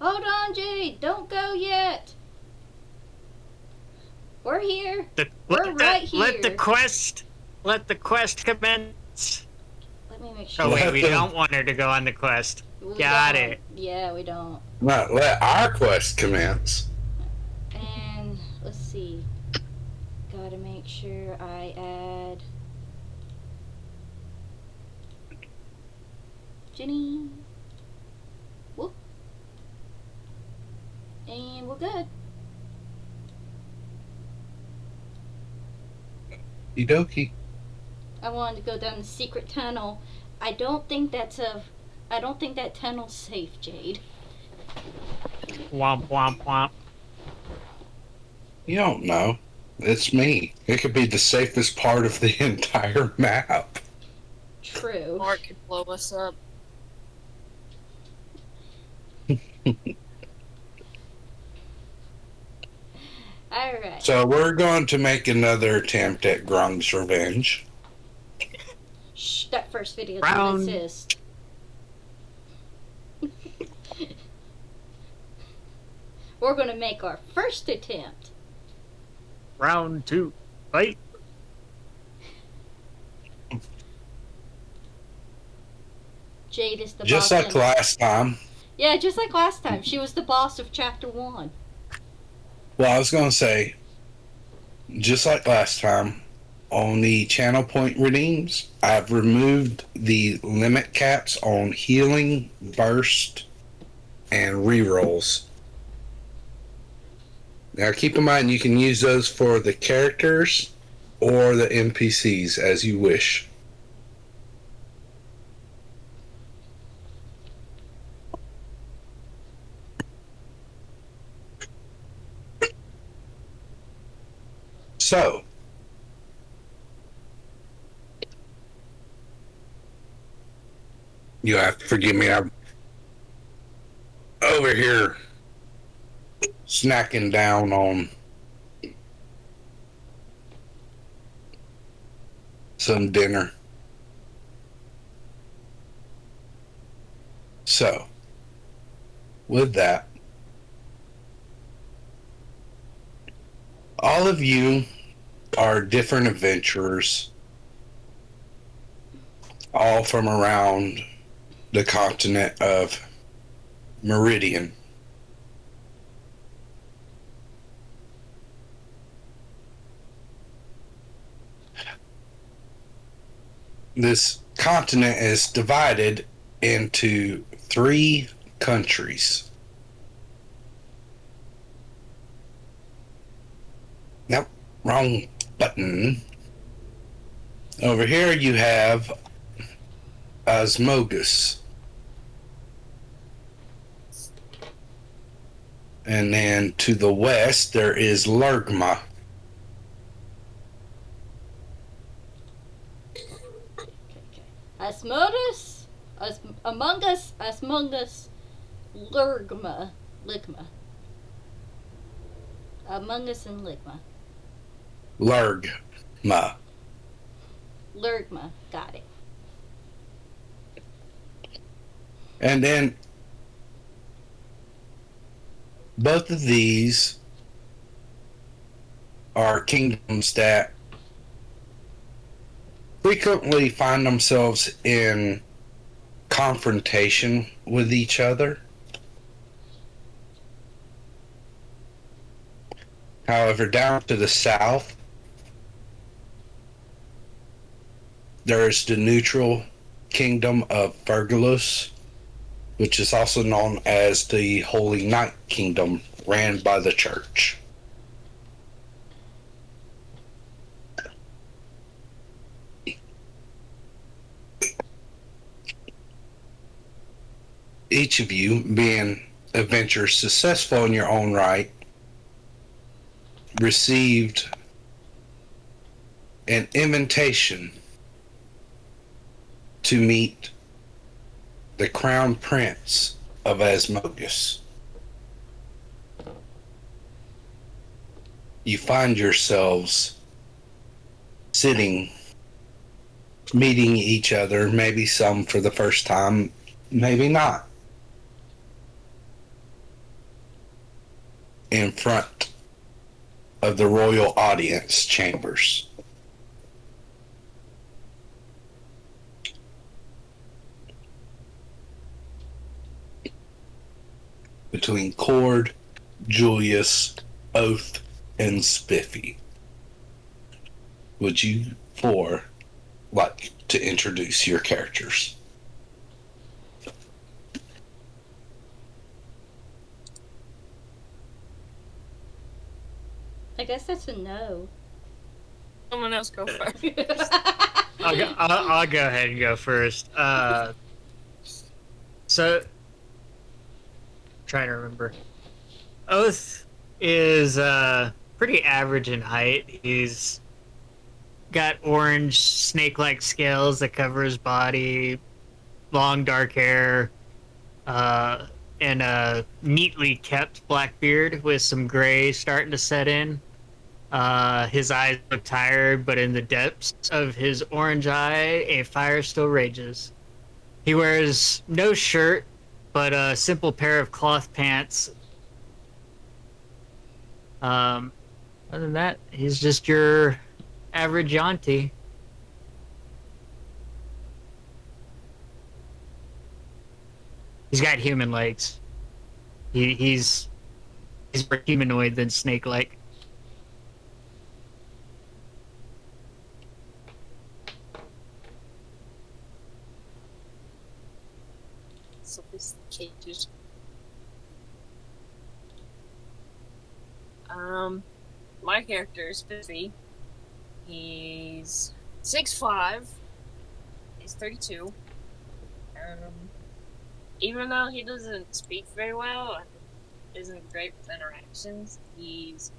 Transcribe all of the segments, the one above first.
Hold on, Jade. Don't go yet. We're here. We're right here. Let the quest commence. Let me make sure. Oh wait, we don't want her to go on the quest. Got it. Yeah, we don't. Not let our quest commence. And let's see. Gotta make sure I add Jenny. Whoop. And we're good. Okie I wanted to go down the secret tunnel. I don't think that tunnel's safe, Jade. Womp womp womp. You don't know. It's me. It could be the safest part of the entire map. True. Or it could blow us up. Alright. So we're going to make another attempt at Grung's revenge. Shh, that first video Round. didn't exist. We're gonna make our first attempt. Round 2. Fight. Jade is the Just boss. like last time. Yeah, just like last time. She was the boss of chapter 1. Well, I was going to say, just like last time, on the channel point redeems, I've removed the limit caps on healing, burst, and rerolls. Now keep in mind you can use those for the characters or the NPCs as you wish. So, you have to forgive me. I'm over here snacking down on some dinner. So, with that, all of you are different adventurers, all from around the continent of Meridian. This continent is divided into 3 countries. Nope, wrong button. Over here you have Osmogus. And then to the west there is Lurgma. Asmodus, Among Us, Ligma. Among Us and Ligma. Lurgma. Got it. And then both of these are kingdoms that frequently find themselves in confrontation with each other. However, down to the south, there is the neutral kingdom of Fergalus, which is also known as the Holy Knight Kingdom, ran by the church. Each of you, being adventurers successful in your own right, received an invitation to meet the Crown Prince of Asmodeus. You find yourselves sitting, meeting each other, maybe some for the first time, maybe not. in front of the royal audience chambers. Between Cord, Julius, Oath, and Spiffy. Would you four like to introduce your characters? I guess that's a no. Someone else go first. I'll go ahead and go first. So, trying to remember. Oath is pretty average in height. He's got orange snake-like scales that cover his body, long dark hair, and a neatly kept black beard with some gray starting to set in. His eyes look tired, but in the depths of his orange eye, a fire still rages. He wears no shirt, but a simple pair of cloth pants. Other than that, he's just your average Yanti. He's got human legs. He's more humanoid than snake-like. Sophisticated. My character is Spiffy. He's 6'5". He's 32. Even though he doesn't speak very well and isn't great with interactions, he's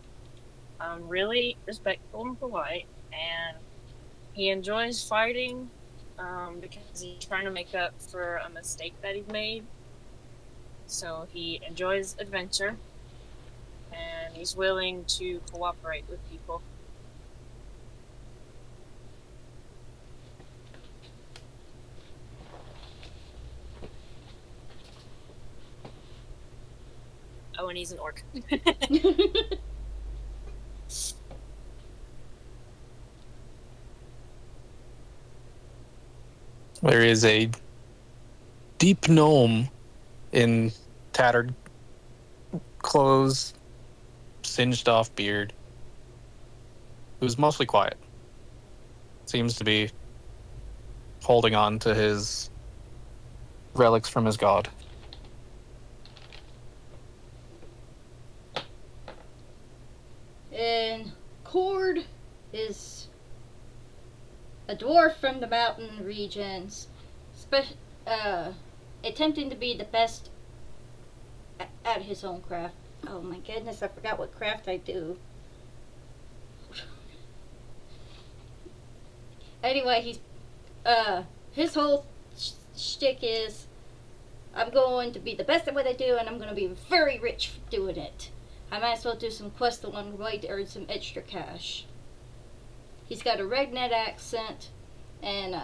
really respectful and polite, and he enjoys fighting because he's trying to make up for a mistake that he made. So he enjoys adventure, and he's willing to cooperate with people. Oh, and he's an orc. There is a deep gnome in tattered clothes, singed off beard, who's mostly quiet. Seems to be holding on to his relics from his god. And Cord is a dwarf from the mountain regions, attempting to be the best at his own craft. Oh my goodness, I forgot what craft I do. Anyway, his whole shtick is, I'm going to be the best at what I do, and I'm going to be very rich for doing it. I might as well do some quests along the way to earn some extra cash. He's got a redneck accent, and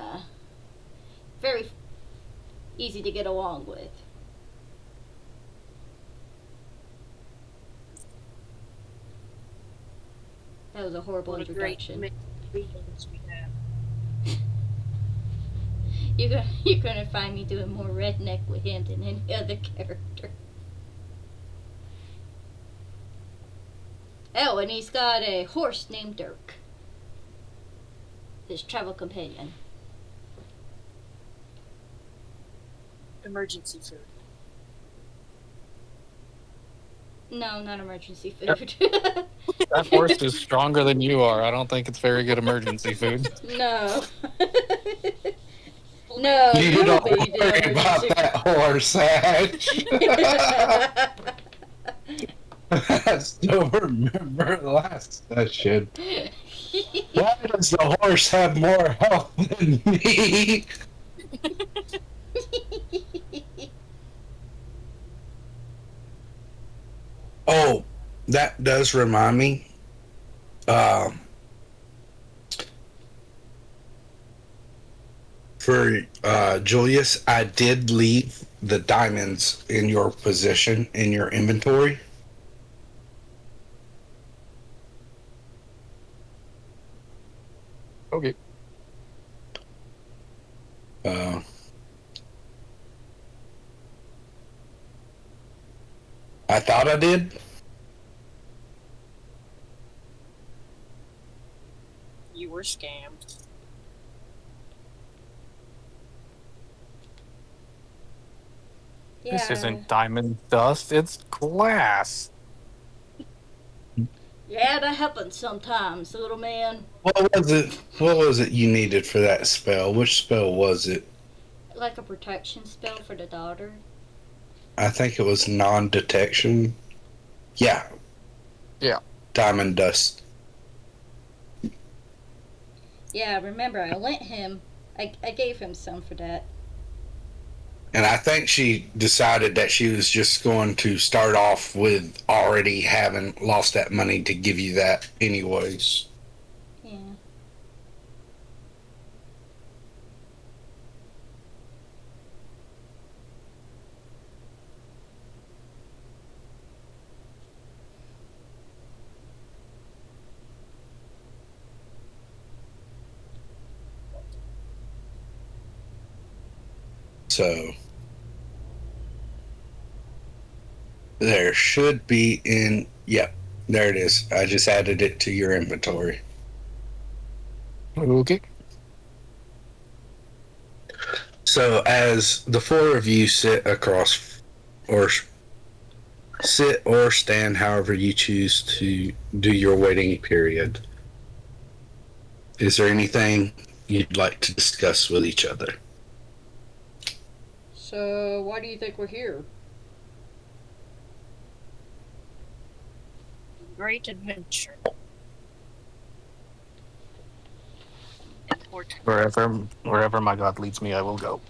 very easy to get along with. That was a horrible What a great introduction. mix of regions we have. You're gonna find me doing more redneck with him than any other character. Oh, and he's got a horse named Dirk, his travel companion. Emergency food. No, not emergency food. That horse is stronger than you are. I don't think it's very good emergency food. No. No, You don't nobody worry did about emergency that horse, Ash. I still remember the last session. Why does the horse have more health than me? Oh, that does remind me. For Julius, I did leave the diamonds in your position in your inventory. Okay. I thought I did. You were scammed. Yeah. This isn't diamond dust, it's glass. Yeah, that happens sometimes, little man. What was it? What was it you needed for that spell? Which spell was it? Like a protection spell for the daughter. I think it was non-detection. Yeah. Yeah. Diamond dust. Yeah, remember, I lent him. I gave him some for that. And I think she decided that she was just going to start off with already having lost that money to give you that anyways. Yeah. So there should be in, yep, there it is. I just added it to your inventory. Okay. So as the four of you sit across, or sit or stand, however you choose to do your waiting period, is there anything you'd like to discuss with each other? So, why do you think we're here? Great adventure. Important. Wherever my God leads me, I will go.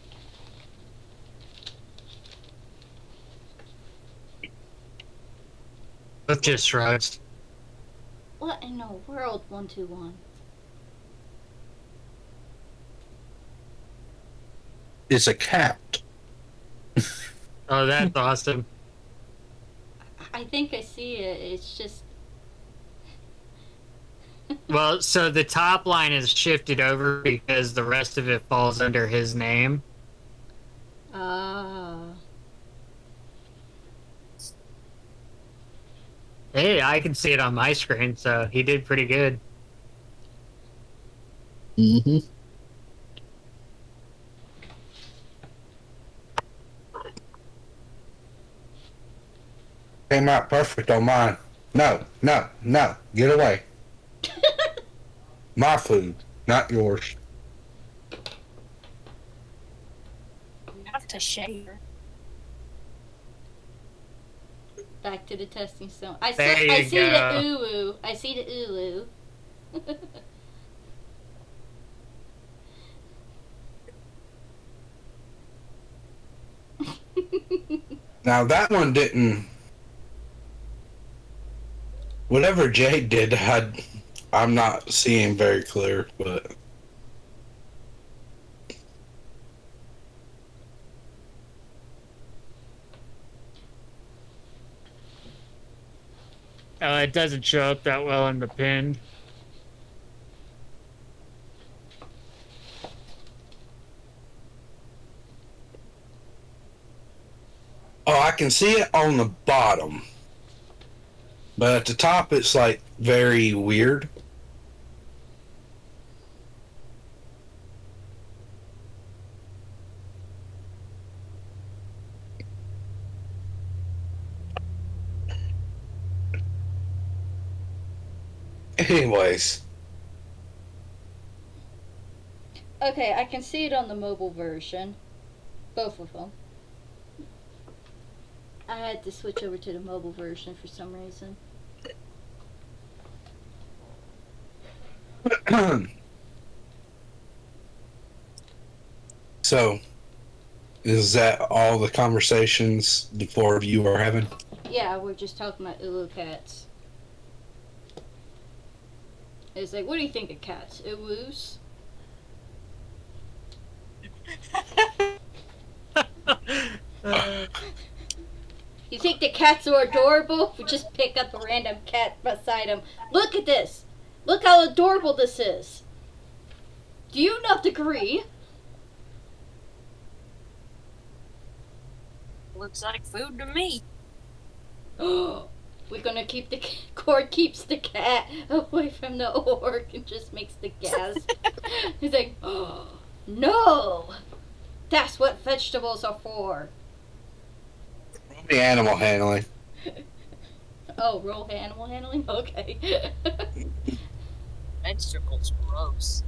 Both just shrugs. What in the world, 121? It's a cat. Oh, that's awesome. I think I see it. It's just. Well, so the top line is shifted over because the rest of it falls under his name. Ah. Hey, I can see it on my screen, so he did pretty good. Mm-hmm. Came out perfect on mine. No, no, no. Get away. My food, not yours. You have to share. Back to the testing stone. I There see. you I see go. the uwu. I see the ulu. Now that one didn't. Whatever Jade did, I'm not seeing very clear, but It doesn't show up that well in the pin. oh, I can see it on the bottom, but at the top it's like very weird. Anyways, Okay, I can see it on the mobile version. Both of them. I had to switch over to the mobile version for some reason. so is that all the conversations the four of you are having? Yeah, we're just talking about ulu cats. It's like, what do you think of cats? Ulus? You think the cats are adorable? We just pick up a random cat beside them. Look at this. Look how adorable this is. Do you not agree? Looks like food to me. We're gonna keep the Cord keeps the cat away from the orc and just makes the gas. He's like, oh, no, that's what vegetables are for. The animal handling. Oh, roll animal handling? Okay. Vegetables gross.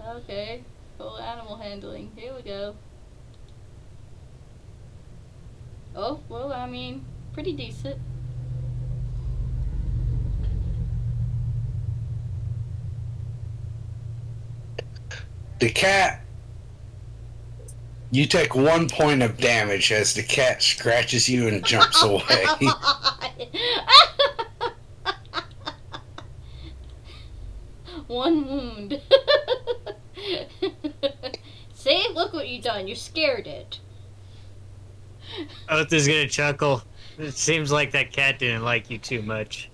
Okay, roll animal handling. Here we go. Oh, well, I mean, pretty decent. The cat. You take 1 point of damage as the cat scratches you and jumps away. One wound. See, look what you done. You scared it. Oath is gonna chuckle. It seems like that cat didn't like you too much.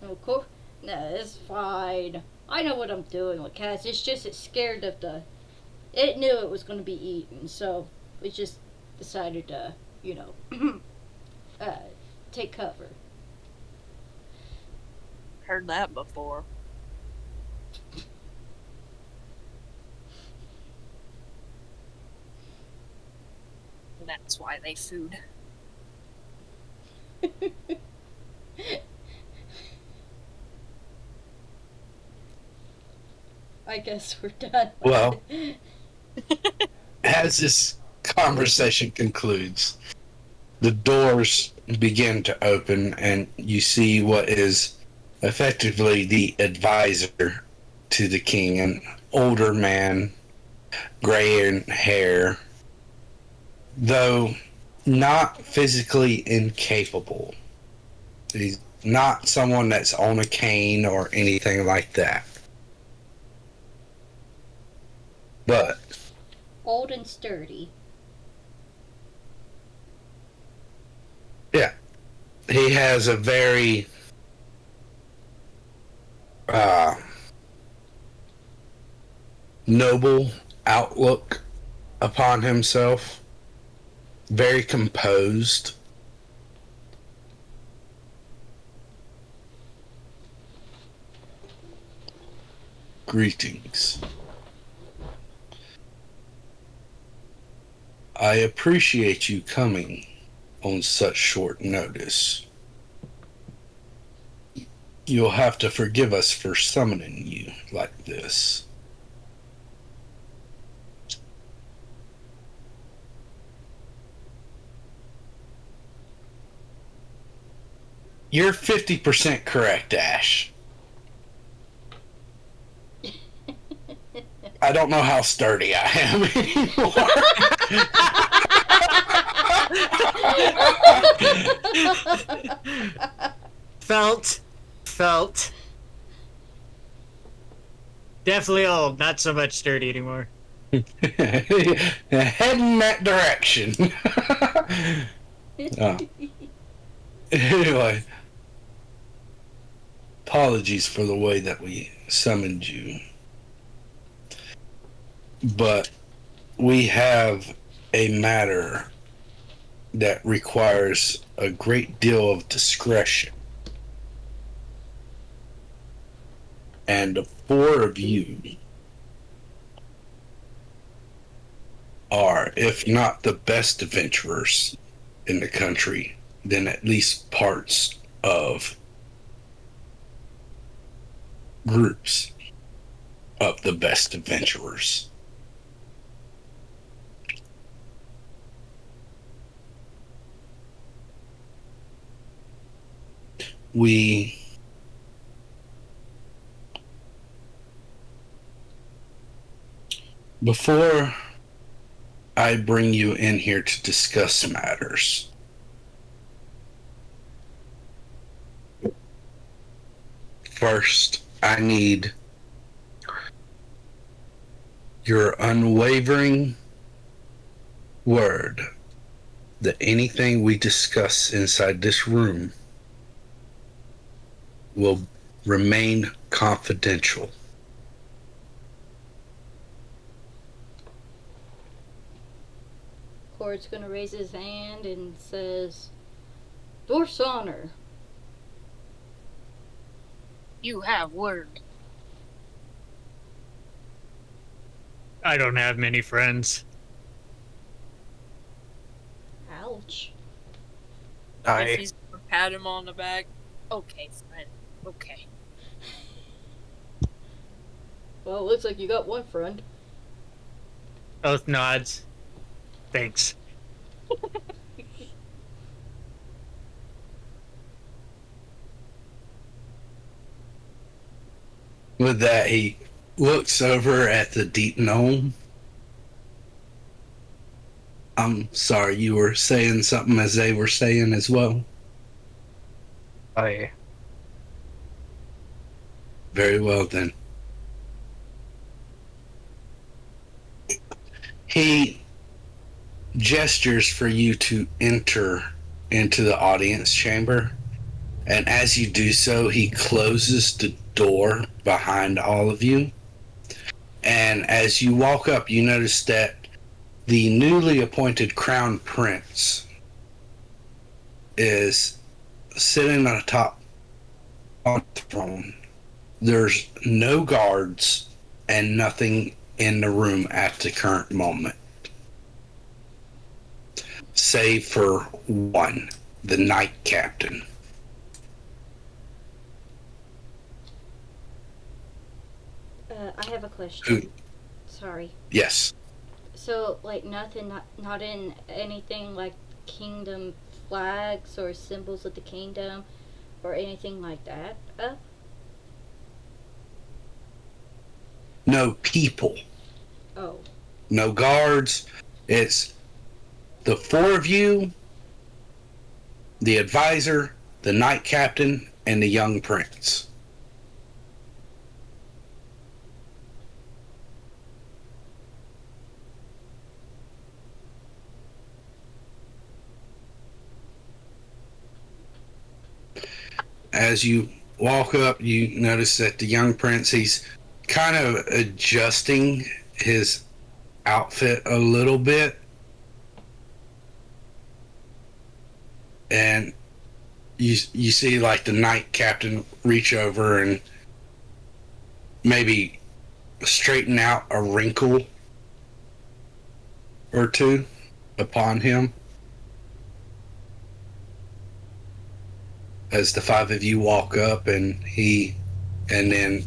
Of course, no, it's fine. I know what I'm doing with cats. It's just it's scared of the. It knew it was going to be eaten, so we just decided to, take cover. Heard that before. That's why they food. I guess we're done. Well, as this conversation concludes, the doors begin to open, and you see what is effectively the advisor to the king, an older man, gray in hair, though not physically incapable. He's not someone that's on a cane or anything like that. But Old and sturdy. yeah, he has a very noble outlook upon himself, very composed. Greetings. I appreciate you coming on such short notice. You'll have to forgive us for summoning you like this. You're 50% correct, Ash. I don't know how sturdy I am anymore. Felt. Definitely old, not so much sturdy anymore. Heading that direction. Anyway, apologies for the way that we summoned you. But we have a matter that requires a great deal of discretion. And the four of you are, if not the best adventurers in the country, then at least parts of groups of the best adventurers. Before I bring you in here to discuss matters, first I need your unwavering word that anything we discuss inside this room will remain confidential. Cord's gonna raise his hand and says, Dwarf's honor. You have word. I don't have many friends. Ouch. If he's gonna pat him on the back, okay, friend, okay. Well, it looks like you got one friend. Oath nods. Thanks. With that, he looks over at the deep gnome. I'm sorry, you were saying something as they were saying as well. Oh, yeah. Very well, then. He gestures for you to enter into the audience chamber, and as you do so, he closes the door behind all of you. And as you walk up, you notice that the newly appointed crown prince is sitting on top on the throne. There's no guards and nothing in the room at the current moment, save for one, the knight captain. I have a question. Who? Sorry. Yes. So, like, nothing, not in anything like kingdom flags or symbols of the kingdom or anything like that up? No people. Oh. No guards. It's the four of you, the advisor, the knight captain, and the young prince. As you walk up, you notice that the young prince, he's kind of adjusting his outfit a little bit. And you see like the knight captain reach over and maybe straighten out a wrinkle or two upon him. As the five of you walk up, and then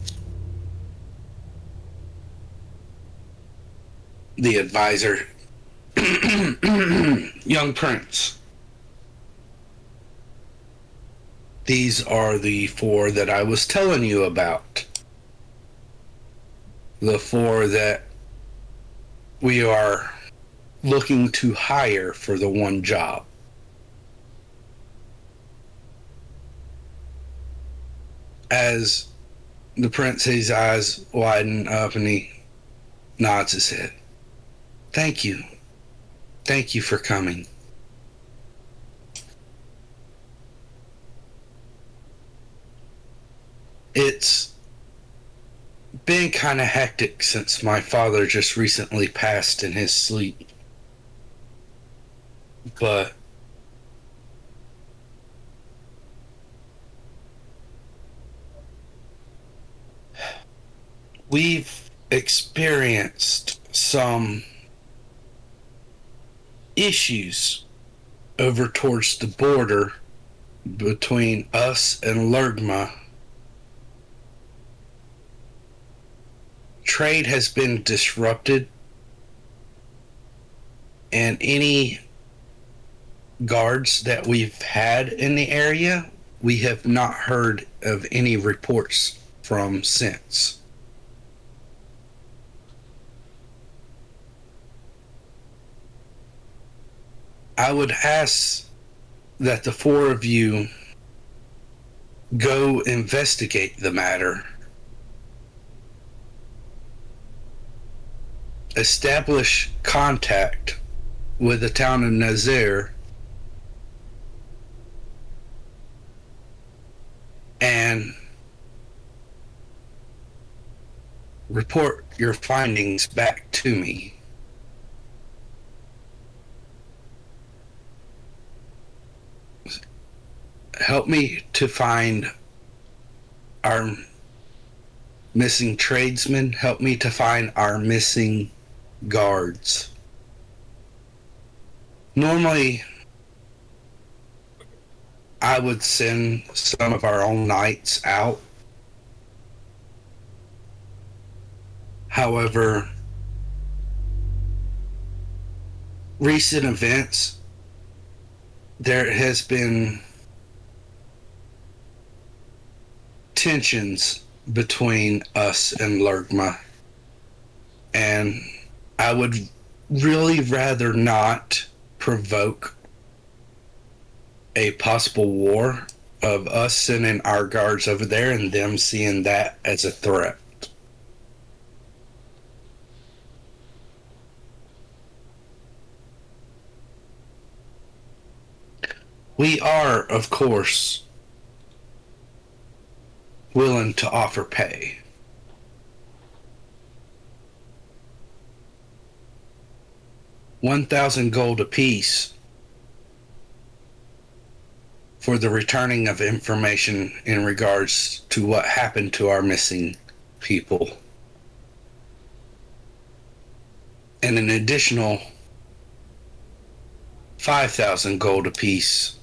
the advisor, young prince. These are the four that I was telling you about. The four that we are looking to hire for the one job. As the prince, his eyes widen up and he nods his head. Thank you. Thank you for coming. It's been kind of hectic since my father just recently passed in his sleep. But we've experienced some issues over towards the border between us and Lurgma. Trade has been disrupted, and any guards that we've had in the area, we have not heard of any reports from since. I would ask that the four of you go investigate the matter, establish contact with the town of Nazir, and report your findings back to me. Help me to find our missing tradesmen. Help me to find our missing guards. Normally, I would send some of our own knights out. However, recent events, there has been tensions between us and Lurgma, and I would really rather not provoke a possible war of us sending our guards over there and them seeing that as a threat. We are, of course, willing to offer pay. $1,000 gold apiece for the returning of information in regards to what happened to our missing people. And an additional 5,000 gold apiece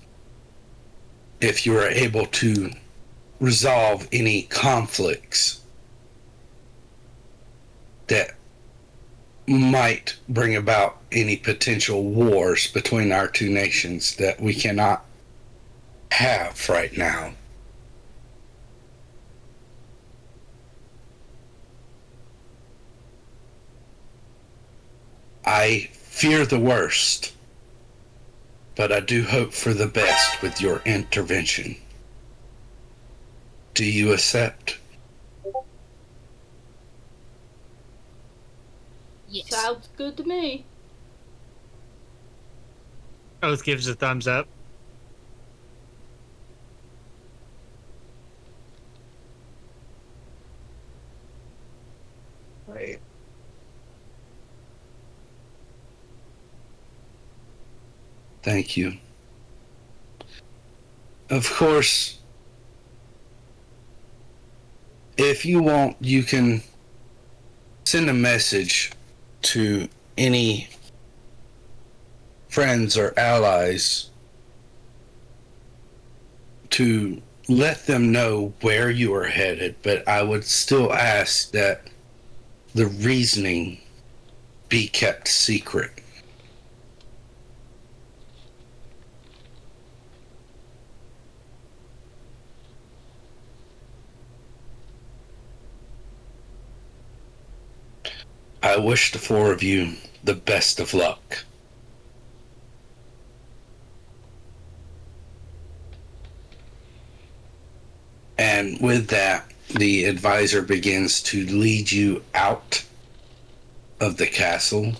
if you are able to resolve any conflicts that might bring about any potential wars between our two nations that we cannot have right now. I fear the worst, but I do hope for the best with your intervention. Do you accept? Yes. Sounds good to me. Oath gives a thumbs up. Right. Thank you. Of course, if you want, you can send a message to any friends or allies to let them know where you are headed, but I would still ask that the reasoning be kept secret. I wish the four of you the best of luck. And with that, the advisor begins to lead you out of the castle.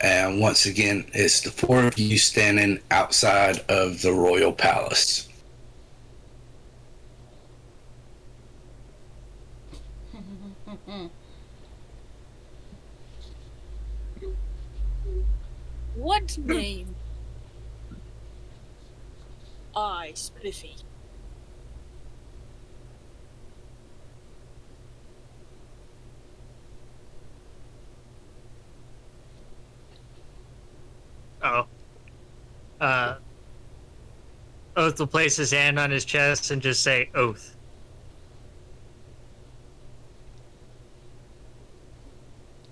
And once again, it's the four of you standing outside of the royal palace. What name? I, Spiffy. Oh. Oath will place his hand on his chest and just say, Oath.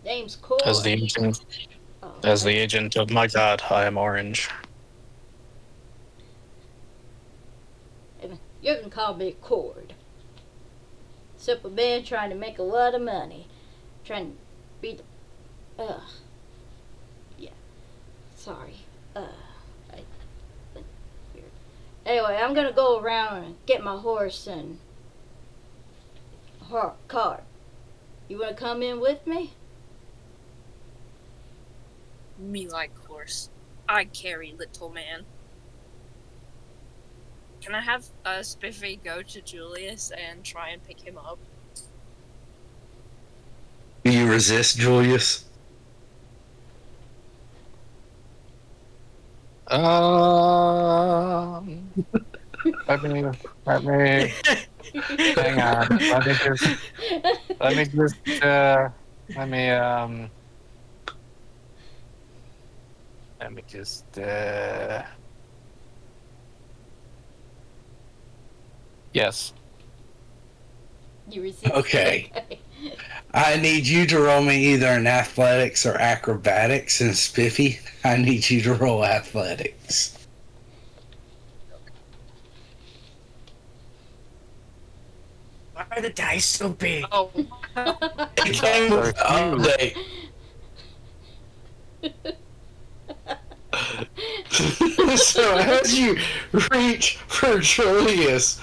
Name's Corey. As the agent, Oh, as the agent of my god, I am Orange. You can call me Cord. Simple man trying to make a lot of money. Trying to be the... Yeah. Sorry. Weird. Anyway, I'm gonna go around and get my horse and... cart. You wanna come in with me? Me like horse. I carry little man. Can I have Spiffy go to Julius and try and pick him up? Do you resist, Julius? Let me, let me, hang on. Let me just, let me just, let me, let me just, yes. You resist. Okay. I need you to roll me either an athletics or acrobatics, and Spiffy, I need you to roll athletics. Why are the dice so big? Oh, It came with the update. So as you reach for Julius,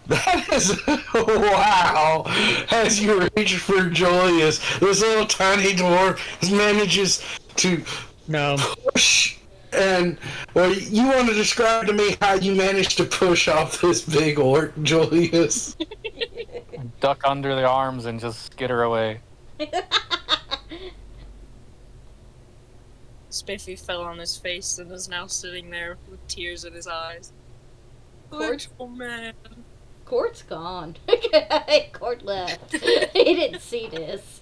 that is wow. As you reach for Julius, this little tiny dwarf manages to No. push. And well, you want to describe to me how you managed to push off this big orc, Julius? Duck under the arms and just skitter away. Spiffy fell on his face and is now sitting there with tears in his eyes. Cord? Little man. Cord's gone. Cord left. He didn't see this.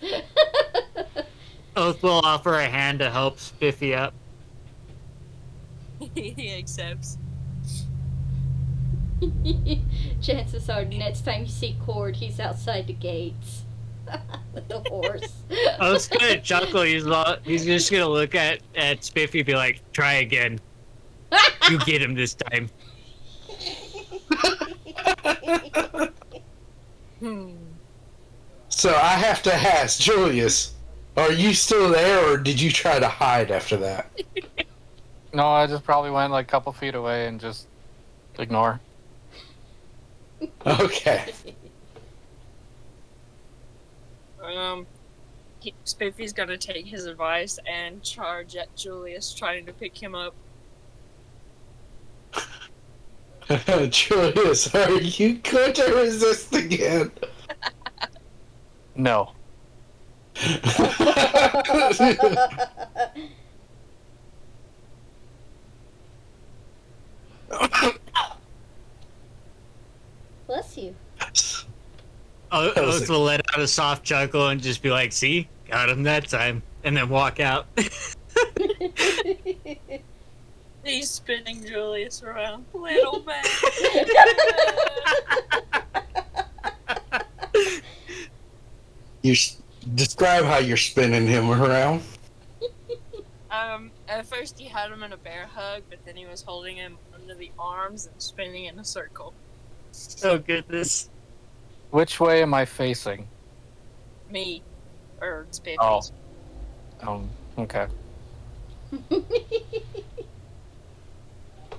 Oath will offer a hand to help Spiffy up. He accepts. Chances are next time you see Cord, he's outside the gates. With the horse. Oath's gonna chuckle. He's just gonna look at Spiffy and be like, try again. You get him this time. So I have to ask, Julius, are you still there, or did you try to hide after that? No, I just probably went like a couple feet away and just ignore. Okay. Spiffy's gonna take his advice and charge at Julius, trying to pick him up. Julius, are you going to resist again? No. Bless you. Oath will let out a soft chuckle and just be like, see? Got him that time. And then walk out. He's spinning Julius around. Little man. Describe how you're spinning him around. At first he had him in a bear hug, but then he was holding him under the arms and spinning in a circle. Oh, goodness. Which way am I facing? Me. Or Spiffy. Oh. Okay.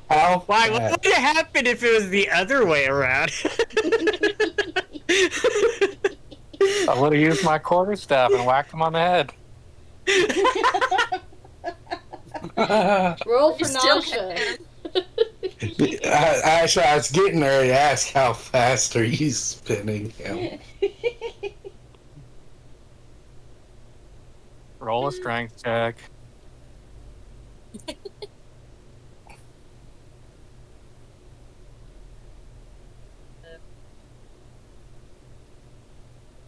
How? Why? What would happen if it was the other way around? I would have used my quarterstaff and whacked him on the head. Roll for You still nausea. Actually, I was getting ready to ask how fast are you spinning him? Roll a strength check.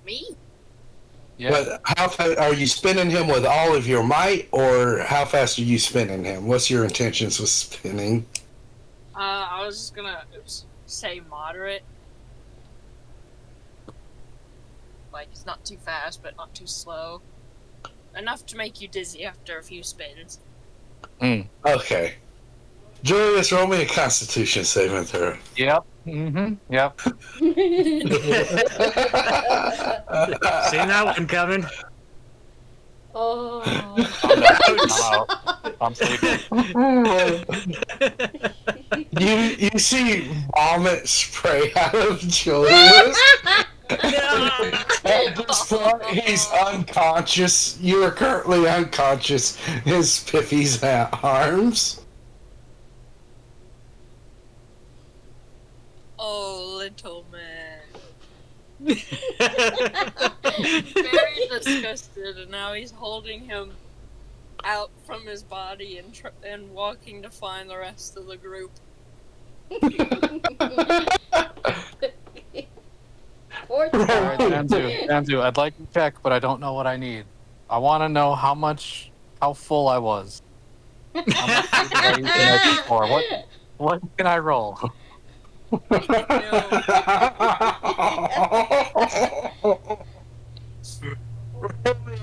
Me? Yeah. But how fast are you spinning him with all of your might, or how fast are you spinning him? What's your intentions with spinning? I was just gonna say moderate. Like, it's not too fast, but not too slow. Enough to make you dizzy after a few spins. Okay. Julius, roll me a Constitution saving throw. Yep. Mm-hmm. Yep. Seen that one coming? Oh. I'm sleeping. You see vomit spray out of Julius. At this point, he's unconscious. You are currently unconscious in Spiffy's arms. Oh, little man. Very disgusted, and now he's holding him out from his body and walking to find the rest of the group. Poor Alright, child. Danzu, I'd like to check, but I don't know what I need. I want to know how full I was. How much food did I eat the night before? What can I roll?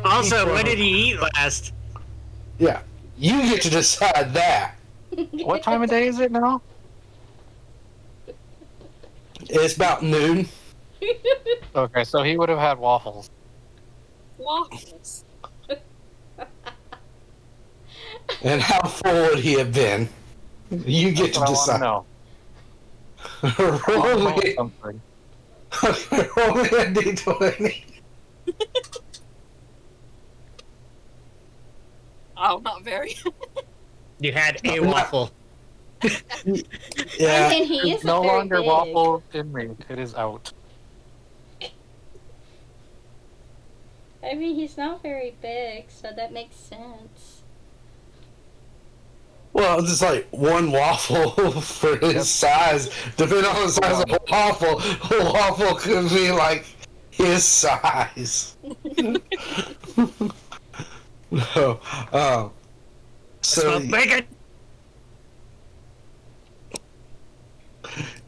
Also, what did he eat last? Yeah, you get to decide that. What time of day is it now? It's about noon. Okay, so he would have had waffles. Waffles. And how full would he have been? You get That's to what I decide. want to know. I Roll want to me, know something. roll me a d20. Oh, not very. You had a No. waffle. I Yeah, mean, he It's isn't no very longer big. waffle in me. It is out. I mean, he's not very big, so that makes sense. well, just like one waffle for his Yep. size. Depending on the size of a waffle could be like his size. No, so Smoke bacon.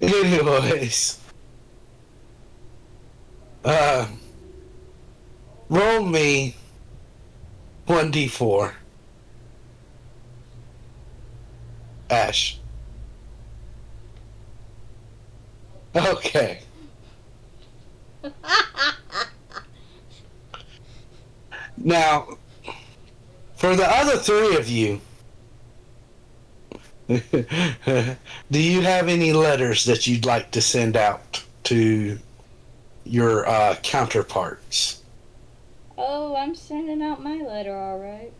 anyways, roll me 1d4. Ash. Okay. Now, for the other three of you, do you have any letters that you'd like to send out to your counterparts? Oh, I'm sending out my letter, alright.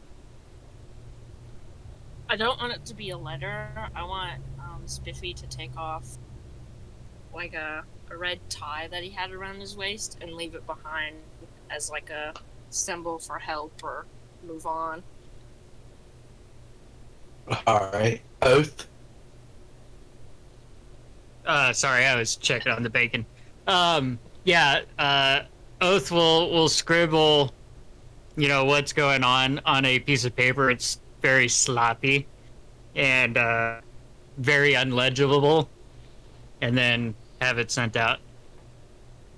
I don't want it to be a letter. I want Spiffy to take off like a red tie that he had around his waist and leave it behind as like a symbol for help or move on. Alright. Oath? Sorry, I was checking on the bacon. Yeah, Oath will scribble, what's going on a piece of paper. It's very sloppy and very unlegible, and then have it sent out.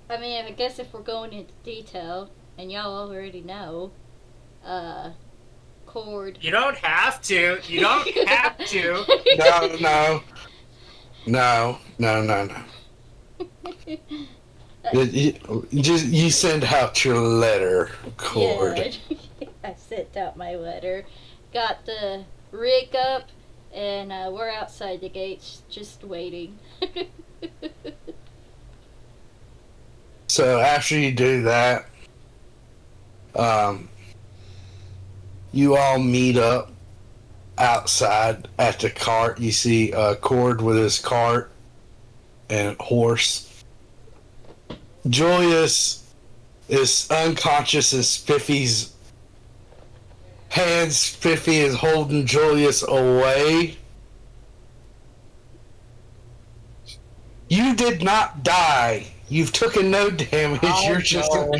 I mean, I guess if we're going into detail, and y'all already know, Cord. You don't have to. You don't have to. No. You send out your letter, Cord. Yeah, I sent out my letter. Got the rig up, and we're outside the gates, just waiting. So after you do that, you all meet up outside at the cart. You see Cord with his cart and horse. Julius is unconscious in Spiffy's hands. Spiffy is holding Julius away. You did not die. You've taken no damage. Oh, You're just no.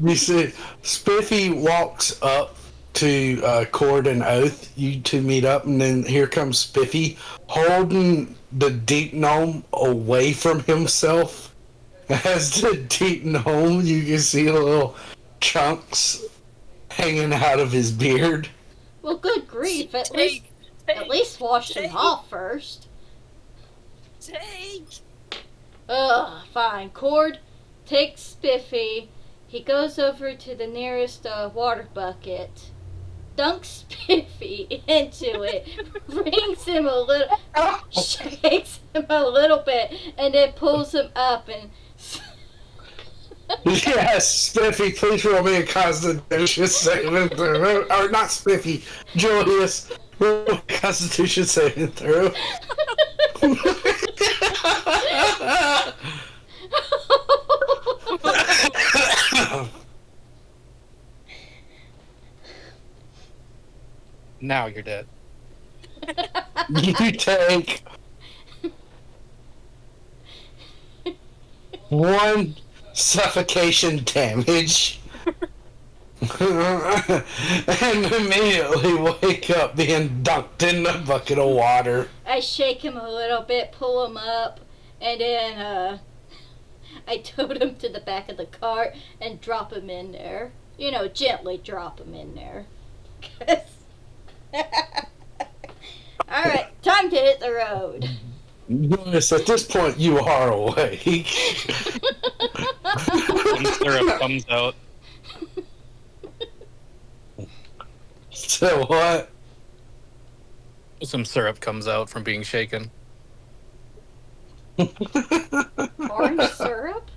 You see, Spiffy walks up to Cord and Oath. You two meet up, and then here comes Spiffy holding the deep gnome away from himself. As the deep gnome, you can see little chunks hanging out of his beard. Well, good grief! At least wash him off first. Take! Ugh, fine. Cord takes Spiffy. He goes over to the nearest water bucket, dunks Spiffy into it, rings him a little, shakes him a little bit, and then pulls him up and. Yes, Spiffy, please roll me a Constitution saving throw. Or not Spiffy, Julius. Roll a Constitution saving throw. Now you're dead. You take 1 suffocation damage and immediately wake up being dunked in a bucket of water. I shake him a little bit, pull him up, and then I tote him to the back of the cart and drop him in there. You know, gently drop him in there. Alright, time to hit the road. Notice at this point you are awake. Some syrup comes out. So what? Some syrup comes out from being shaken. Orange syrup?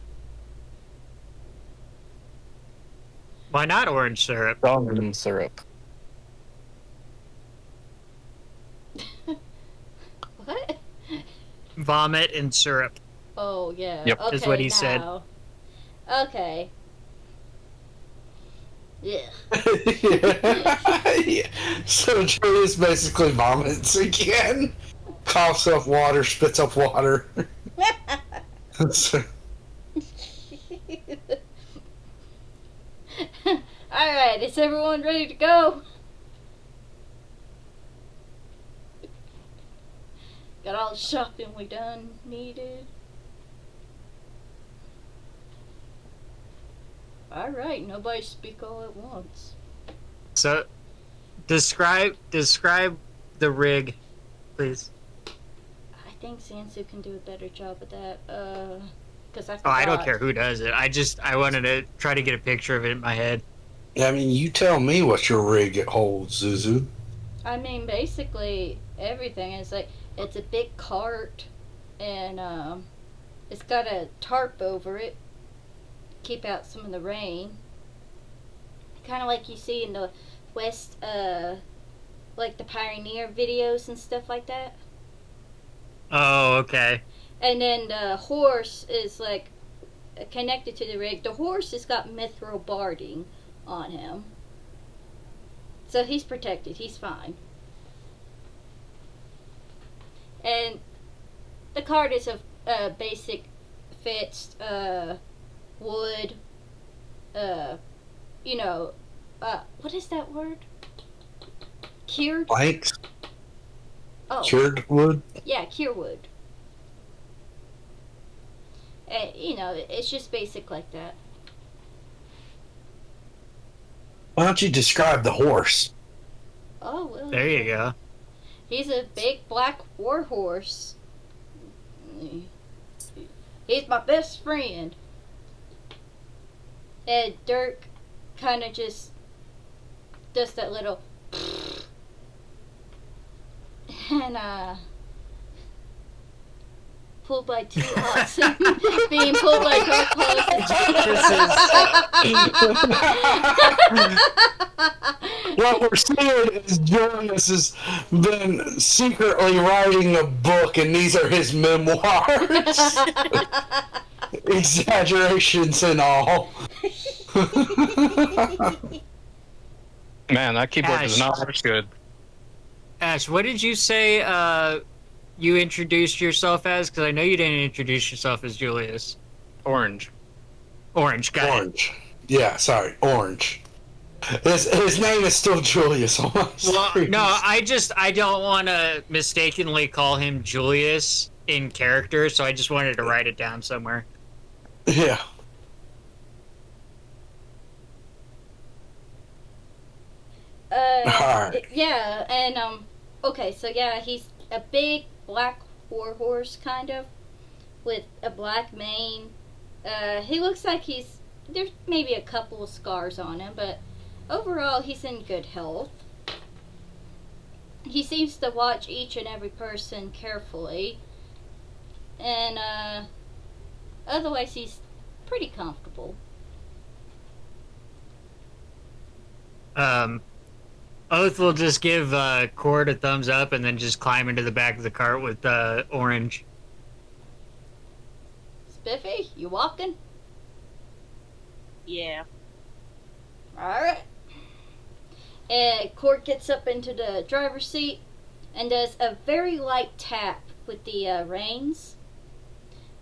Why not orange syrup? Almond syrup. What? Vomit and syrup. Oh, yeah. Yep. Okay, Is what he said. now. Okay. Yeah. Yeah. So Julius basically vomits again. Coughs up water, spits up water. So- Alright, is everyone ready to go? Got all the shopping we done needed. Alright, nobody speak all at once. So, describe the rig, please. I think Sansu can do a better job of that. Cause I Oh, I don't forgot. care who does it. I wanted to try to get a picture of it in my head. I mean, you tell me what your rig holds, Zuzu. I mean, basically everything is like it's a big cart, and it's got a tarp over it, keep out some of the rain. Kind of like you see in the West, like the Pioneer videos and stuff like that. Oh, okay. And then the horse is like connected to the rig. The horse has got mithril barding on him, so he's protected. He's fine. And the cart is a basic fixed wood. You know, what is that word? Cured. Planks? Oh, Cured wood? yeah, cure wood. You know, it's just basic like that. Why don't you describe the horse? Oh well. There you go. He's a big black war horse. He's my best friend. And Dirk kind of just does that little and pulled by two oxen being pulled by dark What we're seeing is Julius has been secretly writing a book, and these are his memoirs. Exaggerations and all. Man, that keyboard does Ash. not look good. Ash, what did you say you introduced yourself as? Because I know you didn't introduce yourself as Julius. Orange. Orange, got it. Orange. Yeah, sorry, Orange. His name is still Julius on my Well, screen. no, I don't want to mistakenly call him Julius in character, so I just wanted to write it down somewhere. Yeah. Alright. Yeah, and okay, so yeah, he's a big black war horse kind of with a black mane. He looks like there's maybe a couple of scars on him, but overall he's in good health. He seems to watch each and every person carefully, and otherwise he's pretty comfortable. Oath will just give Cord a thumbs up and then just climb into the back of the cart with Orange. Spiffy, you walking? Yeah. Alright. And Cord gets up into the driver's seat and does a very light tap with the reins.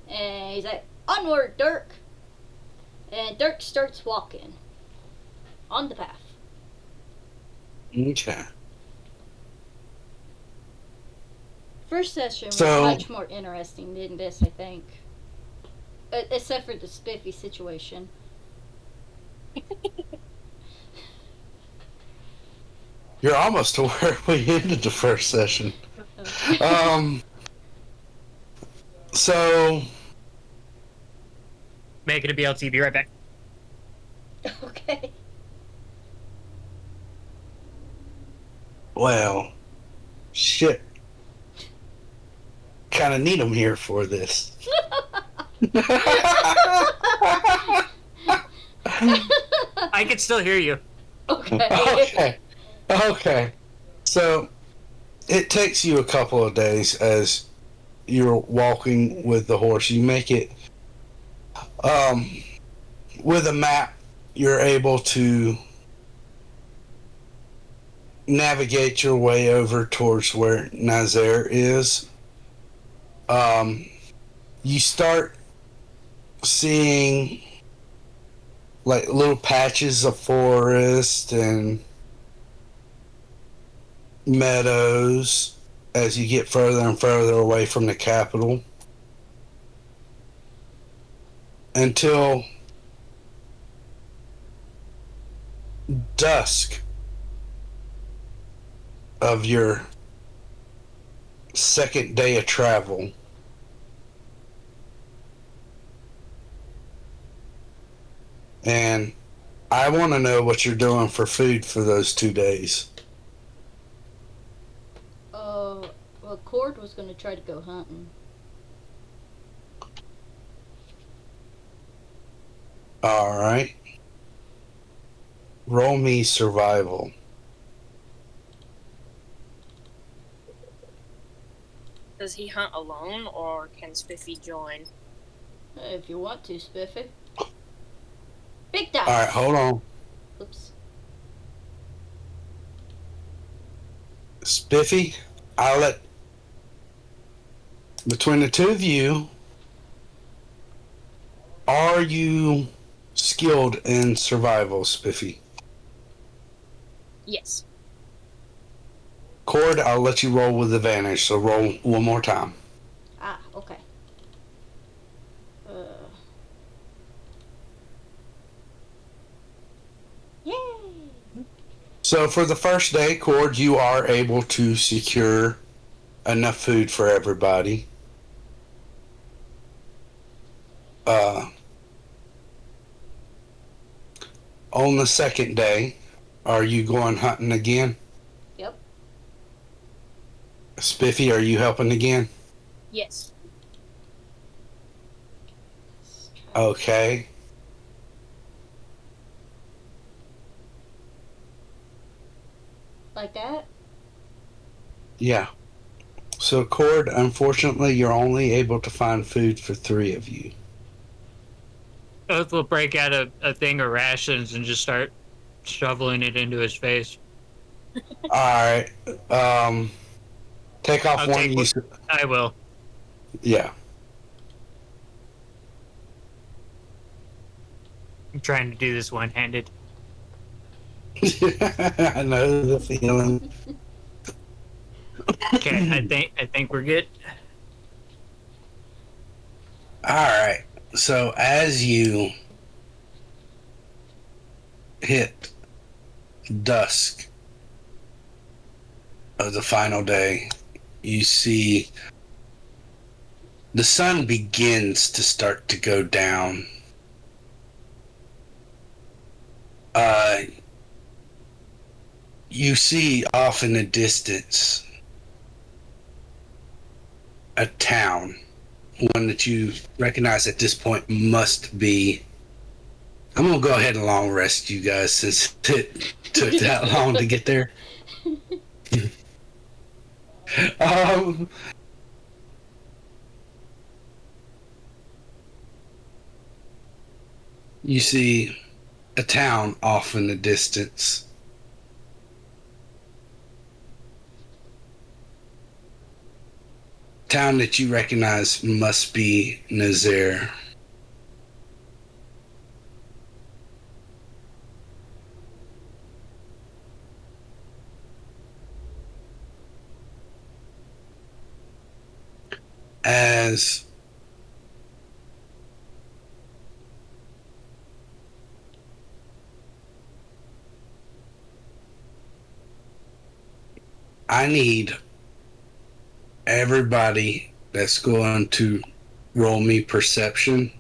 And he's like, onward, Dirk! And Dirk starts walking on the path. Okay. First session was So- much more interesting than this, I think. Except for the Spiffy situation. You're almost to where we ended the first session. So Make it a BLT. Be right back. Okay. well, shit. Kind of need them here for this. I can still hear you. Okay. Okay. So it takes you a couple of days as you're walking with the horse. You make it with a map. You're able to navigate your way over towards where Nazaire is. You start seeing like little patches of forest and meadows as you get further and further away from the capital until dusk of your second day of travel. And I want to know what you're doing for food for those 2 days. Well, Cord was going to try to go hunting. All right. Roll me survival. Does he hunt alone, or can Spiffy join? If you want to, Spiffy. Big dice. All right, hold on. Oops. Spiffy, I'll let between the two of you, are you skilled in survival, Spiffy? Yes. Cord, I'll let you roll with advantage, so roll one more time. Ah, okay. Yay! So for the first day, Cord, you are able to secure enough food for everybody. On the second day, are you going hunting again? Yep. Spiffy, are you helping again? Yes. Let's try- Okay. Like that? Yeah. So, Cord, unfortunately, you're only able to find food for 3 of you. Oath will break out a thing of rations and just start shoveling it into his face. Alright. Take off I'll one. take You, one. I will. yeah. I'm trying to do this one-handed. I know the feeling. Okay, I think we're good. Alright. So, as you hit dusk of the final day, you see the sun begins to start to go down. You see off in the distance a town, one that you recognize at this point must be. I'm gonna go ahead and long rest you guys since it took that long to get there. Um, you see a town off in the distance. Town that you recognize must be Nazaire. As I need everybody that's going to roll me perception.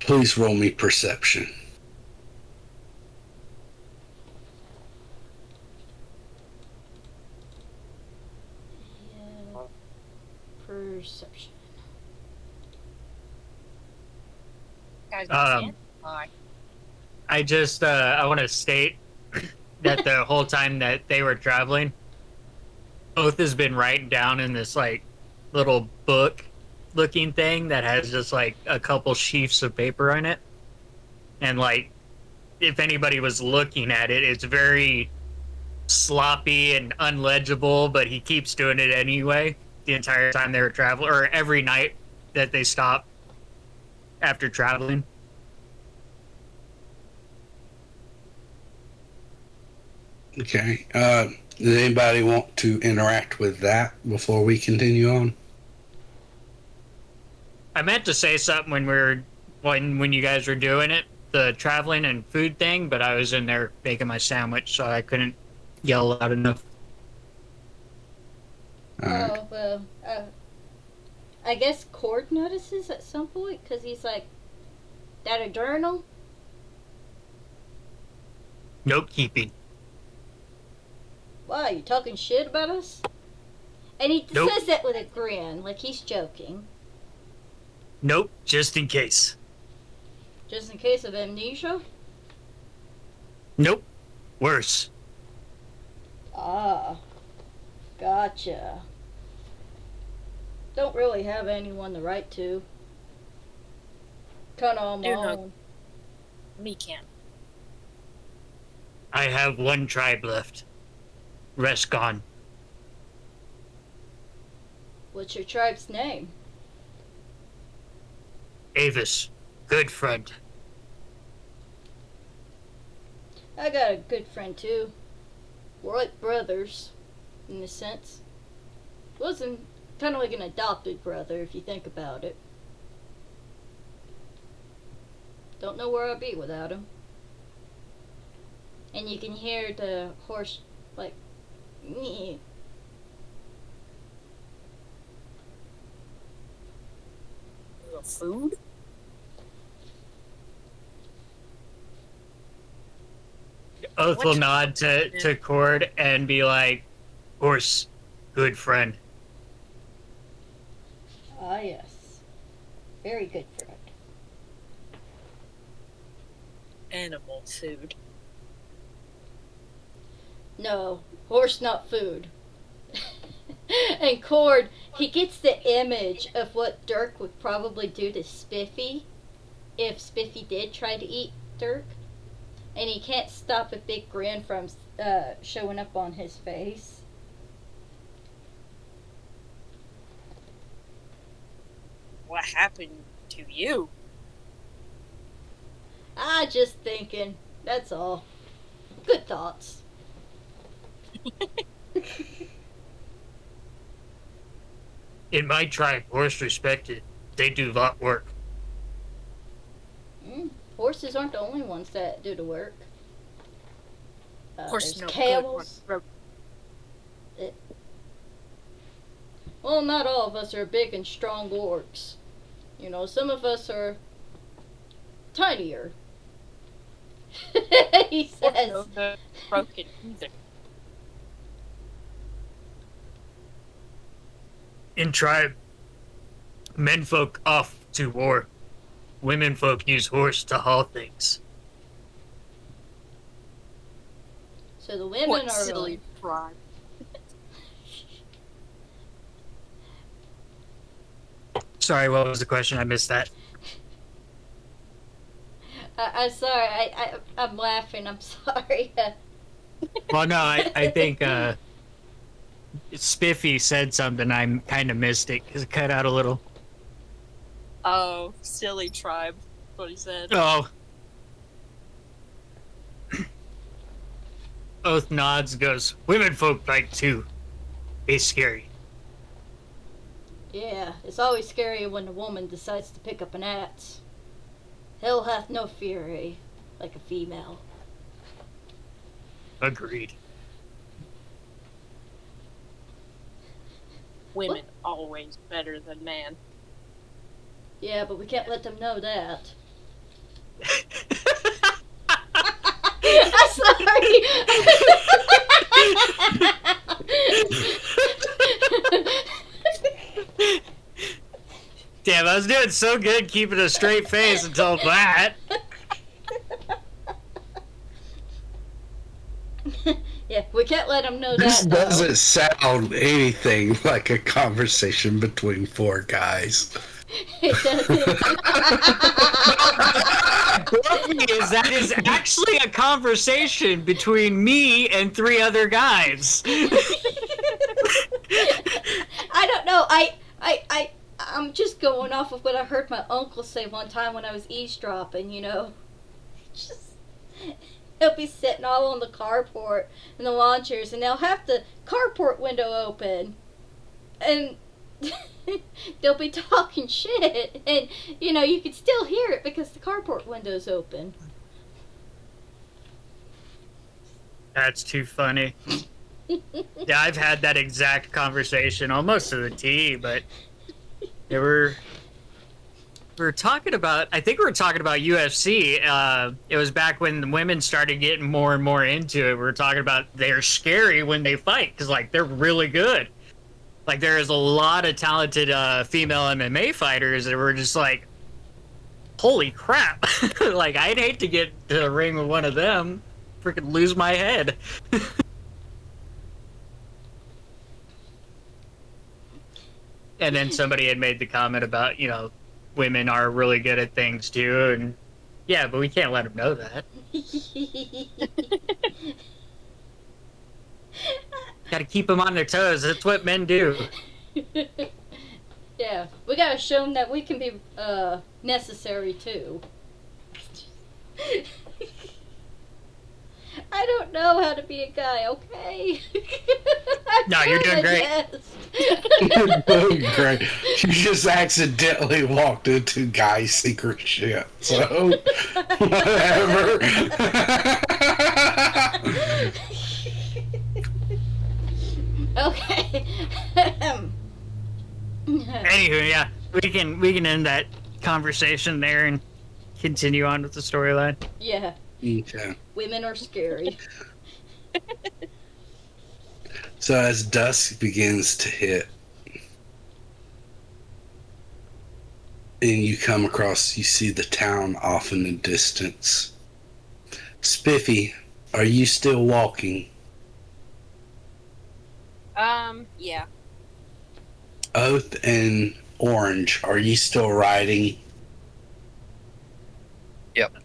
Please roll me perception. Yeah. Perception. Guys, Um, Hi. I want to state that the whole time that they were traveling, Oath has been writing down in this like little book looking thing that has just like a couple sheafs of paper on it. And like if anybody was looking at it, it's very sloppy and unlegible, but he keeps doing it anyway the entire time they were traveling, or every night that they stop after traveling. Okay. Does anybody want to interact with that before we continue on? I meant to say something when you guys were doing it, the traveling and food thing, but I was in there making my sandwich, so I couldn't yell loud enough. All right. Oh, well, I guess Cord notices at some point because he's like, that a journal? Note keeping. Wow, you talking shit about us? And he Nope. says that with a grin, like he's joking. Nope, just in case. Just in case of amnesia? Nope, worse. Ah, gotcha. Don't really have anyone to write to. Kinda on my Do not- own. Me can. I have one tribe left. Rest gone. What's your tribe's name? Avis, good friend. I got a good friend too. We're like brothers, in a sense. Wasn't kind of like an adopted brother if you think about it. Don't know where I'd be without him. And you can hear the horse like, "Nyeh." Food? Oath will What's- nod to Cord and be like, horse, good friend. Ah, yes. Very good friend. Animal food. No, horse not food. And Cord, he gets the image of what Dirk would probably do to Spiffy if Spiffy did try to eat Dirk. And he can't stop a big grin from showing up on his face. What happened to you? Just thinking. That's all. Good thoughts. In my tribe, horse respected. They do lot work. Horses aren't the only ones that do the work. Horse There's no camels. good. Well, not all of us are big and strong orcs. You know, some of us are tinier. He says. No good broken either. In tribe, men folk off to war. Women folk use horse to haul things. So the women What are silly pride. Sorry, what was the question? I missed that. I'm sorry. I'm laughing. I'm sorry. Well, no, I think Spiffy said something. I kind of missed it because it cut out a little. Oh, silly tribe. That's what he said. Oh. Oath nods and goes, women folk like too. Be scary. Yeah, it's always scarier when a woman decides to pick up an axe. Hell hath no fury like a female. Agreed. Women always better than man. Yeah, but we can't let them know that. I'm sorry. Damn, I was doing so good keeping a straight face until that. Yeah, we can't let them know This that. though. doesn't sound anything like a conversation between four guys. It doesn't. That is actually a conversation between me and 3 other guys. I don't know. I'm just going off of what I heard my uncle say one time when I was eavesdropping, you know. Just, he'll be sitting all on the carport and the launchers, and they'll have the carport window open. And they'll be talking shit. And, you know, you can still hear it because the carport window's open. That's too funny. Yeah, I've had that exact conversation almost to the T, but we were talking about, I think we were talking about UFC. It was back when the women started getting more and more into it. We were talking about they're scary when they fight because, like, they're really good. Like, there is a lot of talented female MMA fighters that were just like, holy crap. Like, I'd hate to get to the ring with one of them. Freaking lose my head. And then somebody had made the comment about, you know, women are really good at things too. And yeah, but we can't let them know that. Gotta keep them on their toes. That's what men do. Yeah, we gotta show them that we can be necessary too. I don't know how to be a guy, okay? No, you're doing great. You're doing great. You just accidentally walked into guy secret shit. So, whatever. Okay. Anywho, yeah, we can end that conversation there and continue on with the storyline. Yeah, Okay. women are scary. So as dusk begins to hit, and you come across, you see the town off in the distance. Spiffy, are you still walking? Yeah. Oath and Orange, are you still riding?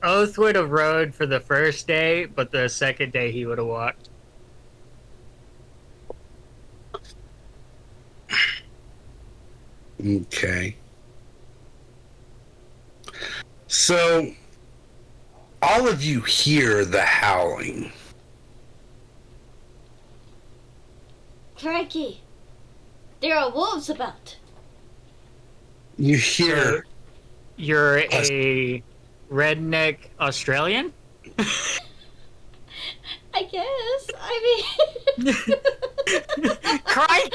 Oath would have rode for the first day, but the second day he would have walked. Okay. So, all of you hear the howling. Frankie, there are wolves about. You hear You're a redneck Australian? I guess. I mean, Cry!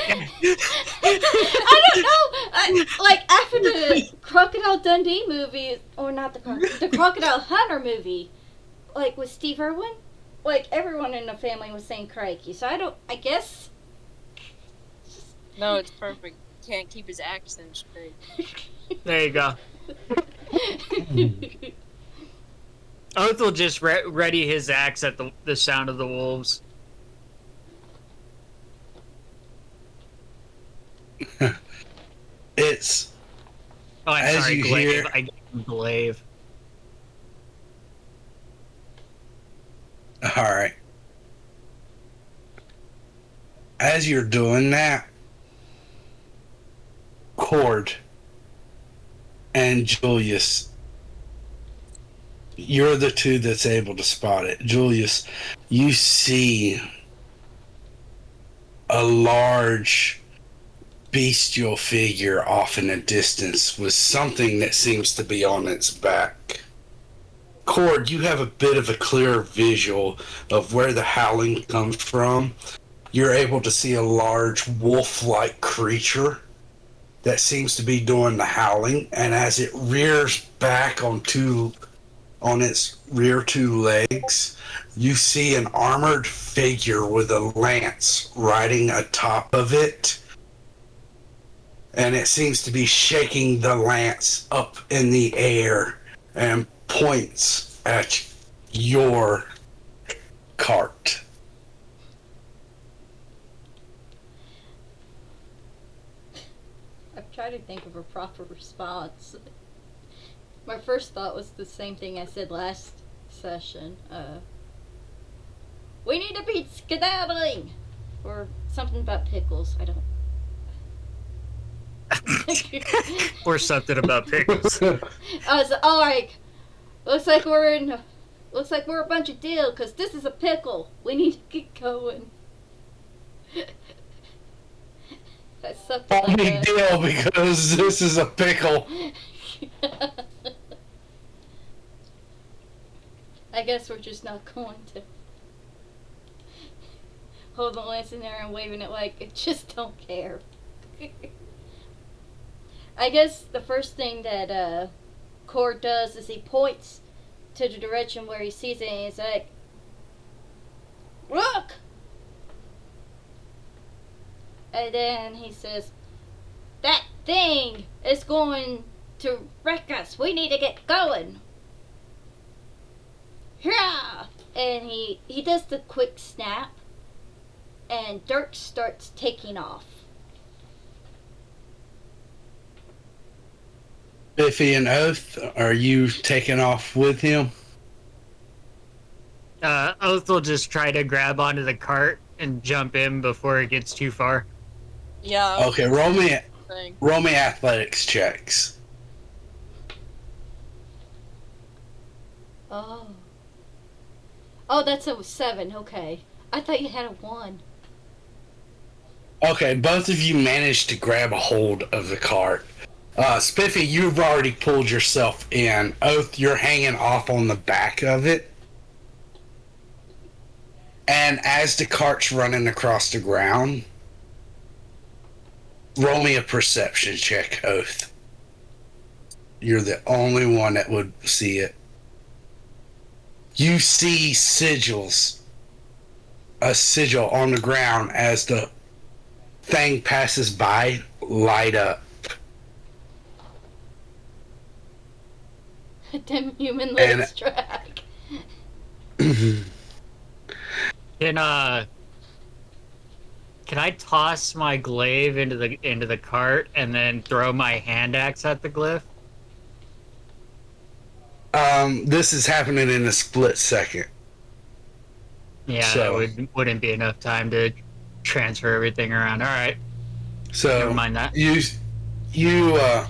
I don't know. Like after the Crocodile Dundee movie, or not the Crocodile Hunter movie, like with Steve Irwin, like everyone in the family was saying crikey. So I guess. No, it's perfect. Can't keep his accent straight. There you go. Oath will just ready his axe at the sound of the wolves. it's Oh, I'm As sorry, you glaive. hear- I gave him glaive. All right. As you're doing that, Cord and Julius, you're the two that's able to spot it. Julius, you see a large bestial figure off in the distance with something that seems to be on its back. Cord, you have a bit of a clear visual of where the howling comes from. You're able to see a large wolf-like creature that seems to be doing the howling, and as it rears back on its rear two legs, you see an armored figure with a lance riding atop of it, and it seems to be shaking the lance up in the air and points at your cart. I'm trying to think of a proper response. My first thought was the same thing I said last session. We need to be skedaddling! Or something about pickles. I don't. Or something about pickles. I was alright. Looks like we're a bunch of deal, because this is a pickle. We need to get going. That's something like Only that. deal because this is a pickle. I guess we're just not going to hold the lance in there and waving it like I just don't care. I guess the first thing that Cord does is he points to the direction where he sees it and he's like, "Look!" And then he says, "That thing is going to wreck us. We need to get going." Yeah! And he does the quick snap, and Dirk starts taking off. Biffy and Oath, are you taking off with him? Oath will just try to grab onto the cart and jump in before it gets too far. Yeah. Okay, roll me Thing. athletics checks. Oh. Oh, that's a 7. Okay. I thought you had a 1. Okay, both of you managed to grab a hold of the cart. Spiffy, you've already pulled yourself in. Oath, you're hanging off on the back of it. And as the cart's running across the ground, roll me a perception check, Oath. You're the only one that would see it. You see sigils. A sigil on the ground as the thing passes by, light up. Damn human legs track. Can I toss my glaive into the cart and then throw my hand axe at the glyph? This is happening in a split second. Yeah, So- that wouldn't be enough time to transfer everything around. All right, So never mind that.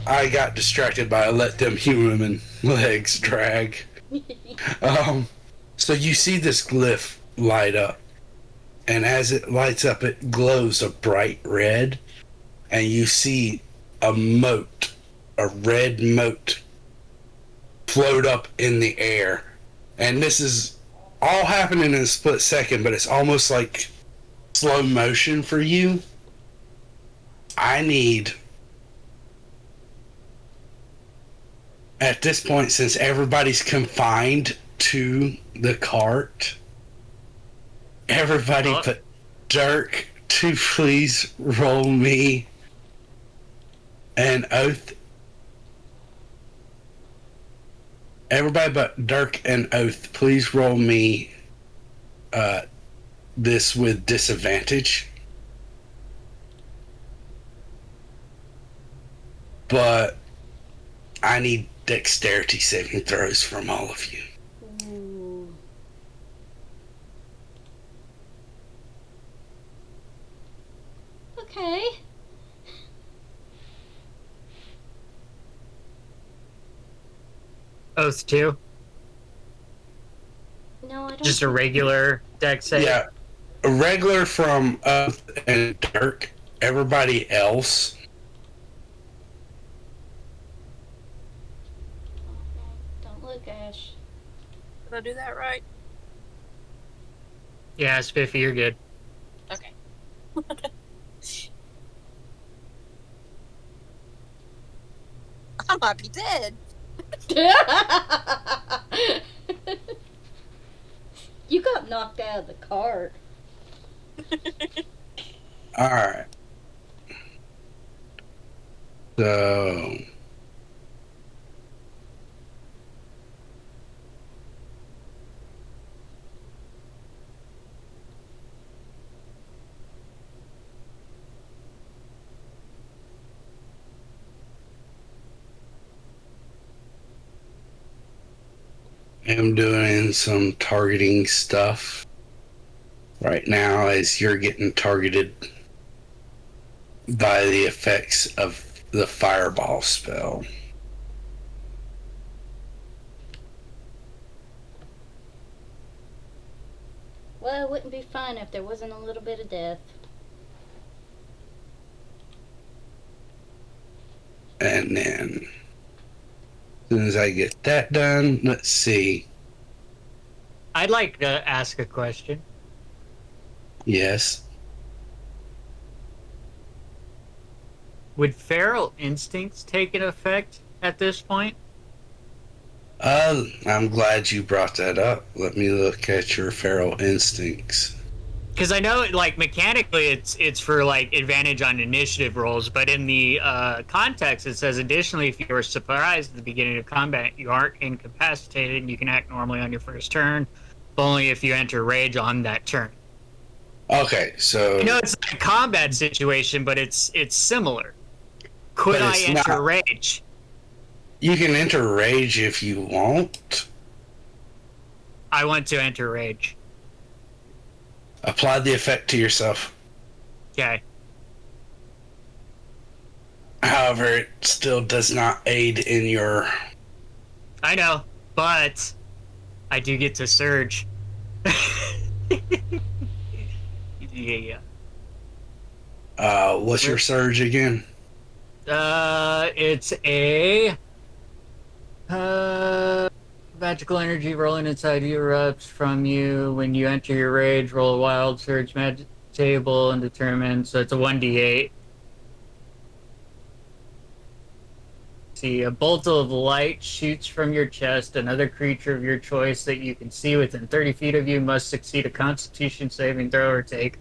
I got distracted by let them human legs drag. So you see this glyph light up, and as it lights up, it glows a bright red, and you see a red moat, float up in the air. And this is all happening in a split second, but it's almost like slow motion for you. I need, at this point, since everybody's confined to the cart, everybody but Dirk to please roll me an oath. Everybody but Dirk and Oath, please roll me this with disadvantage. But I need dexterity saving throws from all of you. Ooh. Okay. Oath 2? No, I don't. Just a regular dex save? Yeah, a regular from Oath and Dirk. Everybody else, Don't look, Ash. Did I do that right? Yeah, Spiffy, you're good. Okay. I might be dead. You got knocked out of the cart. all right. So, I'm doing some targeting stuff right now as you're getting targeted by the effects of the fireball spell. Well, it wouldn't be fun if there wasn't a little bit of death. And then, as soon as I get that done, let's see. I'd like to ask a question. Yes. Would feral instincts take an effect at this point? I'm glad you brought that up. Let me look at your feral instincts. Because I know, like, mechanically it's for, like, advantage on initiative rolls, but in the context it says, additionally, if you are surprised at the beginning of combat, you aren't incapacitated and you can act normally on your first turn, but only if you enter rage on that turn. Okay, so I know it's not a combat situation, but it's similar. Could But I it's enter not. rage? you can enter rage if you want. I want to enter rage. Apply the effect to yourself. Okay. However, it still does not aid in your. I know, but I do get to surge. Yeah. What's your surge again? It's a magical energy rolling inside you erupts from you when you enter your rage. Roll a wild surge magic table and determine. So it's a 1d8. See, a bolt of light shoots from your chest. Another creature of your choice that you can see within 30 feet of you must succeed a Constitution saving throw or take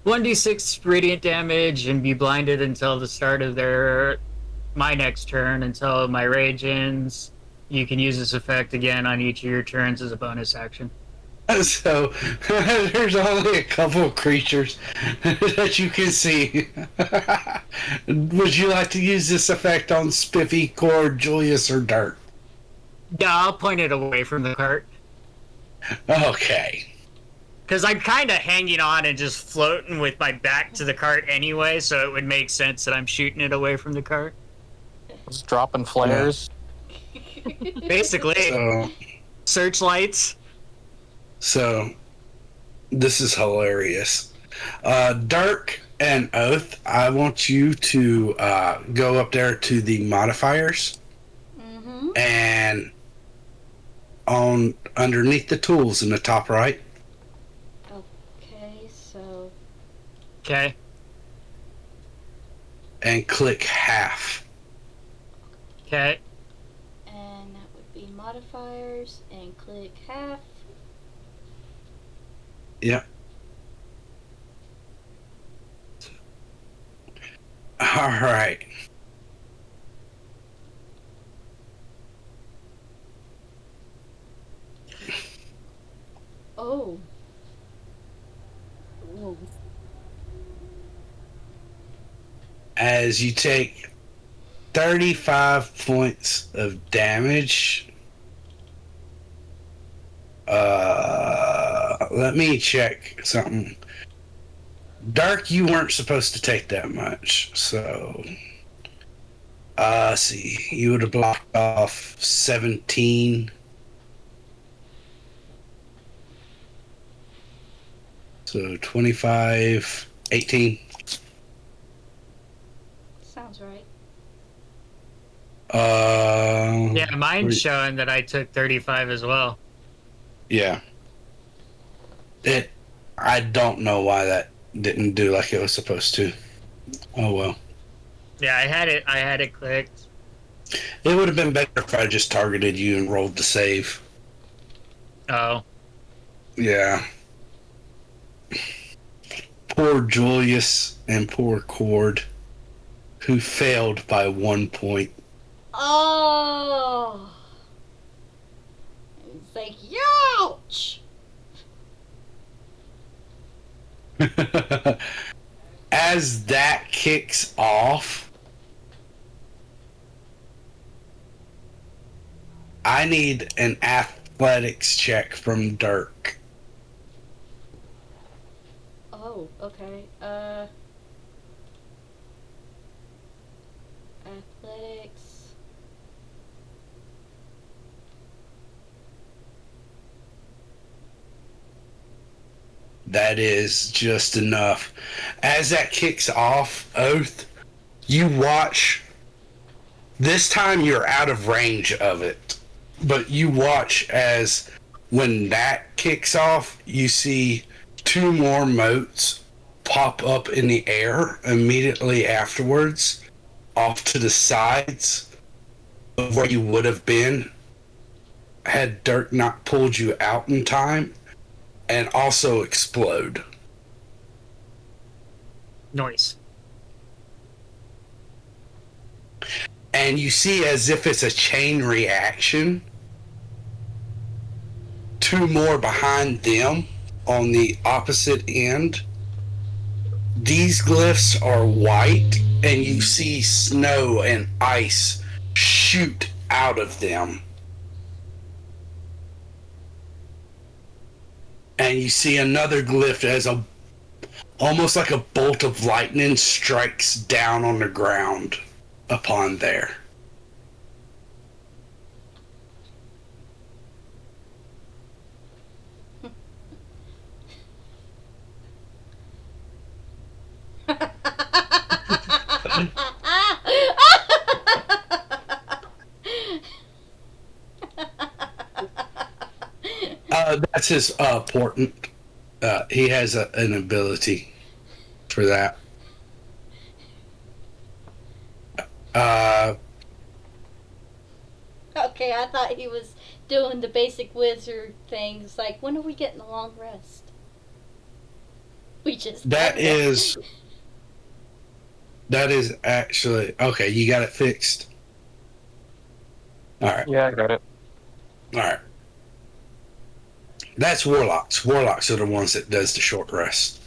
1d6 radiant damage and be blinded until the start of my next turn, until my rage ends. You can use this effect again on each of your turns as a bonus action. So, there's only a couple of creatures that you can see. Would you like to use this effect on Spiffy, Cord, Julius, or Dirk? Yeah, I'll point it away from the cart. Okay. Because I'm kind of hanging on and just floating with my back to the cart anyway, so it would make sense that I'm shooting it away from the cart. Just dropping flares. Basically, So, searchlights. so this is hilarious. Dirk and Oath, I want you to go up there to the modifiers Mm-hmm. and on underneath the tools in the top right. Okay, so Okay. And click half. Okay. and that would be modifiers and click half. Yep. All right. Oh. As you take 35 points of damage. Let me check something. Dark, you weren't supposed to take that much, so see, you would have blocked off 17. So 25, 18. Sounds right. Yeah, mine's showing that I took 35 as well. Yeah. I don't know why that didn't do like it was supposed to. Oh well. Yeah, I had it clicked. It would have been better if I just targeted you and rolled the save. Oh. Yeah. Poor Julius and poor Cord, who failed by 1 point. Oh. It's like, ouch! As that kicks off, I need an athletics check from Dirk. Oh, okay. Athletics. That is just enough. As that kicks off, Oath, you watch. This time you're out of range of it, but you watch as when that kicks off, you see 2 more motes pop up in the air immediately afterwards, off to the sides of where you would have been had Dirk not pulled you out in time, and also explode. Noise. And you see, as if it's a chain reaction, 2 more behind them on the opposite end. These glyphs are white, and you see snow and ice shoot out of them. And you see another glyph as almost like a bolt of lightning strikes down on the ground upon there. That's his portent. He has an ability for that. Okay, I thought he was doing the basic wizard things, like, when are we getting a long rest? We just... That is actually... Okay, you got it fixed? Alright. Yeah, I got it. Alright. That's warlocks. Warlocks are the ones that does the short rest.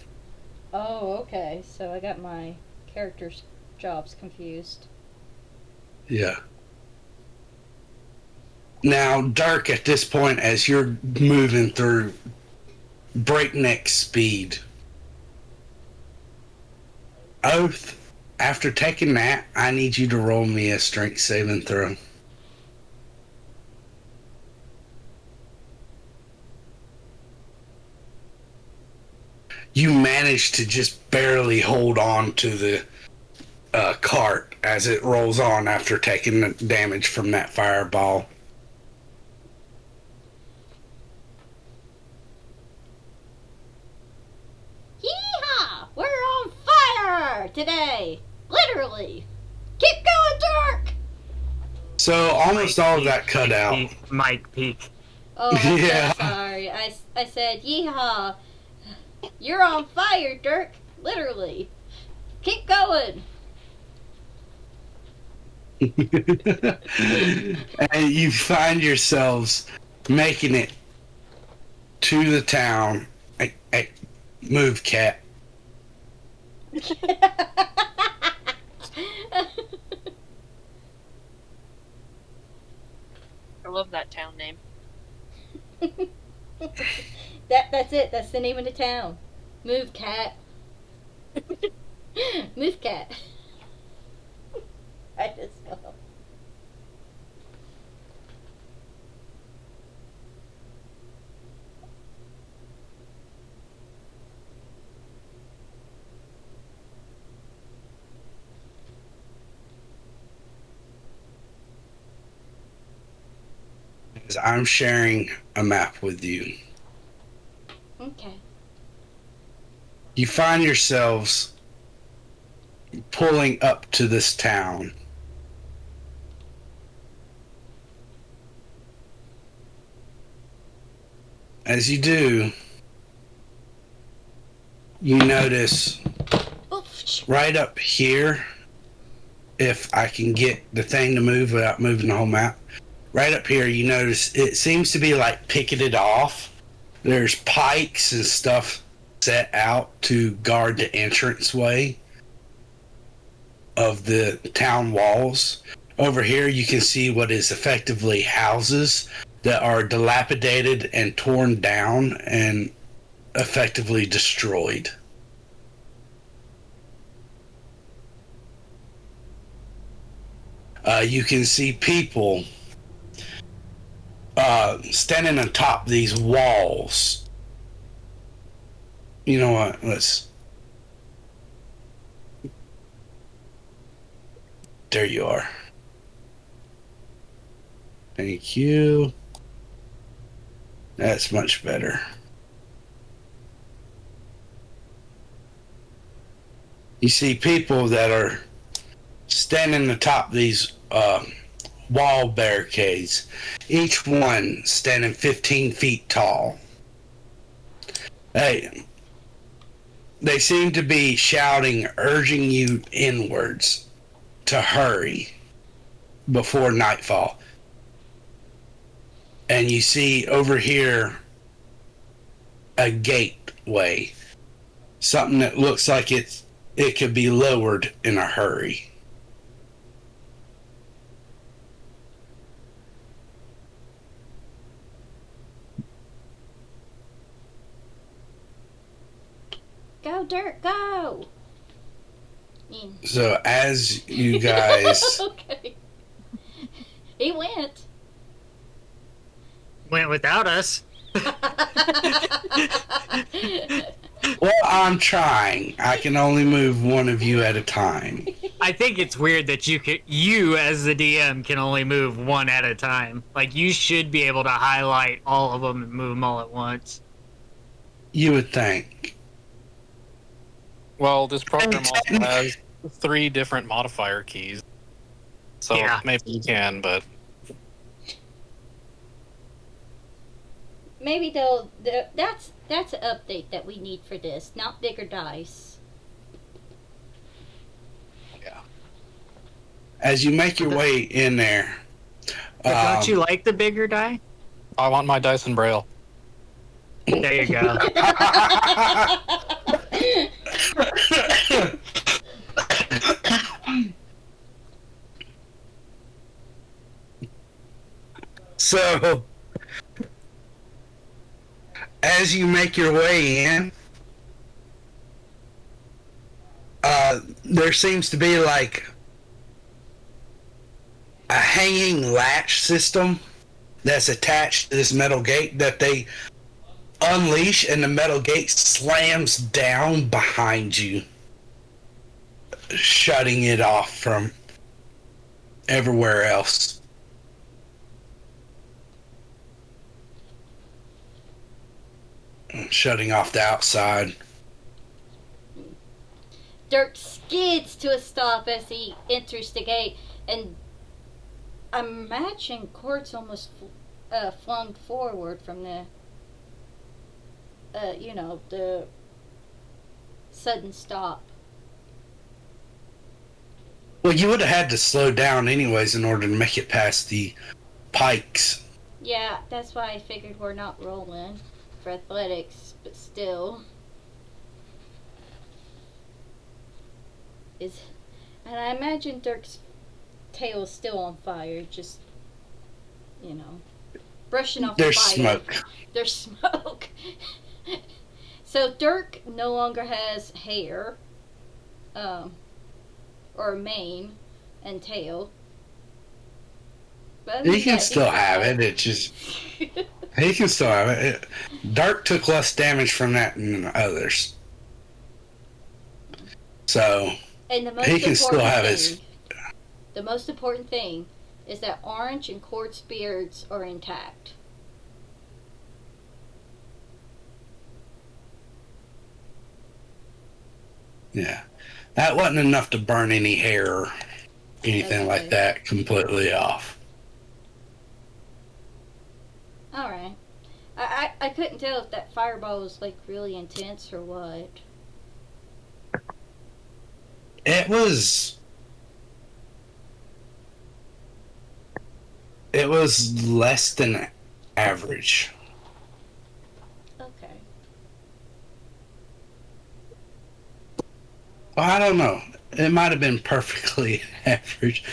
Oh, okay. So I got my character's jobs confused. Yeah. Now, Dark, at this point, as you're moving through breakneck speed, Oath, after taking that, I need you to roll me a strength saving throw. You manage to just barely hold on to the cart as it rolls on after taking the damage from that fireball. Yeehaw! We're on fire today! Literally! Keep going, Dirk! So almost all of that cut out. Mike Peak. Oh, I'm Yeah. so sorry. I said, yeehaw! You're on fire, Dirk! Literally! Keep going! And you find yourselves making it to the town. Hey, move, cat. That's it. That's the name of the town. Move, cat. Move, cat. I just fell. Because I'm sharing a map with you. Okay. You find yourselves pulling up to this town. As you do, you notice Oof. right up here, if I can get the thing to move without moving the whole map, right up here you notice it seems to be like picketed off. There's pikes and stuff set out to guard the entranceway of the town walls. Over here you can see what is effectively houses that are dilapidated and torn down and effectively destroyed. You can see people standing on top of these walls. You know what? There you are. Thank you. That's much better. You see people that are standing on top of these wall barricades, each one standing 15 feet tall. They seem to be shouting, urging you inwards to hurry before nightfall. And you see over here a gateway, something that looks like it could be lowered in a hurry. Go, Dirk, go! So as you guys Okay. He went. Went without us. well, I'm trying. I can only move one of you at a time. I think it's weird that you as the DM can only move one at a time. Like, you should be able to highlight all of them and move them all at once. You would think. Well, this program also has 3 different modifier keys. So Yeah. maybe you can, but Maybe that's an update that we need for this, not bigger dice. Yeah. As you make your way in there, But don't you like the bigger die? I want my dice in Braille. There you go. So, as you make your way in, there seems to be like a hanging latch system that's attached to this metal gate that they unleash, and the metal gate slams down behind you, shutting it off from everywhere else. Shutting off the outside. Dirk skids to a stop as he enters the gate, and I'm imagining Court's almost flung forward from the the sudden stop. Well, you would have had to slow down anyways in order to make it past the pikes. Yeah, that's why I figured we're not rolling for athletics, but still. And I imagine Dirk's tail is still on fire, just, brushing off There's the fire. smoke. There's smoke. So Dirk no longer has hair, or mane and tail. But other He than can that, still he's have it. alive. It just he can still have it. Dark took less damage from that than others, so And he can still have his. the most important thing is that Orange and Quartz beards are intact. Yeah, that wasn't enough to burn any hair or anything like Okay. that completely off. Alright. I couldn't tell if that fireball was like really intense or what. It was. It was less than average. Okay. Well, I don't know. It might have been perfectly average.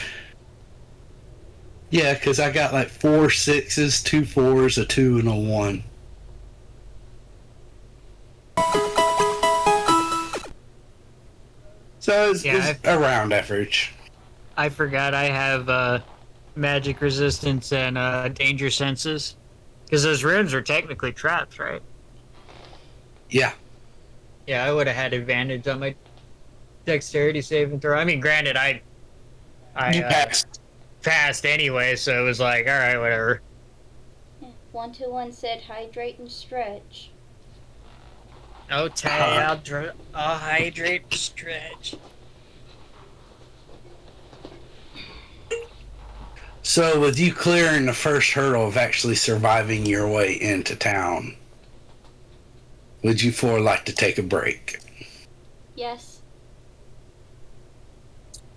Yeah, because I got like 4 6s, 2 4s, a 2, and a 1. So it's around average. I forgot I have magic resistance and danger senses. Because those runes are technically traps, right? Yeah. Yeah, I would have had advantage on my dexterity saving throw. I mean, granted, You I passed. passed anyway, so it was like, all right, whatever. 121 said hydrate and stretch. Okay, I'll hydrate and stretch. So, with you clearing the first hurdle of actually surviving your way into town, would you four like to take a break? Yes.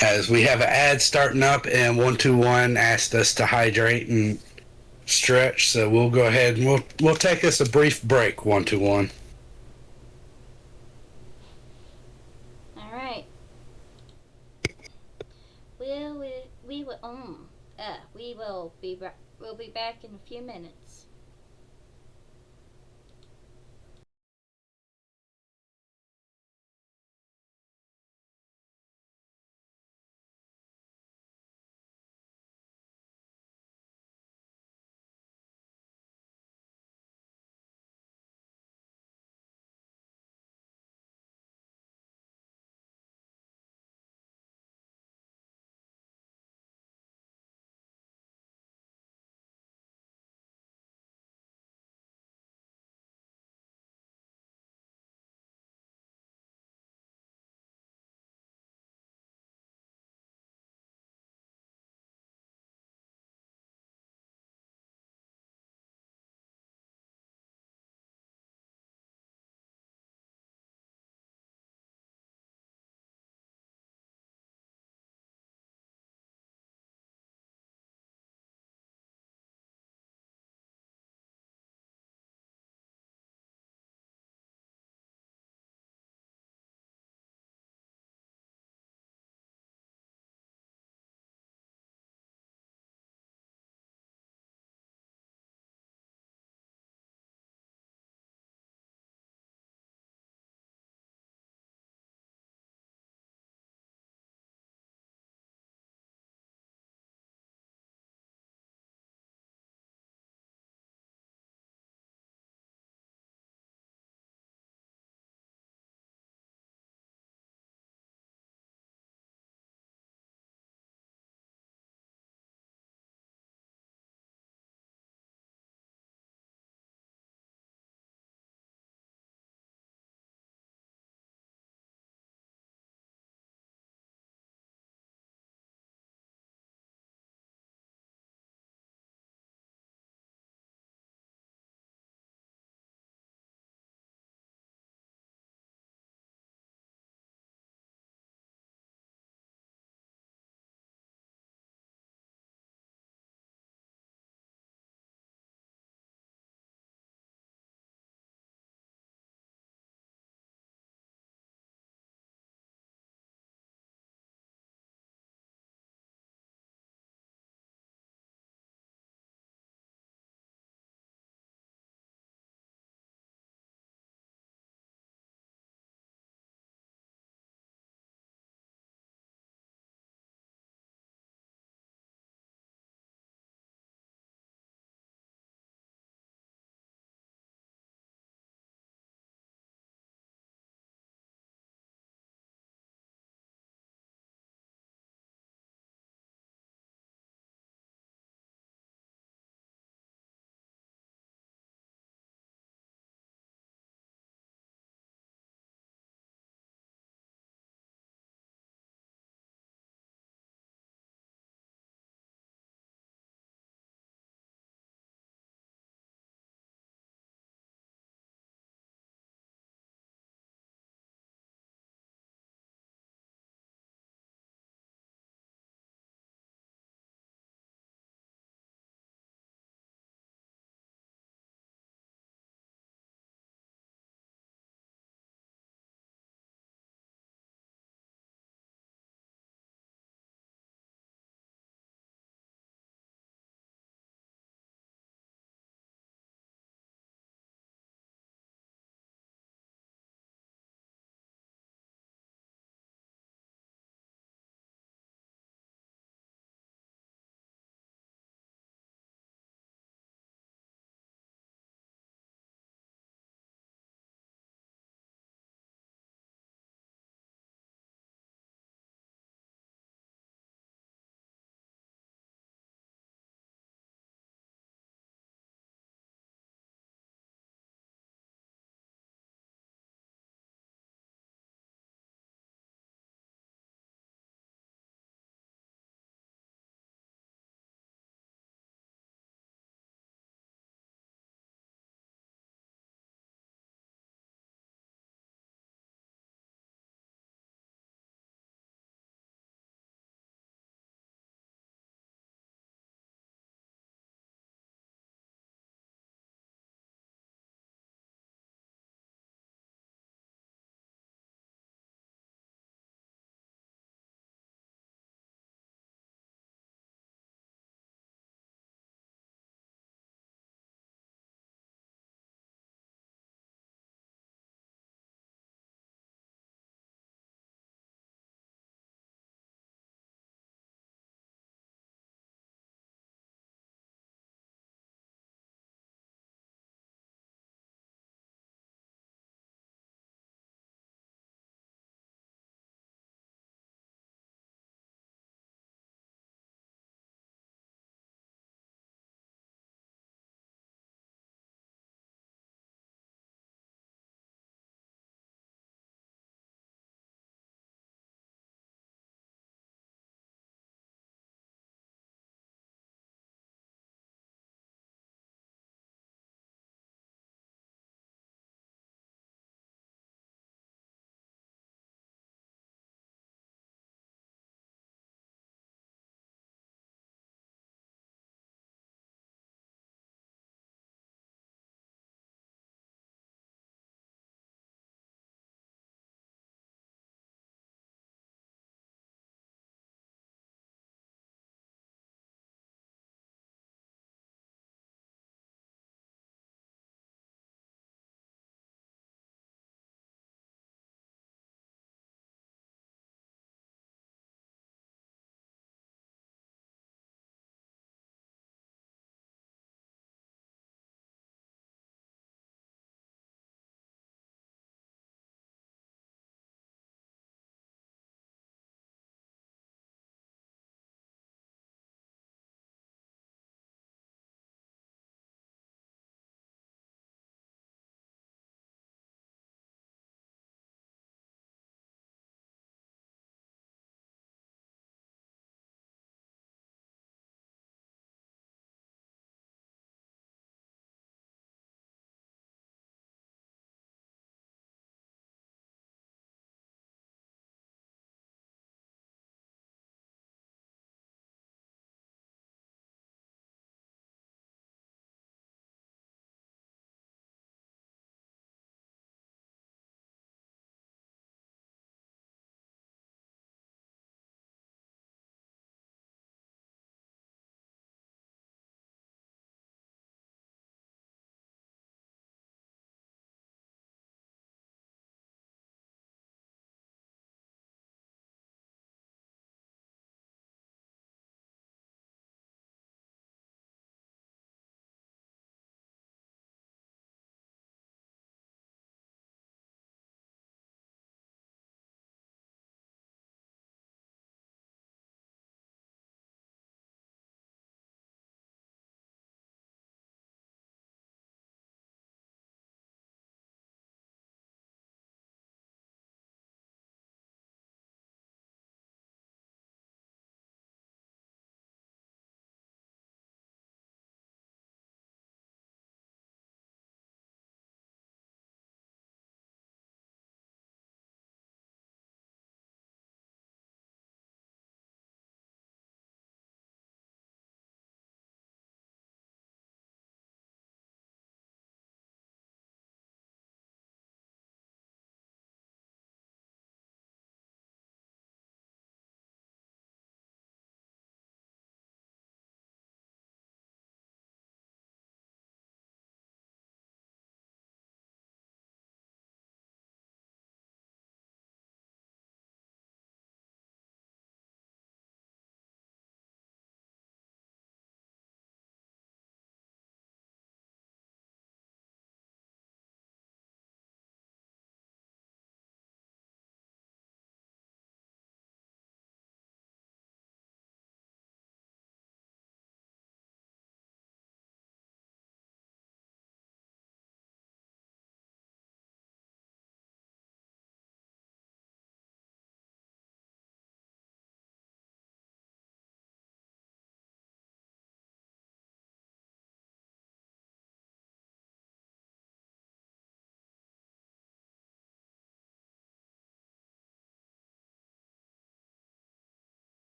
As we have an ad starting up, and 121 asked us to hydrate and stretch, so we'll go ahead and we'll take us a brief break. 121. Alright. We'll be back in a few minutes.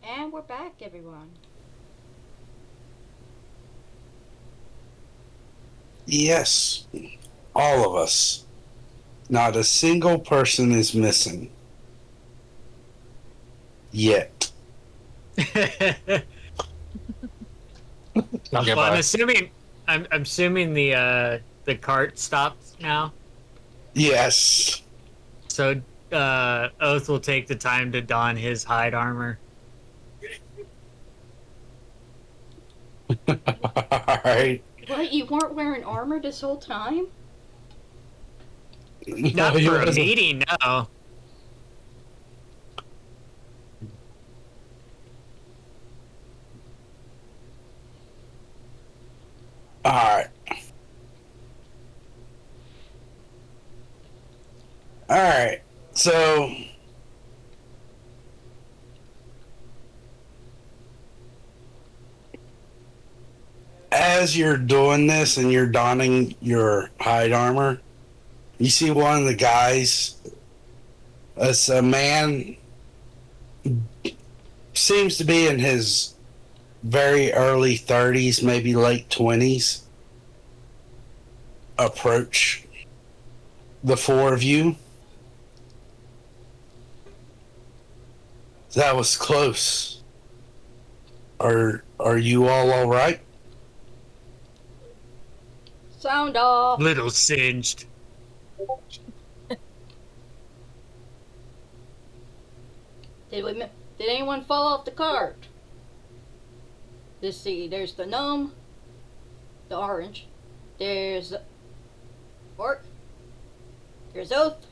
And we're back, everyone. Yes, all of us. Not a single person is missing. Yet. I'll get Well, by. I'm assuming the cart stopped now. Yes. So Oath will take the time to don his hide armor. Alright. What, you weren't wearing armor this whole time? Not for a meeting, no. Alright. Alright. So as you're doing this and you're donning your hide armor, you see one of the guys. It's a man, seems to be in his very early 30s, maybe late 20s, approach the four of you. That was close. Are you all right? Sound off. Little singed. Did anyone fall off the cart? Let's see. There's the gnome, the orange. There's the orc. There's Oath.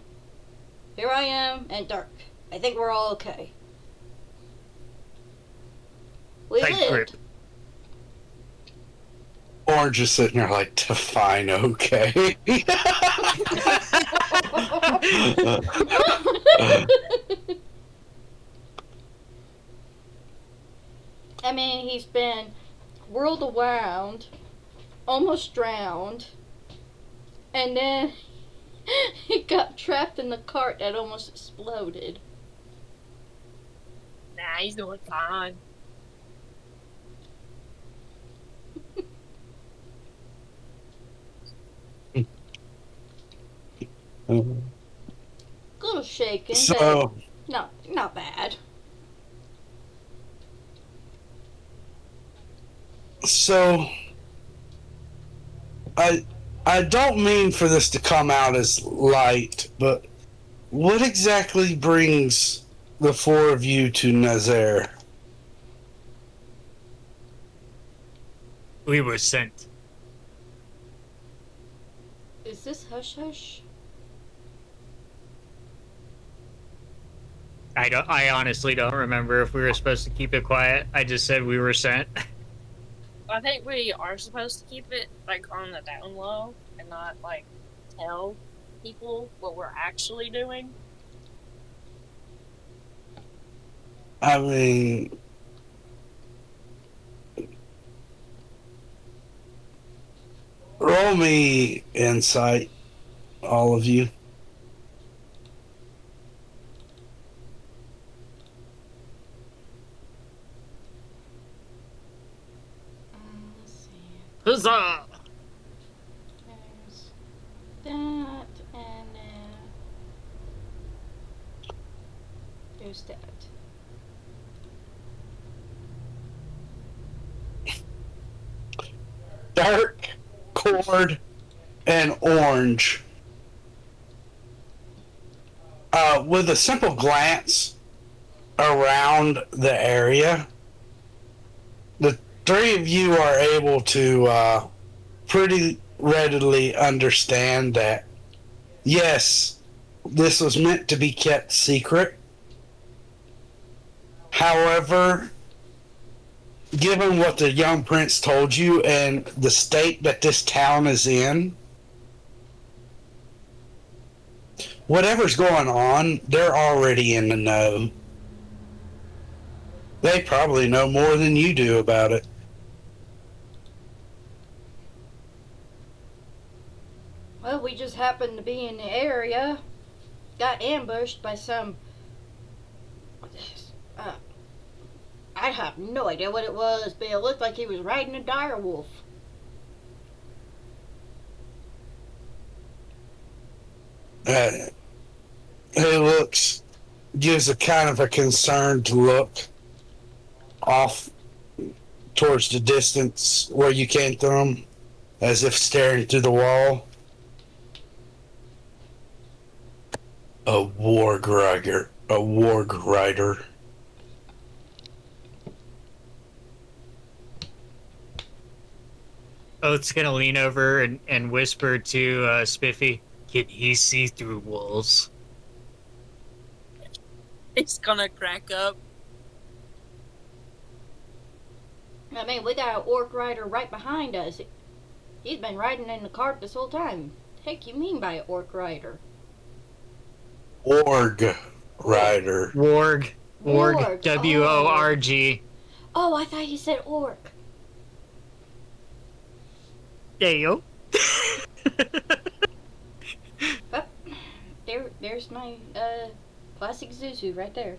Here I am, and Dark. I think we're all okay. We Tight grip. lived. Orange is sitting there like, define okay. I mean, he's been whirled around, almost drowned, and then he got trapped in the cart that almost exploded. Nah, he's doing fine. Little shaken, So, but not bad. so I don't mean for this to come out as light, but what exactly brings the four of you to Nazaire? We were sent. Is this hush hush? I honestly don't remember if we were supposed to keep it quiet. I just said we were sent. I think we are supposed to keep it like on the down low and not like tell people what we're actually doing. I mean, roll me insight, all of you. Let's see. Huzzah! There's that, and then there's that. Dark, cord, and orange. With a simple glance around the area, the three of you are able to pretty readily understand that, yes, this was meant to be kept secret. However, given what the young prince told you and the state that this town is in, whatever's going on, they're already in the know. They probably know more than you do about it. Well, we just happened to be in the area, got ambushed by some I have no idea what it was, but it looked like he was riding a dire wolf. He gives a kind of a concerned look off towards the distance where you came from, as if staring through the wall. A warg rider. A warg rider. Oath's gonna lean over and whisper to Spiffy, "Can he see through walls?" It's gonna crack up. I mean, we got an orc rider right behind us. He's been riding in the cart this whole time. Heck, you mean by an orc rider? Warg rider. Warg. Warg. Warg. W-O-R-G. Oh, I thought he said orc. There you go. Oh, there's my plastic Zuzu right there.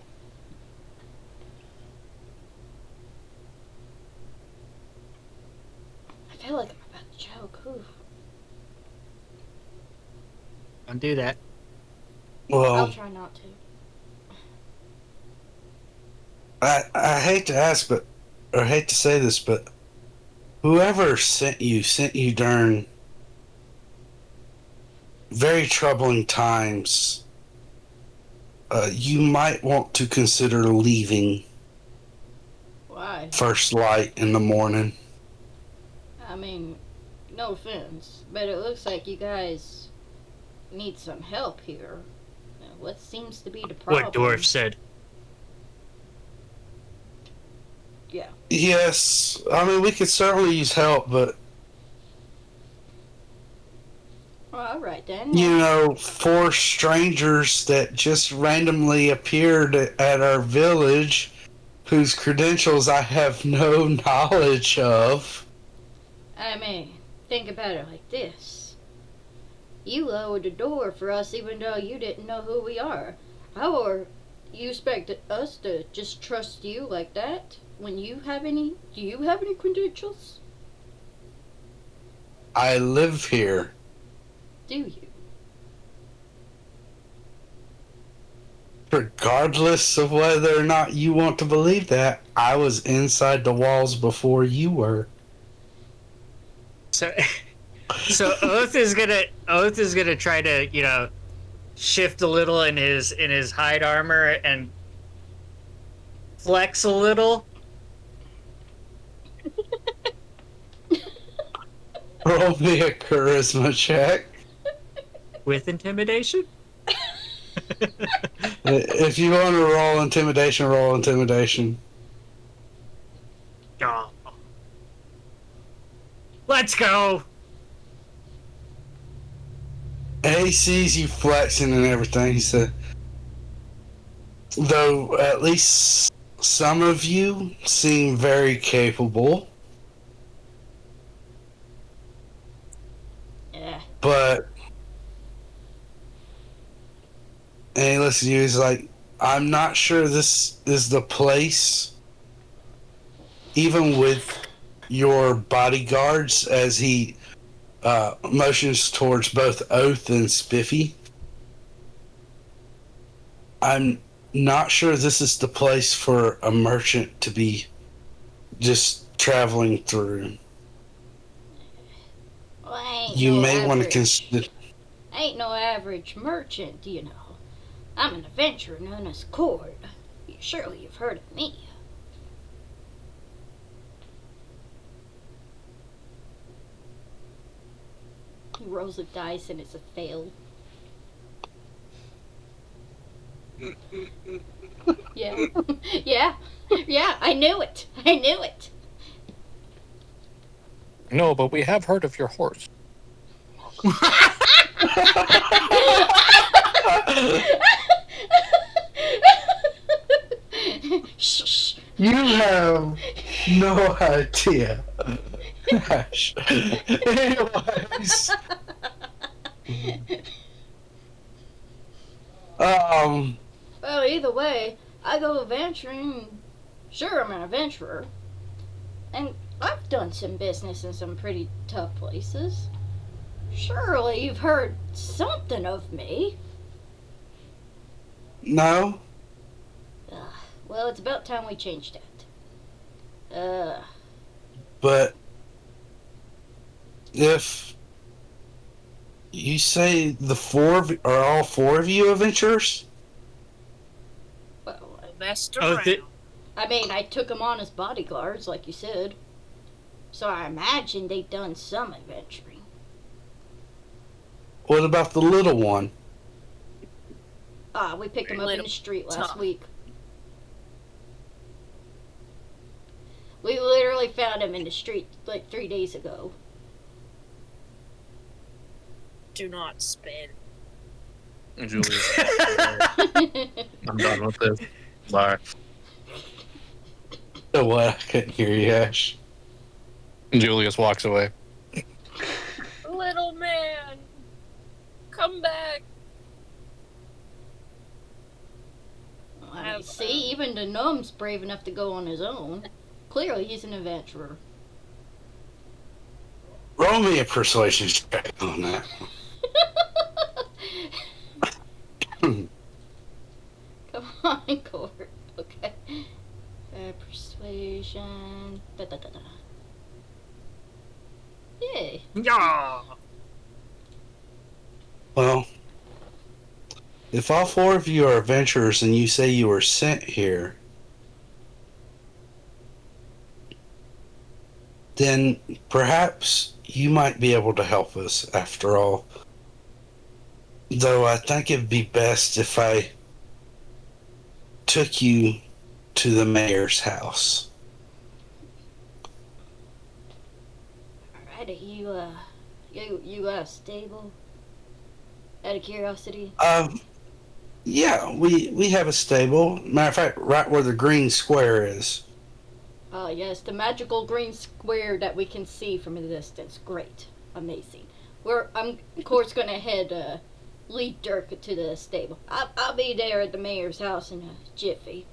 I feel like I'm about to choke. Ooh. Don't do that. I'll Well, try not to. I hate to ask, or hate to say this, but whoever sent you during very troubling times. You might want to consider leaving Why? first light in the morning. I mean, no offense, but it looks like you guys need some help here. What seems to be the problem? What Dwarf said. Yeah. Yes, I mean, we could certainly use help, but, Well, alright then. you know, 4 strangers that just randomly appeared at our village, whose credentials I have no knowledge of. I mean, think about it like this. You lowered the door for us even though you didn't know who we are. How you expect us to just trust you like that? When you have any... Do you have any credentials? I live here. Do you? Regardless of whether or not you want to believe that, I was inside the walls before you were. So Oath is gonna try to, shift a little in his hide armor and flex a little. Roll me a charisma check. With intimidation? If you want to roll intimidation, roll intimidation. Oh. Let's go! And he sees you flexing and everything. He said, though at least some of you seem very capable, Yeah. but... And he listens to you, he's like, I'm not sure this is the place, even with your bodyguards, as he motions towards both Oath and Spiffy. I'm not sure this is the place for a merchant to be just traveling through. Well, I ain't You no may want to average- consider... I ain't no average merchant, you know. I'm an adventurer known as Cord. Surely you've heard of me. He rolls a dice and it's a fail. Yeah. yeah, I knew it. No, but we have heard of your horse. Shh. You have no idea. Gosh. Anyways. Well, either way, I go adventuring. Sure, I'm an adventurer. And I've done some business in some pretty tough places. Surely you've heard something of me. No? Well, it's about time we changed that. But if you say are all four of you adventurers? Well, Best Oh, around. I mean, I took them on as bodyguards, like you said. So I imagine they've done some adventuring. What about the little one? We picked him up in the street last tough. week. We literally found him in the street like 3 days ago. Do not spin. Julius, I'm done with this. Bye. Oh, what? I couldn't hear you, Ash. Julius walks away. Little man, come back. I mean, see, even the gnome's brave enough to go on his own. Clearly, he's an adventurer. Roll me a persuasion check on that. Come on, Court. Okay. Persuasion. Da, da, da, da. Yay. Yeah. Well, if all four of you are adventurers and you say you were sent here, then perhaps you might be able to help us after all. Though I think it'd be best if I took you to the mayor's house. Alright, you got a stable? Out of curiosity? Yeah, we have a stable. Matter of fact, right where the green square is. Oh, yes, the magical green square that we can see from a distance. Great. Amazing. I'm, of course, gonna lead Dirk to the stable. I'll be there at the mayor's house in a jiffy.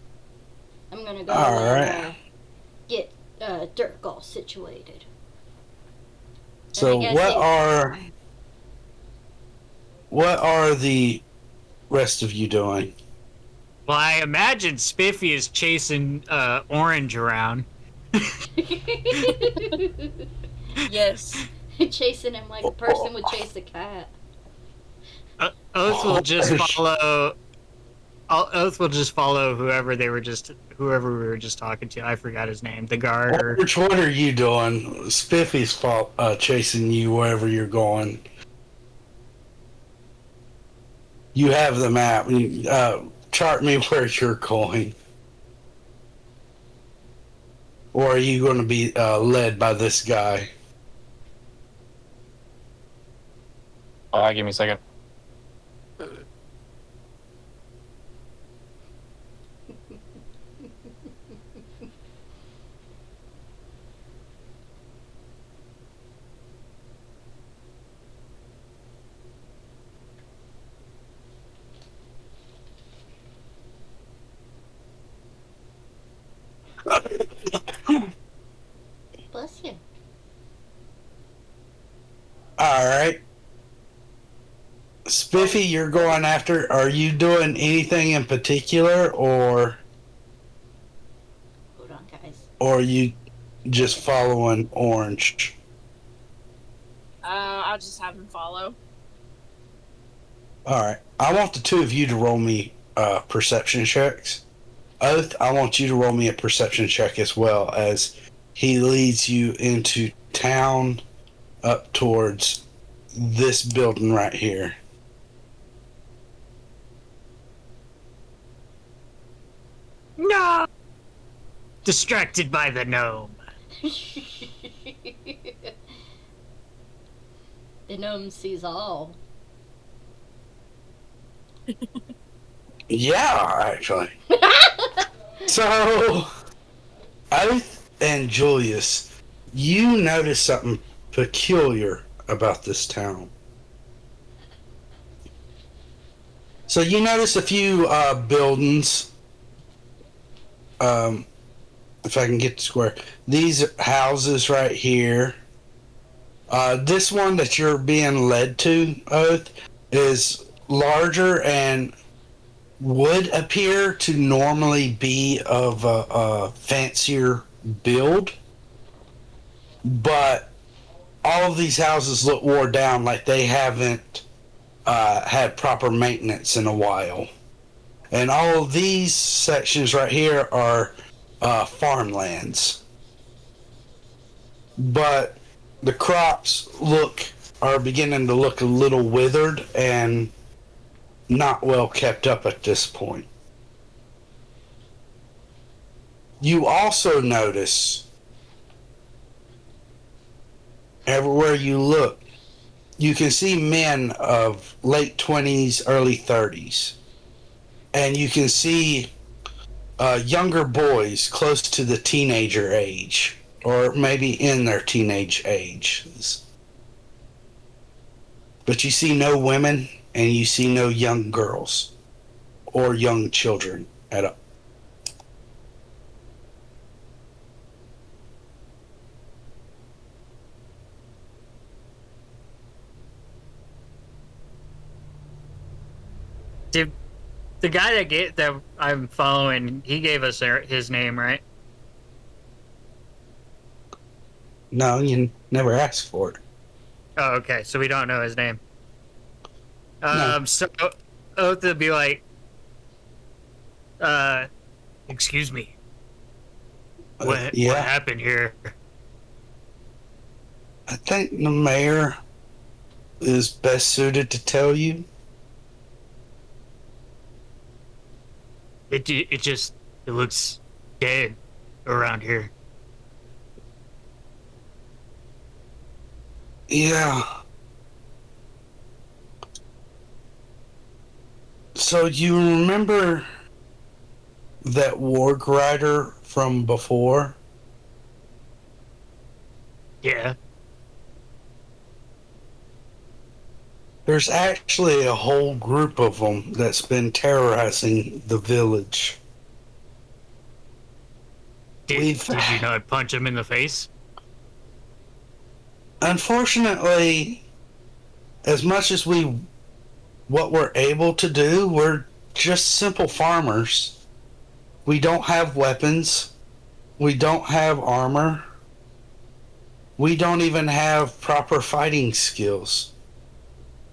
I'm gonna go Alright. Get Dirk all situated. So And I guess what are the rest of you doing? Well, I imagine Spiffy is chasing Orange around. Yes. Chasing him like a person would chase a cat. Oath will just follow. Oath will just follow whoever we were just talking to. I forgot his name. The guard. Or, Which one are you doing? Spiffy's chasing you wherever you're going. You have the map. Chart me where you're going. Or are you going to be led by this guy? Give me a second. Bless you. Alright. Spiffy, you're going after. Are you doing anything in particular, or Hold on, guys. are you just following Orange? I'll just have him follow. Alright. I want the two of you to roll me perception checks. Oath, I want you to roll me a perception check as well, as he leads you into town up towards this building right here. no. Distracted by the gnome. The gnome sees all. Yeah, actually. So, Oath and Julius, you notice something peculiar about this town. So you notice a few buildings if I can get the square. These houses right here. This one that you're being led to, Oath, is larger and would appear to normally be of a fancier build, but all of these houses look wore down, like they haven't had proper maintenance in a while. And all of these sections right here are farmlands. But the crops are beginning to look a little withered and not well kept up at this point. You also notice everywhere you look, you can see men of late 20s, early 30s. And you can see younger boys close to the teenager age, or maybe in their teenage ages. But you see no women, and you see no young girls or young children at all. Did the guy that I'm following, he gave us his name, right? No, you never asked for it. Oh, okay. So we don't know his name. No. So Oath would be like, excuse me. What happened here? I think the mayor is best suited to tell you. It looks dead around here. Yeah. So you remember that warg rider from before? Yeah. There's actually a whole group of them that's been terrorizing the village. Did you not punch him in the face? Unfortunately, as much as what we're able to do, we're just simple farmers. We don't have weapons. We don't have armor. We don't even have proper fighting skills.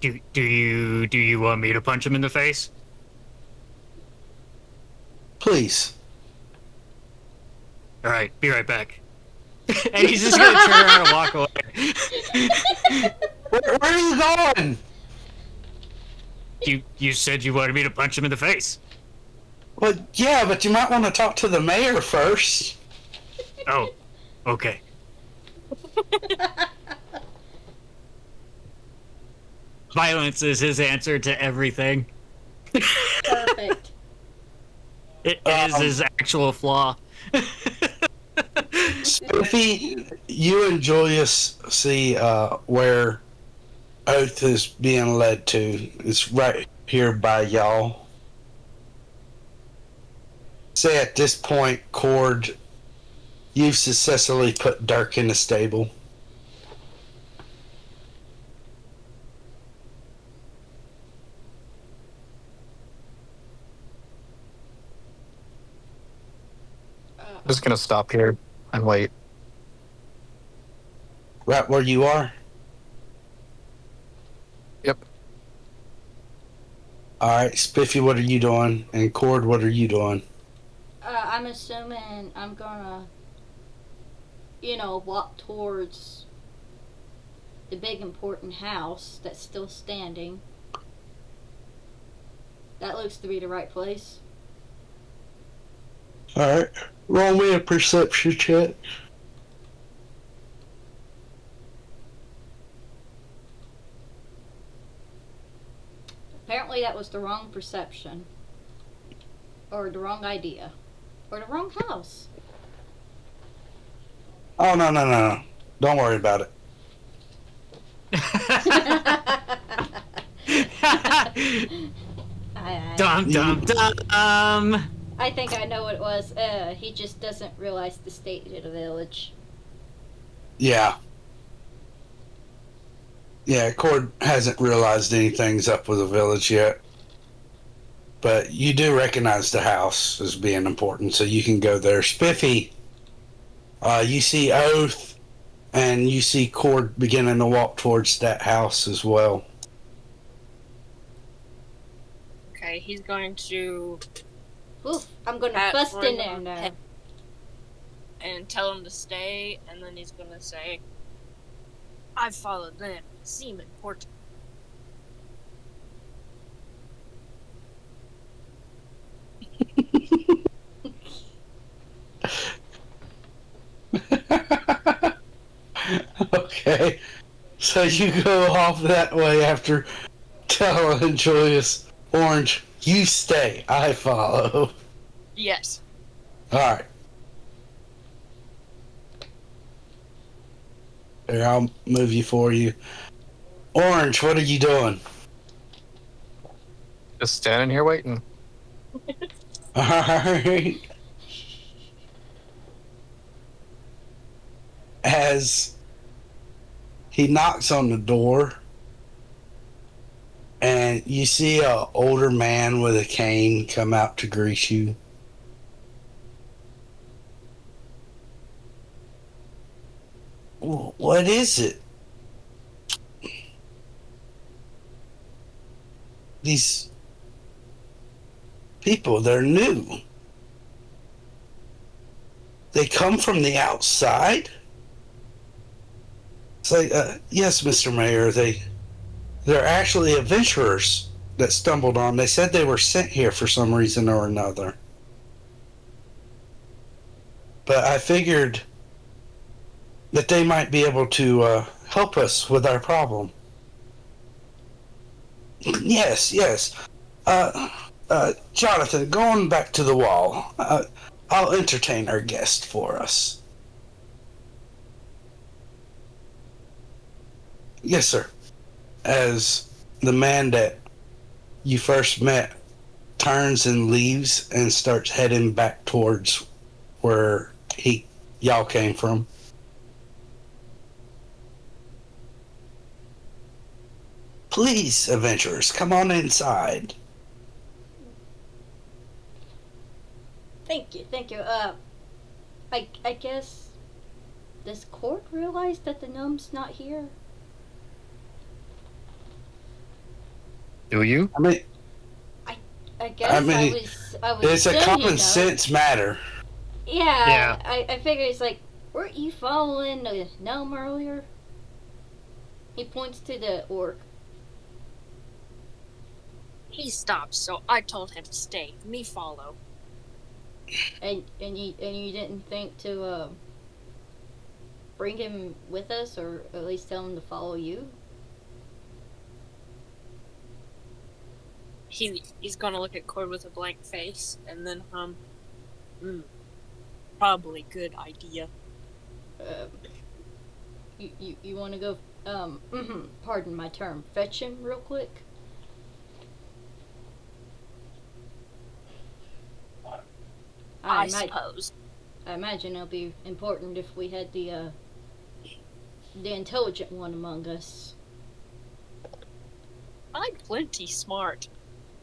Do you want me to punch him in the face? Please. All right, be right back. And he's just gonna turn around and walk away. Where are you going? You said you wanted me to punch him in the face. Well, yeah, but you might want to talk to the mayor first. Oh, okay. Violence is his answer to everything. Perfect. It is his actual flaw. Spiffy, you and Julius see where Oath is being led to. It's right here by y'all. Say at this point, Cord, you've successfully put Dirk in the stable. I'm just gonna stop here and wait. Right where you are? Yep. Alright, Spiffy, what are you doing? And Cord, what are you doing? I'm assuming I'm gonna, walk towards the big important house that's still standing. That looks to be the right place. Alright, roll me a perception check. Apparently that was the wrong perception. Or the wrong idea. Or the wrong house. Oh, no. Don't worry about it. Dum dum dum. I think I know what it was. He just doesn't realize the state of the village. Yeah. Yeah, Cord hasn't realized anything's up with the village yet. But you do recognize the house as being important, so you can go there. Spiffy, you see Oath, and you see Cord beginning to walk towards that house as well. Okay, he's going to Oof, I'm gonna pat bust in Grung there on the now. head and tell him to stay, and then he's gonna say, "I followed them. Seem important." Okay. So you go off that way after telling Julius Orange, you stay, I follow. Yes. Alright. Here, I'll move you for you. Orange, what are you doing? Just standing here waiting. Alright. As he knocks on the door, and you see a older man with a cane come out to greet you. What is it? These people, they're new. They come from the outside? It's like, yes, Mr. Mayor, they're actually adventurers that stumbled on. They said they were sent here for some reason or another. But I figured that they might be able to help us with our problem. Yes. Jonathan, going back to the wall. I'll entertain our guest for us. Yes, sir. As the man that you first met turns and leaves and starts heading back towards where y'all came from. Please, adventurers, come on inside. Thank you. I guess, does Cord realize that the gnome's not here? Do you? I mean, I guess I mean, was it's a studying, common though. sense matter. Yeah. I figure it's like, weren't you following the gnome earlier? He points to the orc. He stopped, so I told him to stay. Me follow. And you didn't think to bring him with us, or at least tell him to follow you? He's gonna look at Cord with a blank face, and then probably good idea. You want to go? Pardon my term. Fetch him real quick. I suppose. I imagine it'll be important if we had the intelligent one among us. I'm plenty smart.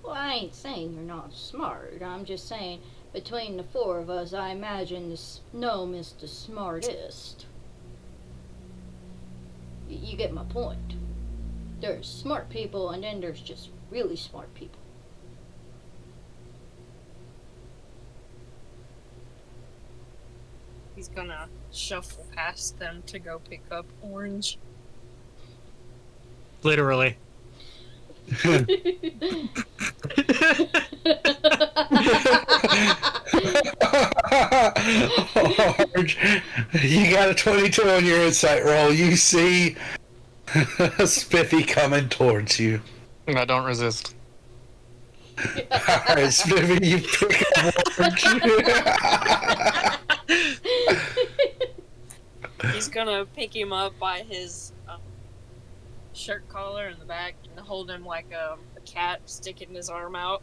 Well, I ain't saying you're not smart. I'm just saying, between the four of us, I imagine the gnome is the smartest. You get my point. There's smart people, and then there's just really smart people. He's gonna shuffle past them to go pick up Orange. Literally. Orange, you got a 22 on your insight roll. You see Spiffy coming towards you. I don't resist. Alright, Spiffy, you pick up Orange. He's gonna pick him up by his shirt collar in the back and hold him like a cat sticking his arm out.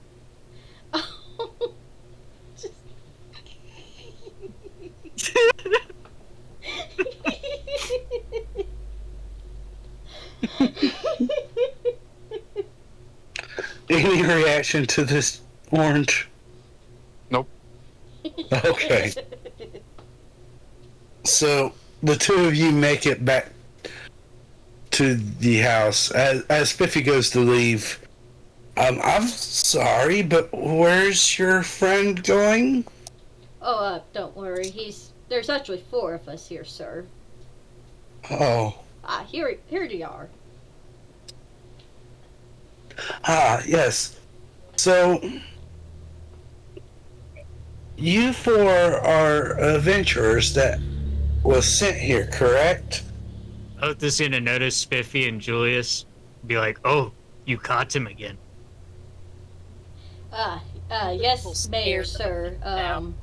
Any reaction to this, Orange? Nope. Okay. So the two of you make it back to the house. As Spiffy goes to leave, I'm sorry, but where's your friend going? Oh, don't worry. There's actually 4 of us here, sir. Oh. Here they are. Yes. So, you 4 are adventurers that was sent here, correct? Oath is gonna notice Spiffy and Julius, be like, "Oh, you caught him again." Yes, Mayor, scared sir.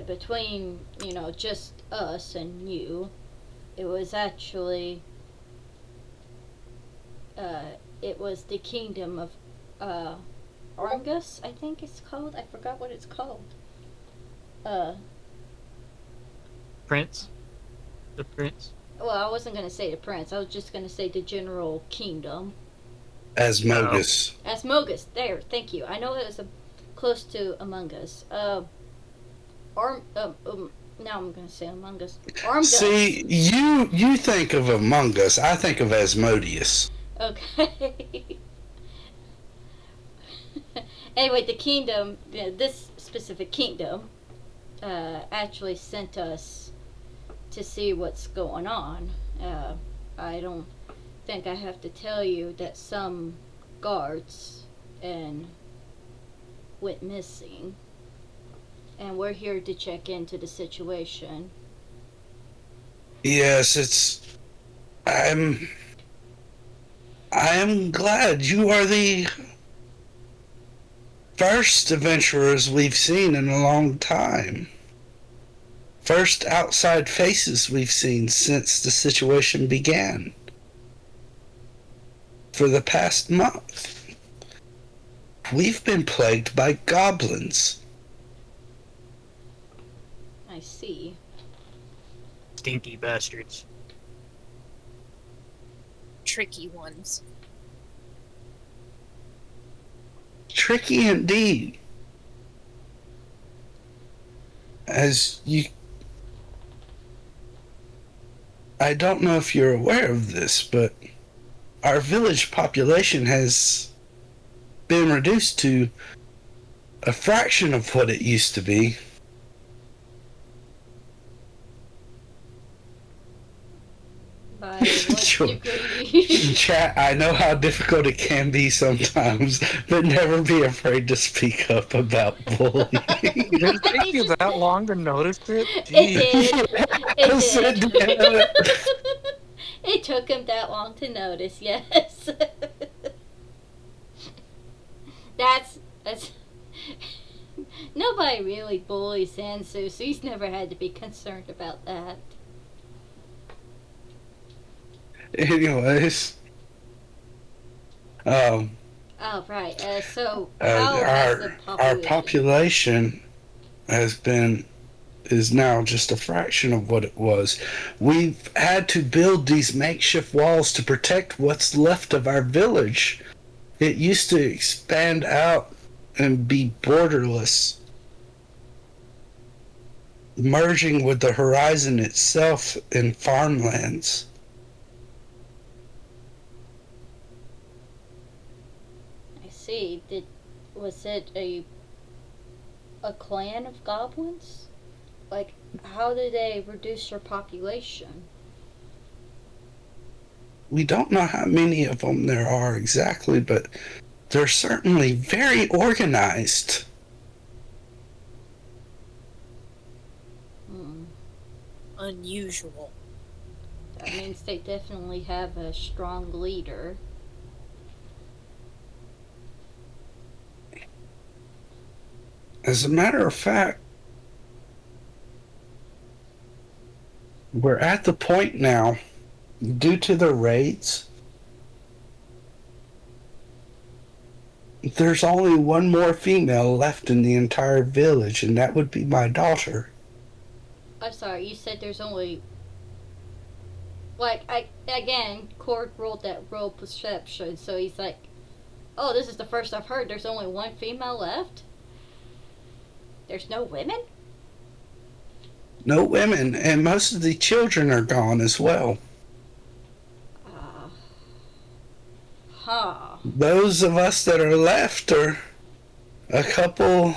Between, just us and you, it was actually, it was the kingdom of, Orngus, I think it's called. I forgot what it's called. Prince, the prince. Well, I wasn't gonna say the prince. I was just gonna say the general kingdom. Asmogus. Asmogus. There. Thank you. I know it was close to Among Us. Now I'm gonna say Among Us. Armgus. See, you think of Among Us. I think of Asmodeus. Okay. Anyway, the kingdom, this specific kingdom, actually sent us to see what's going on. I don't think I have to tell you that some guards went missing, and we're here to check into the situation. Yes, I am glad you are the first adventurers we've seen in a long time. First outside faces we've seen since the situation began. For the past month, we've been plagued by goblins. I see. Stinky bastards. Tricky ones. Tricky indeed. I don't know if you're aware of this, but our village population has been reduced to a fraction of what it used to be. By what degree? Chat, I know how difficult it can be sometimes, but never be afraid to speak up about bullying. Did it take you that long to notice it? It Jeez. did. It did. It took him that long to notice, yes. That's nobody really bullies Sansu, so he's never had to be concerned about that. Anyways, Oh, right. So how has the our population is now just a fraction of what it was. We've had to build these makeshift walls to protect what's left of our village. It used to expand out and be borderless, merging with the horizon itself in farmlands. I see. Was it a clan of goblins? Like, how did they reduce their population? We don't know how many of them there are exactly, but they're certainly very organized. Unusual. That means they definitely have a strong leader. As a matter of fact, we're at the point now, due to the raids, there's only one more female left in the entire village, and that would be my daughter. I'm sorry, you said there's only. Cord rolled that roll perception, so he's like, oh, this is the first I've heard there's only one female left? There's no women? No women, and most of the children are gone as well. Huh. Those of us that are left are a couple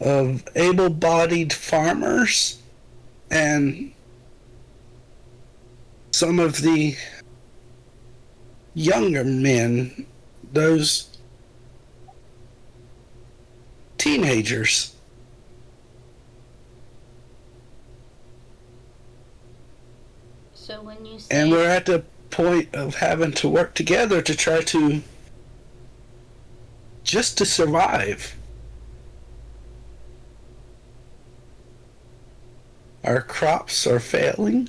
of able-bodied farmers and some of the younger men, those teenagers. So when you say... And we're at the point of having to work together to try to just to survive. Our crops are failing.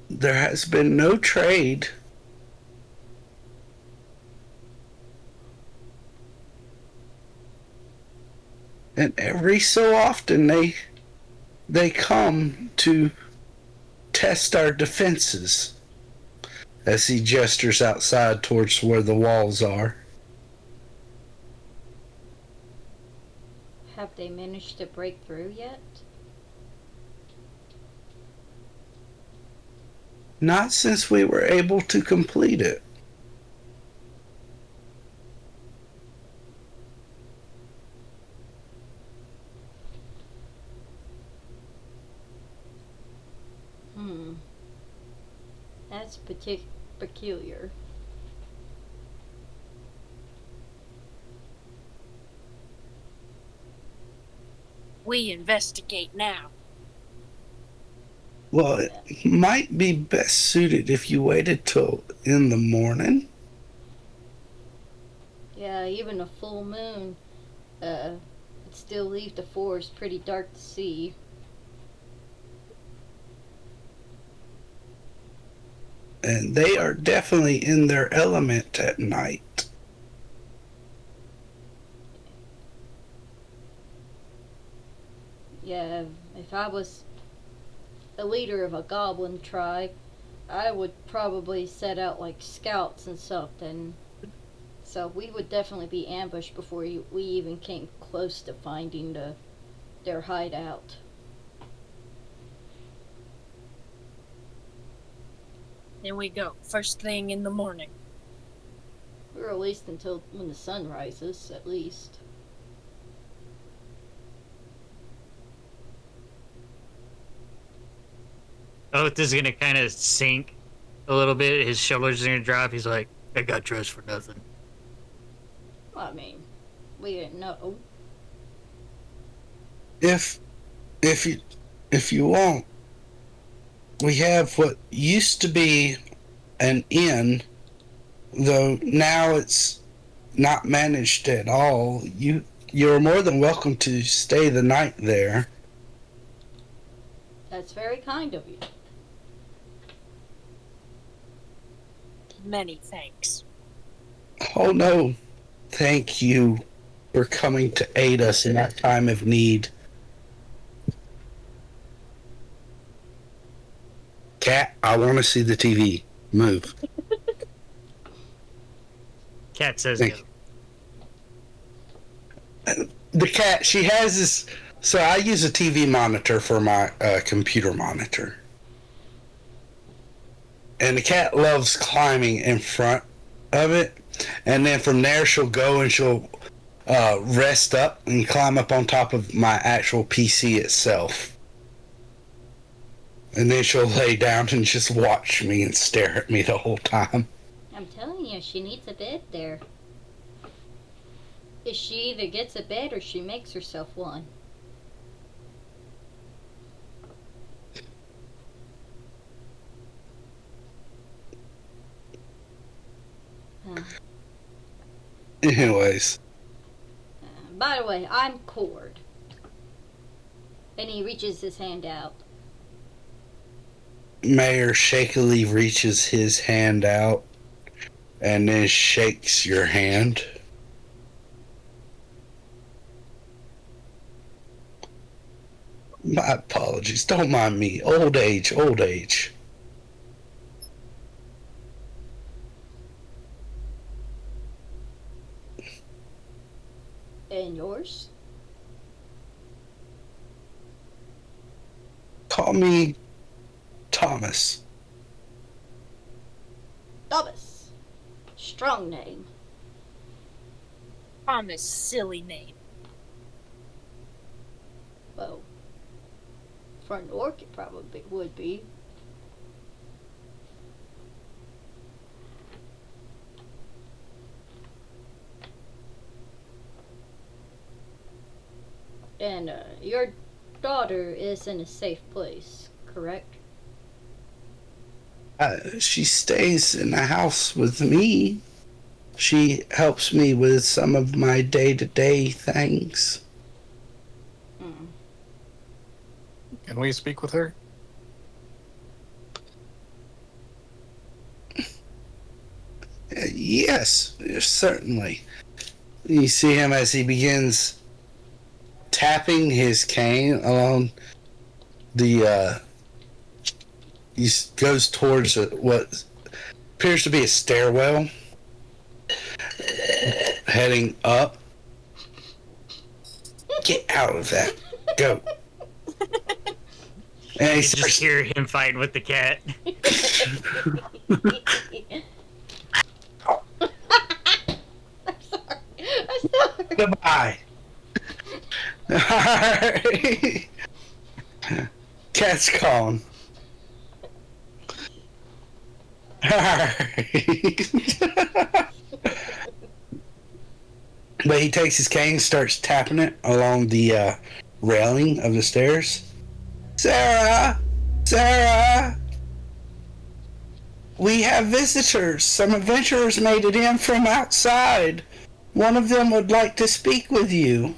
There has been no trade. And every so often they come to test our defenses, as he gestures outside towards where the walls are. Have they managed to break through yet? Not since we were able to complete it. That's peculiar. We investigate now. Well, it might be best suited if you waited till in the morning. Yeah, even a full moon would still leave the forest pretty dark to see. And they are definitely in their element at night. Yeah, if I was a leader of a goblin tribe, I would probably set out like scouts and something. So we would definitely be ambushed before we even came close to finding their hideout. Then we go, first thing in the morning. Or at least until when the sun rises, at least. Oath is gonna kind of sink a little bit. His shoulders are gonna drop. He's like, I got dressed for nothing. Well, I mean, we didn't know. If you want, we have what used to be an inn, though now it's not managed at all. You're more than welcome to stay the night there. That's very kind of you. Many thanks. Oh no, thank you for coming to aid us in that time of need. Cat, I want to see the TV. Move. Cat says Thank go. The cat, she has this. So I use a TV monitor for my computer monitor. And the cat loves climbing in front of it. And then from there she'll go and she'll rest up and climb up on top of my actual PC itself. And then she'll lay down and just watch me and stare at me the whole time. I'm telling you, she needs a bed there. She either gets a bed or she makes herself one. Anyways. By the way, I'm Cord. And he reaches his hand out. Mayor shakily reaches his hand out and then shakes your hand. My apologies. Don't mind me. Old age, old age. And yours? Call me Thomas. Thomas. Strong name. Thomas, silly name. Well, for an orc it probably would be. And your daughter is in a safe place, correct? She stays in the house with me. She helps me with some of my day-to-day things. Mm. Can we speak with her? Yes, certainly. You see him as he begins tapping his cane along the he goes towards what appears to be a stairwell heading up. Get out of that. Go. And You he just starts, hear him fighting with the cat. I'm sorry. I'm sorry. goodbye. Alright. Cat's gone. Alright. But he takes his cane, starts tapping it along the railing of the stairs. Sarah! Sarah! We have visitors. Some adventurers made it in from outside. One of them would like to speak with you.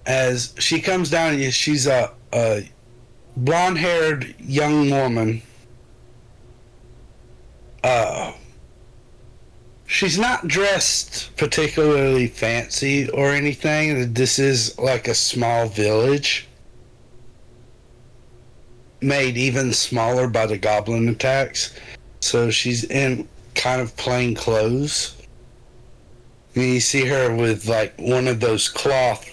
As she comes down, she's a blonde-haired young woman. She's not dressed particularly fancy or anything. This is like a small village, made even smaller by the goblin attacks. So she's in kind of plain clothes. And you see her with like one of those cloth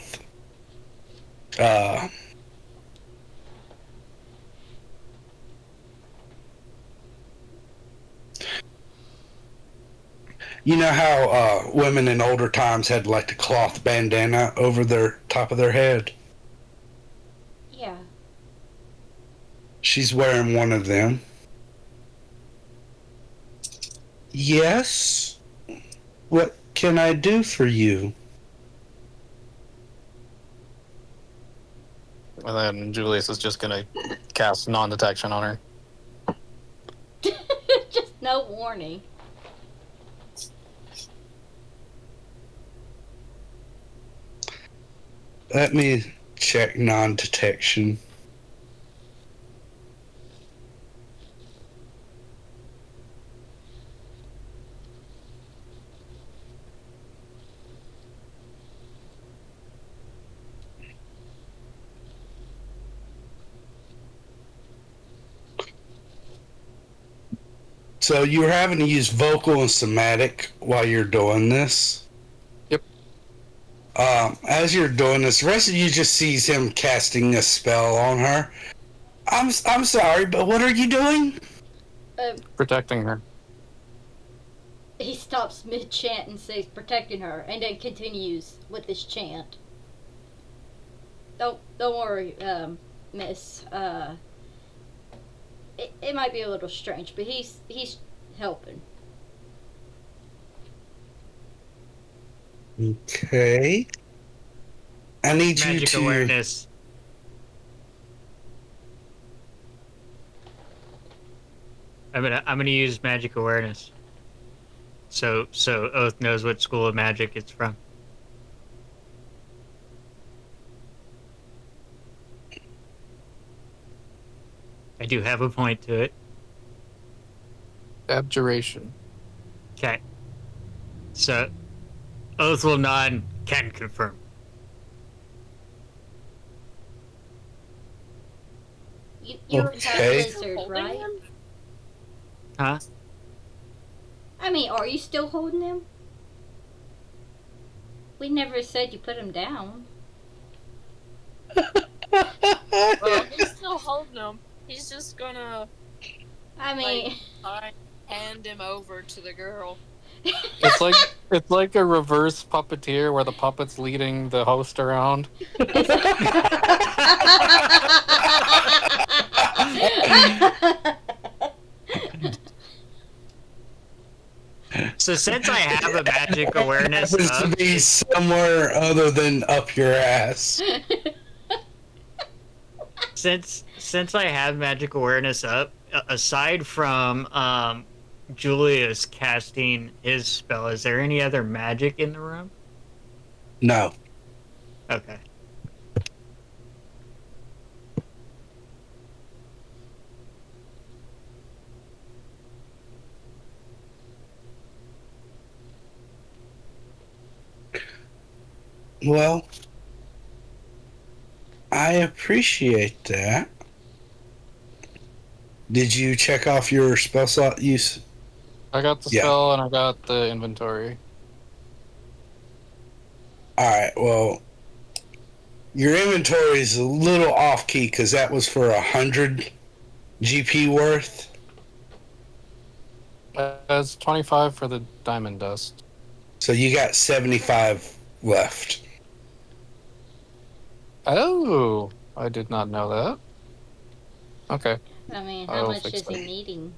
you know how women in older times had like the cloth bandana over their top of their head? Yeah. She's wearing one of them. Yes? What can I do for you? And then Julius is just gonna cast non-detection on her. Just no warning. Let me check non-detection. So you're having to use vocal and somatic while you're doing this? Yep. As you're doing this, the rest of you just sees him casting a spell on her. I'm sorry, but what are you doing? Protecting her. He stops mid-chant and says protecting her, and then continues with his chant. Don't worry, miss. It might be a little strange, but he's helping. Okay. I need you Magic to awareness. I'm gonna use magic awareness. So Oath knows what school of magic it's from. I do have a point to it. Abjuration. Okay. So Oath will nod. Can confirm. You're Okay. half lizard, Holding right? him? Huh? I mean, are you still holding him? We never said you put him down. Well, he's still holding him. He's just gonna I mean, hand him over to the girl. It's like a reverse puppeteer where the puppet's leading the host around. So since I have a magic awareness Happens to up, be somewhere other than up your ass. since I have magic awareness up, aside from Julius casting his spell, is there any other magic in the room? No. Okay. Well, I appreciate that. Did you check off your spell slot use? I got the Yeah. spell and I got the inventory. Alright, well, your inventory is a little off key because that was for 100 GP worth. That's 25 for the diamond dust. So you got 75 left. Oh, I did not know that. Okay. I mean, I how will much fix is he that. needing?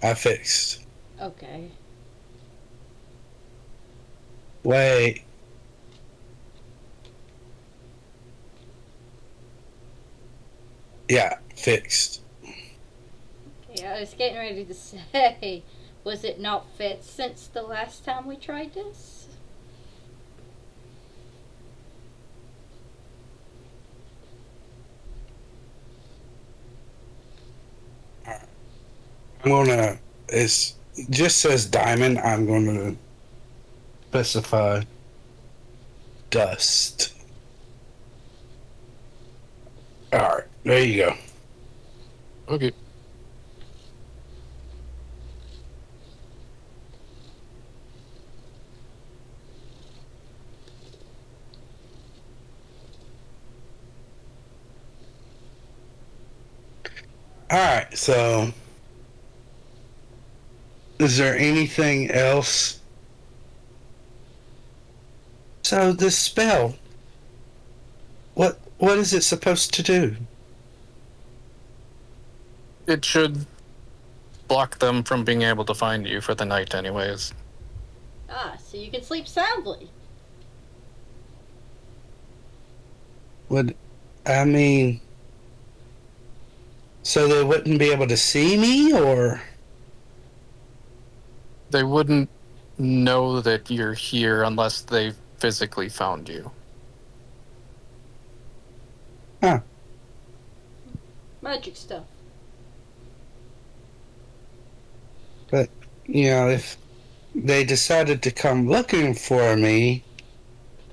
I fixed. Okay. Wait. Yeah, fixed. Okay, I was getting ready to say, was it not fit since the last time we tried this? I'm gonna, it just says diamond, I'm gonna specify dust. Alright, there you go. Okay. Alright, so is there anything else? So this spell, what is it supposed to do? It should block them from being able to find you for the night anyways. Ah, so you can sleep soundly. Would I mean so they wouldn't be able to see me, or They wouldn't know that you're here unless they physically found you. Magic stuff. you know, if they decided to come looking for me,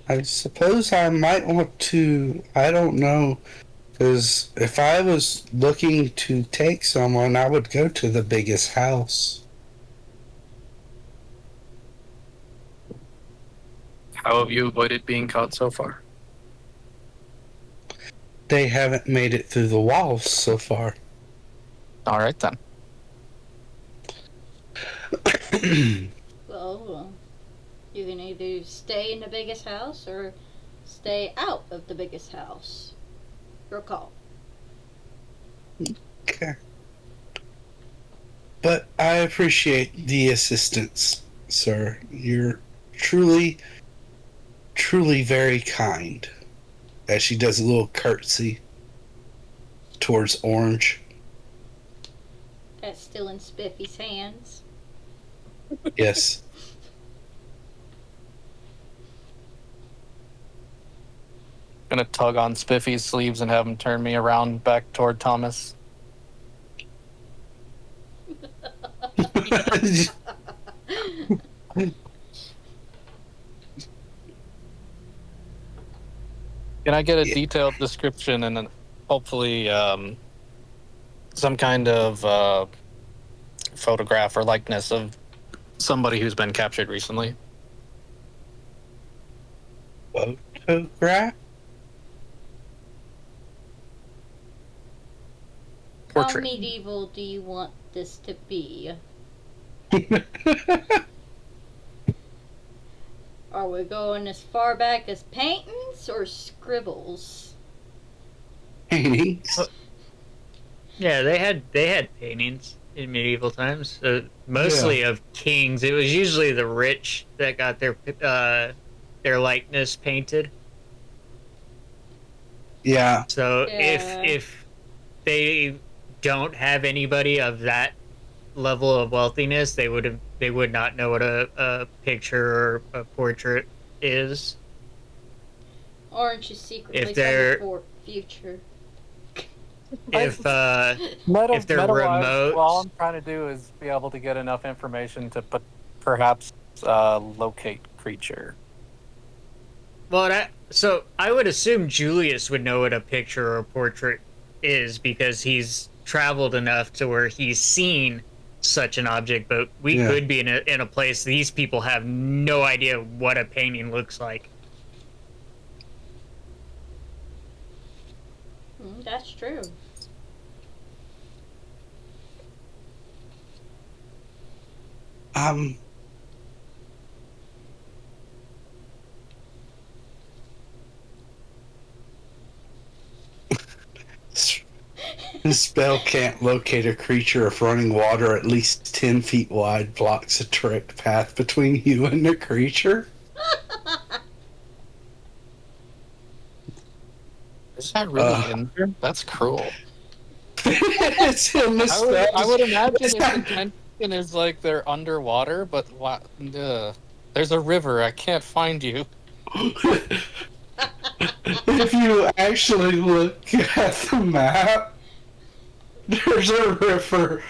I suppose I might want to, I don't know, because if I was looking to take someone, I would go to the biggest house. How have you avoided being caught so far? They haven't made it through the walls so far. All right then. Well, you can either stay in the biggest house or stay out of the biggest house. Your call. Okay. But I appreciate the assistance, sir. You're truly, truly very kind. As she does a little curtsy towards Orange. That's still in Spiffy's hands. Yes. Gonna tug on Spiffy's sleeves and have him turn me around back toward Thomas. Can I get a detailed description and then hopefully some kind of photograph or likeness of somebody who's been captured recently? Photograph? How Portrait. medieval do you want this to be? Are we going as far back as paintings or scribbles? Paintings. Yeah, they had paintings in medieval times, mostly of kings. It was usually the rich that got their likeness painted. Yeah. So Yeah. if they don't have anybody of that level of wealthiness, they would not know what a picture or a portrait is. Orange is secretly If they're- for future. If If they're remote, all I'm trying to do is be able to get enough information to perhaps locate creature. well, so I would assume Julius would know what a picture or a portrait is because he's traveled enough to where he's seen such an object. But we could be in a place these people have no idea what a painting looks like. That's true. This spell can't locate a creature if running water at least 10 feet wide blocks a direct path between you and the creature. Is that really in there? That's cruel. It's in the spell. I would imagine if the intention is like they're underwater, but there's a river. I can't find you. If you actually look at the map, there's a river.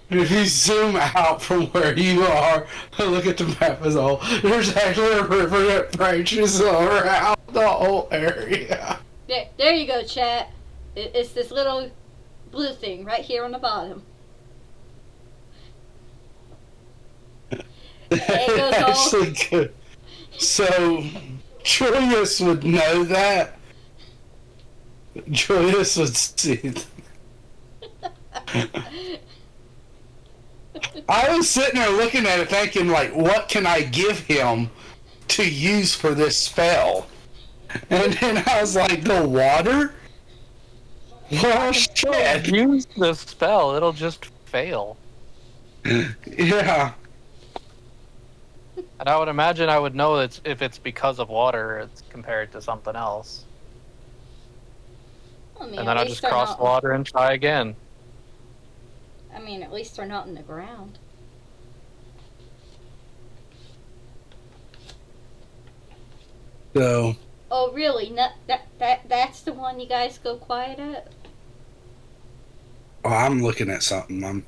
If you zoom out from where you are and look at the map as a whole, there's actually a river that branches around the whole area. There you go, chat. It's this little blue thing right here on the bottom. It goes all... Actually good. So, Julius would know that. Julius would see. I was sitting there looking at it thinking, like, what can I give him to use for this spell? And then I was like, the water? Well, shit. Use the spell. It'll just fail. Yeah. And I would imagine I would know it's if it's because of water, it's compared to something else. I mean, And then at I least just they're cross not- the water and try again. I mean, at least they're not in the ground. So, Oh, really? No, that's the one you guys go quiet at? oh, I'm looking at something.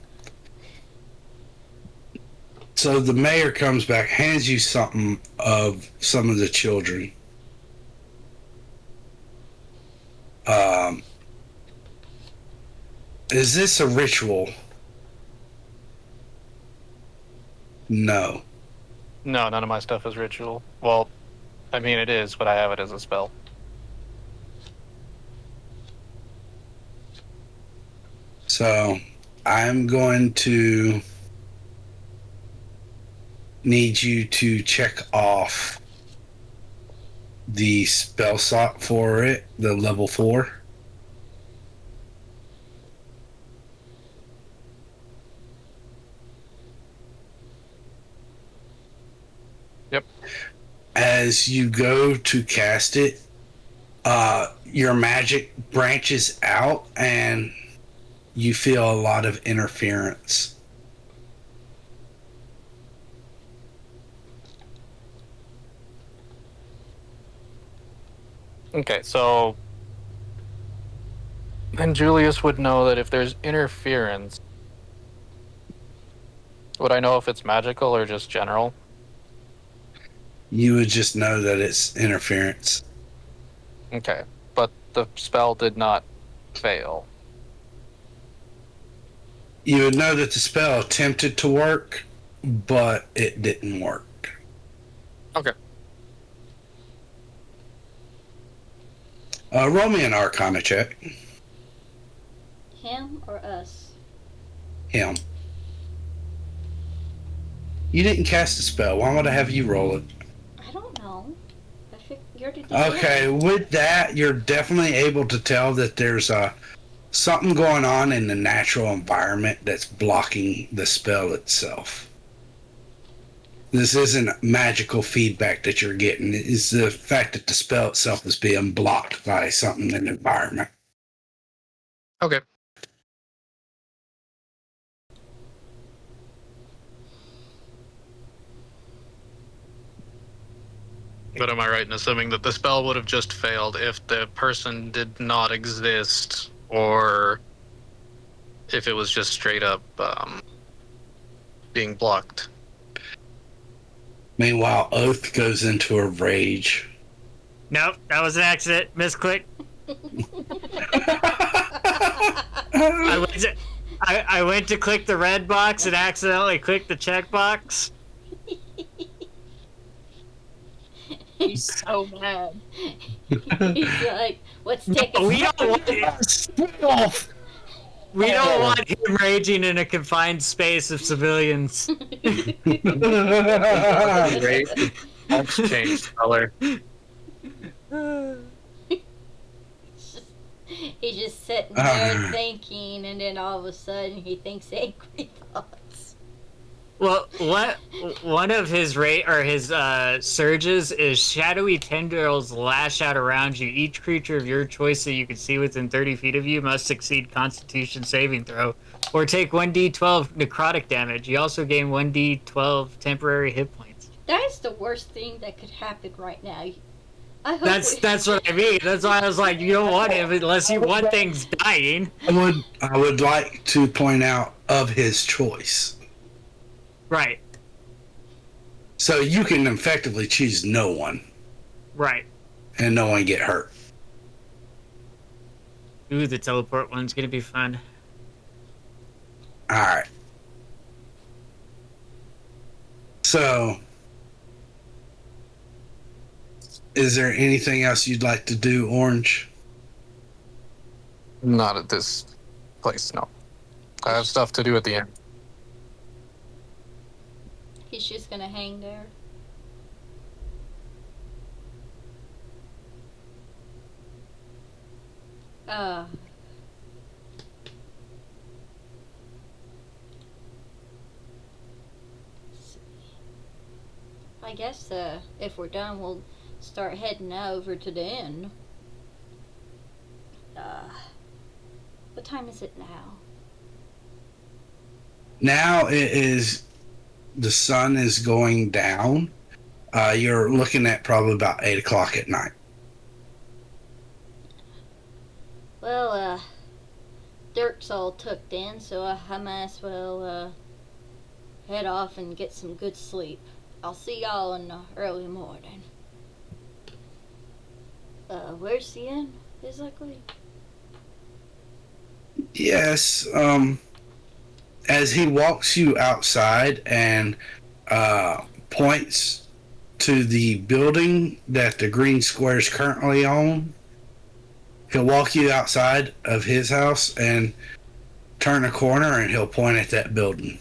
So the mayor comes back, hands you something of some of the children. Is this a ritual? No. No, none of my stuff is ritual. Well, I mean it is, but I have it as a spell. So I'm going to need you to check off the spell slot for it, the level 4. Yep. As you go to cast it, your magic branches out and you feel a lot of interference. Okay, so then Julius would know that if there's interference, would I know if it's magical or just general? You would just know that it's interference. Okay. the spell did not fail? You would know that the spell attempted to work, but it didn't work. Okay. Roll me an Arcana check. Him or us? Him. You didn't cast a spell. Why would I have you roll it? I don't know. I think you're the DM. Okay, with that, you're definitely able to tell that there's something going on in the natural environment that's blocking the spell itself. This isn't magical feedback that you're getting. It's the fact that the spell itself is being blocked by something in the environment. Okay. But am I right in assuming that the spell would have just failed if the person did not exist, or if it was just straight up being blocked? Meanwhile, Oath goes into a rage. Nope, that was an accident. Misclick. I went to click the red box and accidentally clicked the check box. He's so mad. He's like, what's taking We don't want We don't want him raging in a confined space of civilians. Great. That's changed color. He's just sitting there thinking, and then all of a sudden he thinks angry thoughts. Well, one of his surges is shadowy tendrils lash out around you. Each creature of your choice that you can see within 30 feet of you must succeed Constitution saving throw, or take 1d12 necrotic damage. You also gain 1d12 temporary hit points. That is the worst thing that could happen right now. I hope That's what I mean. That's why I was like, you don't want him unless you want things dying. I would like to point out of his choice. Right. So you can effectively choose no one. Right. And no one get hurt. Ooh, the teleport one's gonna be fun. Alright. So, is there anything else you'd like to do, Orange? Not at this place, no. I have stuff to do at the end. he's just gonna hang there. I guess if we're done, we'll start heading over to the inn. What time is it now? Now it is, the sun is going down. You're looking at probably about 8 o'clock at night. Well, Dirk's all tucked in, so I might as well head off and get some good sleep. I'll see y'all in the early morning. Where's the inn, exactly? Yes, as he walks you outside and points to the building that the Green Square is currently on, he'll walk you outside of his house and turn a corner and he'll point at that building.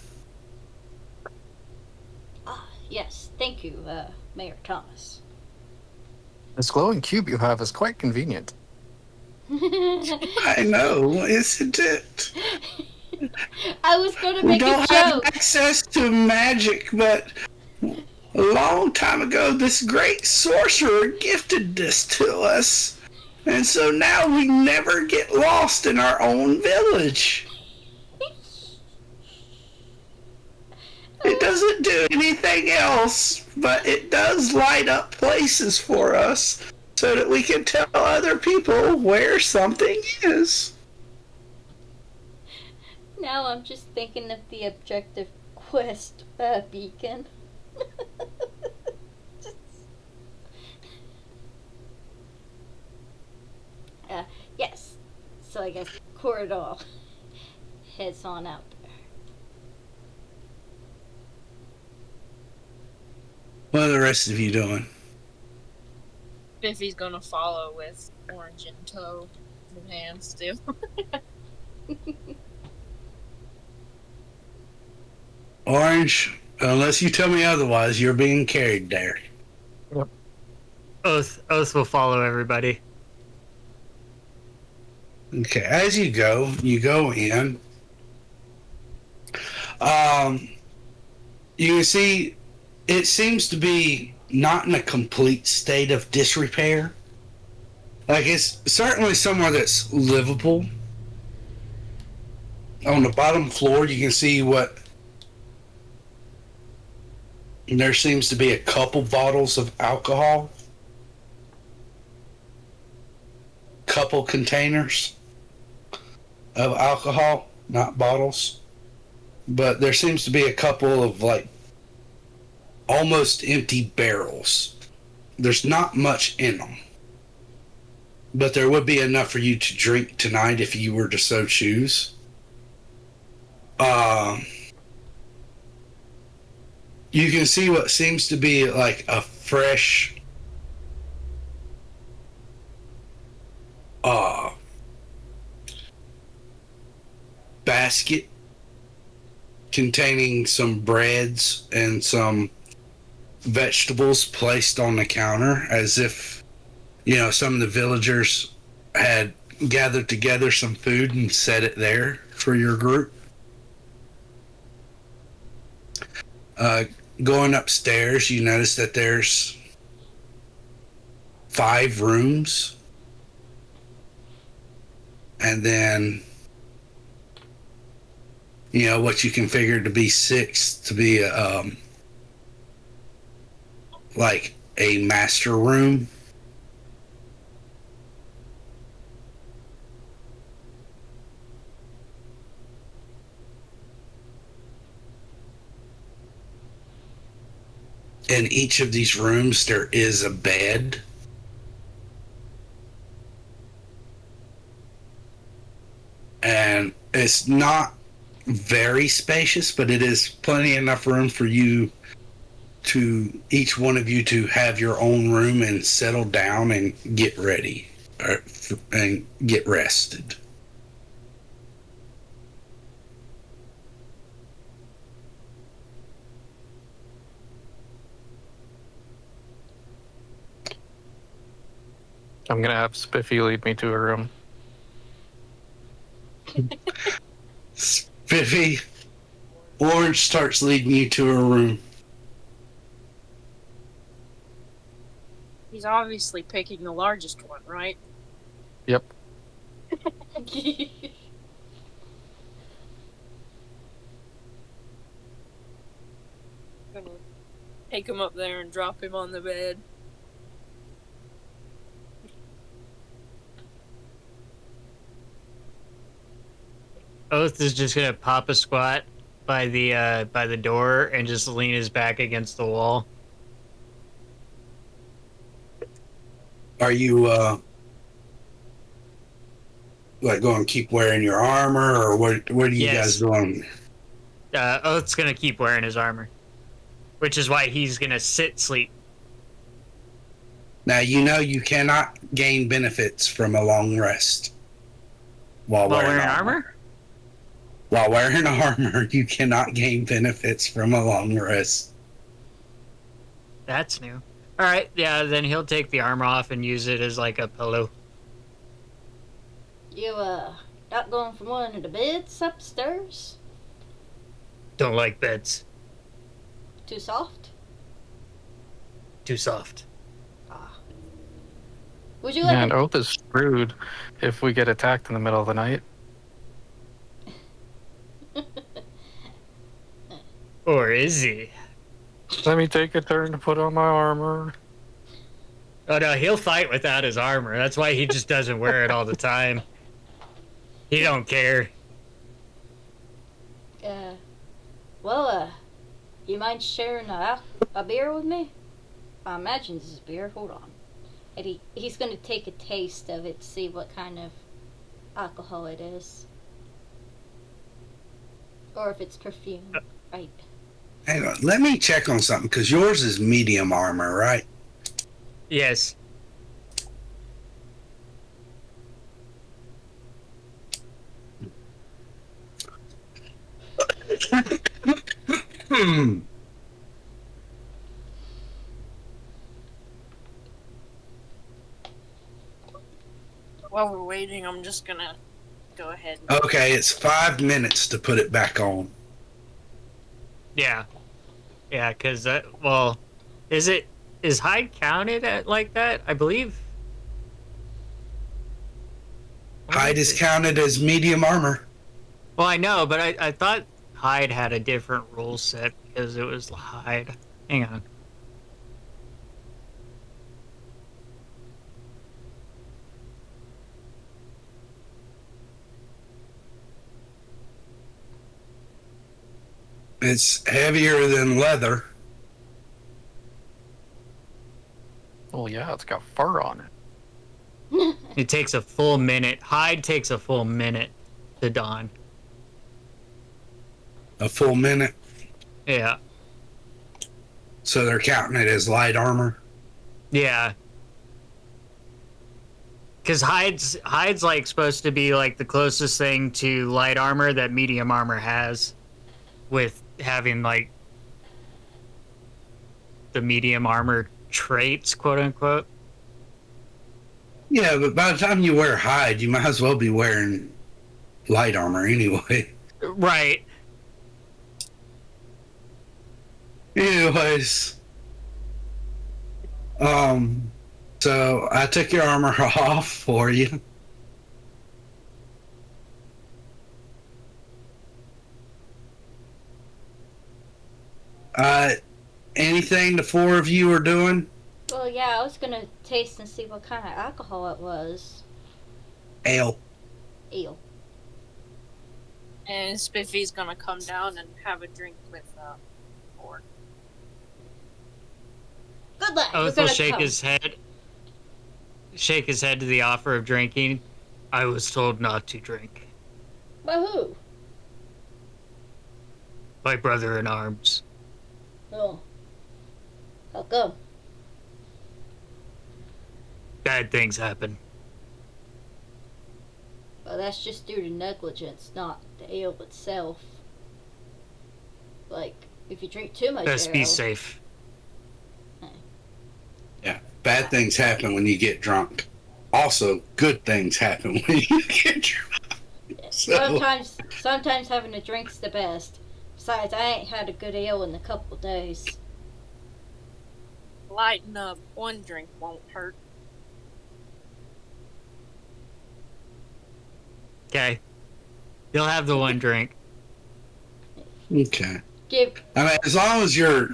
Yes, thank you, Mayor Thomas. This glowing cube you have is quite convenient. I know, isn't it? I was gonna We make a don't have joke. access to magic, but a long time ago, this great sorcerer gifted this to us. And so now we never get lost in our own village. It doesn't do anything else, but it does light up places for us so that we can tell other people where something is. Now I'm just thinking of the objective quest beacon. So I guess Corridor heads on out there. What are the rest of you doing? Biffy's gonna follow with Orange in tow in hand still. Orange, unless you tell me otherwise, you're being carried there. Oath will follow everybody. Okay, as you go in. You can see it seems to be not in a complete state of disrepair. Like, it's certainly somewhere that's livable. On the bottom floor, you can see there seems to be a couple bottles of alcohol, couple containers of alcohol, not bottles. But there seems to be a couple of, like, almost empty barrels. There's not much in them. But there would be enough for you to drink tonight if you were to so choose. You can see what seems to be like a fresh basket containing some breads and some vegetables placed on the counter, as if, some of the villagers had gathered together some food and set it there for your group. Going upstairs, you notice that there's 5 rooms, and then what you can figure to be 6 to be like a master room. In each of these rooms, there is a bed. And it's not very spacious, but it is plenty enough room for each one of you to have your own room and settle down and get ready and get rested. I'm gonna have Spiffy lead me to a room. Spiffy, Orange starts leading you to a room. He's obviously picking the largest one, right? Yep. Gonna take him up there and drop him on the bed. Oath is just gonna pop a squat by the door and just lean his back against the wall. Are you like going to keep wearing your armor, or what are you guys doing? Oath's gonna keep wearing his armor, which is why he's gonna sit sleep. Now you cannot gain benefits from a long rest while wearing armor. While wearing armor, you cannot gain benefits from a long rest. That's new. All right, yeah, then he'll take the armor off and use it as like a pillow. You, not going for one of the beds upstairs? Don't like beds. Too soft? Too soft. Would you like And Oath is screwed if we get attacked in the middle of the night. Or is he? Let me take a turn to put on my armor. Oh no, he'll fight without his armor. That's why he just doesn't wear it all the time. He don't care. You mind sharing a beer with me? I imagine this is beer. Hold on. And he's going to take a taste of it to see what kind of alcohol it is. Or if it's perfume, right? Hang on, let me check on something because yours is medium armor, right? Yes. Hmm. While we're waiting, I'm just gonna go ahead. Okay, it's 5 minutes to put it back on. Yeah. Yeah, because well, is hide counted at like that? I believe. What Hide is it? counted as medium armor. Well, I know, but I thought hide had a different rule set because it was hide. Hang on. It's heavier than leather. Well, yeah, it's got fur on it. It takes a full minute. Hide takes a full minute to don. A full minute. Yeah. So they're counting it as light armor. Yeah. Because hide's like supposed to be like the closest thing to light armor that medium armor has, with having like the medium armor traits, quote unquote. Yeah, but by the time you wear hide, you might as well be wearing light armor anyway. Right. Anyways, so I took your armor off for you. Anything the four of you are doing? Well, yeah, I was gonna taste and see what kind of alcohol it was. Ale. Ale. And Spiffy's gonna come down and have a drink with Orr. Good luck. You're Oath will gonna shake come. his head to the offer of drinking. I was told not to drink. By who? My brother in arms. Oh. How come? Bad things happen. Well, that's just due to negligence, not the ale itself. Like, if you drink too much Best ale... be safe. Yeah, bad things happen when you get drunk. Also, good things happen when you get drunk. So, Sometimes having a drink's the best. Besides, I ain't had a good ale in a couple days. Lighten up. One drink won't hurt. Okay. You'll have the one drink. okay. Give... I mean, as long as you're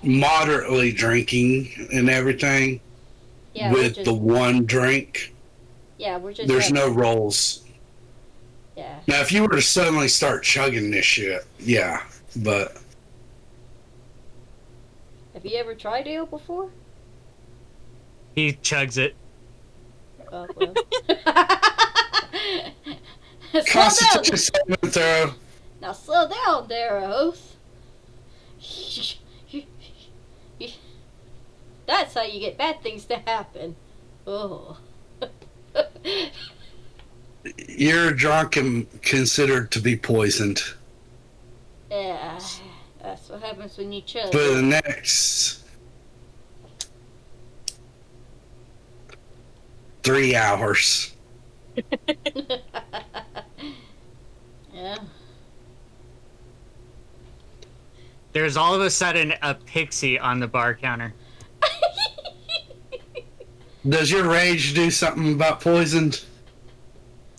moderately drinking and everything Yeah, with the one drink, Yeah, we're just... there's no having- rolls. Yeah. Now, if you were to suddenly start chugging this shit, yeah, but Have you ever tried ale before? He chugs it. Oh, well. Slow down. Constitution saving throw. Now slow down there, Oath. That's how you get bad things to happen. Oh. You're drunk and considered to be poisoned Yeah, that's what happens when you chug. for the next 3 hours. Yeah. There's all of a sudden a pixie on the bar counter. Does your rage do something about poisoned?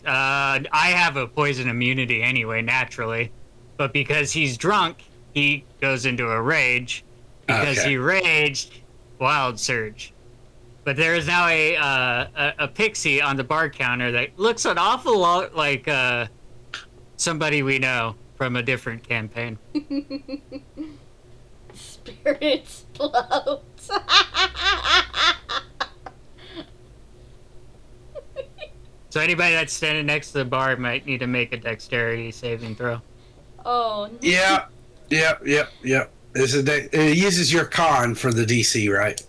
I have a poison immunity anyway, naturally. But because he's drunk, he goes into a rage. Because Okay. he raged, wild surge. But there is now a pixie on the bar counter that looks an awful lot like somebody we know from a different campaign. Spirits floats. So anybody that's standing next to the bar might need to make a dexterity saving throw. Oh. Yeah. Yep. It uses your con for the DC, right?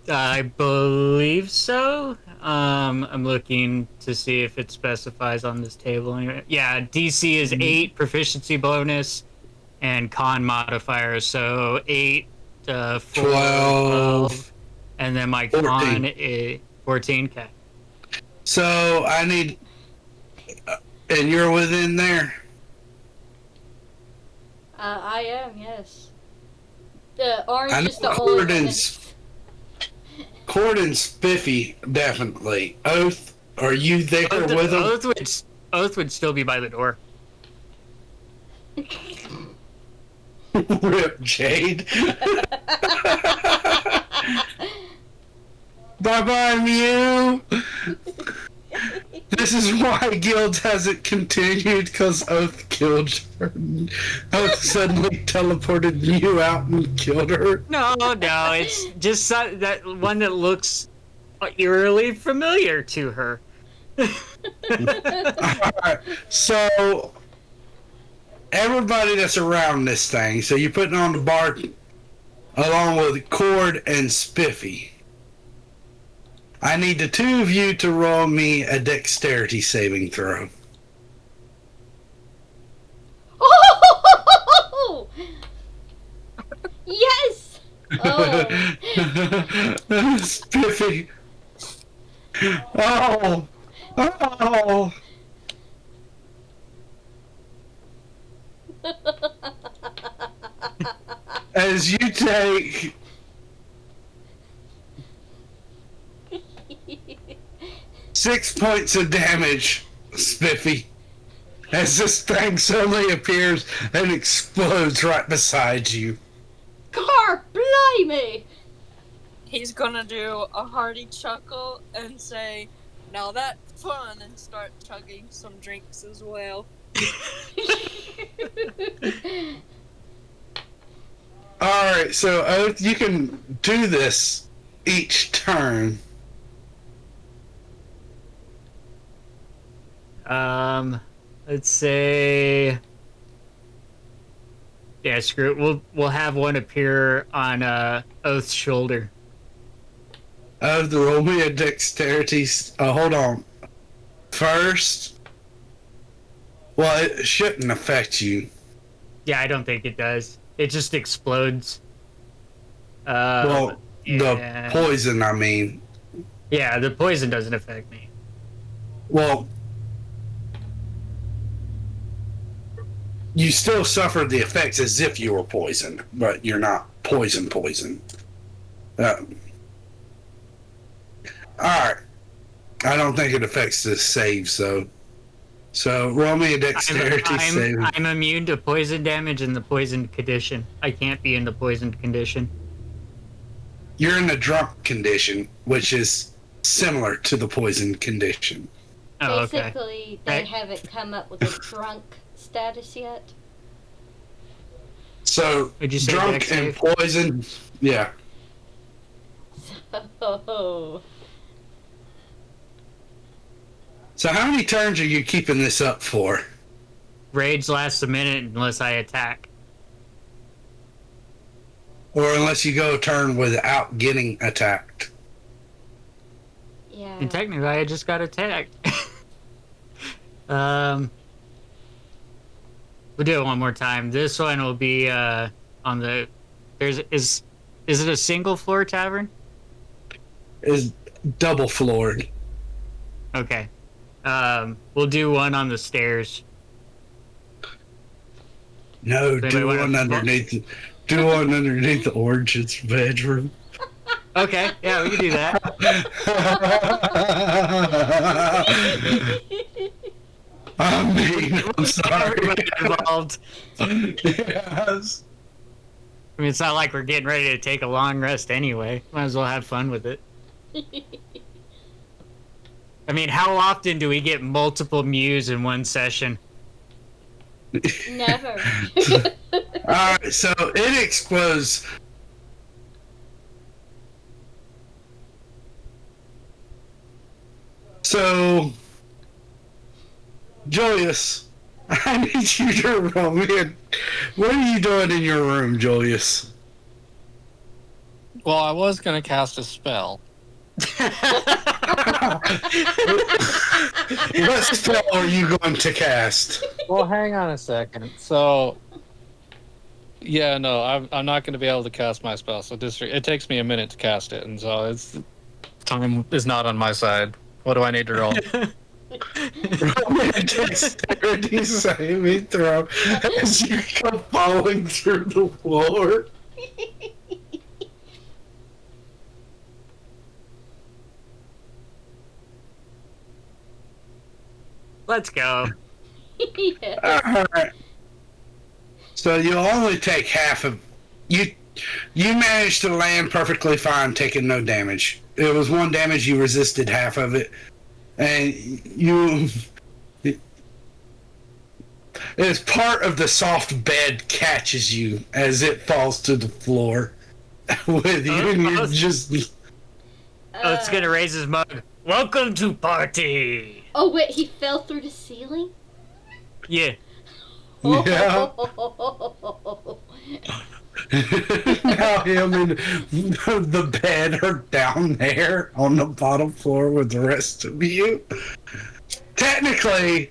I believe so. I'm looking to see if it specifies on this table. Anyway. Yeah, DC is 8, proficiency bonus, and con modifier. So 8, 4, 12, and then my 14. con is 14. Okay. So I need, and you're within there. I am, yes. The orange I know is the only one. Cord and Spiffy, definitely. Oath, are you there with them? Oath would still be by the door. Rip Jade. Bye-bye, Mew. This is why Guild hasn't continued, because Oath killed her. Oath suddenly teleported Mew out and killed her. No, it's just that one that looks eerily familiar to her. Alright, so everybody that's around this thing, so you're putting on the bar along with Cord and Spiffy. I need the two of you to roll me a dexterity saving throw. Oh! Yes! Oh. Spiffy. Oh. As you take 6 points of damage, Spiffy, as this thing suddenly appears and explodes right beside you. Car, blimey! He's gonna do a hearty chuckle and say, "Now that's fun," and start chugging some drinks as well. Alright, so Oath, you can do this each turn. Let's say, yeah, screw it. We'll have one appear on Oath's shoulder. Oath, roll me a dexterity. Hold on. First, well, it shouldn't affect you. Yeah, I don't think it does. It just explodes. Well, yeah. the poison, I mean. Yeah, the poison doesn't affect me. Well, you still suffer the effects as if you were poisoned, but you're not poison. Alright. I don't think it affects the saves, though. So, roll me a dexterity save. I'm immune to poison damage in the poisoned condition. I can't be in the poisoned condition. You're in the drunk condition, which is similar to the poisoned condition. Oh, okay. Basically, they haven't come up with a drunk status yet. So, Would you say drunk dex and save? poison, yeah. Oh. So how many turns are you keeping this up for? Rage lasts a minute unless I attack. Or unless you go a turn without getting attacked? Yeah. And technically, I just got attacked. We'll do it one more time. This one will be on the. Is it a single floor tavern? Is double floored. Okay. We'll do one on the stairs. No, Does do anybody one wanna- underneath. Do one underneath the orange's bedroom. Okay, yeah, we can do that. I mean, I'm sorry. Everybody involved. Yes. I mean, it's not like we're getting ready to take a long rest anyway. Might as well have fun with it. I mean, how often do we get multiple Mews in one session? Never. Alright, so it explodes. So Julius, I need you to roll me in. What are you doing in your room, Julius? Well, I was gonna cast a spell. What spell are you going to cast? Well, hang on a second. So, yeah, no, I'm not going to be able to cast my spell. So it takes me a minute to cast it, and so time is not on my side. What do I need to roll? Roll me a dexterity saving throw as you come falling through the floor. Let's go. Yes. Alright. So you'll only take half of you. You managed to land perfectly fine, taking no damage. It was 1 damage. You resisted half of it, and you. As part of the soft bed catches you as it falls to the floor with you, and you're just. Oh, it's gonna raise his mug. Welcome to party. Oh wait, he fell through the ceiling? Yeah. Yeah. Now him and the bed are down there on the bottom floor with the rest of you. Technically,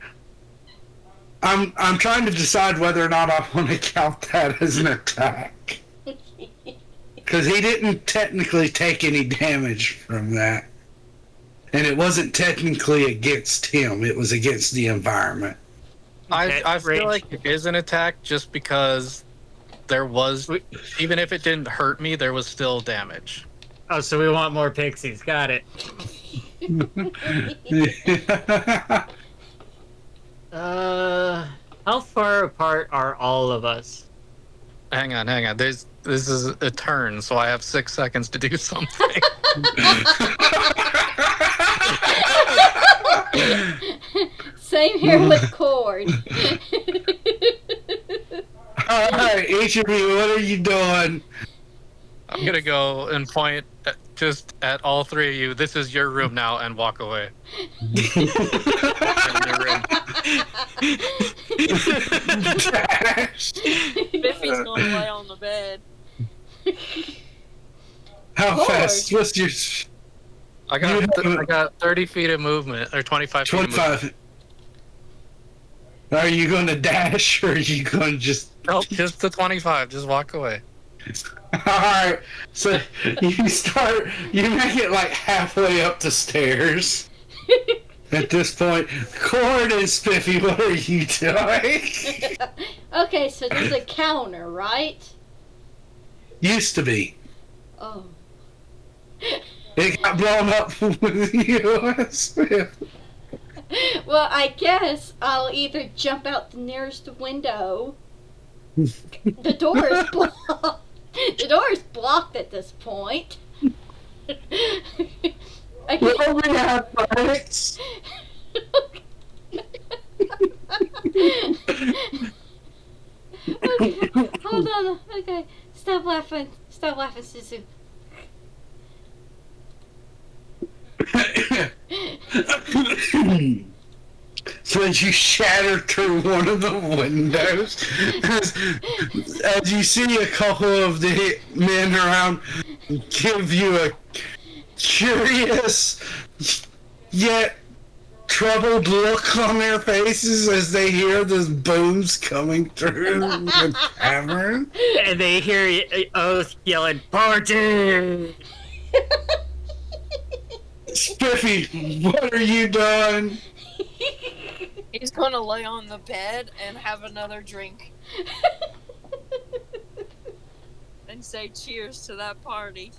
I'm trying to decide whether or not I want to count that as an attack. Because he didn't technically take any damage from that. And it wasn't technically against him, it was against the environment. I feel range. like it is an attack just because there was, even if it didn't hurt me, there was still damage. Oh, so we want more pixies. Got it. How far apart are all of us? Hang on. This is a turn, so I have 6 seconds to do something. Same here with cord. Alright, each of you, what are you doing? I'm gonna go and point just at all 3 of you. This is your room now, and walk away. Biffy's gonna lay on the bed. How Lord. fast? What's your I got 30 feet of movement, or 25 feet of movement. 25? Are you going to dash or are you going to just. Nope, just the 25. Just walk away. Alright, so you make it like halfway up the stairs. At this point, Cord and Spiffy, what are you doing? Okay, so there's a counter, right? Used to be. Oh. It got blown up with you and Spiff. Well, I guess I'll either jump out the nearest window. The door is blocked. The door is blocked at this point. I We can't. only have athletics. Okay, hold on. Okay, stop laughing. Stop laughing, Suzu. So as you shatter through one of the windows, as you see a couple of the men around give you a curious yet troubled look on their faces as they hear the booms coming through the tavern. And they hear Oath yelling, "Party!" Spiffy, what are you doing? He's gonna lay on the bed and have another drink. And say cheers to that party.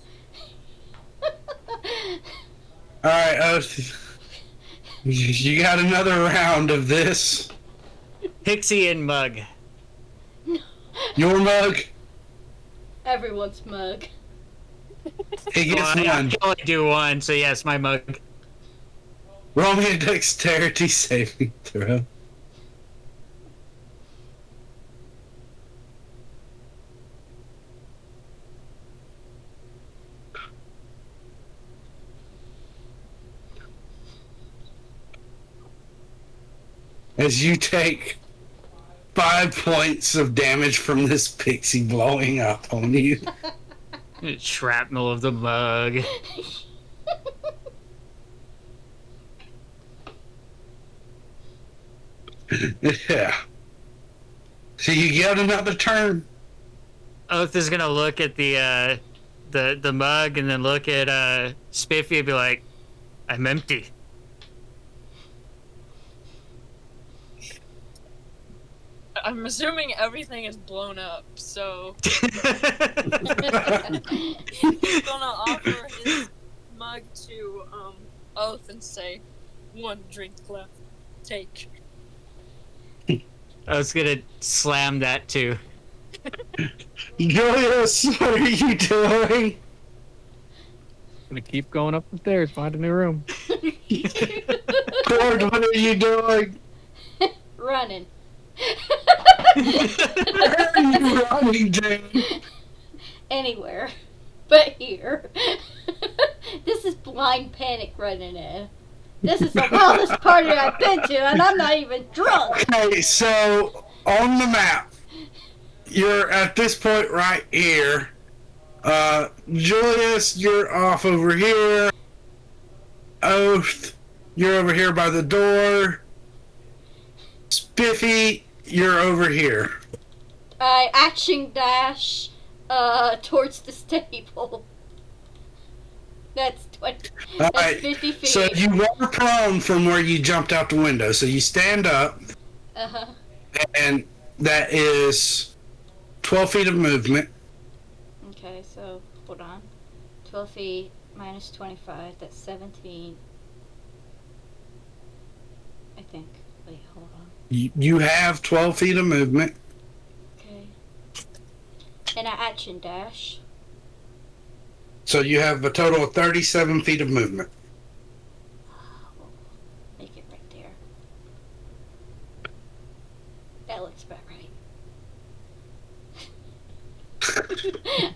Alright, Oath. You got another round of this. Pixie and Mug. Your mug, Everyone's mug. he gets Well, I one. can only do one, so yes, my mug. Roll me a dexterity saving throw. as you take 5 points of damage from this pixie blowing up on you. Shrapnel of the mug. Yeah. So you get another turn. Oath is gonna look at the mug and then look at Spiffy and be like, "I'm empty." I'm assuming everything is blown up, so he's gonna offer his mug to Oath and say, "One drink left. Take." I was gonna slam that too. Julius, what are you doing? Gonna keep going up the stairs, find a new room. Cord, what are you doing? Running. Where are you running, dude? Anywhere. But here. This is blind panic running in. This is the wildest party I've been to, and I'm not even drunk. Okay, so on the map, you're at this point right here. Julius, you're off over here. Oath, you're over here by the door. Spiffy, you're over here. I action dash towards the stable. That's 20. That's Alright, 50 feet. so you were prone from where you jumped out the window. So you stand up, Uh-huh. and that is 12 feet of movement. Okay, so hold on. 12 feet minus 25, that's 17. I think. Wait, hold on. You have 12 feet of movement. Okay. And I action dash. So you have a total of 37 feet of movement. Make it right there. That looks about right.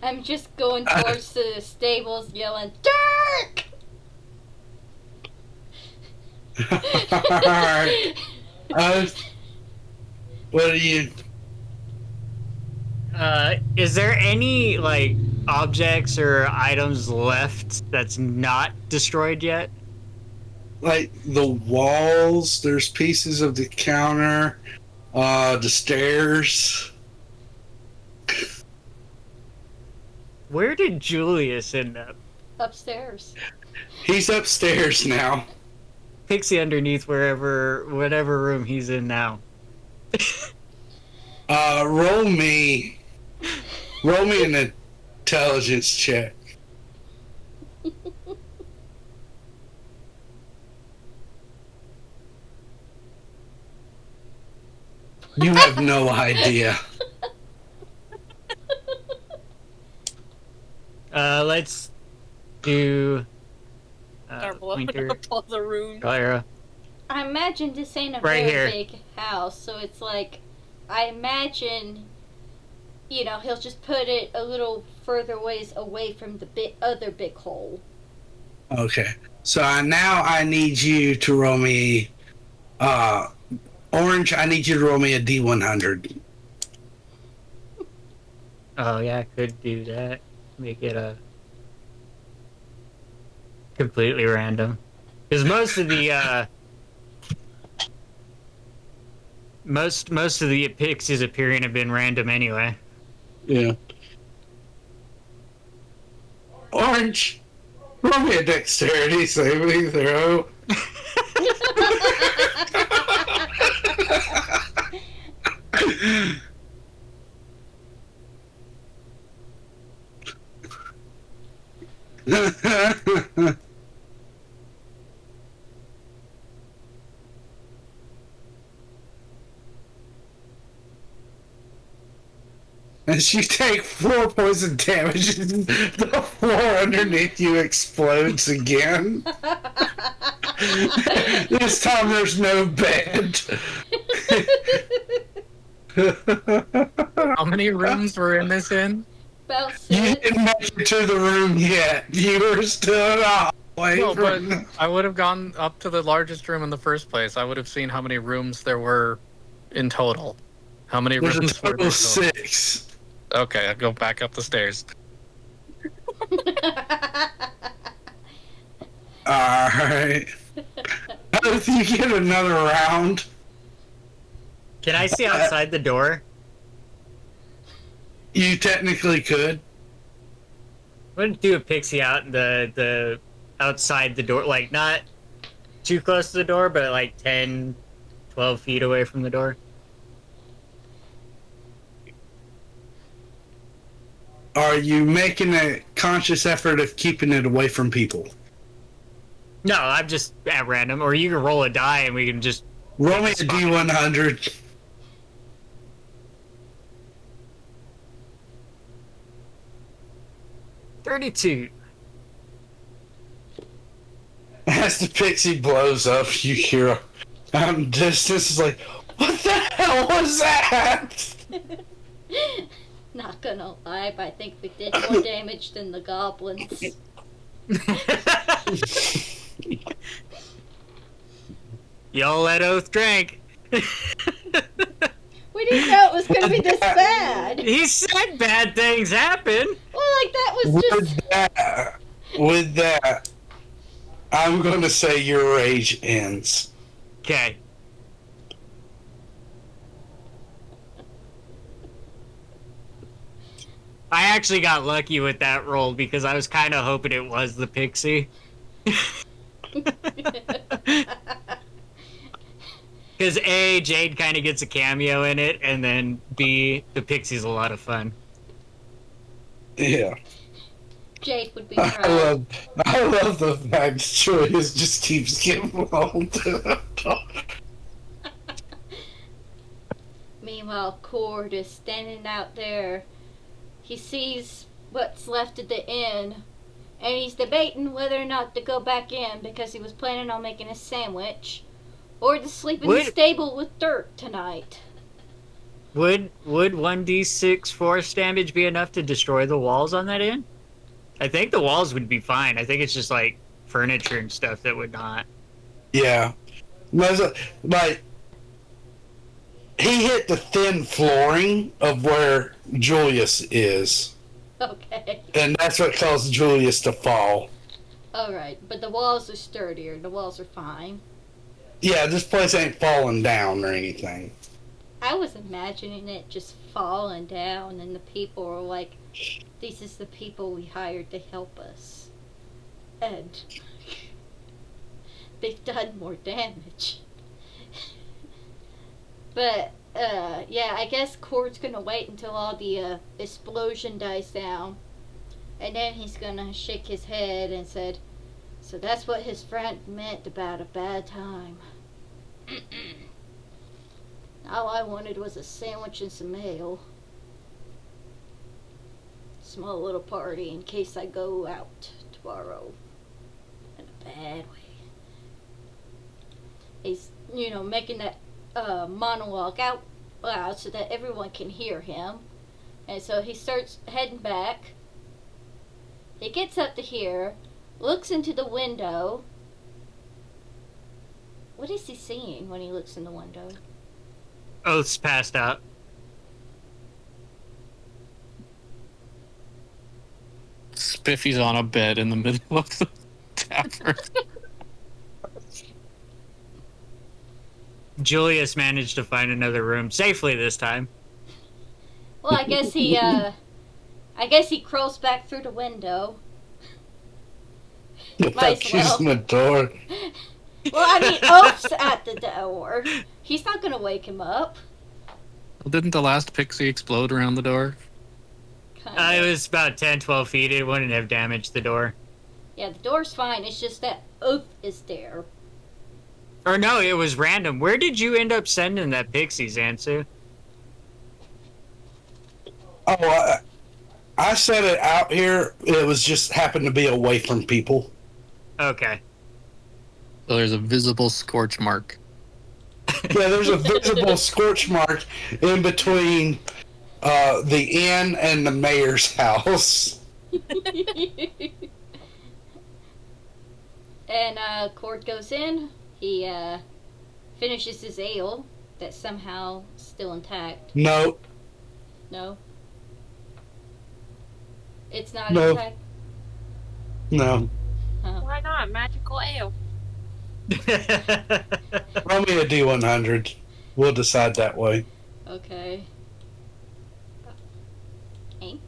I'm just going towards the stables yelling, Dirk! Alright. What are you... Is there any, like, objects or items left that's not destroyed yet? Like, the walls, there's pieces of the counter, the stairs. Where did Julius end up? Upstairs. He's upstairs now. Pixie underneath whatever room he's in now. Roll me an intelligence check. You have no idea. Let's do Start blowing Pointer, up all the room. Clara. I imagine this ain't a Right very here. big house, so it's like, I imagine, you know, he'll just put it a little further ways away from the other big hole. Okay. So now I need you to roll me, Orange, I need you to roll me a D100. Oh yeah, I could do that. Make it a completely random. Because most of the most of the pixies appearing have been random anyway. Yeah. Orange, roll me a dexterity saving throw. As you take 4 points of damage, the floor underneath you explodes again. This time there's no bed. How many rooms were in this inn? About You 6. didn't make it to the room yet. You were still in a away No, but from. I would have gone up to the largest room in the first place. I would have seen how many rooms there were in total. How many There's a rooms were total there of total? 6. Okay, I'll go back up the stairs. Alright. If you get another round, Can I see outside the door? you technically could. I'm gonna do a pixie out the outside the door, like not too close to the door, but like 10, 12 feet away from the door. Are you making a conscious effort of keeping it away from people? No, I'm just at random. Or you can roll a die and we can just Roll me a Take a spot. D100. 32. As the pixie blows up, you hear distance is like, what the hell was that? Not gonna lie, but I think we did more damage than the goblins. Y'all let Oath drink. We didn't know it was gonna be this bad. He said bad things happen. Well, like that was just. With that, I'm going to say your rage ends. Okay. I actually got lucky with that roll because I was kind of hoping it was the pixie. Because A, Jade kind of gets a cameo in it, and then B, the pixie's a lot of fun. Yeah. Jade would be proud. I love the fact Julius just keeps getting blown to the top. Meanwhile, Cord is standing out there. He sees what's left of the inn, and he's debating whether or not to go back in because he was planning on making a sandwich, or to sleep in the stable with Dirt tonight. Would 1d6 force damage be enough to destroy the walls on that inn? I think the walls would be fine. I think it's just like furniture and stuff that would not. Yeah. Like, he hit the thin flooring of where Julius is. Okay. And that's what caused Julius to fall. Alright, but the walls are sturdier. The walls are fine. Yeah, this place ain't falling down or anything. I was imagining it just falling down and the people were like, this is the people we hired to help us. And they've done more damage. But, yeah, I guess Cord's gonna wait until all the explosion dies down. And then he's gonna shake his head and said, so that's what his friend meant about a bad time. All I wanted was a sandwich and some ale. Small little party in case I go out tomorrow. In a bad way. He's, making that monologue out loud so that everyone can hear him. And so he starts heading back. He gets up to here, looks into the window. What is he seeing when he looks in the window? Oath's passed out. Spiffy's on a bed in the middle of the tavern. Julius managed to find another room safely this time. Well, I guess he crawls back through the window. Without kissing the door. Well, I mean, Oaf's at the door. He's not gonna wake him up. Didn't the last pixie explode around the door? Kinda. It was about 10, 12 feet. It wouldn't have damaged the door. Yeah, the door's fine. It's just that Oaf is there. Or no, it was random. Where did you end up sending that pixie, Zansu? Oh, I set it out here. It was just happened to be away from people. Okay. So there's a visible scorch mark. Yeah, there's a visible scorch mark in between the inn and the mayor's house. And Cord goes in. He finishes his ale that's somehow still intact. No, No? It's not No. intact? no. Oh. Why not? Magical ale. Roll me a D100. We'll decide that way. Okay. Okay.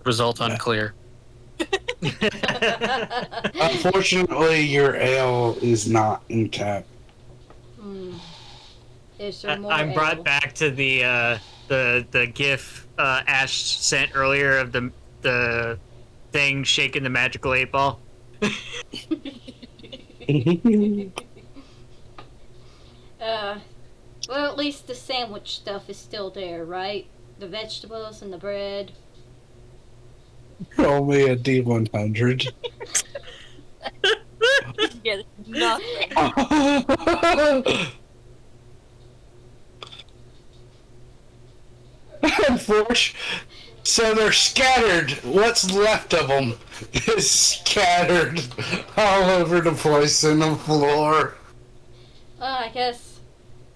Result unclear. Unfortunately, your ale is not intact. Is there more I'm brought ale? back to the GIF Ash sent earlier of the thing shaking the magical 8-ball. Well, at least the sandwich stuff is still there, right? The vegetables and the bread. Roll me a D100. Yeah, nothing. Unfortunately, so they're scattered. What's left of them is scattered all over the place in the floor. I guess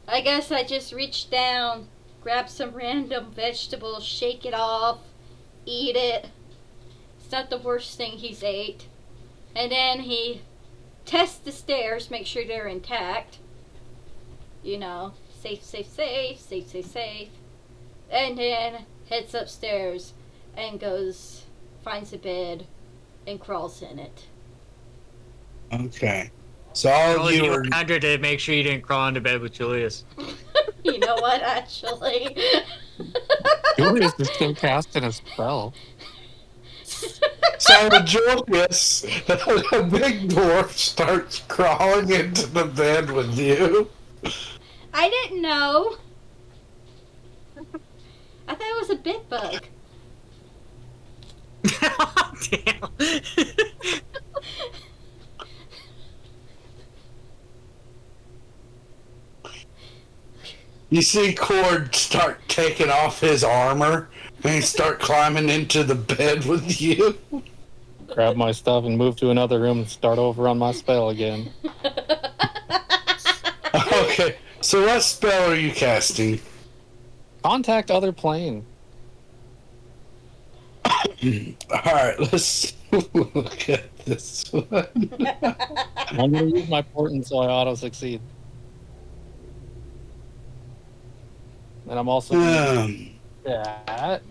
I just reach down, grab some random vegetables, shake it off, eat it. It's not the worst thing he's ate. And then he tests the stairs, make sure they're intact. You know, safe. And then heads upstairs and goes, finds a bed and crawls in it. Okay. So all of you are. D100 to make sure you didn't crawl into bed with Julius. You know what, actually? Julius is still casting a spell. So Julius, a big dwarf, starts crawling into the bed with you. I didn't know. I thought it was a bit bug. Damn. You see Cord start taking off his armor and start climbing into the bed with you. Grab my stuff and move to another room and start over on my spell again. Okay, so what spell are you casting? Contact other plane. Alright, let's look at this one. I'm going to use my portent so I auto succeed. And I'm also using that.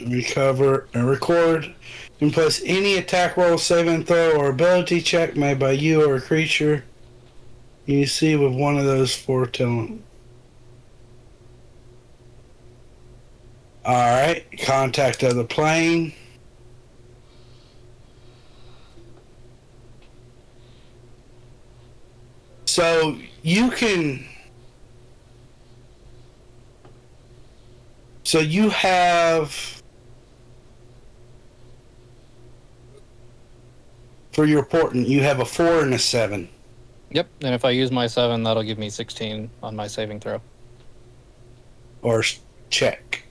Recover and record. And plus any attack roll, saving throw, or ability check made by you or a creature you see with one of those foretelling. Alright, contact other plane. So you can. So you have. For your portent, you have a 4 and a 7. Yep, and if I use my 7, that'll give me 16 on my saving throw. Or check.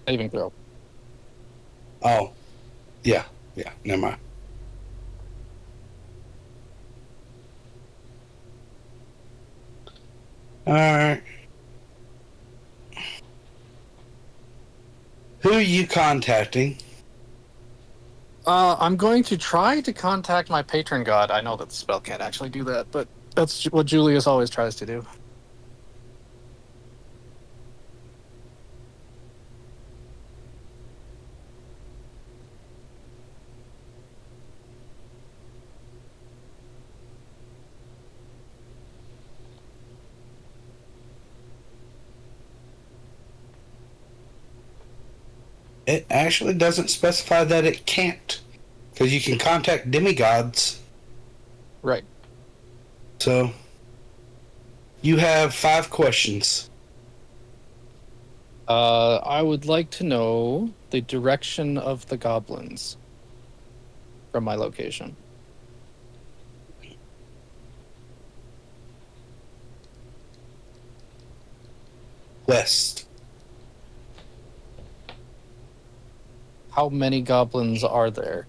Saving throw. Oh. Yeah, never mind. Alright. Who are you contacting? I'm going to try to contact my patron god. I know that the spell can't actually do that, but that's what Julius always tries to do. It actually doesn't specify that it can't. Because you can contact demigods. Right. So, you have 5 questions. I would like to know the direction of the goblins from my location. West. How many goblins are there?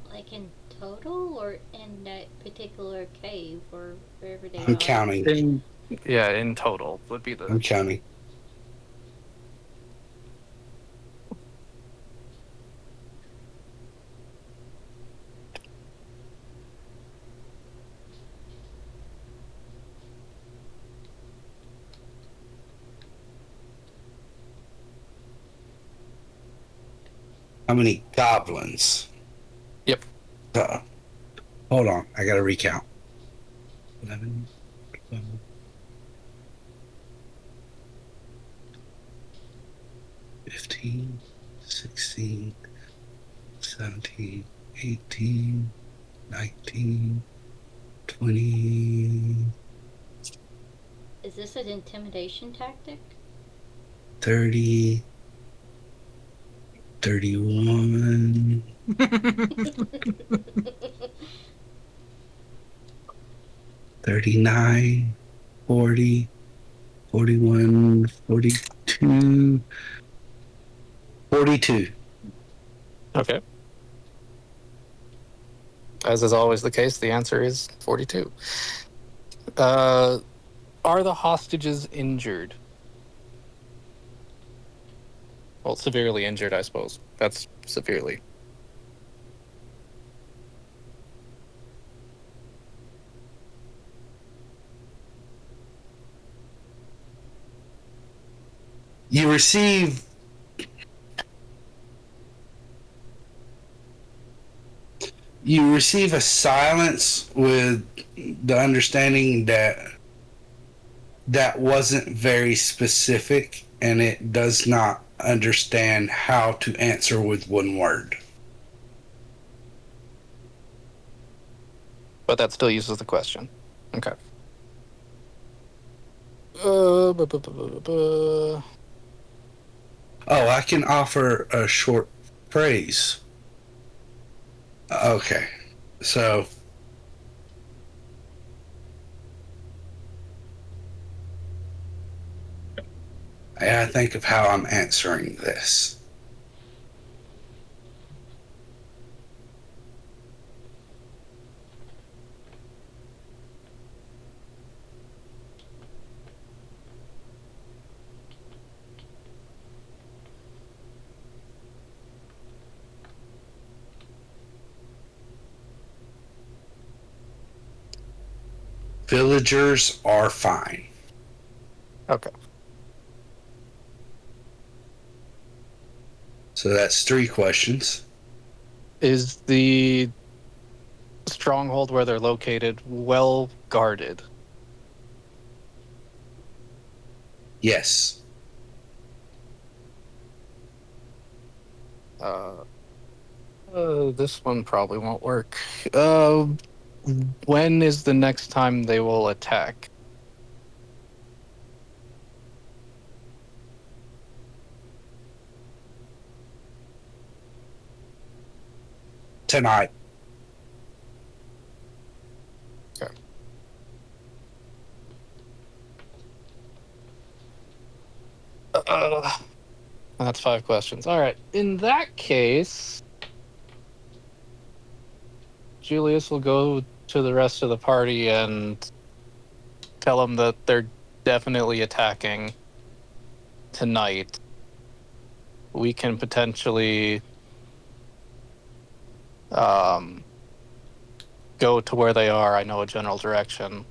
Like in total, or in that particular cave, or wherever they I'm are? counting. In total would be I'm the. counting. How many goblins? Yep. Hold on, I gotta recount. 11, 12, 15, 16, 17, 18, 19, 20, Is this an intimidation tactic? 30, 31, 39, 40, 41, 42, 42. Okay. As is always the case, the answer is 42. Are the hostages injured? Well, severely injured, I suppose. That's severely. You receive a silence with the understanding that that wasn't very specific and it does not understand how to answer with one word. But that still uses the question. Okay. Oh, I can offer a short phrase. Okay. So I gotta think of how I'm answering this. Villagers are fine. Okay. So that's 3 questions. Is the stronghold where they're located well guarded? Yes. This one probably won't work. When is the next time they will attack? Tonight. Okay. That's 5 questions. All right. In that case, Julius will go to the rest of the party and tell them that they're definitely attacking tonight. We can potentially go to where they are. I know a general direction,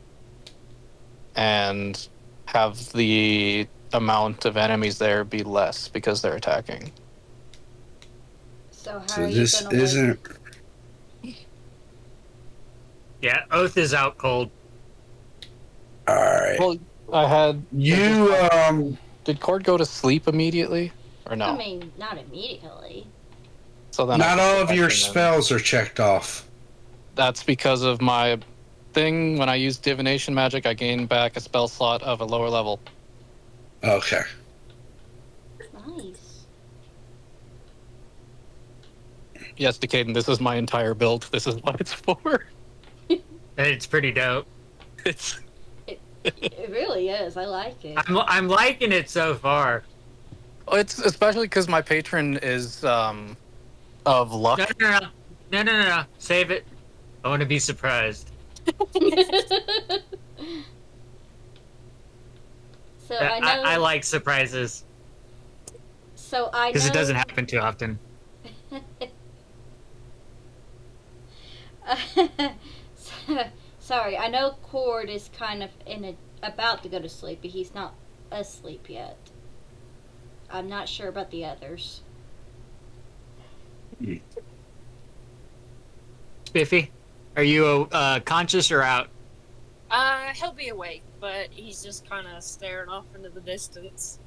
and have the amount of enemies there be less because they're attacking. So how So are you this gonna wait? isn't. Yeah, Oath is out cold. All right. Well, I had Did Cord go to sleep immediately or no? I mean, not immediately. So then not all of your in. spells are checked off. That's because of my thing. When I use divination magic, I gain back a spell slot of a lower level. Okay. Nice. Yes, Decaden, this is my entire build. This is what it's for. It's pretty dope. It's It really is. I like it. I'm liking it so far. it's especially because my patron is of luck. No. Save it. I want to be surprised. So I know. I like surprises So I know. because it doesn't happen too often. Sorry, I know Cord is kind of about to go to sleep, but he's not asleep yet. I'm not sure about the others. Spiffy, are you conscious or out? He'll be awake, but he's just kind of staring off into the distance.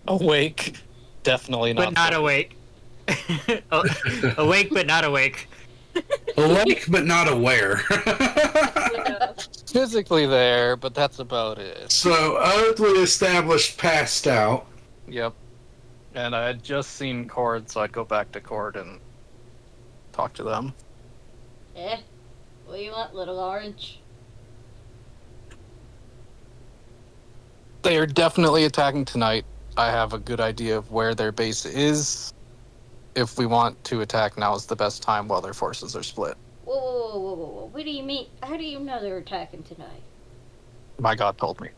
Awake, definitely not. But not awake. Awake, but not awake. Awake but not aware. Physically there, but that's about it. So Oath we established passed out. Yep. And I had just seen Cord, so I'd go back to Cord and talk to them. What do you want, little orange? They are definitely attacking tonight. I have a good idea of where their base is. If we want to attack, now is the best time while their forces are split. Whoa. What do you mean? How do you know they're attacking tonight? My god told me.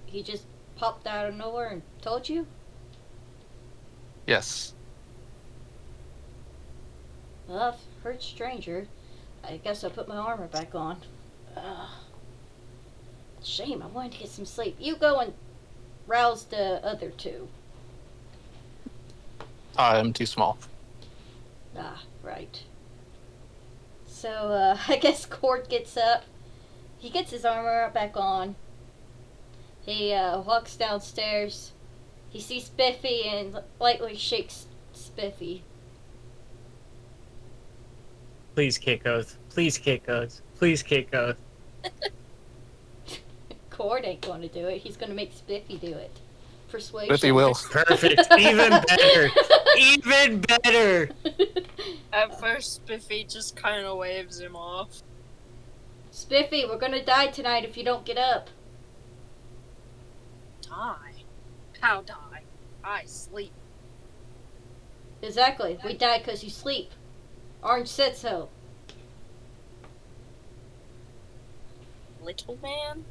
He just popped out of nowhere and told you? Yes. Well, I've heard stranger. I guess I'll put my armor back on. Shame, I wanted to get some sleep. You go and rouse the other two. I am too small. Ah, right. So, I guess Cord gets up. He gets his armor back on. He walks downstairs. He sees Spiffy and lightly shakes Spiffy. Please kick Oath. Please kick Oath. Please kick Oath. Cord ain't going to do it. He's going to make Spiffy do it. Persuasion. Spiffy will. Perfect. Even better. Even better. At first, Spiffy just kind of waves him off. Spiffy, we're going to die tonight if you don't get up. Die? How die? I sleep. Exactly. We die because you sleep. Orange said so. Little man?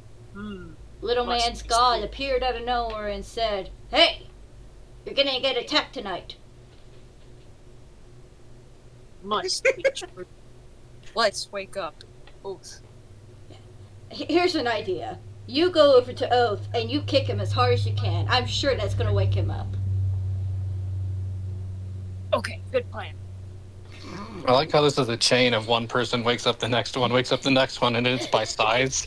Little Must man's be god sleep. appeared out of nowhere and said, "Hey, you're gonna get attacked tonight." Must be true. Let's wake up. Oath. Here's an idea. You go over to Oath and you kick him as hard as you can. I'm sure that's gonna wake him up. Okay, good plan. I like how this is a chain of one person wakes up the next one, wakes up the next one, and it's by size.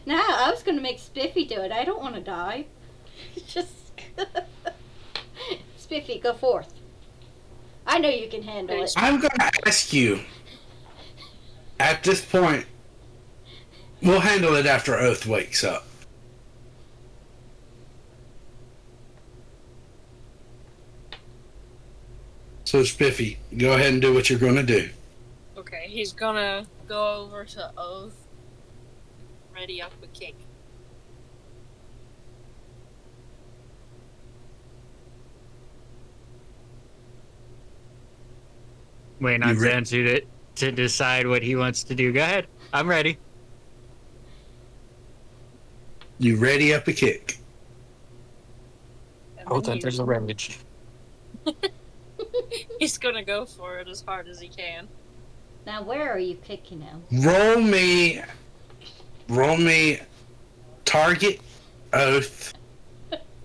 Nah, I was gonna make Spiffy do it. I don't want to die. Just Spiffy, go forth. I know you can handle it. I'm going to ask you, at this point, we'll handle it after Oath wakes up. So, Spiffy, go ahead and do what you're going to do. Okay, he's gonna go over to Oath. Ready up a kick. Waiting on You re- Zanzu to decide what he wants to do. Go ahead. I'm ready. You ready up a kick. And Oath then enters a rage. he's gonna go for it as hard as he can. Now, where are you kicking him? Roll me target, Oath,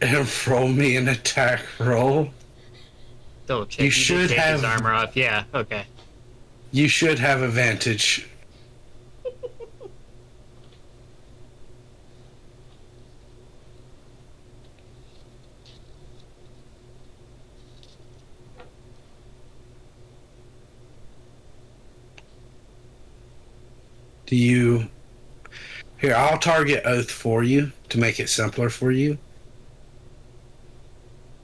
and roll me an attack roll. Double check. You He did should take his have- armor off. Yeah. Okay. You should have advantage. Do you... Here, I'll target Oath for you to make it simpler for you.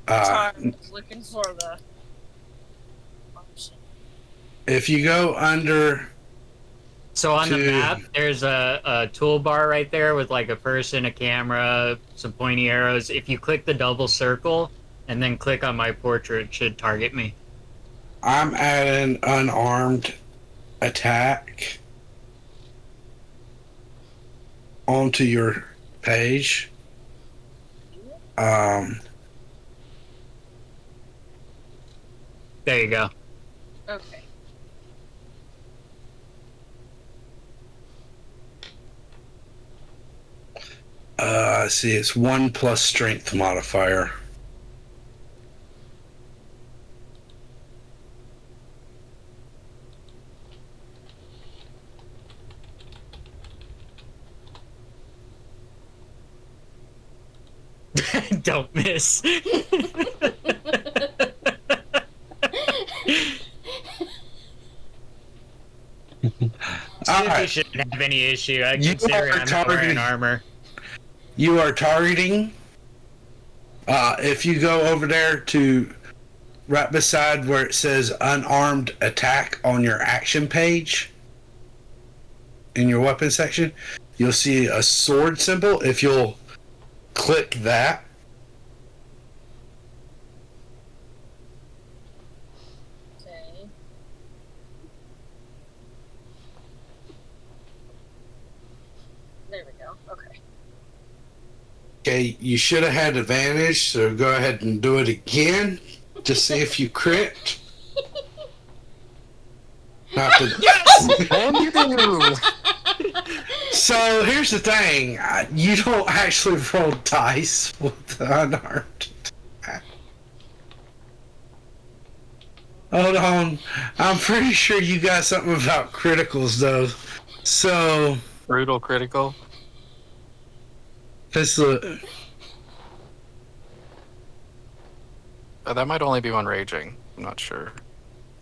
Sorry, was looking for the option. If you go under, So on the to- map, there's a toolbar right there with like a person, a camera, some pointy arrows. If you click the double circle and then click on my portrait, it should target me. I'm at an unarmed attack onto your page. There you go. Okay. See, it's 1 plus strength modifier. Don't miss. All You right. shouldn't have any issue. I You consider are I'm not wearing targeting- armor. You are targeting. If you go over there to right beside where it says unarmed attack on your action page in your weapon section, you'll see a sword symbol. If you'll click that, Okay. There we go. Okay. okay, you should have had advantage, so go ahead and do it again to see if you crit. Not the, And you do. So here's the thing: you don't actually roll dice with the unarmed attack. Hold on, I'm pretty sure you got something about criticals though. So Brutal critical. let's look. That might only be when raging. I'm not sure.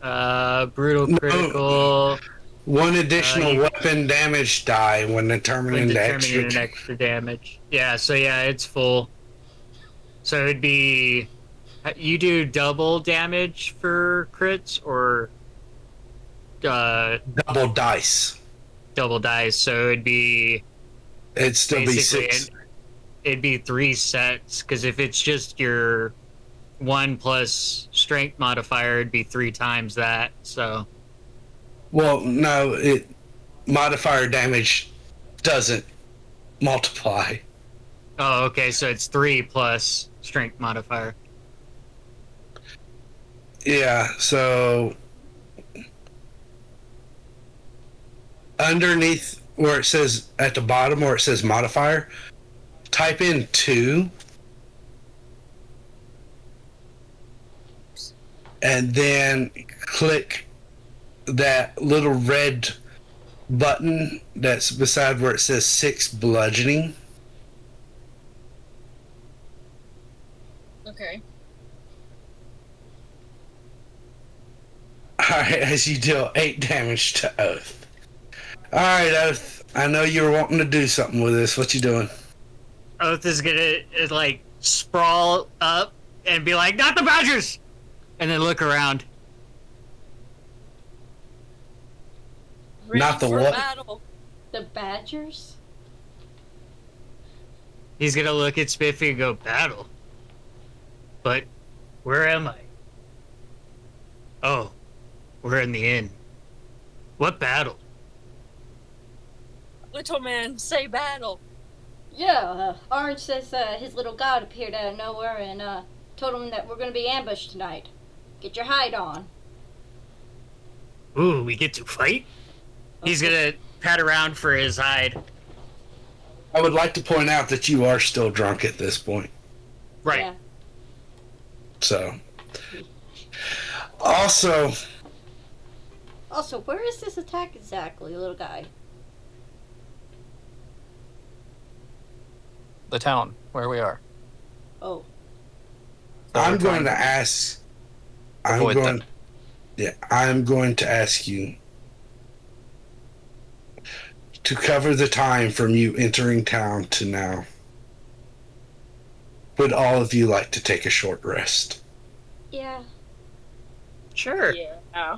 Brutal No. critical. One additional you- weapon damage die when When determining the determining extra. an extra damage. Yeah, so yeah, it's full. So it'd be... You do double damage for crits or Double dice. double dice? So it'd be It'd still be basically... 6. It'd be 3 sets, because if it's just your 1 plus strength modifier, it'd be 3 times that, so... Well, no, it modifier damage doesn't multiply. Oh, okay, so it's 3 plus strength modifier. Yeah, so underneath where it says at the bottom where it says modifier, type in 2 and then click that little red button that's beside where it says 6 bludgeoning. Okay. Alright, as you deal 8 damage to Oath. Alright, Oath, I know you were wanting to do something with this. What you doing? Oath is gonna, like, sprawl up and be like, "Not the Badgers!" And then look around. Not the Ready for what? battle. The Badgers? He's gonna look at Spiffy and go, "Battle? But where am I? Oh, we're in the inn. What battle?" Little man, say battle. Yeah, Orange says his little god appeared out of nowhere and told him that we're going to be ambushed tonight. Get your hide on. Ooh, we get to fight? He's gonna pat around for his hide. I would like to point out that you are still drunk at this point. Right. Yeah. So, also, Also, where is this attack exactly, little guy? The town where we are. Oh, So I'm we're going trying to ask. I'm avoid going. them. Yeah, I'm going to ask you to cover the time from you entering town to now. Would all of you like to take a short rest? Yeah. Sure. Yeah.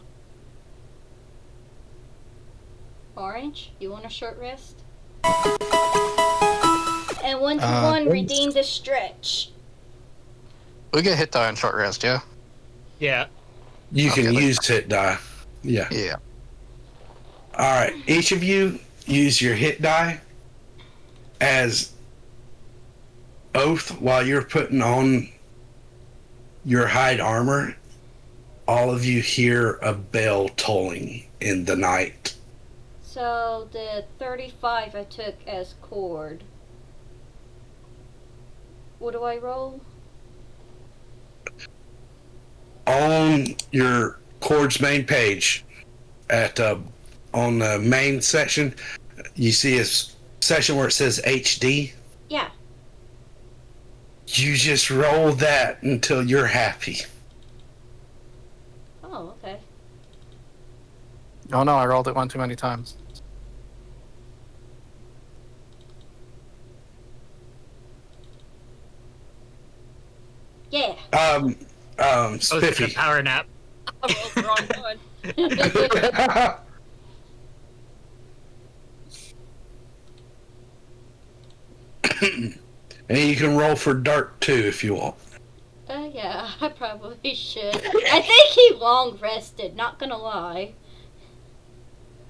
Orange, you want a short rest? And 1 to Uh, 1, redeem the stretch. We get hit die on short rest, yeah? Yeah. You Okay, can that's use hit die. Yeah. Yeah. All right. Each of you use your hit die as oath while you're putting on your hide armor. All of you hear a bell tolling in the night. So the 35 I took as cord. What do I roll? On your Chord's main page, at on the main section, you see a section where it says HD. Yeah. You just roll that until you're happy. Oh, okay. Oh no, I rolled it one too many times. Yeah. I was in a Spiffy. power nap. I rolled the wrong one. And you can roll for dark too if you want. Yeah, I probably should. I think he long rested, not gonna lie.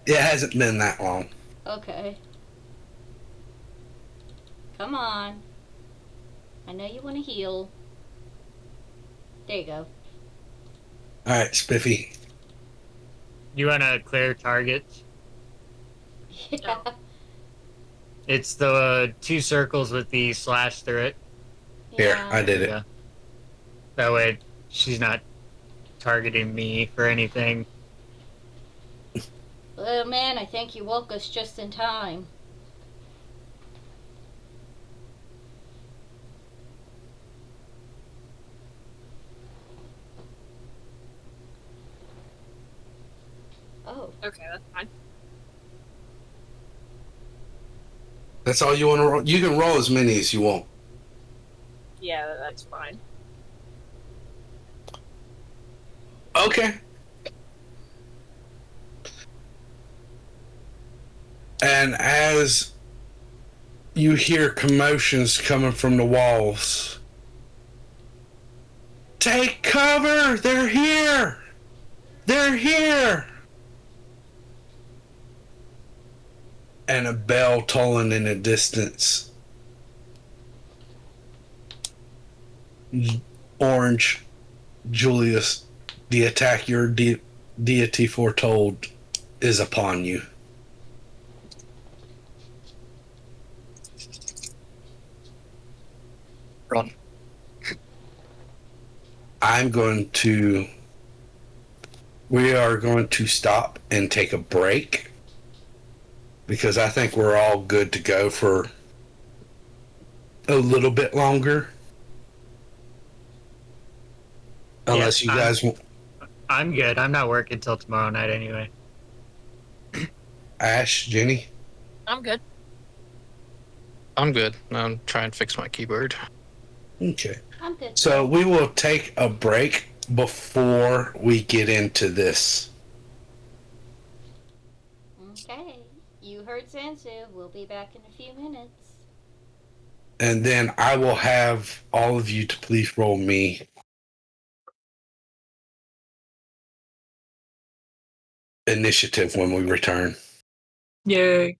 It hasn't been that long. Okay. Come on. I know you want to heal. There you go. All right, Spiffy. You want to clear targets? Yeah. It's the 2 circles with the slash through it. Here, I Yeah. did it. Yeah. That way she's not targeting me for anything. Oh man, I think you woke us just in time. Oh. Okay, that's fine. That's all you want to roll. You can roll as many as you want. Yeah, that's fine. Okay. And as you hear commotions coming from the walls, take cover! They're here! They're here! And a bell tolling in the distance. Orange, Julius, the attack your deity foretold is upon you. Run. We are going to stop and take a break because I think we're all good to go for a little bit longer. Unless you guys want. I'm good. I'm not working till tomorrow night anyway. Ash, Jenny? I'm good. I'm good. I'm trying to fix my keyboard. Okay. I'm good. So we will take a break before we get into this. Okay. You heard Sansu. We'll be back in a few minutes. And then I will have all of you to please roll me initiative when we return. Yay.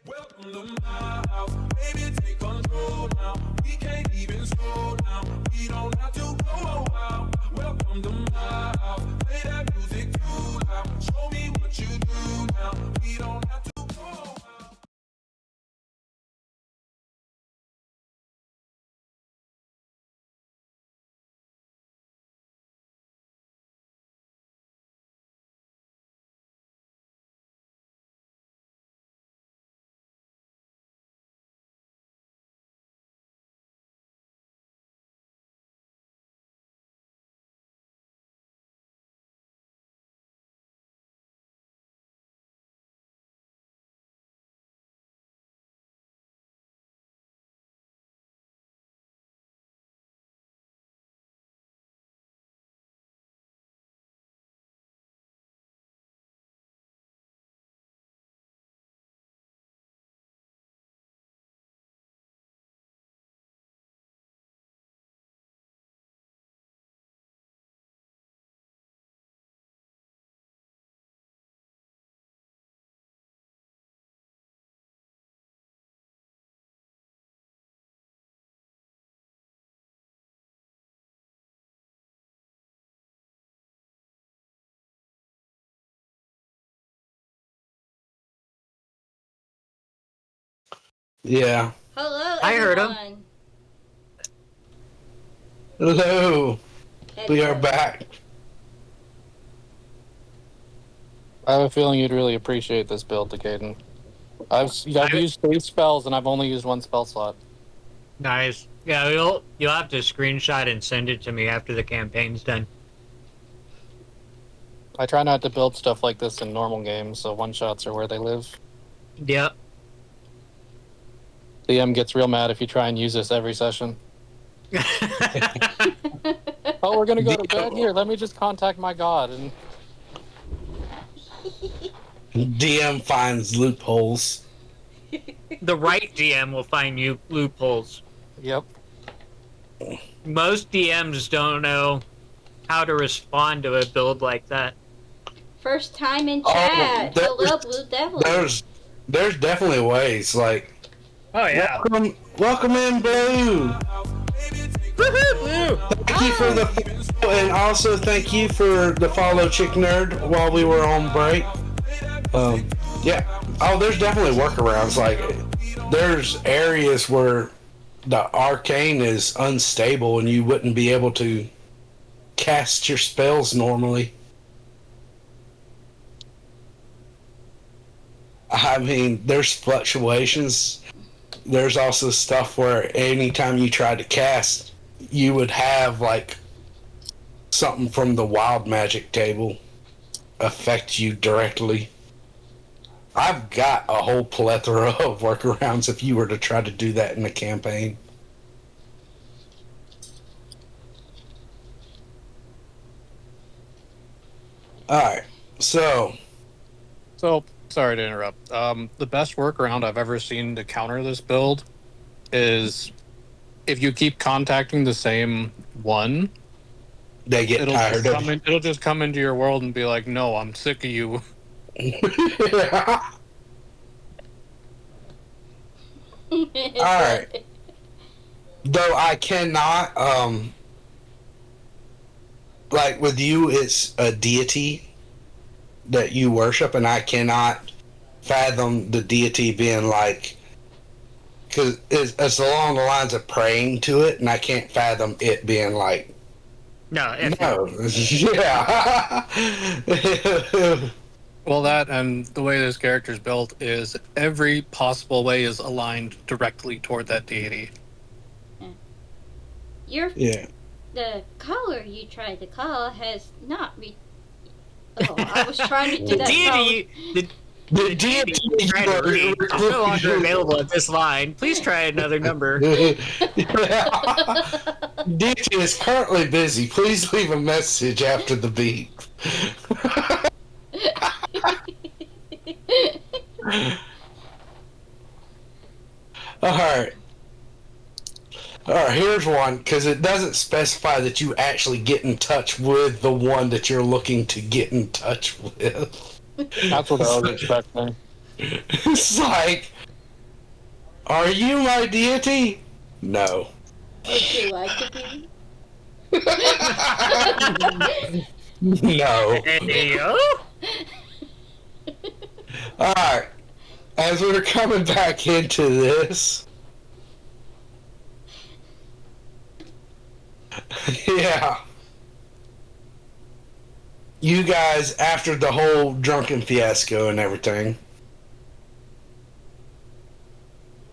Welcome to my house, baby, take control now. We can't even slow down. We don't have to go out. Welcome to my house, play that music too loud. Show me what you do now. We don't have to go out. Yeah. Hello, I heard him. everyone. Hello. We are Hello. back. I have a feeling you'd really appreciate this build, Decaden. I've used 3 spells and I've only used 1 spell slot. Nice. Yeah, you'll have to screenshot and send it to me after the campaign's done. I try not to build stuff like this in normal games, so one-shots are where they live. Yep. DM gets real mad if you try and use this every session. Oh, we're gonna go to bed here. Let me just contact my god. And DM finds loopholes. The right DM will find you loopholes. yep. Most DMs don't know how to respond to a build like that. First time in Oh, chat. there's- Hello, Blue Devil. There's definitely ways. Like, Oh yeah. welcome in, Blue. Thank you for the follow, and also thank you for the follow, Chick Nerd, while we were on break. Yeah. Oh, there's definitely workarounds. Like, there's areas where the arcane is unstable and you wouldn't be able to cast your spells normally. I mean, there's fluctuations. There's also stuff where anytime you try to cast, you would have like something from the wild magic table affect you directly. I've got a whole plethora of workarounds if you were to try to do that in a campaign. Alright, so So, sorry to interrupt. The best workaround I've ever seen to counter this build is if you keep contacting the same one, they get tired of it'll just come into your world and be like, no, I'm sick of you. Alright. Though I cannot, like with you, it's a deity that you worship, and I cannot fathom the deity being like, because it's along the lines of praying to it, and I can't fathom it being like, No. yeah. Well, that and the way this character's built is every possible way is aligned directly toward that deity. Yeah. The color you tried to call has not Oh, I was trying to do that. The deity you tried to read is no longer available at this line. Please try another number. Deity is currently busy. Please leave a message after the beep. Alright. Alright, here's one, because it doesn't specify that you actually get in touch with the one that you're looking to get in touch with. That's what I was expecting. It's like, Are you my deity? No. Would you like to be? No. Hey, Alright. As we're coming back into this. Yeah. You guys, after the whole drunken fiasco and everything,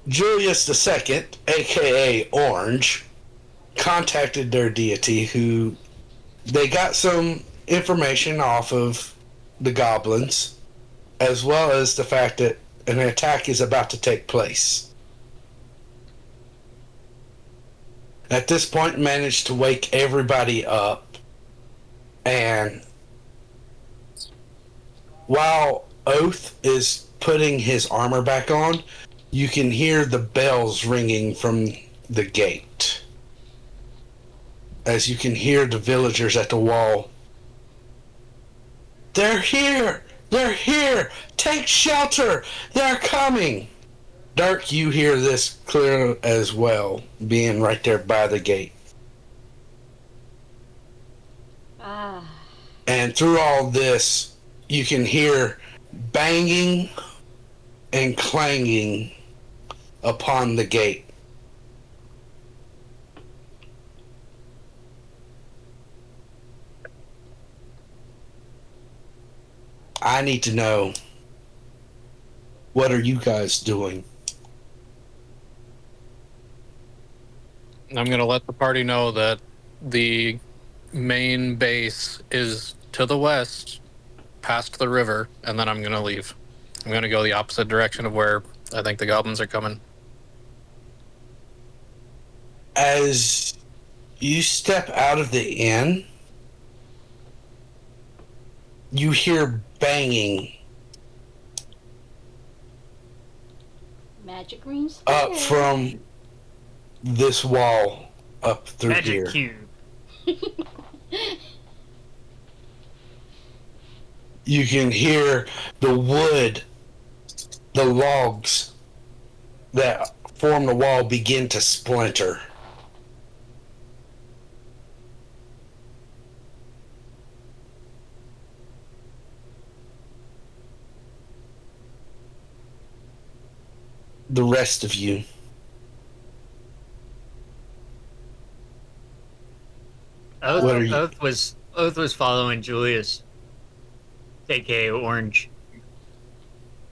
Julius II, aka Orange, contacted their deity, who they got some information off of the goblins, as well as the fact that an attack is about to take place. At this point, managed to wake everybody up, and while Oath is putting his armor back on, you can hear the bells ringing from the gate. As you can hear the villagers at the wall. They're here! They're here! Take shelter! They're coming! Dirk, you hear this clear as well, being right there by the gate. Ah. And through all this, you can hear banging and clanging upon the gate. I need to know, what are you guys doing? I'm going to let the party know that the main base is to the west, past the river, and then I'm going to leave. I'm going to go the opposite direction of where I think the goblins are coming. As you step out of the inn, you hear banging Magic rings. up from this wall up through Magic here. cube. You can hear the wood, the logs that form the wall begin to splinter. The rest of you, What are you- Oath was following Julius, aka Orange.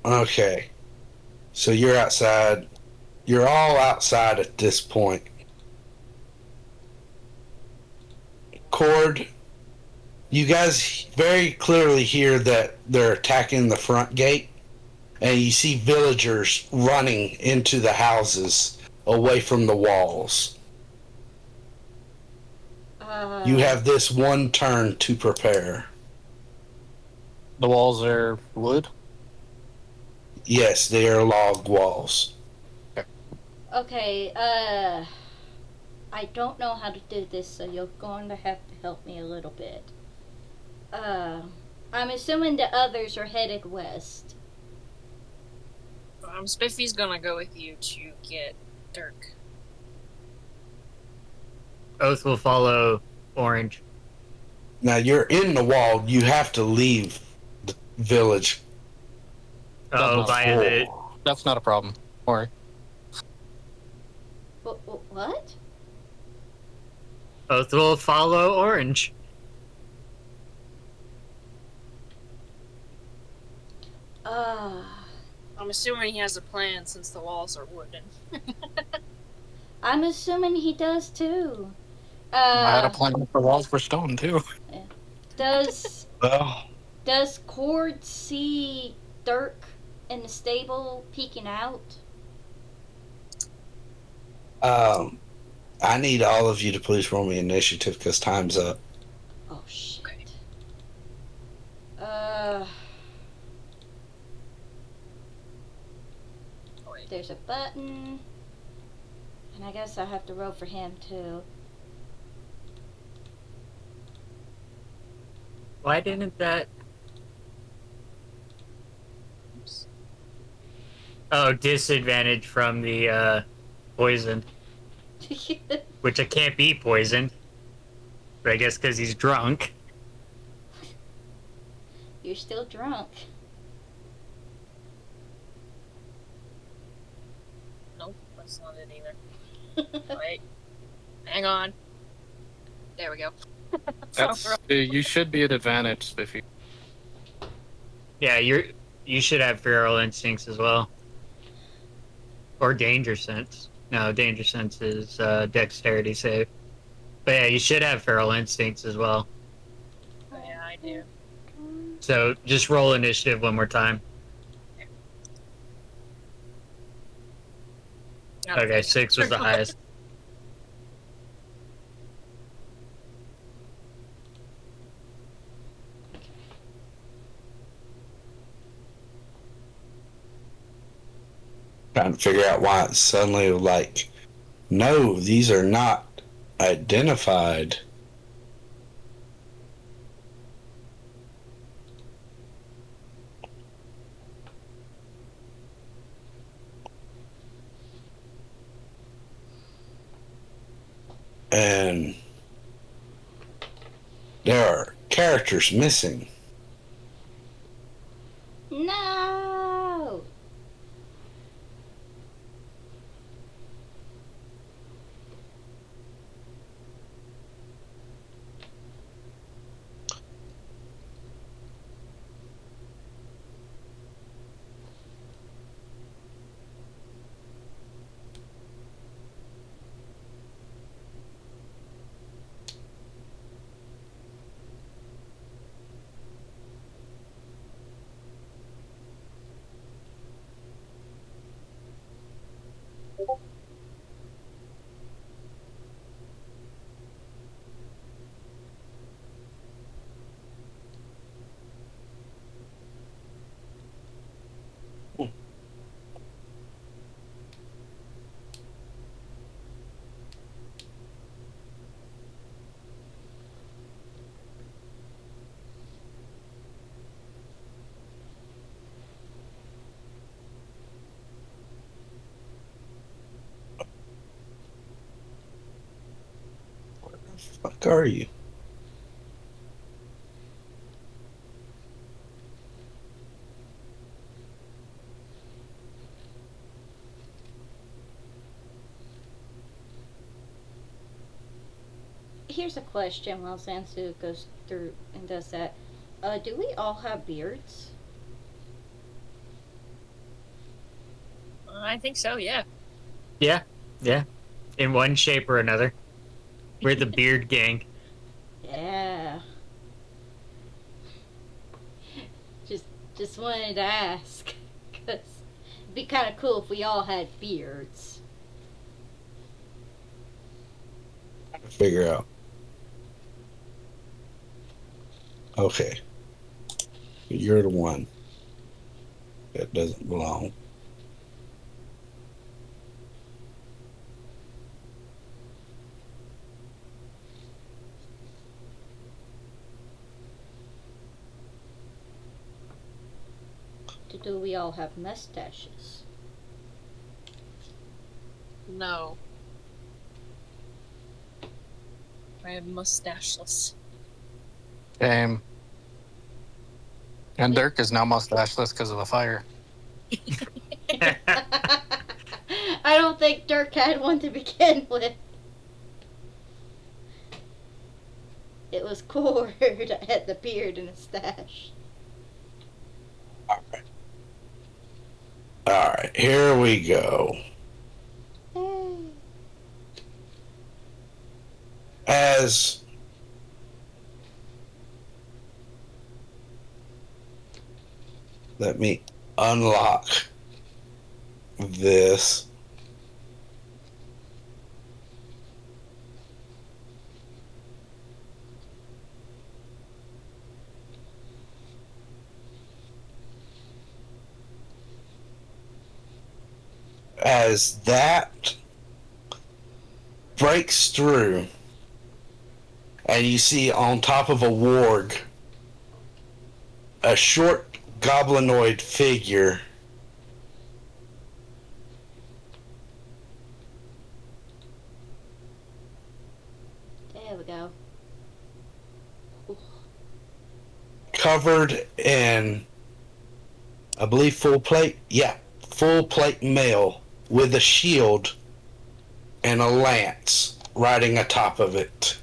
okay. So you're outside. You're all outside at this point. Cord, you guys very clearly hear that they're attacking the front gate, and you see villagers running into the houses away from the walls. You have this one turn to prepare. The walls are wood? Yes, they are log walls. Okay, I don't know how to do this, so you're going to have to help me a little bit. I'm assuming the others are headed west. Spiffy's gonna go with you to get Dirk. Oath will follow Orange. Now you're in the wall. You have to leave the village. Oh, That's via the That's not a problem. Don't worry. What? Oath will follow Orange. I'm assuming he has a plan since the walls are wooden. I'm assuming he does too. I had a plan if the walls were stone, too. Does Well, Cord see Dirk in the stable peeking out? I need all of you to please roll me initiative because time's up. Oh shit. Okay. There's a button. And I guess I have to roll for him too. Why didn't that? Oops. Oh, disadvantage from the poison, which I can't be poisoned. But I guess because he's drunk. You're still drunk. Nope, that's not it either. Wait. Hang on. There we go. That's you should be at advantage if you. Yeah, you should have feral instincts as well, or danger sense. No, danger sense is dexterity save. But yeah, you should have feral instincts as well. Oh, yeah, I do. So just roll initiative one more time. Okay, 6 was the highest. Trying to figure out why it's suddenly like, no, these are not identified. And there are characters missing. No! Where the fuck are you? Here's a question while Sansu goes through and does that. Do we all have beards? I think so, yeah. Yeah, in one shape or another. We're the beard gang. Yeah. Just wanted to ask. Because it'd be kind of cool if we all had beards. Figure out. Okay. You're the one that doesn't belong. Do we all have mustaches? No. I am mustacheless. Same. And Dirk is now mustacheless because of the fire. I don't think Dirk had one to begin with. It was Cord at the beard and a stash. Alright, here we go. Hey. As let me unlock this. As that breaks through, and you see on top of a warg a short goblinoid figure covered in, I believe, full plate. Yeah, full plate mail with a shield and a lance riding atop of it.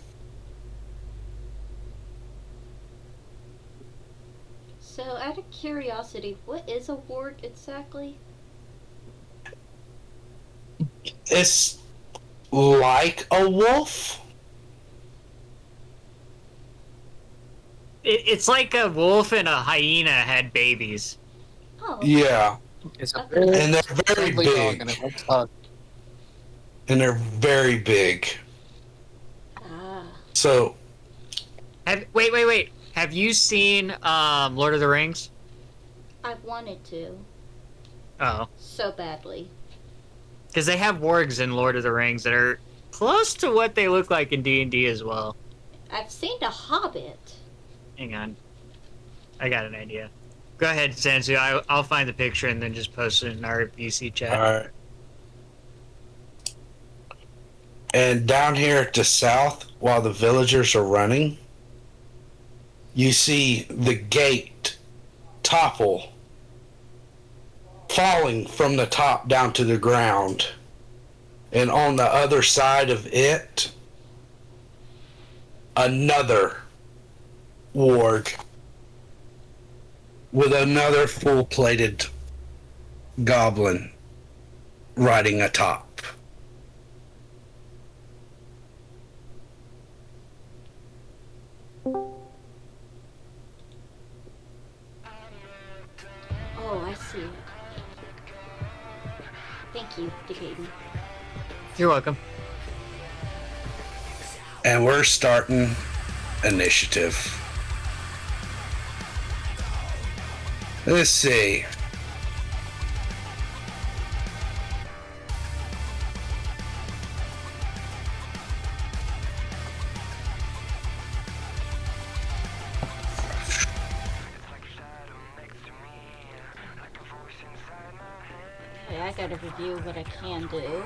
So, out of curiosity, what is a warg exactly? It's like a wolf. It's like a wolf and a hyena had babies. Oh, Yeah, It's a Okay. big, and they're very friendly dog, and big. it looks hot. And they're very big. ah. So, Wait. Have you seen Lord of the Rings? I've wanted to Oh, so badly. because they have wargs in Lord of the Rings that are close to what they look like in D&D as well. I've seen The Hobbit. Hang on, I got an idea. Go ahead, Sansu. I'll find the picture and then just post it in our VC chat. alright. And down here at the south, while the villagers are running, you see the gate topple, falling from the top down to the ground. And on the other side of it, another warg with another full-plated goblin riding atop. Oh, I see it. Thank you, Decaden. You're welcome. And we're starting initiative. Let's see. Okay, I gotta review what I can do.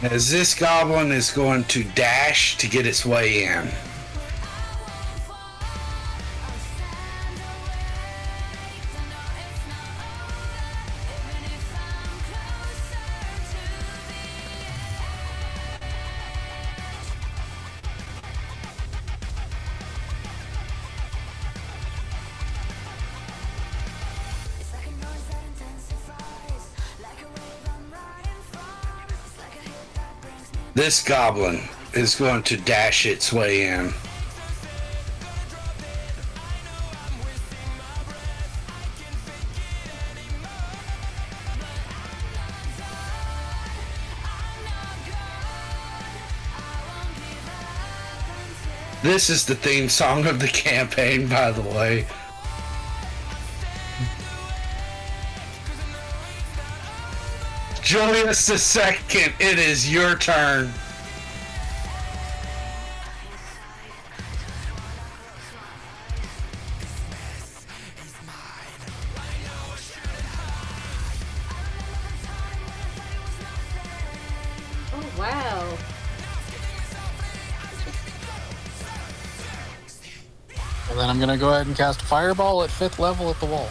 As this goblin is going to dash to get its way in. This goblin is going to dash its way in. This is the theme song of the campaign, by the way. Julius II, it is your turn. Oh, wow. And then I'm going to go ahead and cast Fireball at 5th level at the wall.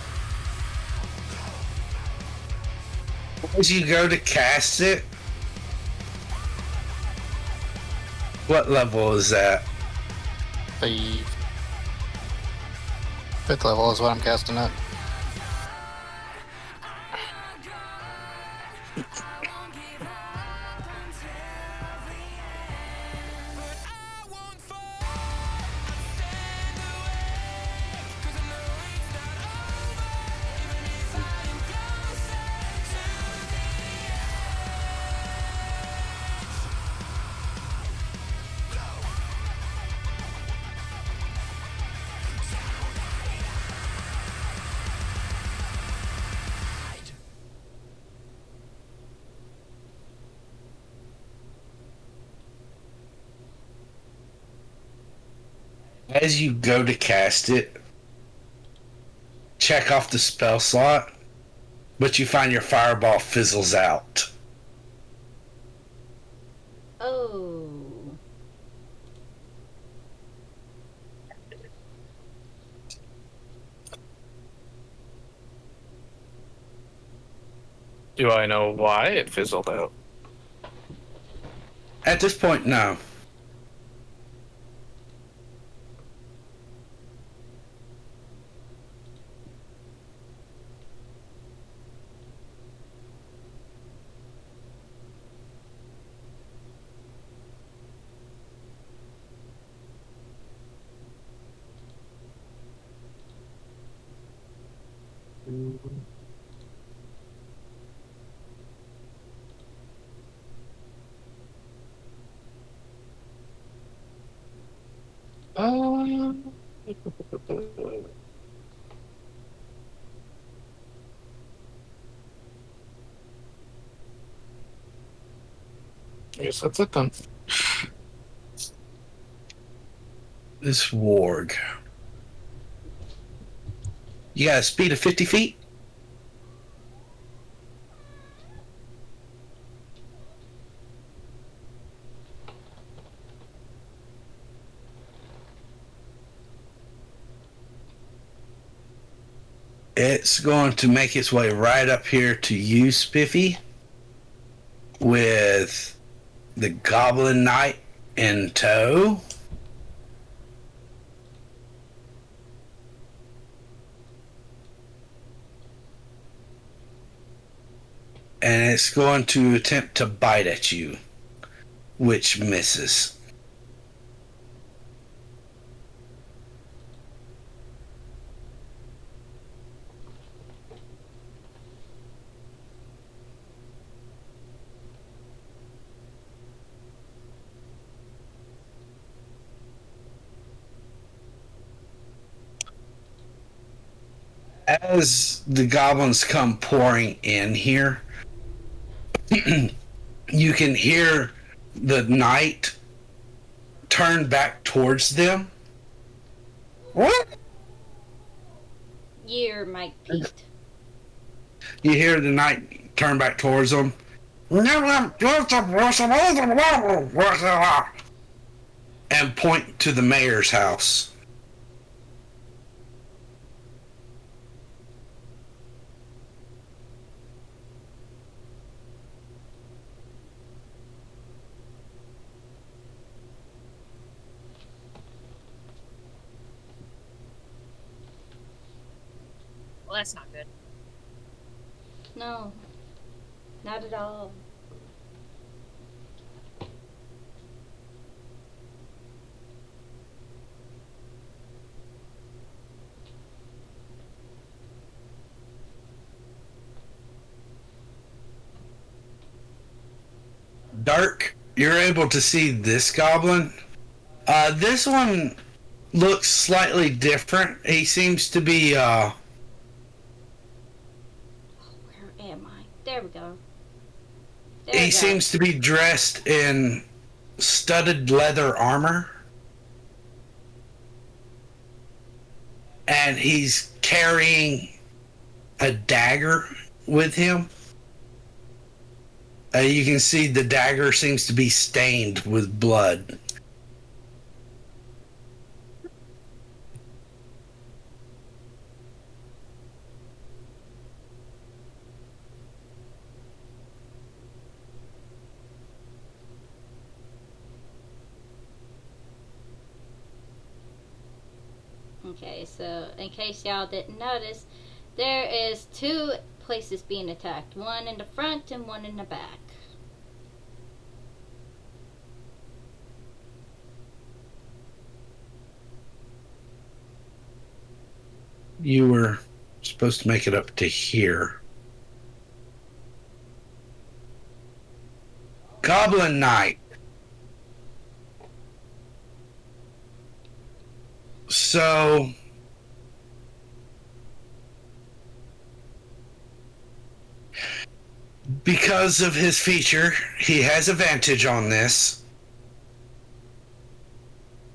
As you go to cast it, what level is that? The 5th level is what I'm casting at. As you go to cast it, check off the spell slot, but you find your fireball fizzles out. Oh. Do I know why it fizzled out? At this point, no. I guess that's it then. This warg. You got a speed of 50 feet? It's going to make its way right up here to you, Spiffy, with the Goblin Knight in tow. And it's going to attempt to bite at you, which misses. As the goblins come pouring in here, you can hear the knight turn back towards them. What? You're Mike Pete. You hear the knight turn back towards them. And point to the mayor's house. Well, that's not good. No. Not at all. Dark, you're able to see this goblin. This one looks slightly different. He seems to be, Where am I? There we go. There we he go. seems to be dressed in studded leather armor. And he's carrying a dagger with him. You can see the dagger seems to be stained with blood. Okay, so in case y'all didn't notice, there is 2 places being attacked. One in the front and one in the back. You were supposed to make it up to here. Goblin Knight. So because of his feature, he has advantage on this.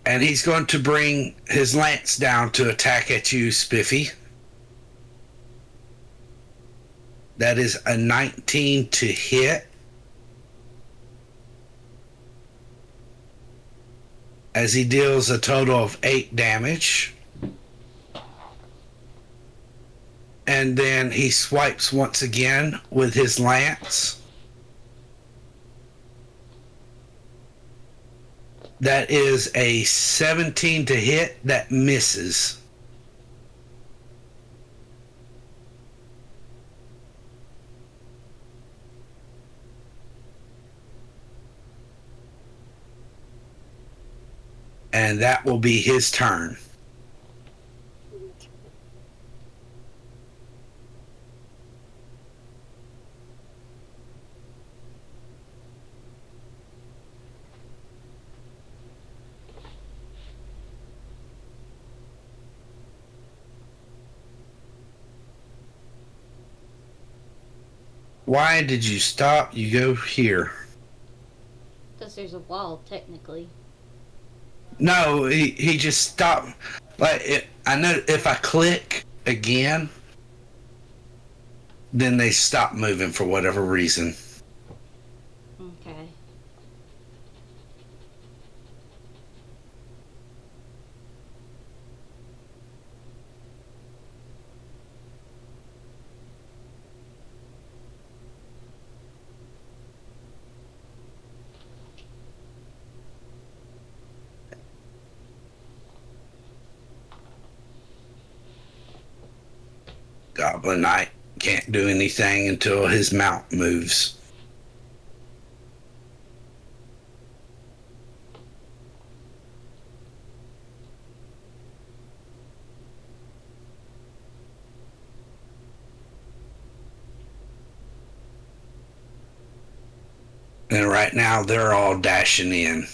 And he's going to bring his lance down to attack at you, Spiffy. That is a 19 to hit. As he deals a total of 8 damage. And then he swipes once again with his lance. That is a 17 to hit. That misses. And that will be his turn. Why did you stop? You go here. Because there's a wall, technically. No, he just stopped. I know if I click again, then they stop moving for whatever reason. Okay. Goblin Knight can't do anything until his mount moves. And right now they're all dashing in.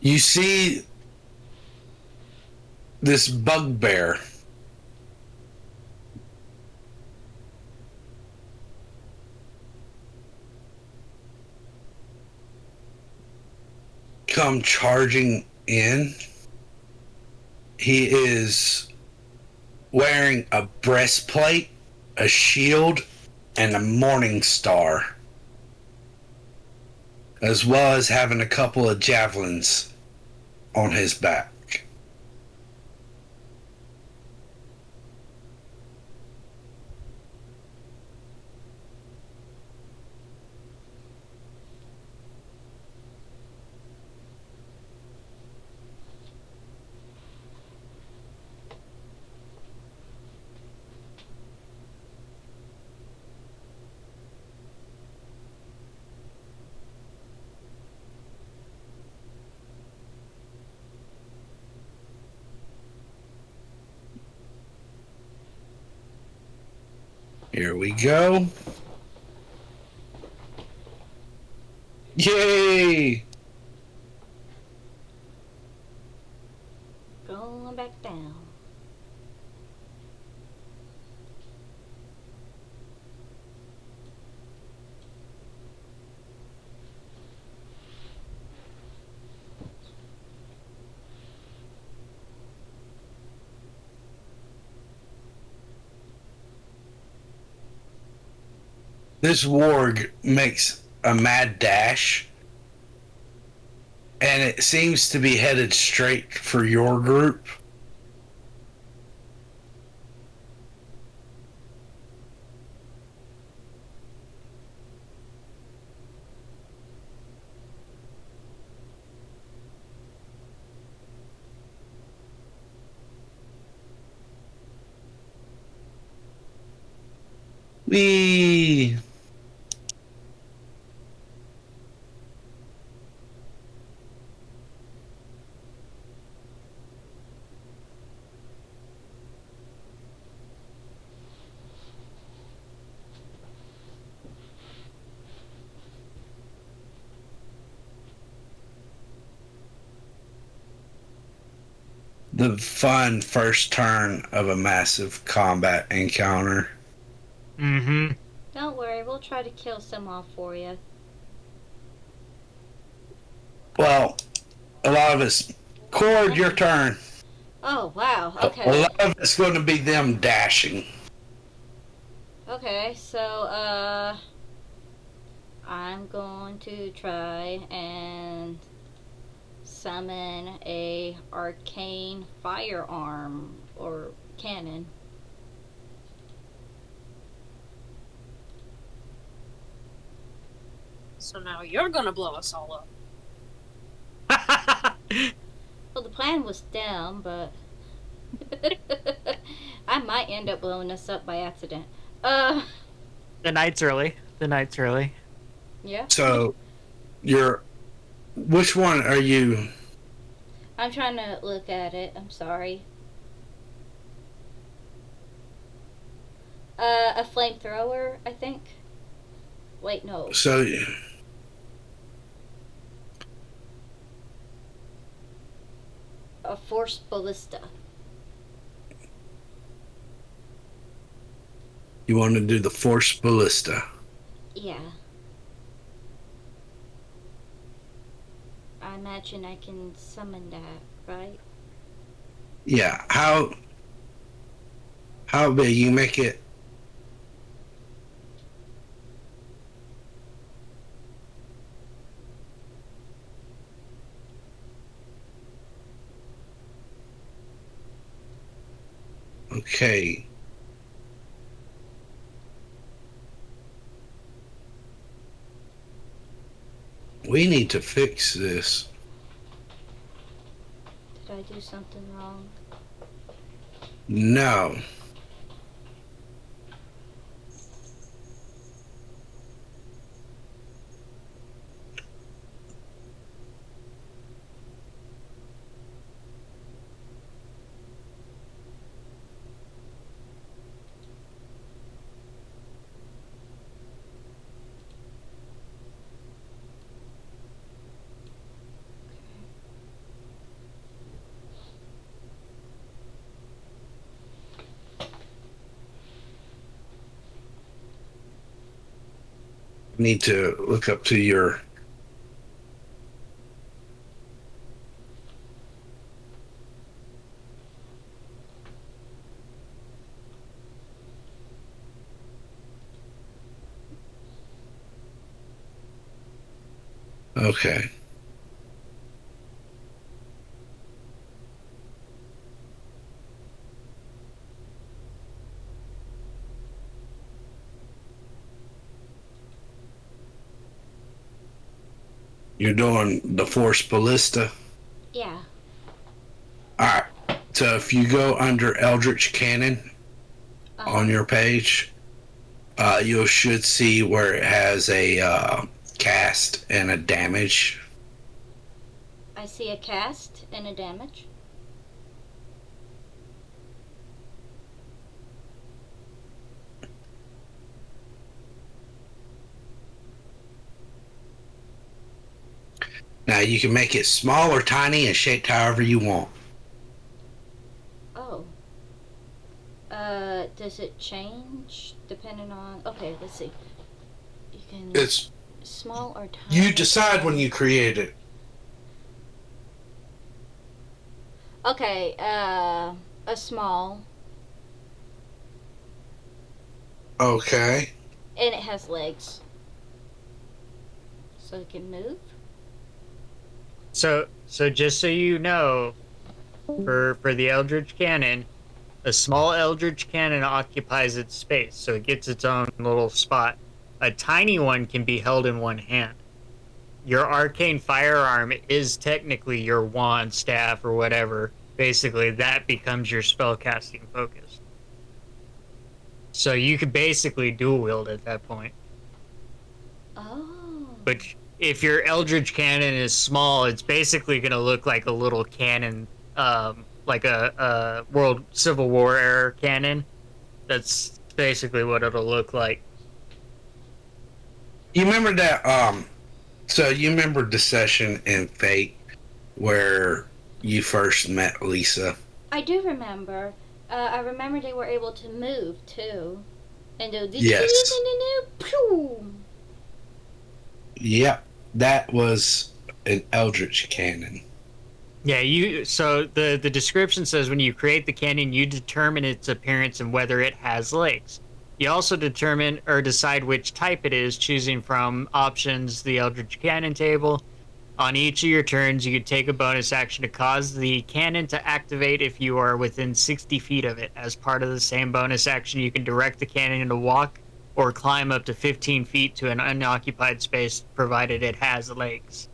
You see this bugbear come charging in. He is wearing a breastplate, a shield, and a morning star, as well as having a couple of javelins on his back. Here we go. Yay! Going back down. This warg makes a mad dash, and it seems to be headed straight for your group. We. The fun first turn of a massive combat encounter. Mm-hmm. Don't worry, we'll try to kill some off for you. Well, a lot of it's Cord, your turn. Oh, wow. A Okay. lot of it's going to be them dashing. Okay, so, I'm going to try and summon a arcane firearm or cannon. So now you're gonna blow us all up. Well, the plan was dumb, but I might end up blowing us up by accident. The night's early. Yeah. So, which one are you? I'm trying to look at it. I'm sorry. A flamethrower, I think. Wait, no. So, A force ballista. you want to do the Force Ballista. Yeah. I imagine I can summon that, right? Yeah. How big? You make it. Okay. We need to fix this. Did I do something wrong? No. Need to look up to your. Okay. You're doing the Force Ballista. Yeah. Alright. So if you go under Eldritch Cannon on your page, you should see where it has a cast and a damage. I see a cast and a damage. Now you can make it small or tiny and shaped however you want. Oh. Does it change depending on... Okay, let's see. You can... It's Small or tiny? you decide when you create it. Okay, a small. Okay. And it has legs. So it can move? So just so you know, for the Eldritch Cannon, a small Eldritch Cannon occupies its space, so it gets its own little spot. A tiny one can be held in one hand. Your arcane firearm is technically your wand, staff, or whatever. Basically, that becomes your spellcasting focus. So you could basically dual wield at that point. Oh. But if your Eldritch Cannon is small, it's basically going to look like a little cannon, like a World Civil War era cannon. That's basically what it'll look like. You remember that? So you remember the session in Fate where you first met Lisa? I do remember. I remember they were able to move too. And do Yes. pew. Yep, that was an Eldritch Cannon. Yeah, so the description says when you create the cannon, you determine its appearance and whether it has legs. You also determine or decide which type it is, choosing from options the Eldritch Cannon table. On each of your turns, you can take a bonus action to cause the cannon to activate if you are within 60 feet of it. As part of the same bonus action, you can direct the cannon to walk or climb up to 15 feet to an unoccupied space, provided it has legs.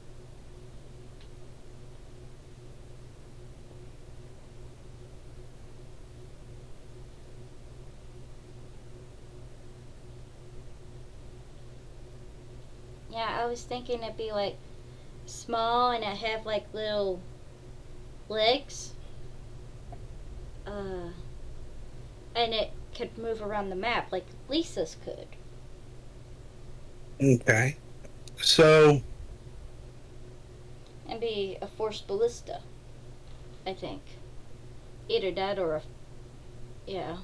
Yeah, I was thinking it'd be like small and it have like little legs. And it could move around the map like Lisa's could. Okay. So, And be a force ballista, I think. Either that or a. Yeah.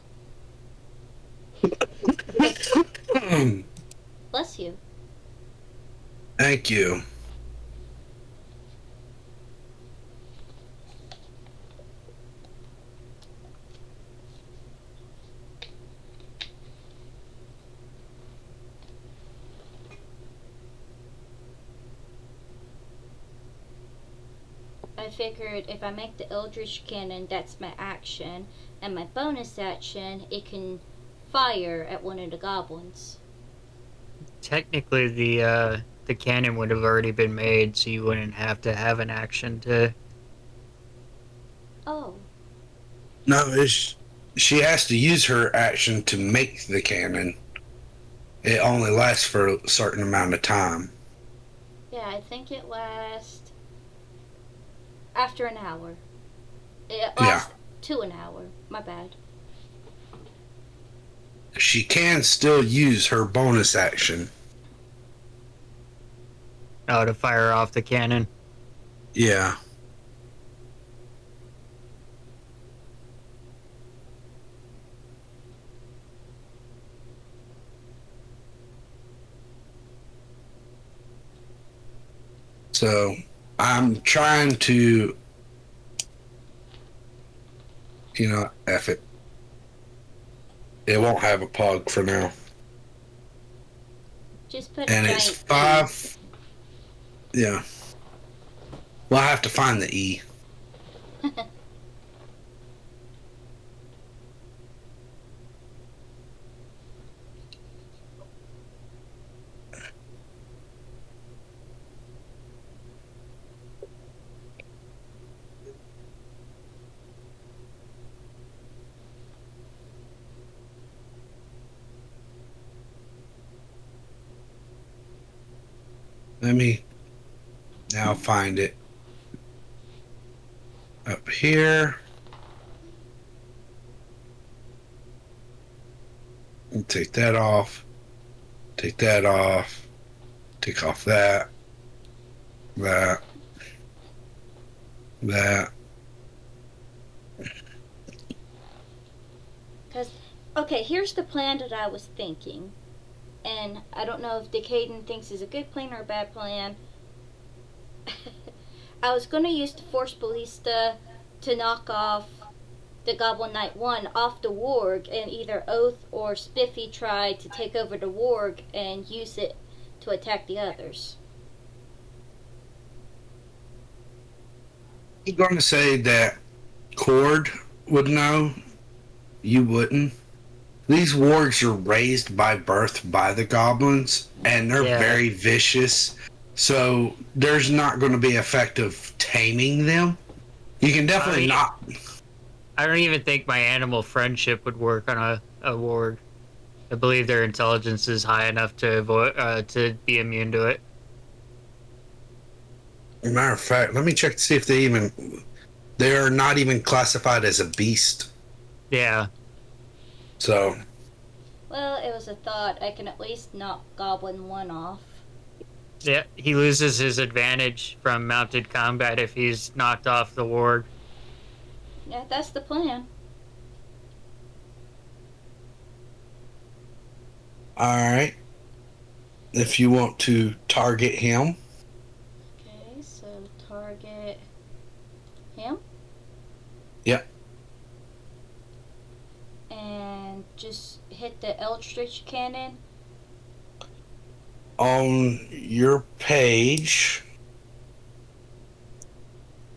Bless you. thank you. I figured if I make the Eldritch Cannon, that's my action, and my bonus action, it can fire at one of the goblins. Technically, the cannon would have already been made, so you wouldn't have to have an action to. Oh, No, she has to use her action to make the cannon. It only lasts for a certain amount of time. yeah, I think it lasts after an hour. It lasts to an hour. My bad. She can still use her bonus action. Oh, to fire off the cannon. Yeah. So I'm trying to, F it. It won't have a pug for now. Just put And a it's giant 5. Yeah. Well, I have to find the E. Let me now find it. Up here. And take that off. Take that off. Take off that. That. Because, okay, here's the plan that I was thinking. And I don't know if Decaden thinks is a good plan or a bad plan. I was going to use the Force Ballista to knock off the Goblin Knight 1 off the warg, and either Oath or Spiffy try to take over the warg and use it to attack the others. I'm going to say that Cord would know. You wouldn't. These wargs are raised by birth by the goblins, and they're very vicious. So there's not going to be effective taming them. You can definitely not. I don't even think my animal friendship would work on a warg. I believe their intelligence is high enough to avoid to be immune to it. Matter of fact, let me check to see if they are not even classified as a beast. Yeah. So, Well, it was a thought. I can at least knock Goblin 1 off. Yeah, he loses his advantage from mounted combat if he's knocked off the ward. Yeah, that's the plan. alright. If you want to target him, Okay, so target him. Yep. And just hit the Eldritch Cannon. on your page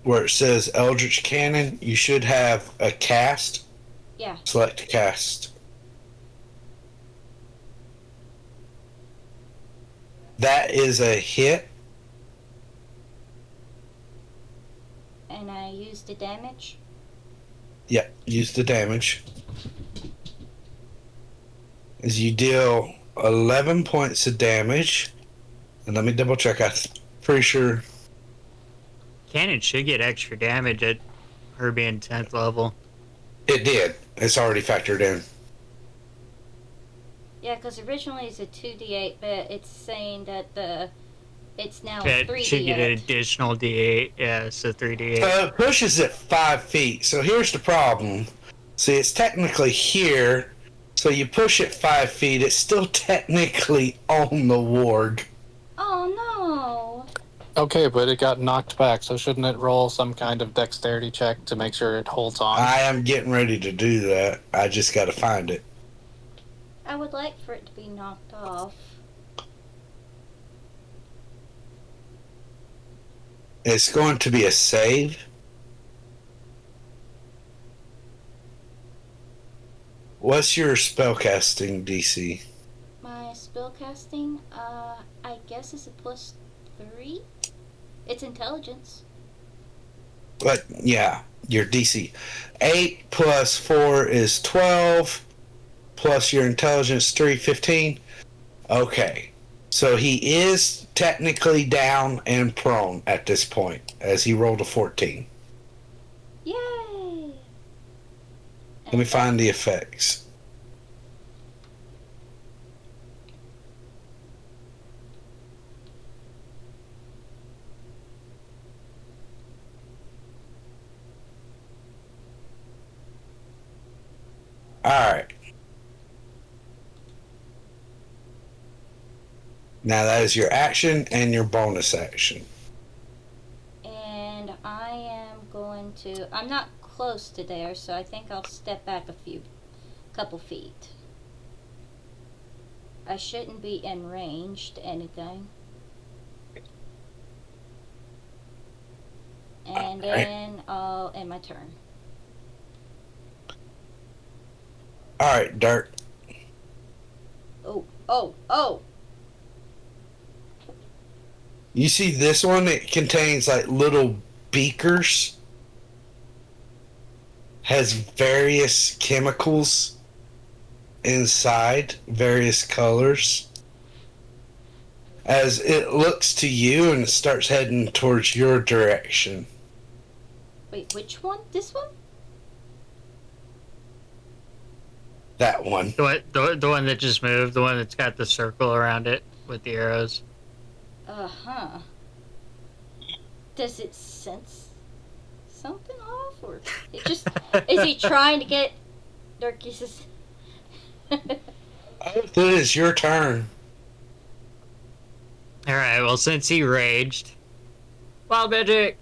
where it says Eldritch Cannon, you should have a cast. Yeah. Select cast. That is a hit. And I use the damage. Yep, use the damage. As you deal 11 points of damage. And let me double check. I'm pretty sure. Cannon should get extra damage at her being 10th level. It did. It's already factored in. Yeah, because originally it's a 2d8, but it's saying that it's now It 3d8. should get an additional D8. Yeah, so 3D8. It pushes it 5 feet. So here's the problem. See, it's technically here. So you push it 5 feet. It's still technically on the warg. Oh no! Okay, but it got knocked back, so shouldn't it roll some kind of dexterity check to make sure it holds on? I am getting ready to do that. I just got to find it. I would like for it to be knocked off. It's going to be a save. What's your spellcasting DC? My spellcasting, I guess is a +3. It's intelligence. But yeah, your DC. 8 plus 4 is 12. Plus your intelligence 3, 15. Okay. So he is technically down and prone at this point, as he rolled a 14. Yay! Let me find the effects. Alright. Now that is your action and your bonus action. And I am going to. I'm not close to there, so I think I'll step back couple feet. I shouldn't be in range to anything. And then I'll end my turn. Alright, Dirk. Oh! You see this one? It contains like little beakers. Has various chemicals inside, various colors. As it looks to you and it starts heading towards your direction. Wait, which one? This one? That one. The one that just moved, the one that's got the circle around it with the arrows. Uh-huh. Does it sense something off, or it just is he trying to get Dirk's? It is your turn. Alright, well, since he raged. Wild magic!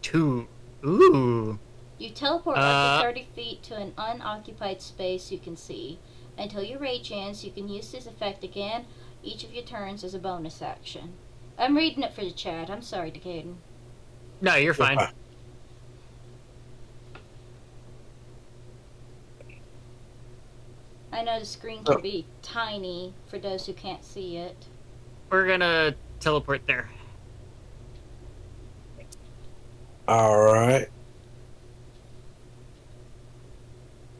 2. Ooh. You teleport up to 30 feet to an unoccupied space you can see. Until your rage ends, you can use this effect again each of your turns as a bonus action. I'm reading it for the chat. I'm sorry, Decaden. No, you're fine. I know the screen can be tiny for those who can't see it. We're gonna teleport there. Alright.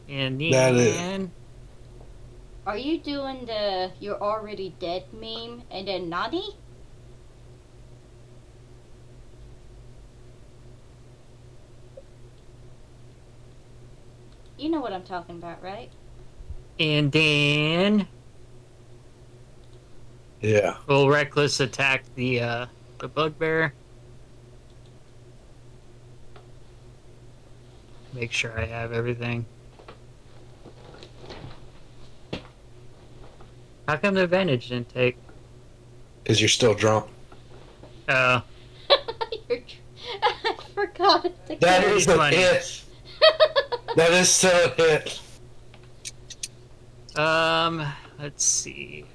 And That is- then Are you doing the "you're already dead" meme and then Nani? You know what I'm talking about, right? And then Yeah. we'll reckless attack the bugbear. Make sure I have everything. How come the advantage didn't take? Because you're still drunk. Oh, I forgot to That go. is a 20. hit. That is still a hit. let's see.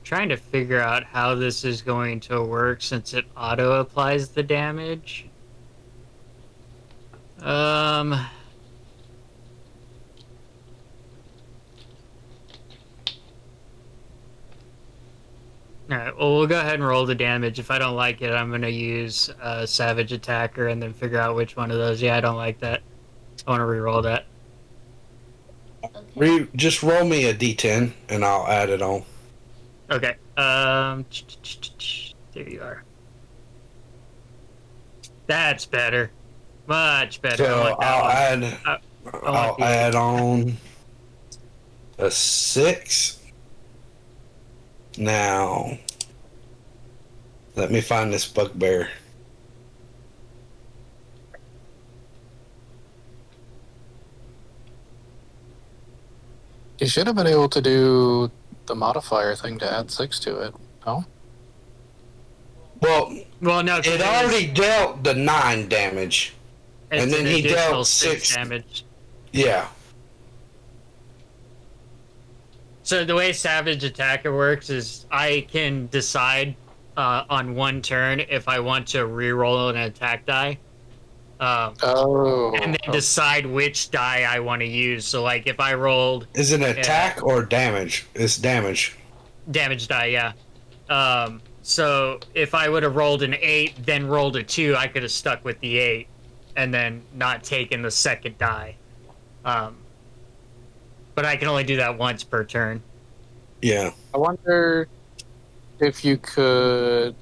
Trying to figure out how this is going to work since it auto applies the damage. Alright, well, we'll go ahead and roll the damage. If I don't like it, I'm going to use Savage Attacker and then figure out which one of those. Yeah, I don't like that. I want to re-roll that. Okay. Just roll me a d10 and I'll add it on. Okay, there you are. That's better. Much better. So I want that one. I'll the add on a 6. Now, let me find this bugbear. You should have been able to do the modifier thing to add 6 to it. No? Well, Well, no, 'cause it was- already dealt the 9 damage. it's and then an he additional dealt 6 6 damage. Yeah. So the way Savage Attacker works is I can decide on one turn if I want to re-roll an attack die. Oh. And then decide which die I want to use. So, like, if I rolled Is it attack or damage? It's damage. damage die, yeah. So if I would have rolled an 8, then rolled a 2, I could have stuck with the 8 and then not taken the second die. But I can only do that once per turn. Yeah. I wonder if you could.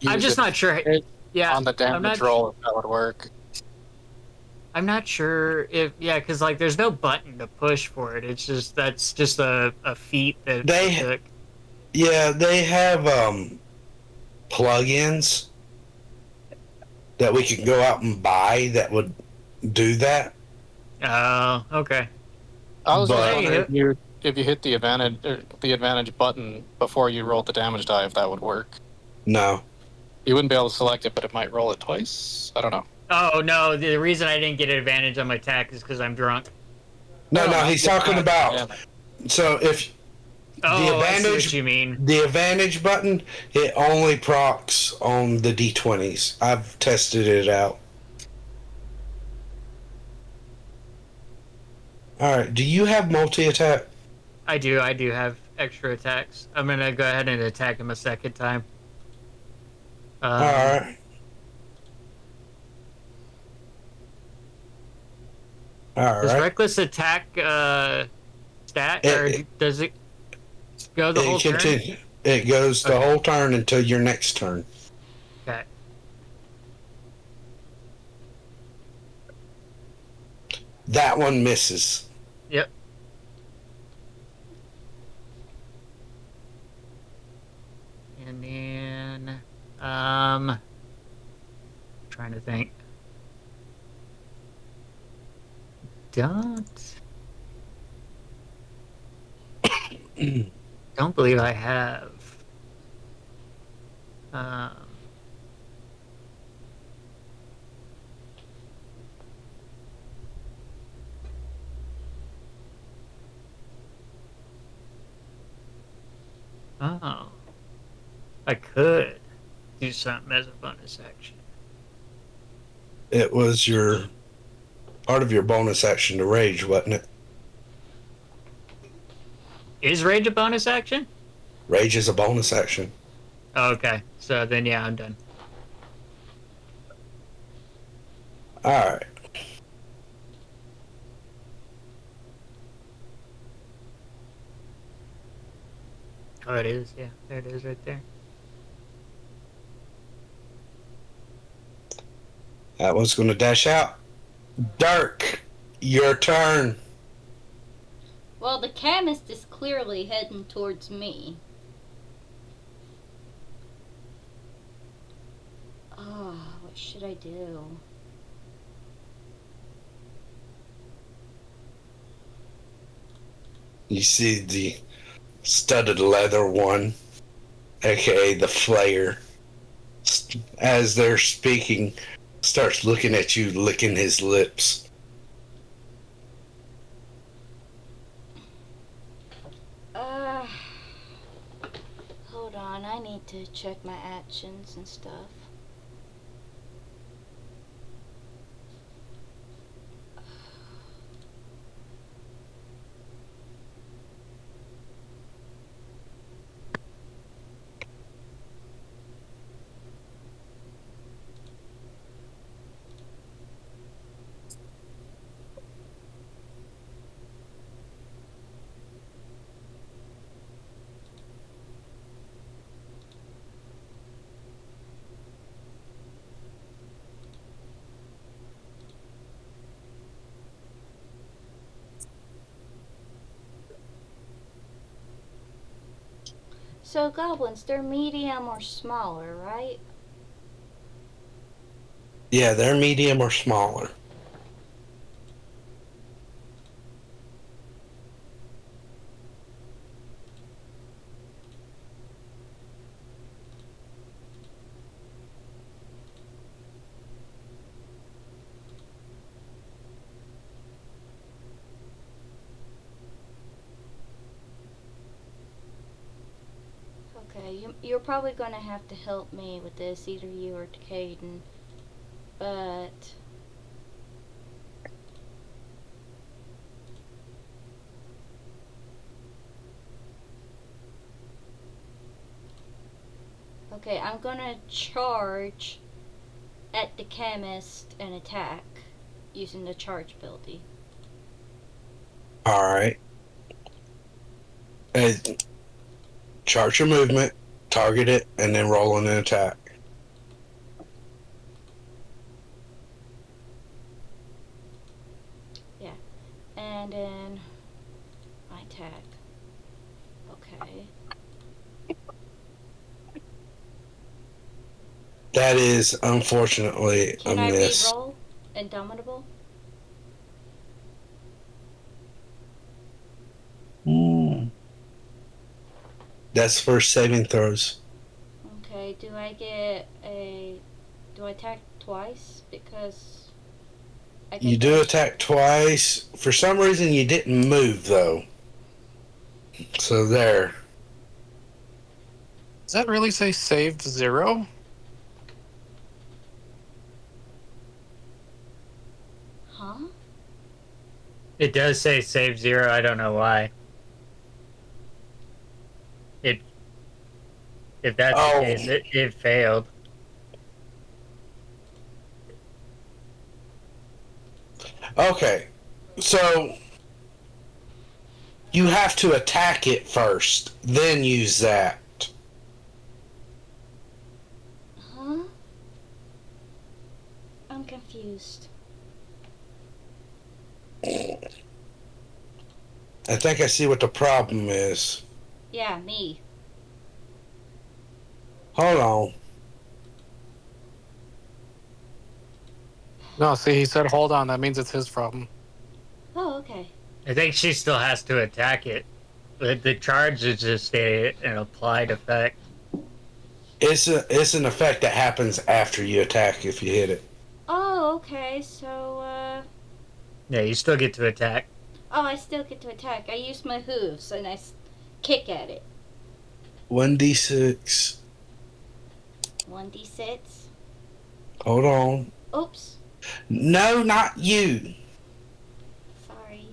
I'm use just it not sure. Yeah, on the damage roll if that would work. I'm not sure if because like there's no button to push for it. It's just that's just a feat that They took. Yeah, they have plugins that we can go out and buy that would do that. Oh, okay. I was just But- wondering if you hit the advantage button before you rolled the damage die, if that would work. No. You wouldn't be able to select it, but it might roll it twice. I don't know. Oh no, the reason I didn't get an advantage on my attack is because I'm drunk. No, Oh, he's talking about. Yeah. So if Oh, the I see advantage, what you mean. the advantage button, it only procs on the d20s. I've tested it out. All right. Do you have multi-attack? I do have extra attacks. I'm gonna go ahead and attack him a second time. All right. All Does right. reckless attack stat, or It- does it go the whole turn? It goes the Okay. whole turn until your next turn. Okay. That one misses. Yep. And then, trying to think. Don't believe I have. Um, oh, I could do something as a bonus action. It was your part of your bonus action to rage, wasn't it? Is rage a bonus action? Rage is a bonus action. Oh, okay, so then yeah, I'm done. All right. Oh, it is. Yeah, there it is, right there. That one's going to dash out. Dirk, your turn. Well, the chemist is clearly heading towards me. What should I do? You see the studded leather one, aka the Flayer, as they're speaking, starts looking at you, licking his lips. Hold on, I need to check my actions and stuff. So goblins, they're medium or smaller, right? Yeah, they're medium or smaller. Okay, you're probably gonna have to help me with this, either you or Caden. But okay, I'm gonna charge at the chemist and attack using the charge ability. Alright. Chart your movement, target it, and then roll an attack. Yeah. And then my attack. Okay. That is unfortunately Can a I miss. re-roll Indomitable? That's for saving throws. Okay, do I attack twice? Because I get You do that- attack twice. For some reason, you didn't move, though. So there. Does that really say saved 0? Huh? It does say save 0. I don't know why. If that's Oh. the case, it failed. Okay. So you have to attack it first, then use that. Huh? I'm confused. I think I see what the problem is. Yeah, me. Hold on. No, see, he said hold on. That means it's his problem. Oh, okay. I think she still has to attack it. The charge is just an applied effect. It's an effect that happens after you attack if you hit it. Oh, okay. So, Yeah, you still get to attack. oh, I still get to attack. I use my hooves and I kick at it. 1d6. 1d6. Hold on. Oops. No, not you. Sorry.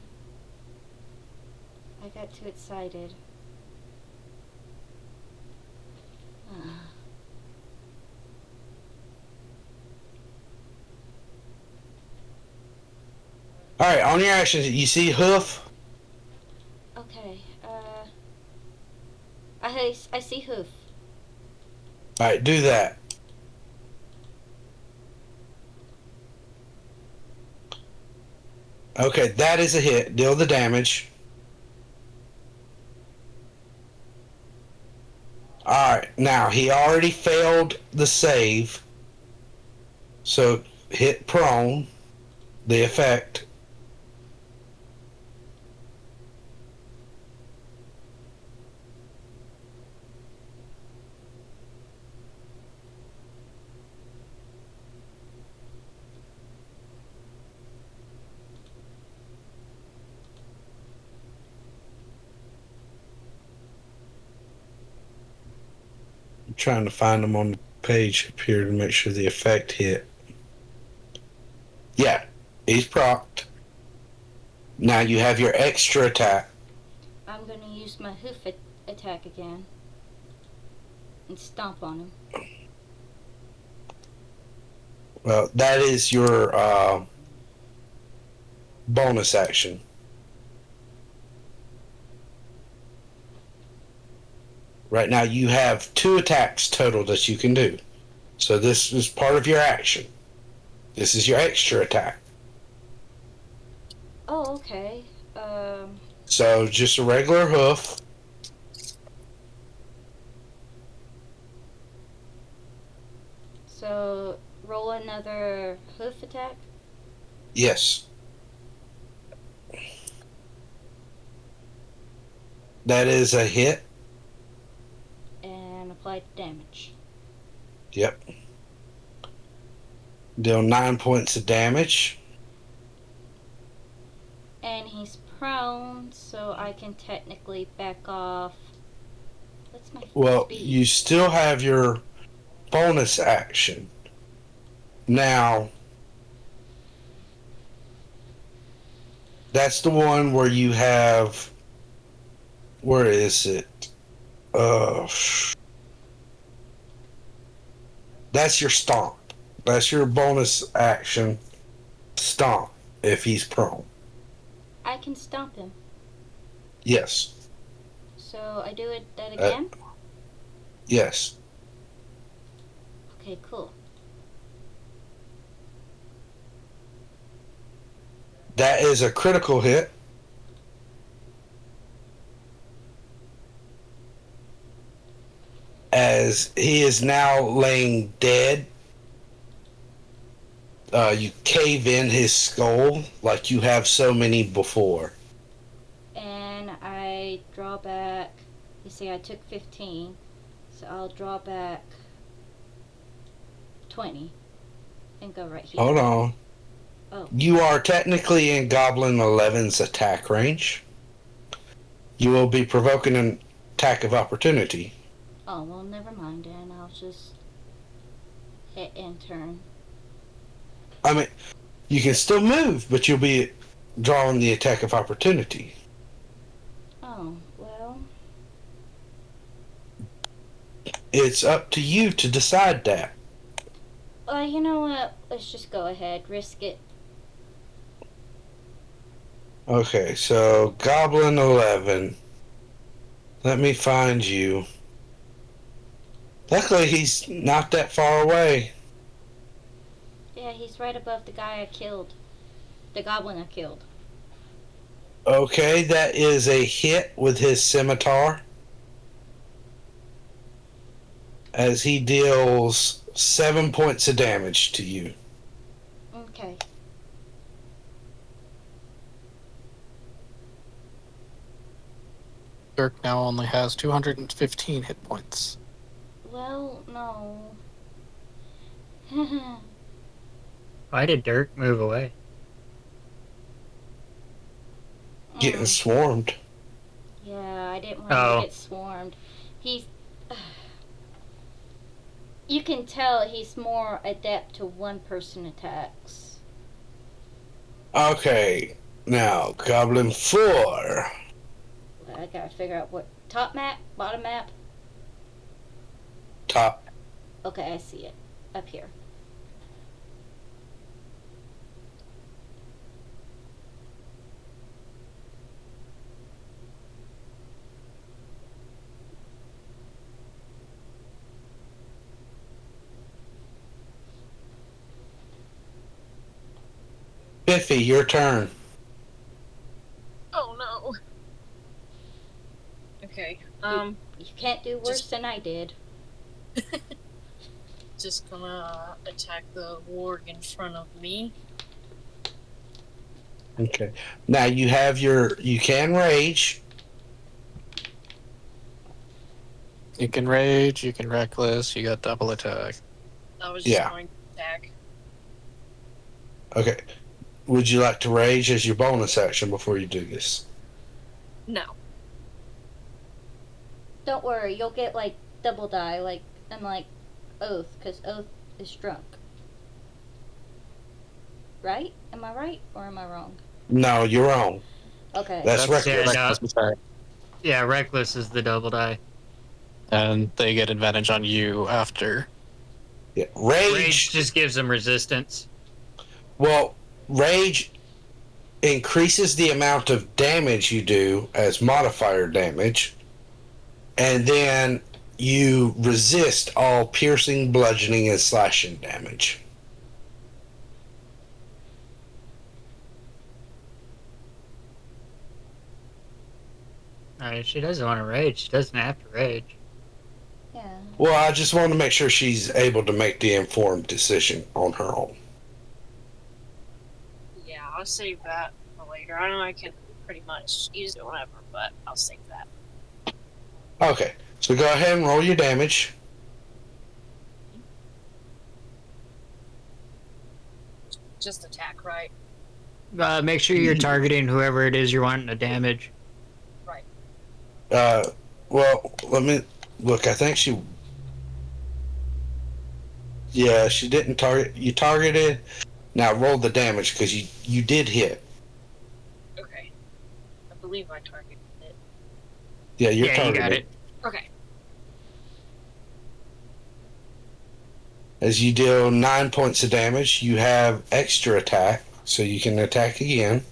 I got too excited. Alright, on your actions, you see hoof? Okay, I I see hoof. Alright, do that. Okay, that is a hit. Deal the damage. Alright, now he already failed the save. So hit prone, the effect. I'm trying to find them on the page up here to make sure the effect hit. Yeah, he's procced. Now you have your extra attack. I'm gonna use my hoof attack again. And stomp on him. Well, that is your bonus action. Right now you have 2 attacks total that you can do. So this is part of your action. This is your extra attack. Oh, okay. So just a regular hoof. So roll another hoof attack. Yes. That is a hit. And apply damage. Yep. Deal 9 points of damage. And he's prone, so I can technically back off. What's my Well, speed? you still have your bonus action. Now, that's the one where you have. Where is it? That's your stomp. That's your bonus action. Stomp if he's prone. I can stomp him. Yes. So I do that again? Yes. Okay, cool. That is a critical hit. As he is now laying dead, you cave in his skull like you have so many before. And I draw back. You see, I took 15. So I'll draw back 20. And go right here. Hold on. Oh. You are technically in Goblin 11's attack range. You will be provoking an attack of opportunity. Oh, well, never mind then. I'll just hit and turn. I mean, you can still move, but you'll be drawing the attack of opportunity. Oh, well. It's up to you to decide that. Well, you know what? Let's just go ahead. Risk it. Okay, so Goblin 11. Let me find you. Luckily, he's not that far away. Yeah, he's right above the guy I killed. The goblin I killed. Okay, that is a hit with his scimitar. As he deals 7 points of damage to you. Okay. Dirk now only has 215 hit points. Well, no. Why did Dirk move away? Getting swarmed. Yeah, I didn't want him Oh. to get swarmed. He's. You can tell he's more adept to one-person attacks. Okay, now Goblin 4. I gotta figure out what top map, bottom map. Top. Okay, I see it up here. Biffy, your turn. Oh no. Okay. You can't do worse than I did. Just gonna attack the warg in front of me. Okay. Now you have you can rage. You can rage, you can reckless, you got double attack. I was just Yeah. going to attack. Okay. Would you like to rage as your bonus action before you do this? No. Don't worry, you'll get like double die, like unlike Oath, because Oath is drunk. Right? Am I right or am I wrong? No, you're wrong. Okay. That's reckless. Yeah, Reckless attack. Yeah, reckless is the double die. And they get advantage on you after. Yeah. Rage Rage. just gives them resistance. Well, rage increases the amount of damage you do as modifier damage, and then you resist all piercing, bludgeoning, and slashing damage. Alright, she doesn't want to rage. She doesn't have to rage. Yeah. Well, I just want to make sure she's able to make the informed decision on her own. Yeah, I'll save that for later. I know I can pretty much use it whenever, but I'll save that. Okay, so go ahead and roll your damage. Just attack, right? Make sure you're targeting whoever it is you're wanting to damage. Right. Well, let me look. I think she. Yeah, she didn't target. You targeted. Now roll the damage because you did hit. Okay. I believe I targeted it. Yeah, you're Yeah, targeted. you got it. Okay. As you deal 9 points of damage, you have extra attack, so you can attack again.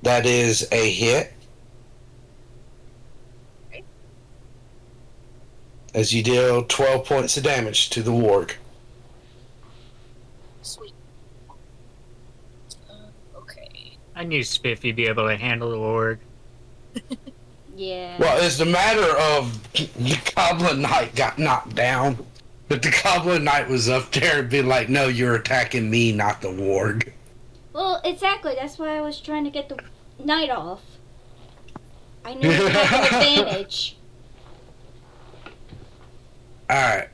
That is a hit. Okay. As you deal 12 points of damage to the warg. Sweet. Okay. I knew Spiffy'd be able to handle the org. Yeah. Well, it's the matter of the Goblin Knight got knocked down, but the Goblin Knight was up there and be like, no, you're attacking me, not the warg. Well, exactly. That's why I was trying to get the knight off. I knew it had an advantage. Alright.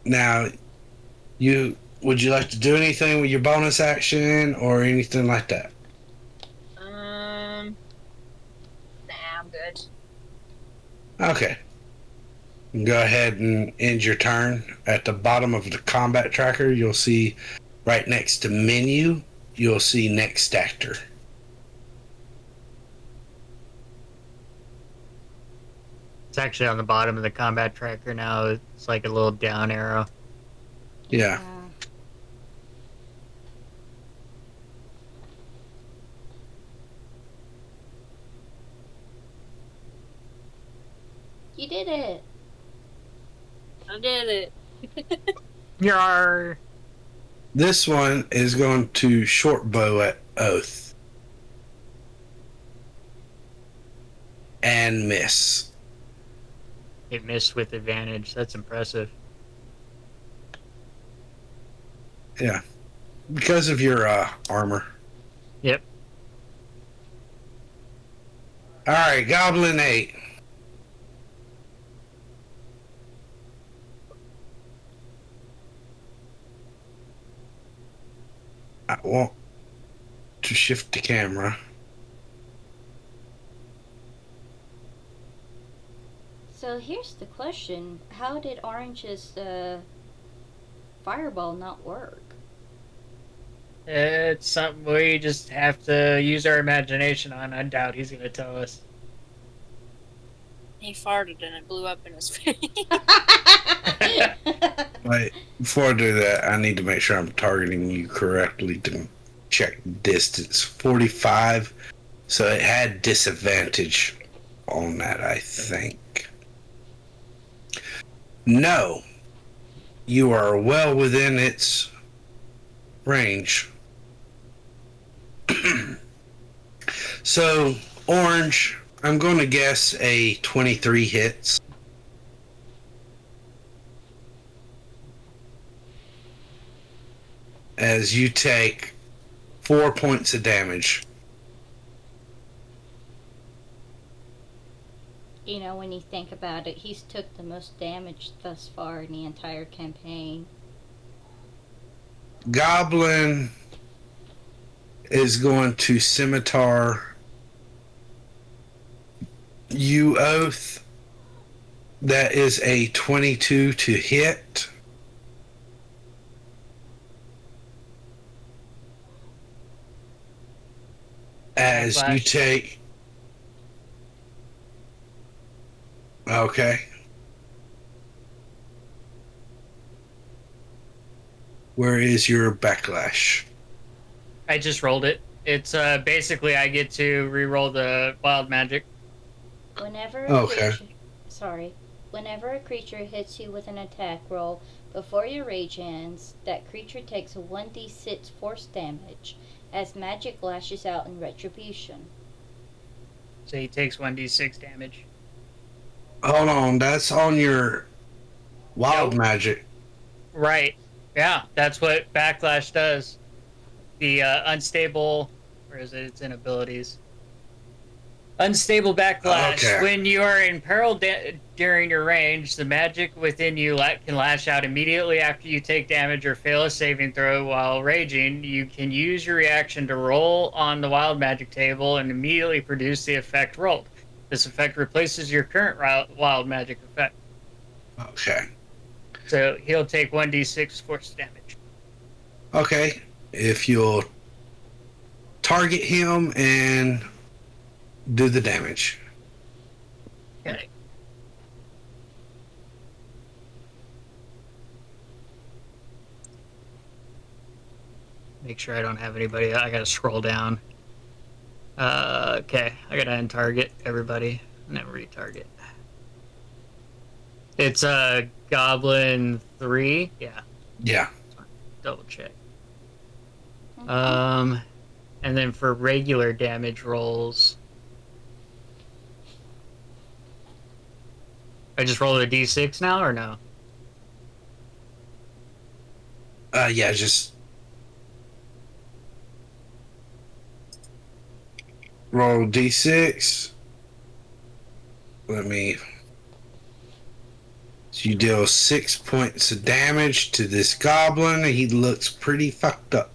Now, would you like to do anything with your bonus action or anything like that? Nah, I'm good. Okay. Go ahead and end your turn. At the bottom of the combat tracker, you'll see right next to menu, you'll see next actor. It's actually on the bottom of the combat tracker now. It's like a little down arrow. Yeah. You did it. I did it. Yar! This one is going to short bow at Oath. And miss. It missed with advantage. That's impressive. Yeah. Because of your armor. Yep. Alright, Goblin 8. I want to shift the camera. So here's the question. How did Orange's fireball not work? It's something we just have to use our imagination on. I doubt he's going to tell us. He farted and it blew up in his face. Wait, before I do that, I need to make sure I'm targeting you correctly to check distance. 45, so it had disadvantage on that, I think. No, you are well within its range. So, Orange, I'm going to guess a 23 hits. As you take 4 points of damage. You know, when you think about it, he's took the most damage thus far in the entire campaign. Goblin is going to scimitar you, Oath. That is a 22 to hit. As you Backlash. take. Okay. Where is your backlash? I just rolled it. It's basically I get to re-roll the wild magic. Whenever a Okay. whenever a creature hits you with an attack roll before your rage ends, that creature takes a 1d6 force damage as magic lashes out in retribution. So he takes 1d6 damage. Hold on, that's on your wild Nope. magic. Right. Yeah, that's what backlash does. The unstable, where is it? It's in abilities. Unstable backlash. Okay. When you are in peril during your range, the magic within you can lash out immediately after you take damage or fail a saving throw while raging. You can use your reaction to roll on the wild magic table and immediately produce the effect rolled. This effect replaces your current wild magic effect. Okay. So he'll take 1d6 force damage. Okay. If you'll target him and do the damage. Okay. Make sure I don't have anybody. I gotta scroll down. Okay, I gotta untarget everybody and then retarget. It's Goblin 3. Yeah, Yeah. double check. Mhm. And then for regular damage rolls, I just roll a d6 now or no? Yeah, just roll d6. Let me. So you deal 6 points of damage to this goblin. He looks pretty fucked up.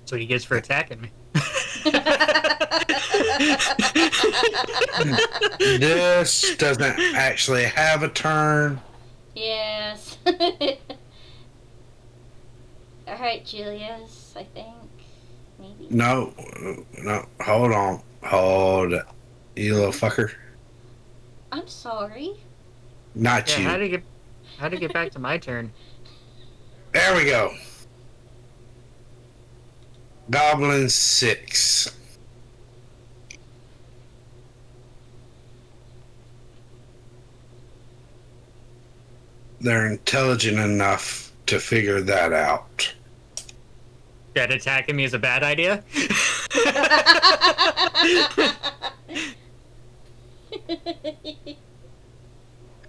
That's what he gets for attacking me. This doesn't actually have a turn. Yes. Alright, Julius, I think. Maybe. No, hold on. Hold it. You little fucker. I'm sorry. Not Yeah, you. how to get back to my turn? There we go. Goblin 6. They're intelligent enough to figure that out. That attacking me is a bad idea?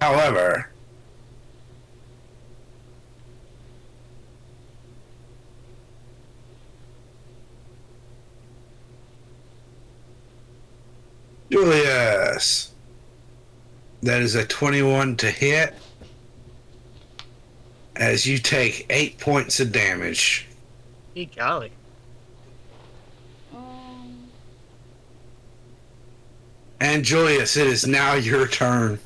However, Julius, that is a 21 to hit as you take 8 points of damage. Hey, golly. And Julius, it is now your turn.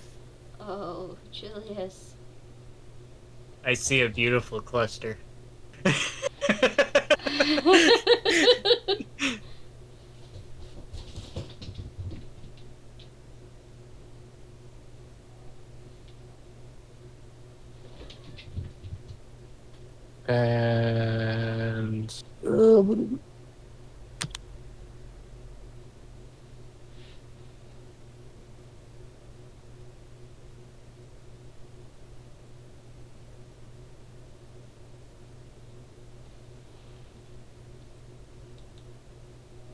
Oh, Julius. I see a beautiful cluster. And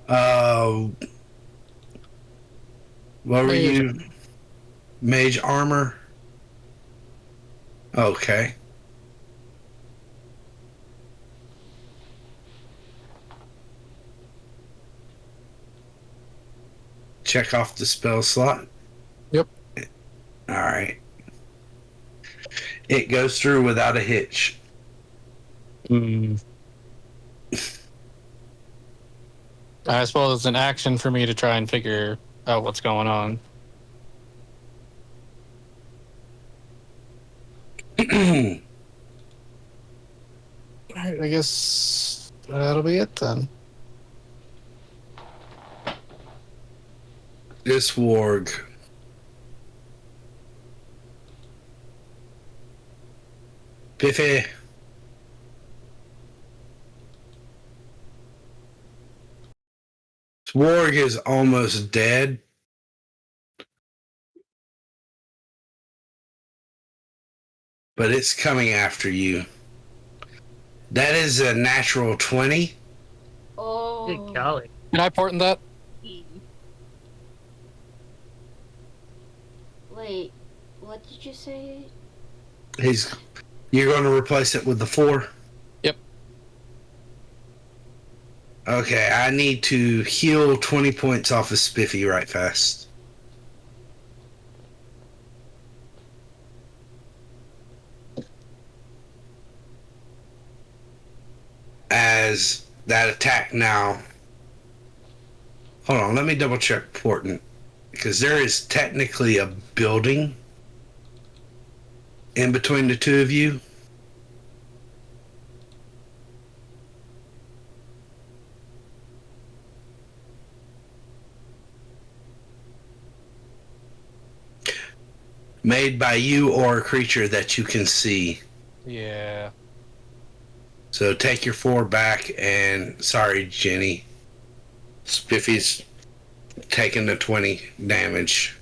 Uh, what were Mage. you? Mage armor. Okay. Check off the spell slot. Yep. All right. It goes through without a hitch. I suppose it's an action for me to try and figure out what's going on. Alright, I guess that'll be it then. This warg. Biffy. This warg is almost dead. But it's coming after you. That is a natural 20. Oh. Good golly. Can I port in that? Wait, what did you say? You're going to replace it with the 4? Yep. Okay, I need to heal 20 points off of Spiffy right fast. As that attack now. Hold on, let me double check Portland. Because there is technically a building in between the two of you. Made by you or a creature that you can see. Yeah. So take your 4 back, and sorry, Jenny. Spiffy's taking the 20 damage.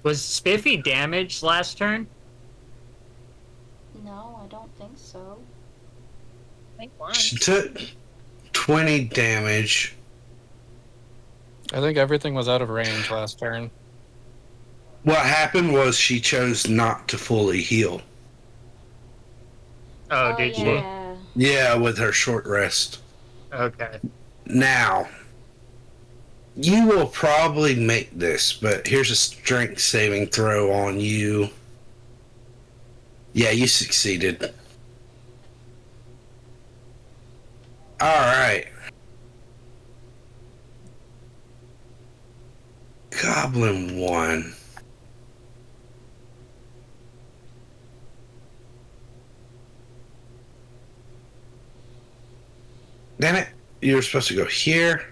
Was Spiffy damaged last turn? No, I don't think so. I think one. She took 20 damage. I think everything was out of range last turn. What happened was she chose not to fully heal. Oh, did she? Yeah. Yeah, with her short rest. Okay. Now, you will probably make this, but here's a strength saving throw on you. Yeah, you succeeded. Alright. Goblin 1. Damn it. You were supposed to go here.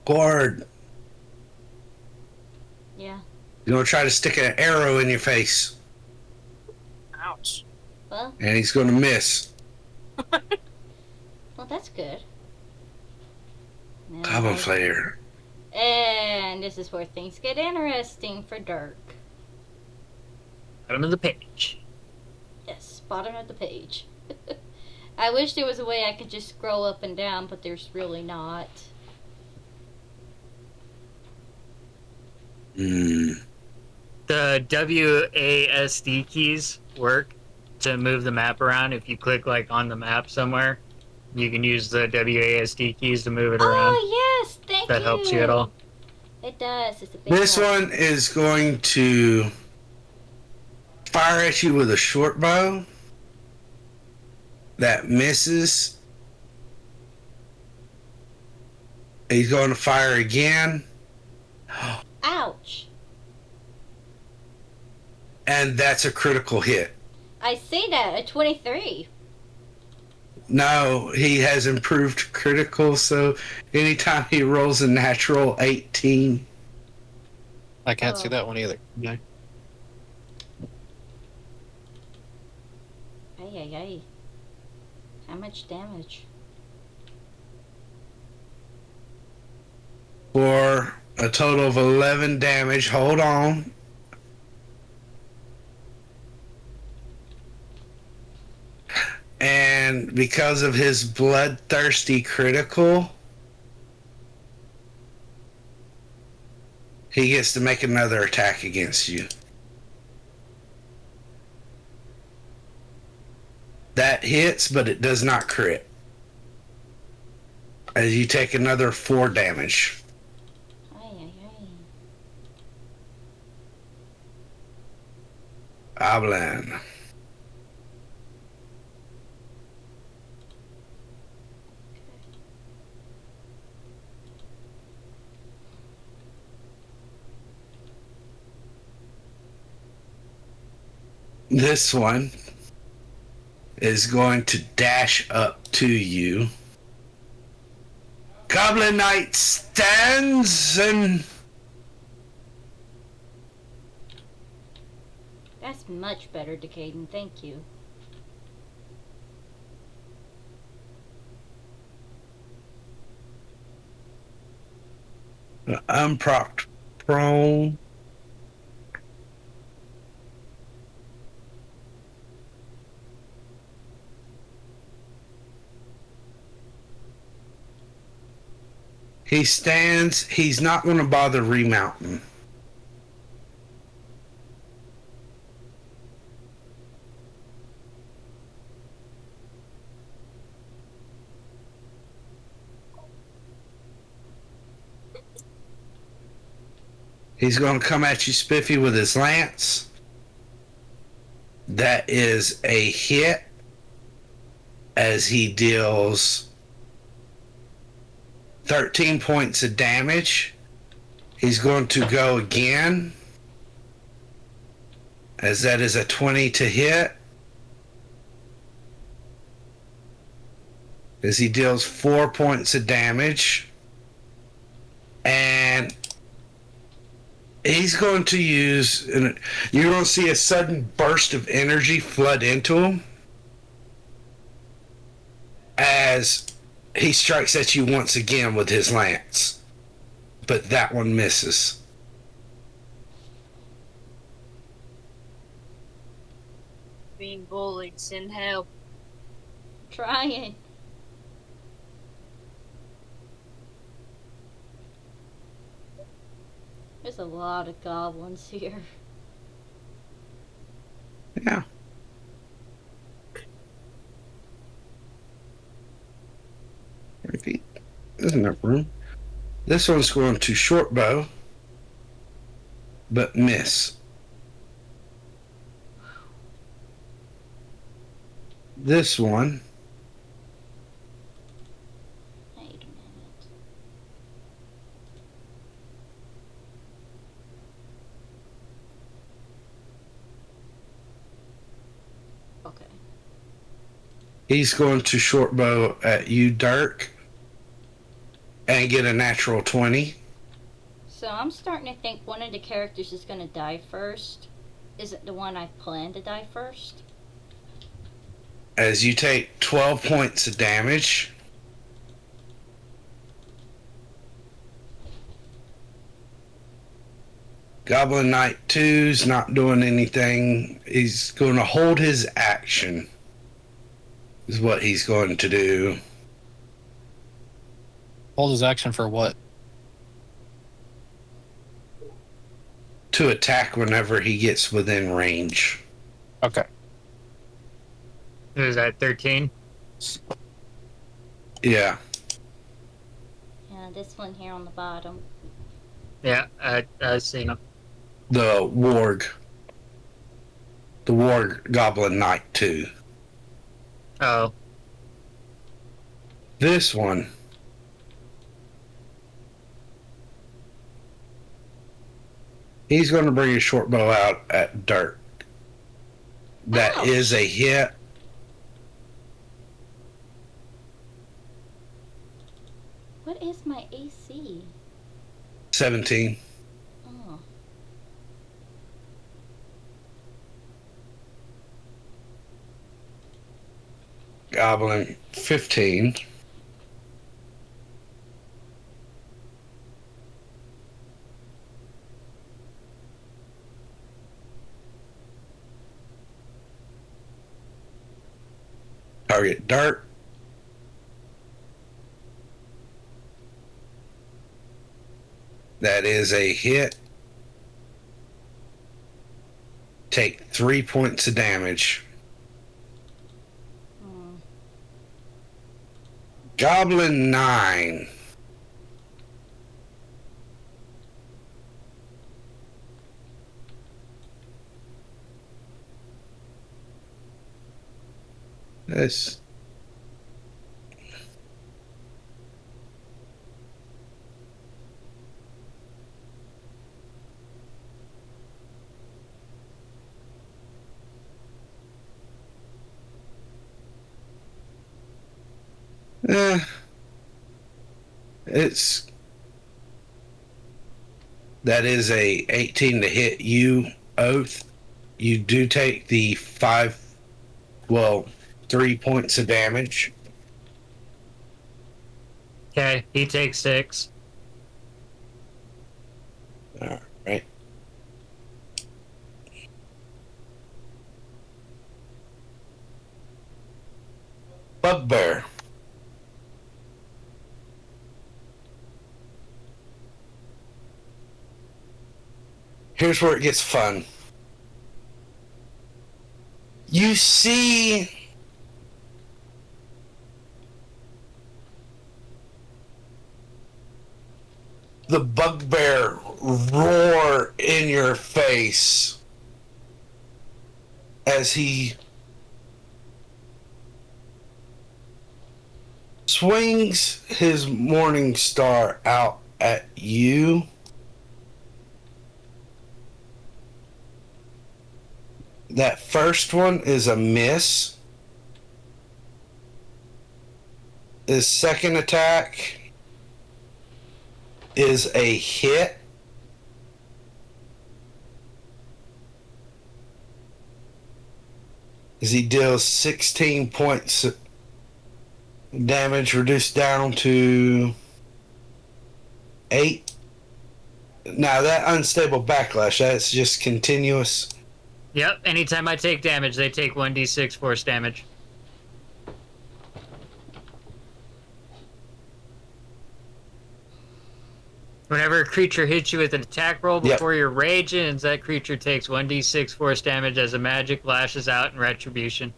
Gord, Yeah. you're going to try to stick an arrow in your face, Ouch. Well, and he's going to miss. well, that's good. Now Goblin I- Slayer. And this is where things get interesting for Dirk. Bottom of the page. Yes, bottom of the page. I wish there was a way I could just scroll up and down, but there's really not. Hmm. The WASD keys work to move the map around. If you click like on the map somewhere, you can use the WASD keys to move it around. Oh, yes, thank If that you. helps you at all. It does. It's a big This help. one is going to fire at you with a short bow. That misses. He's going to fire again. Ouch. And that's a critical hit. I see that. A 23. No, he has improved critical, so anytime he rolls a natural 18. I can't see Oh. that one either. No. Ay, ay, ay. How much damage? For a total of 11 damage. Hold on. And because of his bloodthirsty critical, he gets to make another attack against you. That hits, but it does not crit. As you take another 4 damage. Ay, ay, ay. Goblin. This one is going to dash up to you. Goblin Knight stands and That's much better, Decaden. Thank you. unpropped prone. He stands. He's not going to bother remounting. He's going to come at you, Spiffy, with his lance. That is a hit as he deals 13 points of damage. He's going to go again, as that is a 20 to hit. As he deals 4 points of damage. And he's going to use, you're going to see a sudden burst of energy flood into him as he strikes at you once again with his lance. But that one misses. Being bullied, send help. Trying. There's a lot of goblins here. Yeah. There's enough room. This one's going to short bow, but miss. This one Wait a minute. Okay. he's going to short bow at you, Dirk, and get a natural 20. So I'm starting to think one of the characters is going to die first. Is it the one I planned to die first? As you take 12 points of damage. Goblin Knight 2's not doing anything. He's going to hold his action, is what he's going to do. Hold his action for what? To attack whenever he gets within range. Okay. Is that 13? Yeah. Yeah, this one here on the bottom. Yeah, I've seen him. The warg. The warg Goblin Knight 2. Oh, This one. He's going to bring his short bow out at Dirk. That Ouch. is a hit. What is my AC? 17. Oh. Goblin 15. Target dart. That is a hit. Take 3 points of damage. Goblin 9. This. It's that is a 18 to hit you, Oath. You do take the 3 points of damage. Okay, he takes 6. All right. Bugbear. Here's where it gets fun. You see the bugbear roar in your face as he swings his morning star out at you. That first one is a miss. His second attack is a hit. As he deals 16 points of damage, reduced down to 8. Now that unstable backlash, that's just continuous. Yep, anytime I take damage, they take 1d6 force damage. Whenever a creature hits you with an attack roll before your rage ends, that creature takes 1d6 force damage as a magic lashes out in retribution.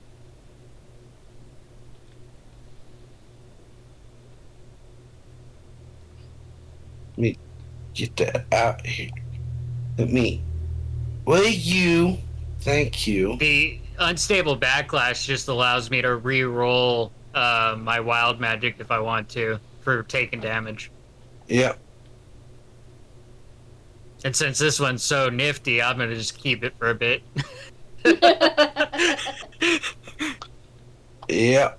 Let me get that out here. Let me. Will you? Thank you. The unstable backlash just allows me to re-roll my wild magic if I want to for taking damage. Yep. And since this one's so nifty, I'm gonna just keep it for a bit. Yep.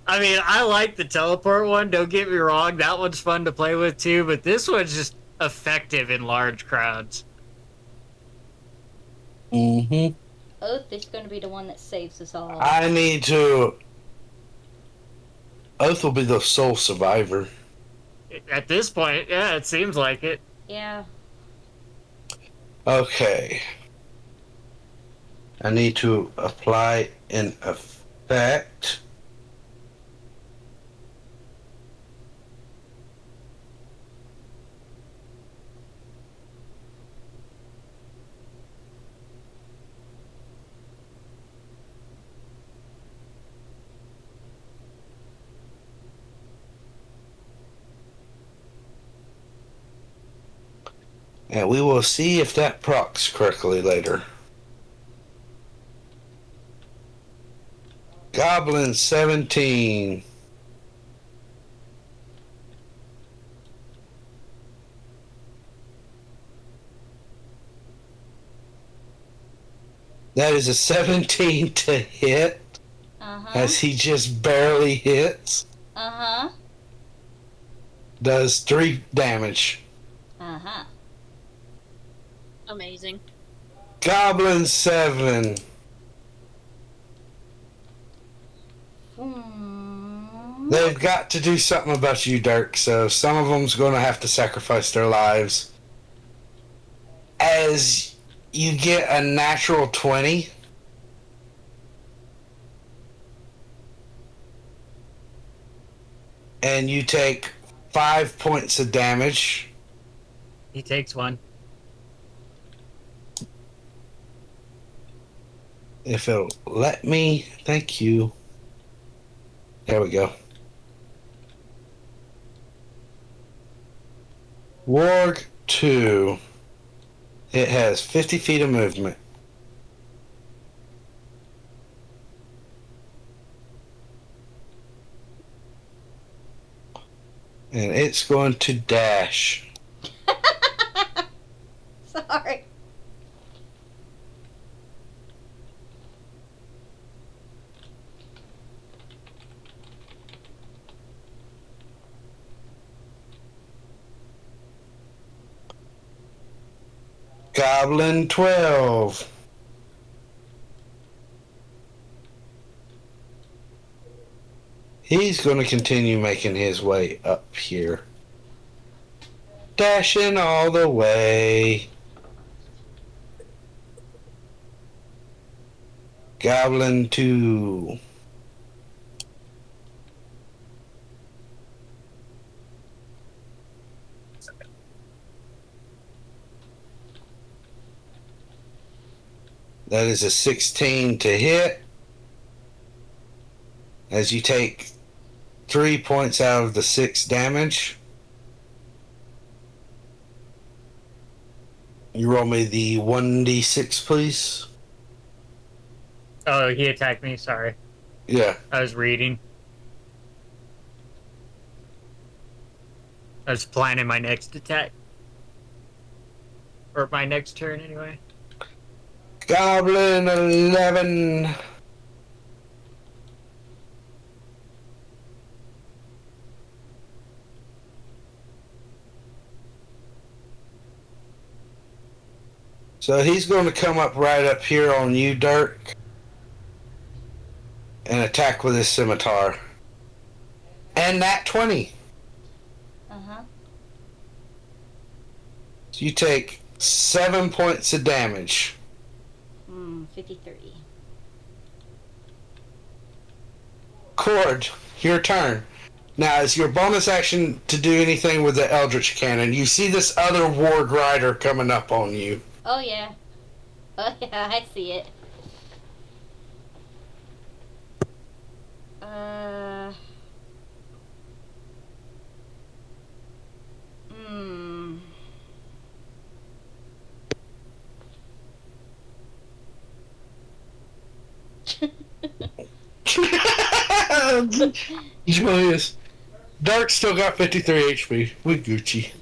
I mean, I like the teleport one, don't get me wrong, that one's fun to play with too, but this one's just effective in large crowds. Mm-hmm. Oath is going to be the one that saves us all. I need to. Oath will be the sole survivor. At this point, yeah, it seems like it. Yeah. Okay. I need to apply an effect. And we will see if that procs correctly later. Goblin 17. That is a 17 to hit, as he just barely hits. Does 3 damage. Amazing. Goblin 7. They've got to do something about you, Dirk, so some of them's going to have to sacrifice their lives. As you get a natural 20, and you take 5 points of damage. He takes one. If it'll let me, thank you. There we go. Warg 2. It has 50 feet of movement. And it's going to dash. Sorry. Goblin 12. He's going to continue making his way up here. Dashing all the way. Goblin 2. That is a 16 to hit. As you take 3 points out of the 6 damage. You roll me the 1d6, please. Oh, he attacked me. Sorry. Yeah. I was reading. I was planning my next attack. Or my next turn, anyway. Goblin 11. So he's going to come up right up here on you, Dirk, and attack with his scimitar. And that 20. Uh-huh. So you take 7 points of damage. 53. Cord, your turn. Now, is your bonus action to do anything with the Eldritch Cannon? You see this other Warg Rider coming up on you. Oh, yeah. Oh, yeah, I see it. Joyous. Dark still got 53 HP. We Gucci.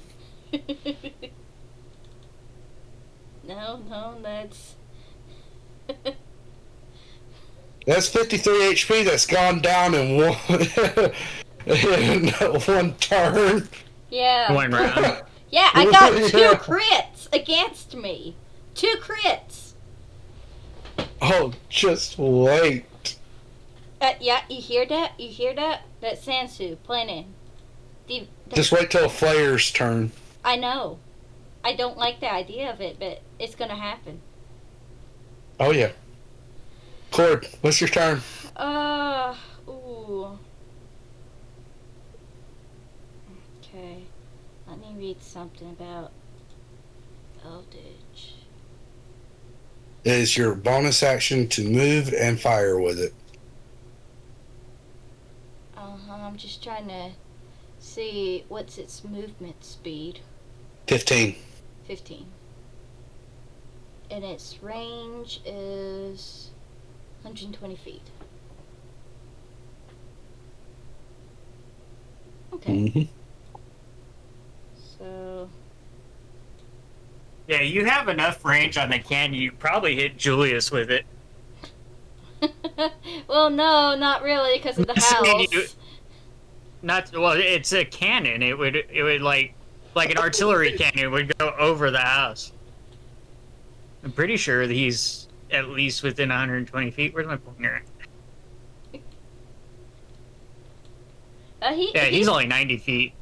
No, that's... That's 53 HP that's gone down in one turn. Yeah. One round. Yeah, I got 2 crits against me. 2 crits. Oh, just wait. Yeah, you hear that? You hear that? That's Sansu planning. Just wait till Flayer's turn. I know. I don't like the idea of it, but it's gonna happen. Oh, yeah. Cord, what's your turn? Ooh. Okay. Let me read something about Eldritch. It is your bonus action to move and fire with it. I'm just trying to see what's its movement speed. 15. 15. And its range is 120 feet. Okay. Mm-hmm. So... Yeah, you have enough range on the cannon. You probably hit Julius with it. Well, no, not really, because of the house. It's a cannon. It would like an artillery cannon. It would go over the house. I'm pretty sure that he's at least within 120 feet. Where's my pointer? He's only 90 feet.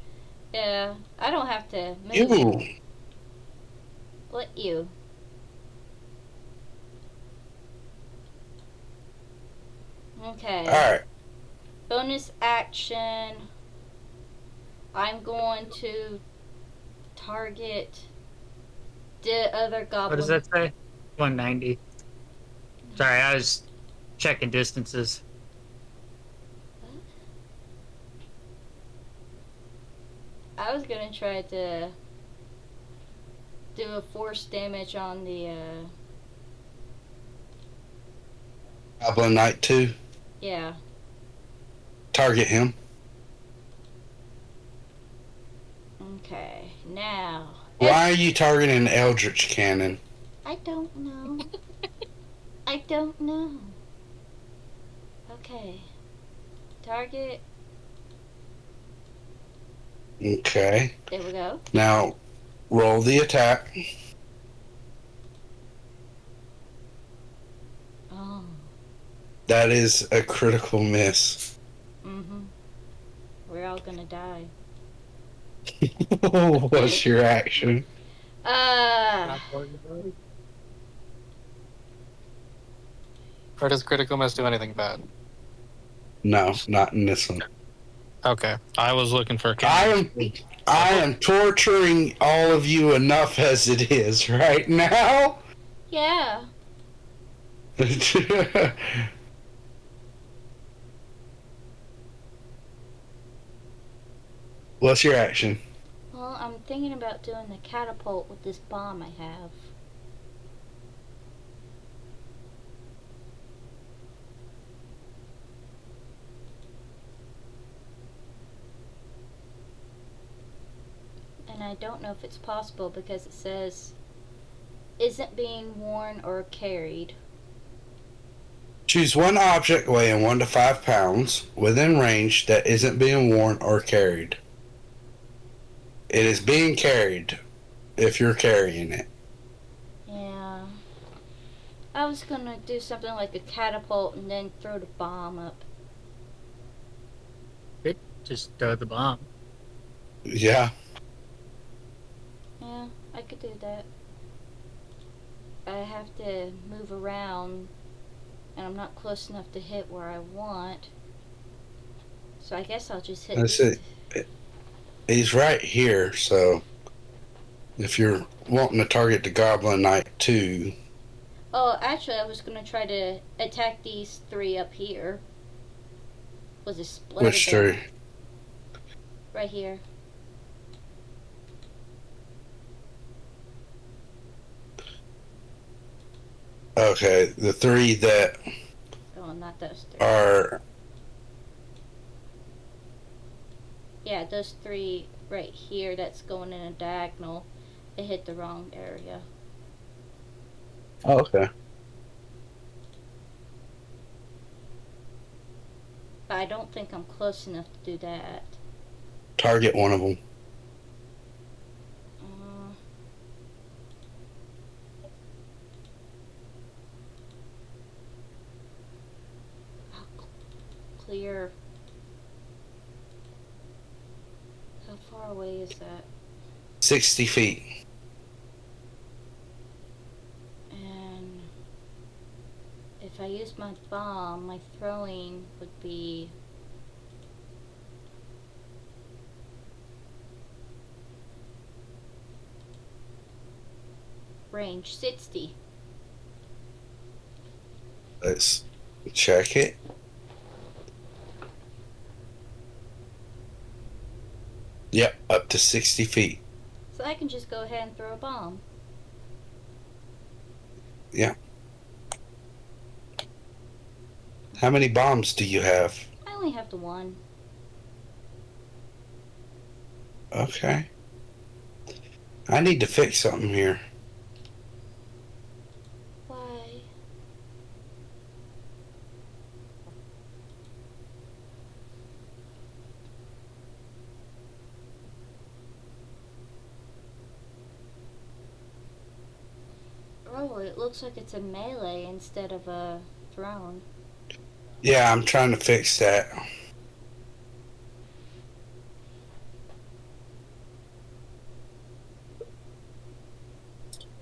Yeah, I don't have to move. Ew. What you? Okay. Alright. Bonus action. I'm going to target the other goblin. What does that say? 190. Sorry, I was checking distances. I was gonna try to do a force damage on the Goblin Knight 2. yeah. Target him. Okay, now Why are you targeting an Eldritch Cannon? I don't know. I don't know. Okay. Target. Okay. There we go. Now, roll the attack. Oh. That is a critical miss. Mm-hmm. We're all gonna die. What's your action? Or does critical miss do anything bad? No, not in this one. Okay. I was looking for a I am torturing all of you enough as it is right now. Yeah. What's your action? Well, I'm thinking about doing the catapult with this bomb I have. And I don't know if it's possible because it says isn't being worn or carried. Choose one object weighing 1 to 5 pounds within range that isn't being worn or carried. It is being carried if you're carrying it. Yeah. I was gonna do something like a catapult and then throw the bomb up. Just throw the bomb. Yeah. Yeah, I could do that. I have to move around and I'm not close enough to hit where I want. So I guess I'll just hit That's these. it. He's right here, so if you're wanting to target the Goblin Knight too. Oh, actually I was gonna try to attack these 3 up here. Was it split? Which 3? Right here. Okay, the 3 that Oh, not those 3. are. Yeah, those 3 right here that's going in a diagonal. It hit the wrong area. Oh, okay. But I don't think I'm close enough to do that. Target one of them. Clear. How far away is that? 60 feet. And if I use my bomb, my throwing would be range 60. Let's check it. Yep, up to 60 feet. So I can just go ahead and throw a bomb. Yeah. How many bombs do you have? I only have the 1. Okay. I need to fix something here. Why? Oh, it looks like it's a melee instead of a thrown. Yeah, I'm trying to fix that.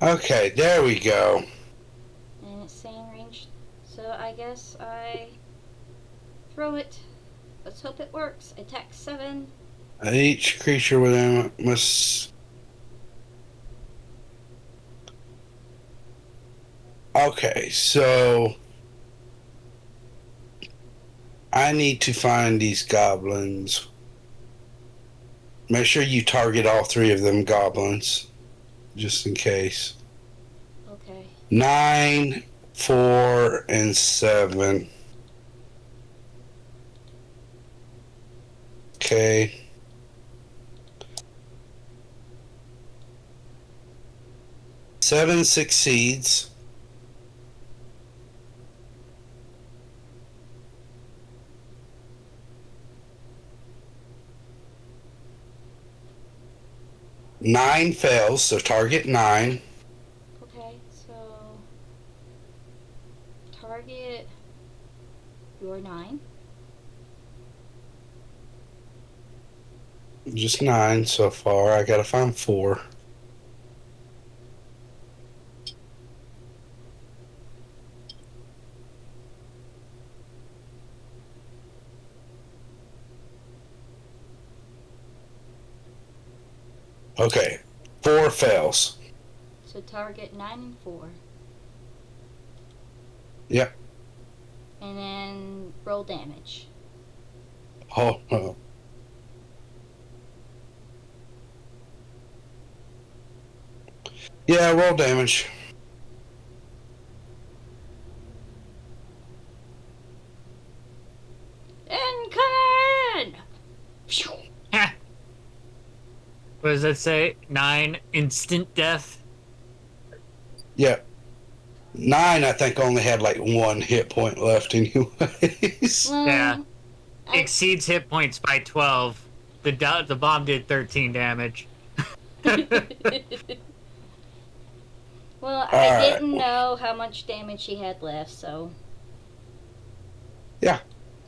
Okay, there we go. And it's saying range. So I guess I throw it. Let's hope it works. Attack 7. Each creature within it must. Okay, so I need to find these goblins. Make sure you target all three of them goblins, just in case. Okay. 9, 4, and 7. Okay. Seven succeeds. Nine fails, so target 9. Okay, so target your 9. Just 9 so far. I gotta find 4. Okay, 4 fails. So target 9 and 4. Yep. And then roll damage. Oh. Yeah, roll damage. And come in! Ha! What does that say? 9 instant death? Yep. 9, I think, only had like 1 hit point left anyways. Well, Yeah. I- Exceeds hit points by 12. The bomb did 13 damage. well, I Alright. didn't know how much damage he had left, so.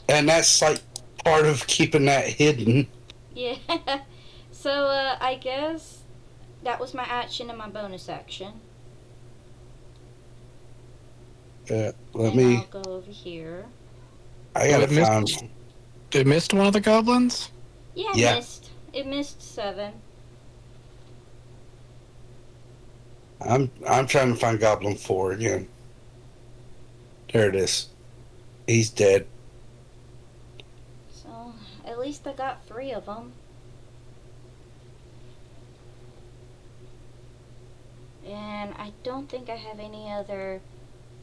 And that's like part of keeping that hidden. Yeah. So, I guess that was my action and my bonus action. Let And me. I'll go over here. I gotta It missed- find. It missed one of the goblins? Yeah, Yeah. It missed 7. I'm trying to find Goblin 4 again. There it is. He's dead. So, at least I got 3 of them. And I don't think I have any other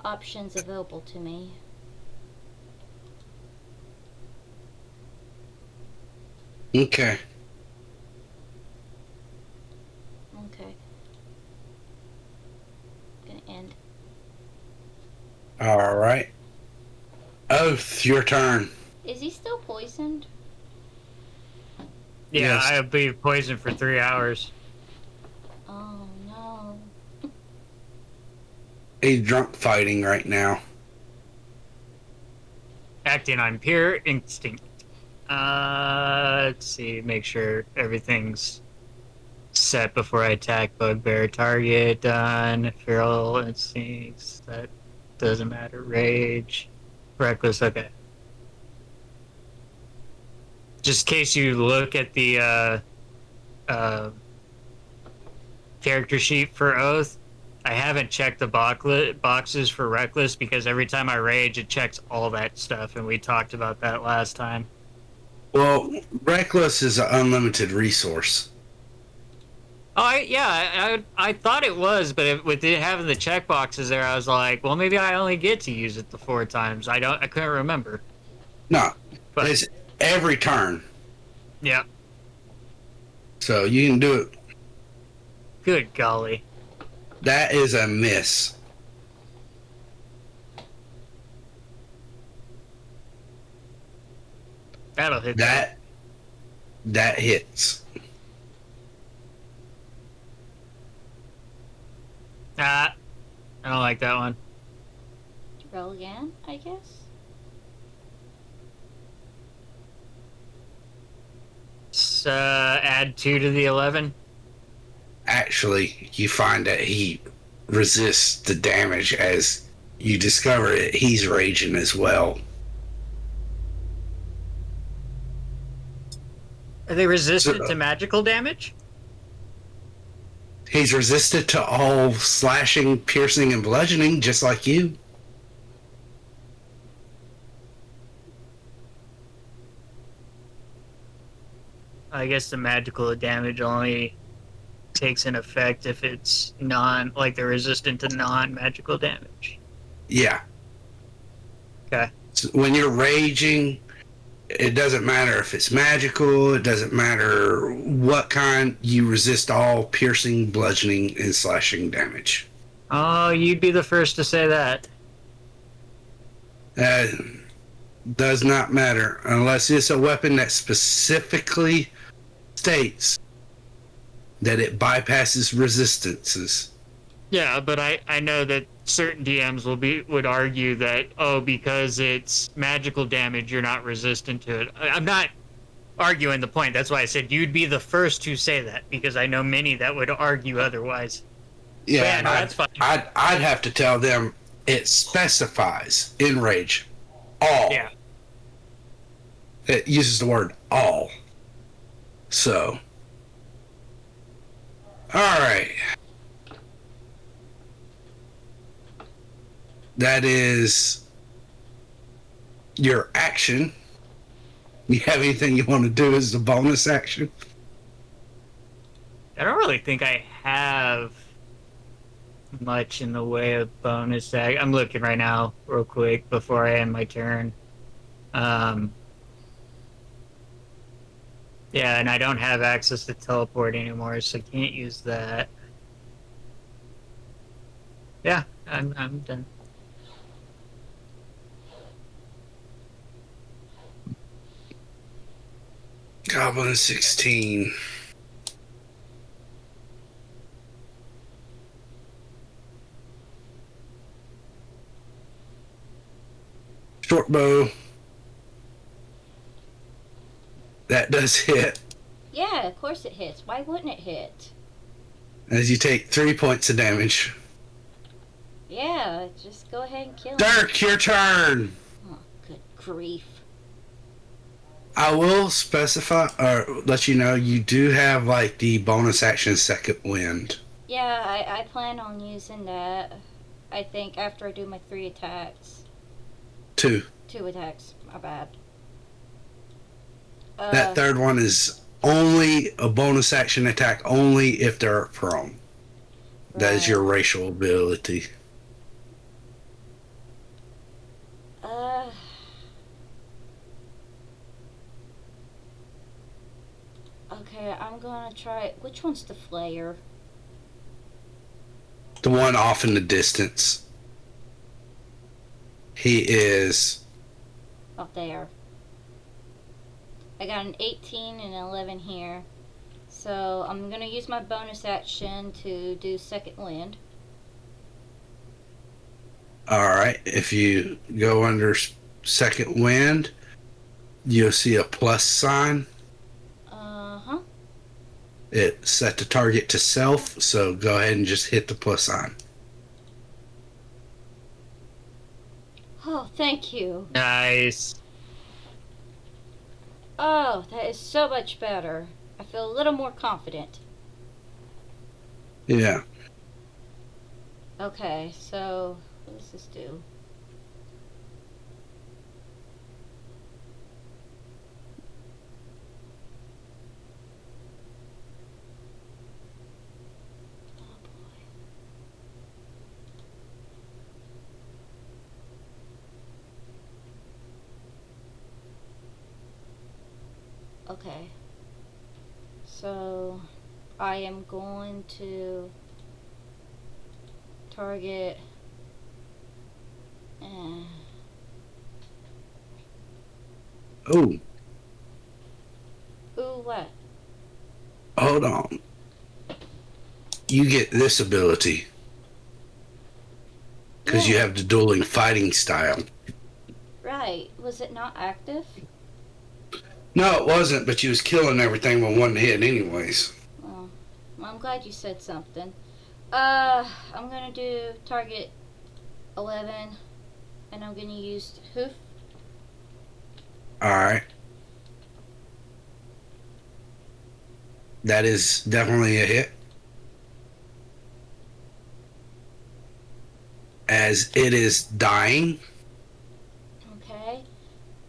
options available to me. Okay. Okay. Gonna end. All right. Oath, your turn. Is he still poisoned? Yeah, Yes. I'll be poisoned for 3 hours. Oh no. He's drunk fighting right now. Acting on pure instinct. Let's see, make sure everything's set before I attack. Bugbear target done. Feral instincts, that doesn't matter. Rage, reckless. Okay. Just in case you look at the character sheet for Oath, I haven't checked the boxes for reckless because every time I rage, it checks all that stuff, and we talked about that last time. Well, Reckless is an unlimited resource. Oh, I thought it was, but with it having the check boxes there, I was like, well, maybe I only get to use it the 4 times. I couldn't remember. No, But it's every turn. yeah, So you can do it. good golly. That is a miss. That'll hit That hits. Ah, I don't like that one. Roll again, I guess. Add 2 to the 11. Actually, you find that he resists the damage as you discover it. He's raging as well. Are they resistant to magical damage? He's resistant to all slashing, piercing, and bludgeoning, just like you. I guess the magical damage only takes an effect if it's like they're resistant to non-magical damage. Yeah. Okay. So when you're raging, it doesn't matter if it's magical, it doesn't matter what kind, you resist all piercing, bludgeoning, and slashing damage. Oh, you'd be the first to say that. Does not matter unless it's a weapon that specifically states that it bypasses resistances. Yeah, but I know that certain DMs would argue that, oh, because it's magical damage, you're not resistant to it. I'm not arguing the point. That's why I said you'd be the first to say that, because I know many that would argue otherwise. Yeah, no, that's fine. I'd have to tell them it specifies in rage all. Yeah. It uses the word all. So, all right. That is your action. You have anything you want to do as a bonus action? I don't really think I have much in the way of bonus act. I'm looking right now, real quick, before I end my turn. Yeah, and I don't have access to teleport anymore, so I can't use that. Yeah, I'm done. Goblin 16. Short bow. That does hit. Yeah, of course it hits. Why wouldn't it hit? As you take 3 points of damage. Yeah, just go ahead and kill him. Dirk, your turn. Oh, good grief. I will specify or let you know you do have like the bonus action second wind. Yeah, I plan on using that. I think after I do my 3 attacks. 2. 2 attacks, my bad. That third one is only a bonus action attack only if they're prone. That is your racial ability. Okay, I'm gonna try. Which one's the flare? The one off in the distance. He is Up there. I got an 18 and an 11 here. So I'm gonna use my bonus action to do second wind. alright. If you go under second wind, you'll see a plus sign. Uh-huh. It set the target to self, so go ahead and just hit the plus sign. Oh, thank you. Nice. Oh, that is so much better. I feel a little more confident. Yeah. Okay, so what does this do? Okay, so I am going to target Oh, ooh, what? hold on. You get this ability. Because you have the dueling fighting style. Right, was it not active? No, it wasn't, but you was killing everything with one hit anyways. Oh, well, I'm glad you said something. I'm gonna do target 11, and I'm gonna use hoof. Alright. That is definitely a hit. As it is dying. Okay.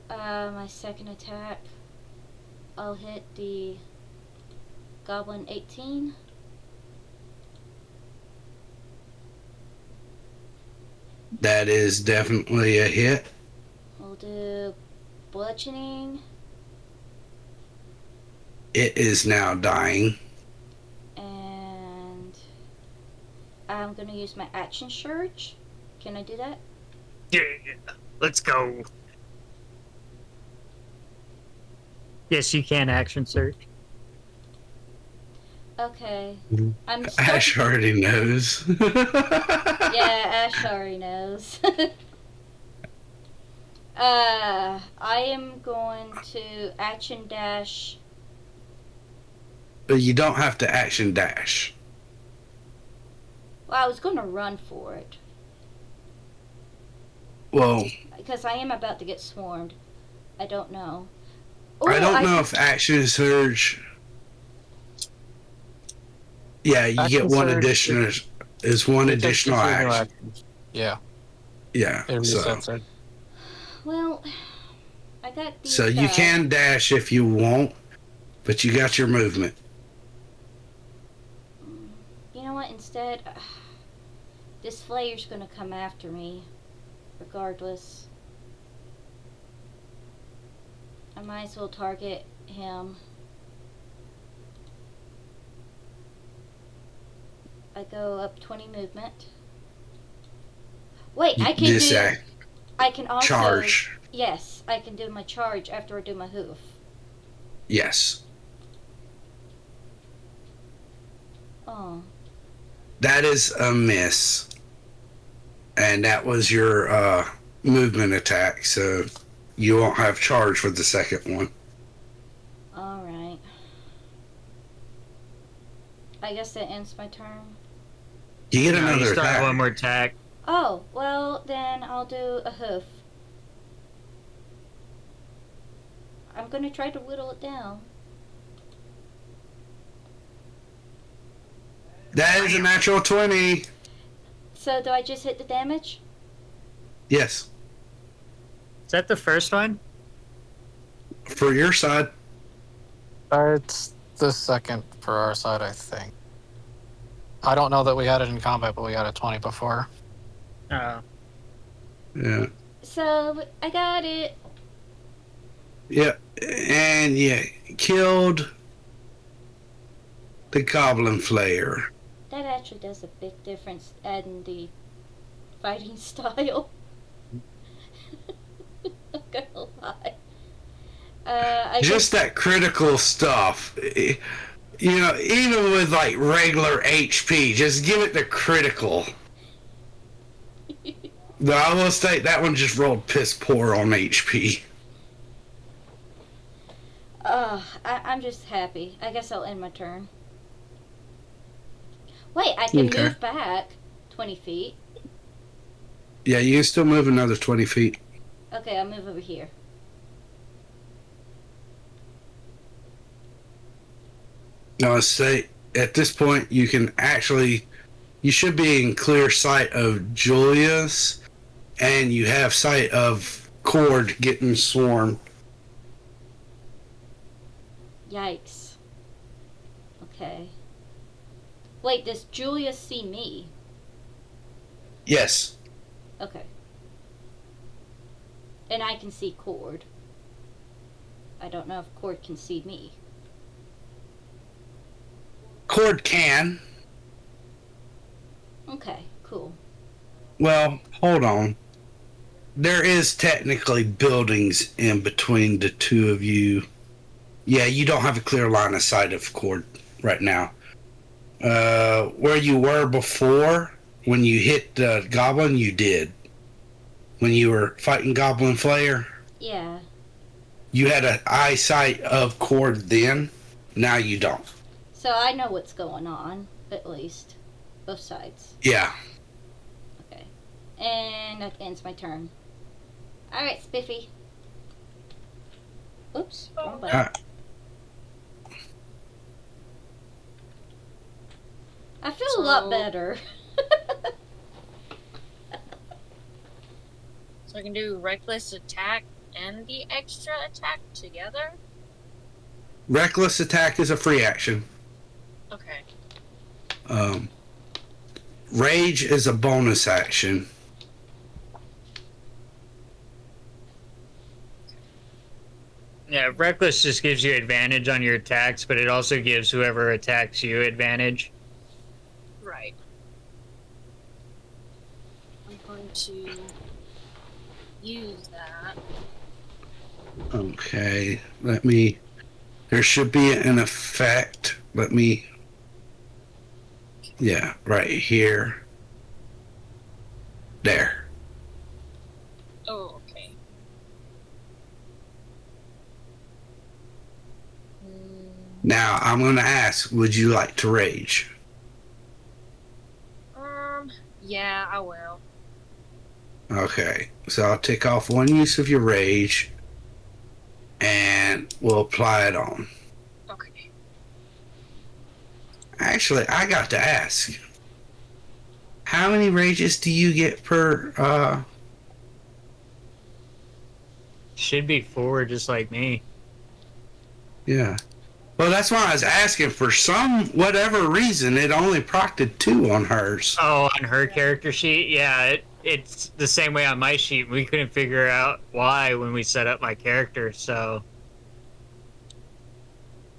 My second attack, I'll hit the goblin 18. That is definitely a hit. We'll do bludgeoning, It is now dying. and I'm gonna use my action surge. Can I do that? Yeah, let's go. Yes, you can action search. Okay. Mhm. I'm still. Ash already knows. Yeah, Ash already knows. I am going to action dash. But you don't have to action dash. Well, I was going to run for it Well, because I am about to get swarmed. I don't know. I Ooh, don't know if action surge. Yeah, you Action get one surge additional. Is one It takes additional two new action. actions. Yeah, Yeah. it So resets it. Well, I got these so you guys. can dash if you want, but you got your movement. You know what? Instead, this flayer's going to come after me, regardless. I might as well target him. I go up 20 movement. Wait, I can This do. I can also charge. Yes, I can do my charge after I do my hoof. Yes. Oh, That is a miss. And that was your movement attack, so you won't have charge for the second one. all right. I guess that ends my turn. You get No, you another start attack. one more attack. Oh, well, then I'll do a hoof. I'm going to try to whittle it down. That is a natural 20. So, do I just hit the damage? Yes. Is that the first one? For your side. It's the second for our side, I think. I don't know that we had it in combat, but we had a 20 before. Oh. Yeah. So, I got it. Yeah. And you killed the Goblin Flayer. That actually does a big difference in the fighting style. I'm gonna lie. Just that critical stuff. You know, even with like regular HP, just give it the critical. Though I will state that one just rolled piss poor on HP. I'm just happy. I guess I'll end my turn. Wait, I can Okay. move back 20 feet. Yeah, you can still move another 20 feet. Okay, I'll move over here. Now, say at this point, you can actually, you should be in clear sight of Julius, and you have sight of Cord getting swarmed. Yikes. Okay. Wait, does Julius see me? Yes. Okay. And I can see Cord. I don't know if Cord can see me. Cord can. Okay, cool. Well, hold on. There is technically buildings in between the two of you. Yeah, you don't have a clear line of sight of Cord right now. Where you were before, when you hit the Goblin, you did. When you were fighting Goblin Flayer, Yeah. you had an eyesight of Cord then. Now you don't. So I know what's going on, at least. Both sides. Yeah. Okay. And that ends my turn. Alright, Spiffy. Oops, wrong button. lot better. So I can do reckless attack and the extra attack together? Reckless attack is a free action. Okay. Rage is a bonus action. Yeah, reckless just gives you advantage on your attacks, but it also gives whoever attacks you advantage. Right. I'm going to use that. Okay, there should be an effect. Yeah, right here. There. Oh, okay. Now, I'm going to ask, would you like to rage? Yeah, I will. Okay, so I'll take off one use of your rage, and we'll apply it on. Okay. Actually, I got to ask, how many rages do you get per, Should be 4, just like me. Yeah. Well, that's why I was asking. For whatever reason, it only procted 2 on hers. Oh, on her character sheet? Yeah, it's the same way on my sheet. We couldn't figure out why when we set up my character, so...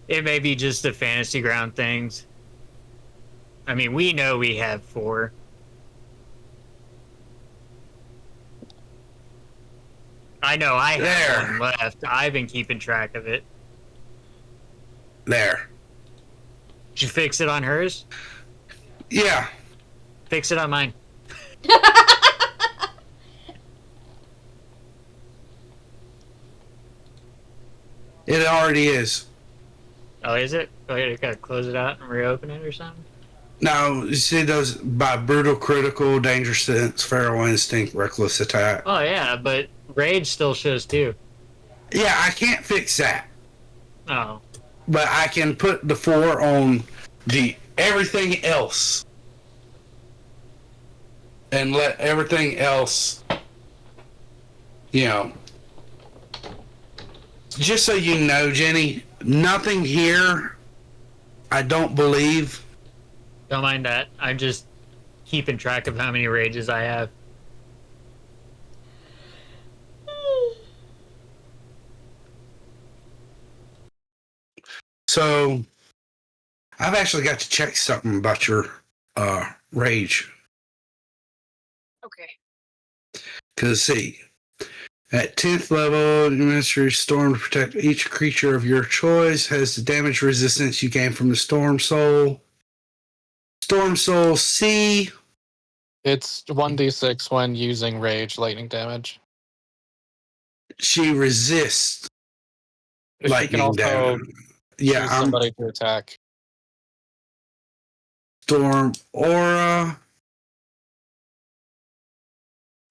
It may be just the fantasy ground things. I mean, we know we have 4. I know I have 1 left. I've been keeping track of it. There. Did you fix it on hers? Yeah. Fix it on mine. It already is. Oh, is it? Oh, you gotta close it out and reopen it or something? Now, you see those by brutal, critical, dangerous sense, feral instinct, reckless attack. Oh, yeah, but rage still shows 2. Yeah, I can't fix that. Oh. But I can put the 4 on the everything else. And let everything else, just so you know, Jenny, nothing here, I don't believe. Don't mind that. I'm just keeping track of how many rages I have. So, I've actually got to check something about your rage. Okay. Because, see, at 10th level, you administer Storm to protect each creature of your choice, has the damage resistance you gain from the Storm Soul. Storm Soul C. It's 1d6 when using rage lightning damage. She resists She can lightning also damage. Yeah, choose I'm somebody to attack. Storm Aura.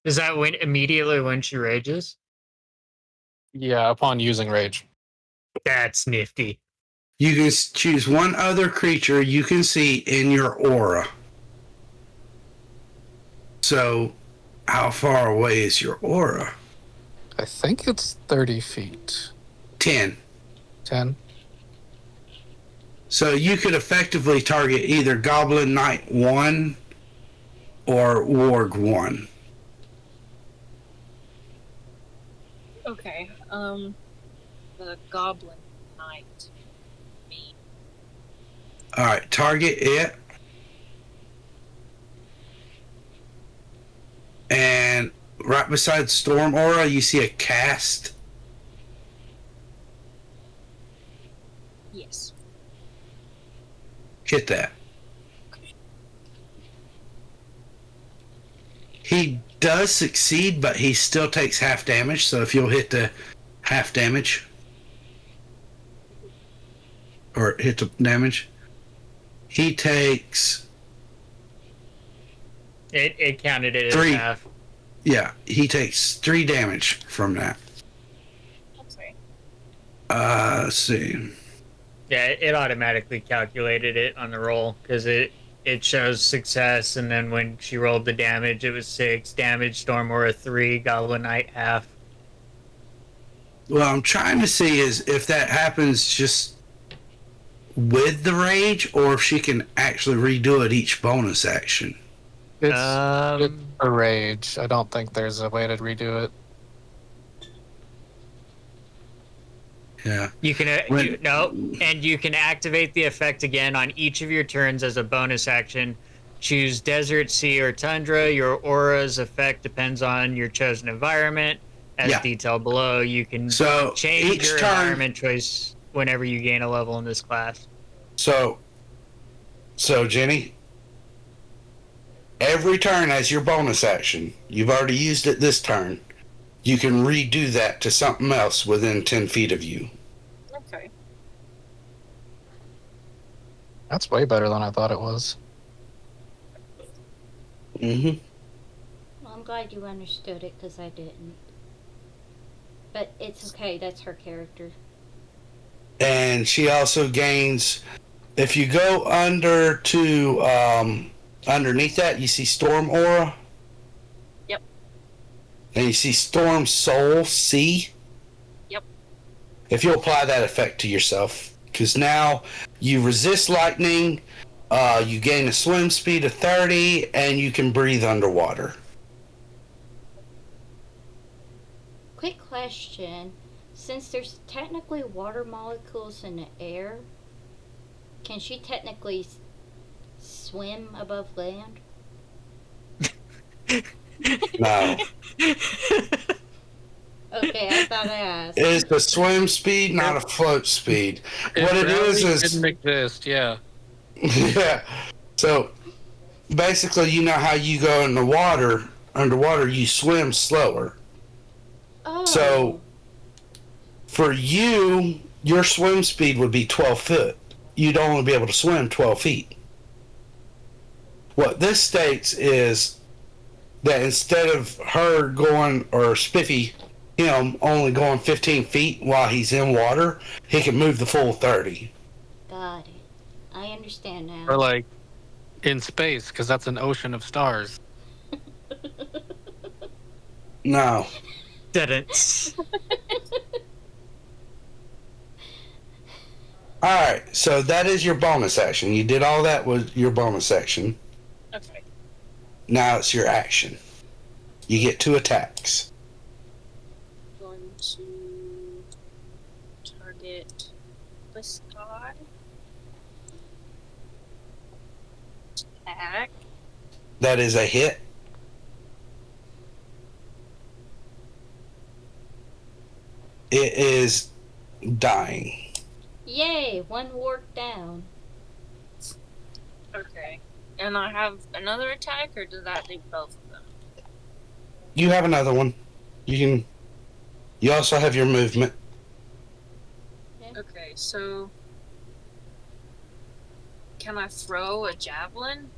Is that immediately when she rages? Yeah, upon using rage. That's nifty. You can choose one other creature you can see in your aura. So, how far away is your aura? I think it's 30 feet. 10. 10? So you could effectively target either Goblin Knight 1 or Warg 1. Okay. The Goblin Knight. Me. Alright, target it. And right beside Storm Aura, you see a cast. Yes. Hit that. He does succeed, but he still takes half damage, so if you'll hit the half damage, or hit the damage, he takes... It counted it 3. as half. Yeah, he takes 3 damage from that. Okay. Let's see. Yeah, it automatically calculated it on the roll because it it shows success, and then when she rolled the damage, it was 6 damage, Storm Aura 3, Goblin Knight half. What I'm trying to see is if that happens just with the rage, or if she can actually redo it each bonus action. It's Um, a rage. I don't think there's a way to redo it. Yeah. You can and you can activate the effect again on each of your turns as a bonus action. Choose desert, sea, or tundra. Your aura's effect depends on your chosen environment. As Yeah. detailed below, you can So change each your turn. environment choice whenever you gain a level in this class. So Jenny, every turn as your bonus action, you've already used it this turn. You can redo that to something else within 10 feet of you. Okay. That's way better than I thought it was. Mm-hmm. Well, I'm glad you understood it because I didn't. But it's okay. That's her character. And she also gains, if you go under to underneath that, you see Storm Aura. Yep. And you see Storm Soul C. Yep. If you apply that effect to yourself, because now you resist lightning, you gain a swim speed of 30, and you can breathe underwater. Quick question. Since there's technically water molecules in the air, can she technically swim above land? No. Okay, I thought I asked. It's a swim speed, not a float speed. What it is didn't exist. Yeah. yeah. So basically, you know how you go in the water, underwater, you swim slower. Oh. So for you, your swim speed would be 12 foot. You'd only be able to swim 12 feet. What this states is that instead of her going, or Spiffy, him, only going 15 feet while he's in water, he can move the full 30. Got it. I understand now. Or like in space, because that's an ocean of stars. No. Didn't. Alright, so that is your bonus action. You did all that with your bonus action. Okay. Now it's your action. You get 2 attacks. Going to target this guy. Attack. That is a hit. It is dying. Yay, one ward down. Okay. And I have another attack, or does that leave both of them? You have another one. You also have your movement. Okay, so can I throw a javelin?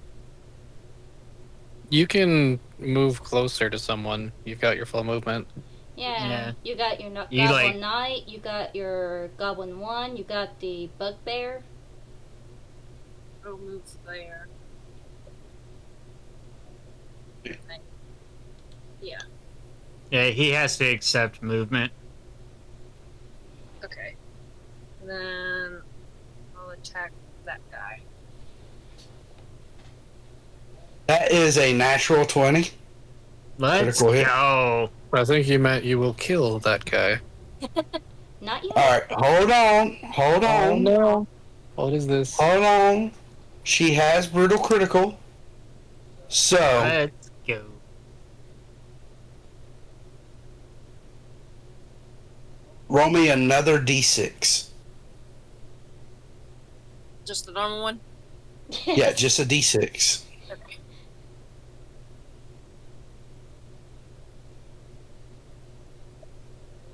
You can move closer to someone. You've got your full movement. Yeah, Yeah. you got your You, Goblin like- Knight, you got your Goblin 1, you got the Bugbear. I'll move there. Yeah. Yeah, he has to accept movement. Okay. And then I'll attack that guy. That is a natural 20. Let's Critical hit. go. I think you meant you will kill that guy. Not yet. Alright, hold on. Hold on. Oh no! What is this? Hold on. She has brutal critical. So, Let's go. roll me another d6. Just the normal one? Yeah, just a d6. Okay.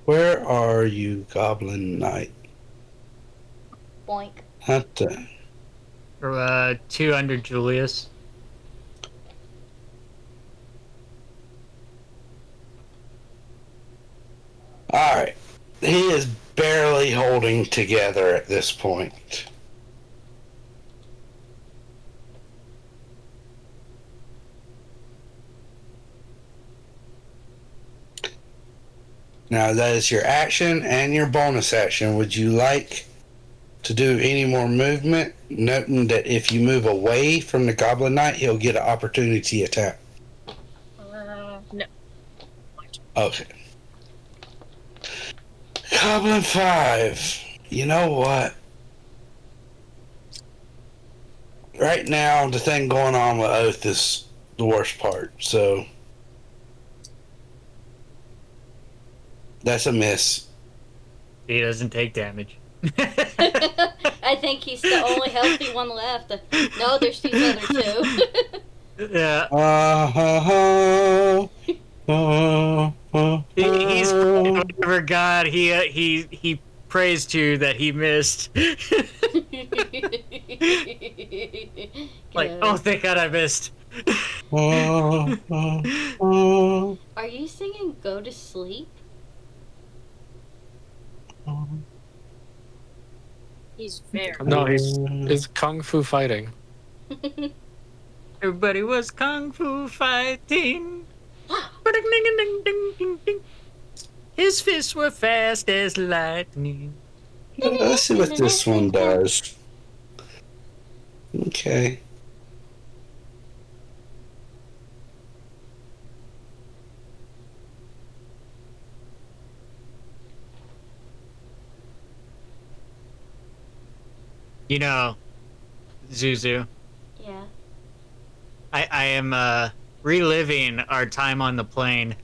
Where are you, Goblin Knight? Boink. Or 2 under Julius. Alright. He is barely holding together at this point. Now that is your action and your bonus action. Would you like to do any more movement? Noting that if you move away from the Goblin Knight, he'll get an opportunity attack. No. Okay. Goblin 5. You know what? Right now, the thing going on with Oath is the worst part, so that's a miss. He doesn't take damage. I think he's the only healthy one left. No, there's these other two. Yeah. He's whatever god he prays to that he missed. Like, oh, thank God I missed. Are you singing "Go to Sleep"? He's very. No, he's kung fu fighting. Everybody was kung fu fighting. His fists were fast as lightning. Let's see what this one does. Okay. You know, Zuzu, Yeah. I am reliving our time on the plane.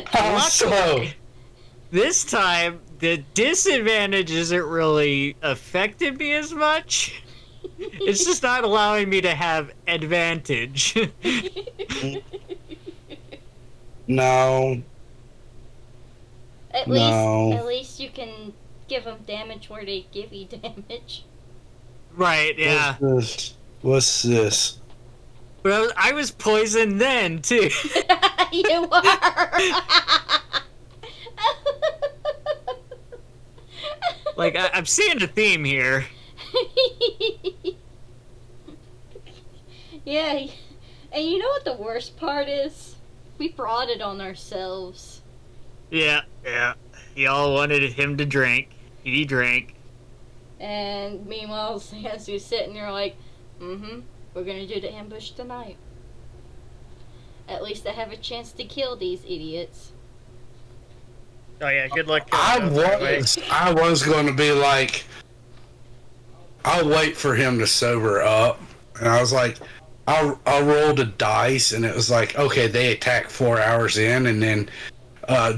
How so? This time, the disadvantage isn't really affected me as much. It's just not allowing me to have advantage. No. At least you can give them damage where they give you damage. Right, yeah. What's this? But I was poisoned then, too. You are. Like, I'm seeing a theme here. Yeah, and you know what the worst part is? We brought it on ourselves. Yeah. Y'all wanted him to drink. He drank. And meanwhile, Sansu's sitting there like, we're gonna do the ambush tonight. At least I have a chance to kill these idiots. Oh yeah, good luck. I was going to be like, I'll wait for him to sober up. And I was like, I rolled a dice, and it was like, okay, they attack 4 hours in, and then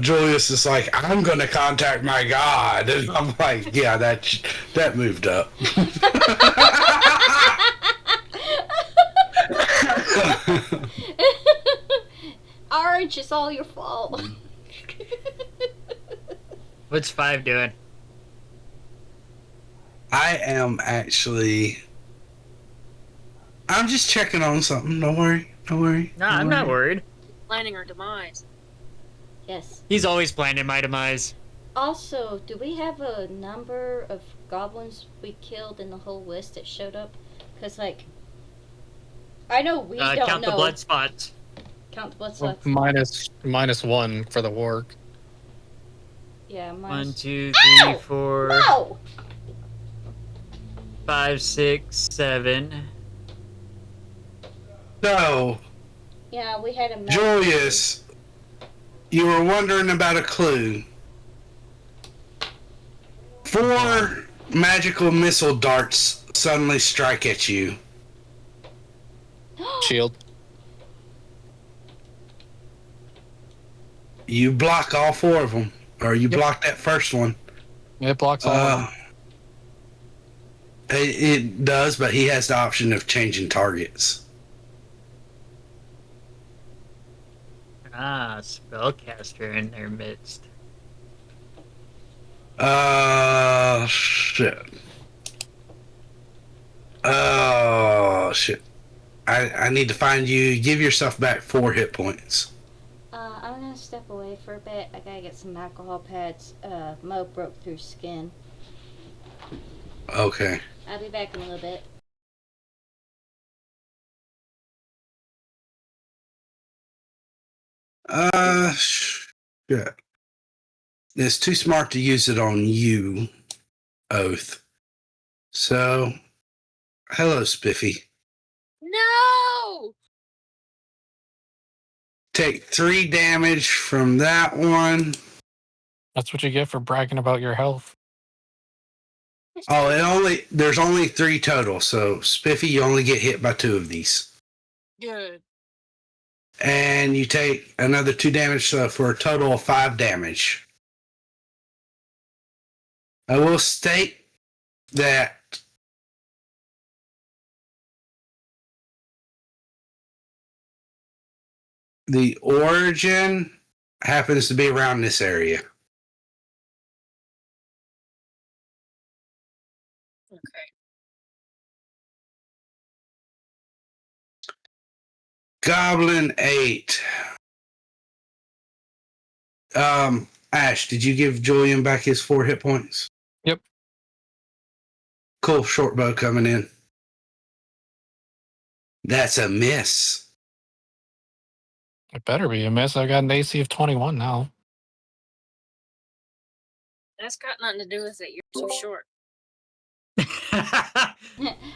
Julius is like, I'm going to contact my god. And I'm like, yeah, that moved up. Orange, it's all your fault. What's 5 doing? I am actually... I'm just checking on something. Don't worry. No, I'm not worried. Planning our demise. Yes. He's always planning my demise. Also, do we have a number of goblins we killed in the whole list that showed up? Because, like, I know we don't count know. the blood spots. Count the blood spots. Minus 1 for the work. Yeah, 1, 2, 3, Ow! 4, No! 5, 6, 7. No, Yeah, we had a Julius, you were wondering about a clue. 4 magical missile darts suddenly strike at you. Shield. You block all 4 of them, or you block that first one. It blocks all of them. It does, but he has the option of changing targets. Ah, spellcaster in their midst. Shit. Oh, shit. I need to find you. Give yourself back 4 hit points. I'm gonna step away for a bit. I gotta get some alcohol pads. Mo broke through skin. Okay. I'll be back in a little bit. Yeah. It's too smart to use it on you, Oath. So, hello, Spiffy. No! Take 3 damage from that one. That's what you get for bragging about your health. Oh, there's only 3 total. So, Spiffy, you only get hit by 2 of these. Good. And you take another 2 damage, so for a total of 5 damage. I will state that the origin happens to be around this area. Okay. Goblin 8. Ash, did you give Julian back his 4 hit points? Yep. Cool. Short bow coming in. That's a miss. It better be a miss. I got an AC of 21 now. That's got nothing to do with it. You're too short.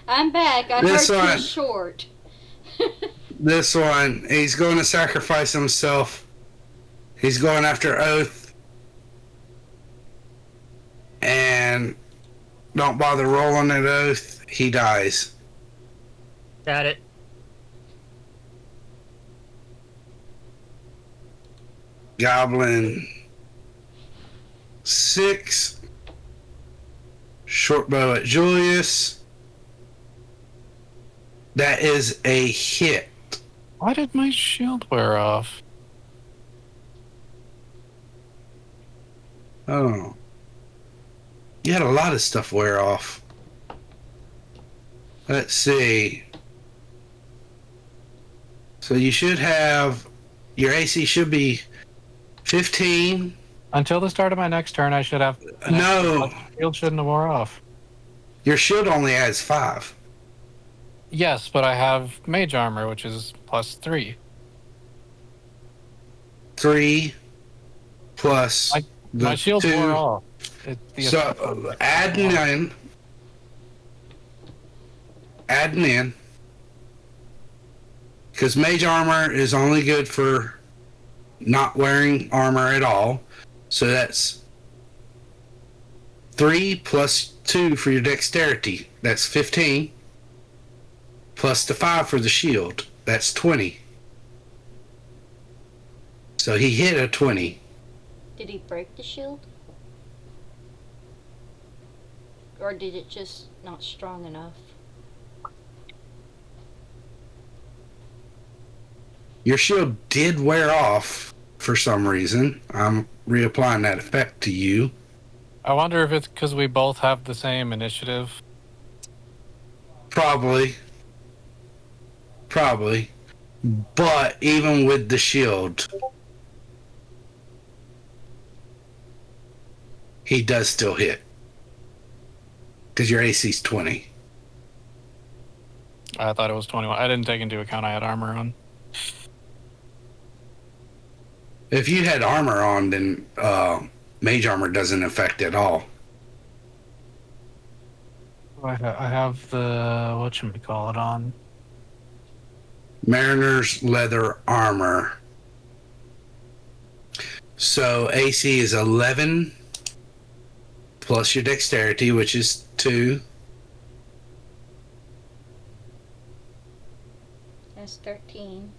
I'm back. I This heard one. too short. This one, he's going to sacrifice himself. He's going after Oath. And don't bother rolling at Oath. He dies. Got it. Goblin 6. Short bow at Julius. That is a hit. Why did my shield wear off? Oh. You had a lot of stuff wear off. Let's see. So you should have... Your AC should be 15. Until the start of my next turn, I should have... No. My shield shouldn't have wore off. Your shield only adds 5. Yes, but I have mage armor, which is +3. 3 plus the My shield 2. wore off. So adding in. Because mage armor is only good for not wearing armor at all. So that's 3 plus 2 for your dexterity. That's 15. Plus the 5 for the shield. That's 20. So he hit a 20. Did he break the shield? Or did it just not strong enough? Your shield did wear off for some reason. I'm reapplying that effect to you. I wonder if it's because we both have the same initiative. Probably. But even with the shield, he does still hit. Because your AC's 20. I thought it was 21. I didn't take into account I had armor on. If you had armor on, then mage armor doesn't affect at all. I have the... whatchamacallit on. Mariner's leather armor. So AC is 11 plus your dexterity, which is 2. That's 13.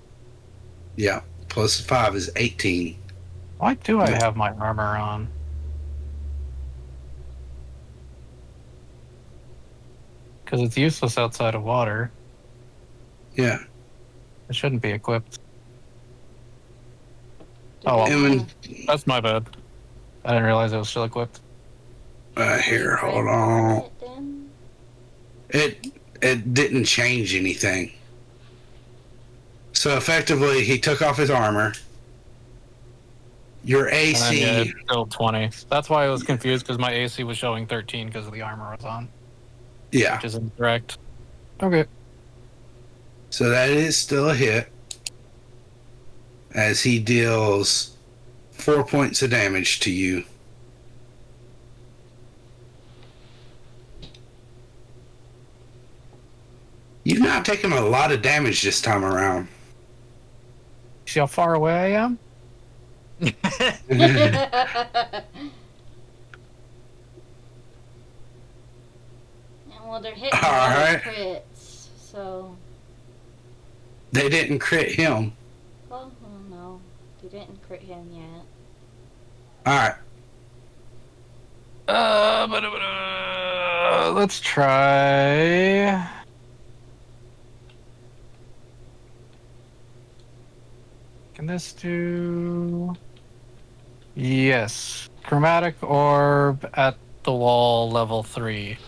Yeah, plus 5 is 18. Why do I have my armor on? Because it's useless outside of water. Yeah. It shouldn't be equipped. Oh, well. And That's my bad. I didn't realize it was still equipped. here, hold on. It didn't change anything. So effectively, he took off his armor. Your And AC... then, yeah, it's still 20. That's why I was confused, because my AC was showing 13 because the armor was on. Yeah. Which is incorrect. Okay. So that is still a hit. as he deals 4 points of damage to you. You've not taken a lot of damage this time around. See how far away I am? Well, they're hitting All right. crits, so. They didn't crit him. Oh, no. They didn't crit him yet. Alright. Let's try. Can this do? Yes. Chromatic orb at the wall, level 3.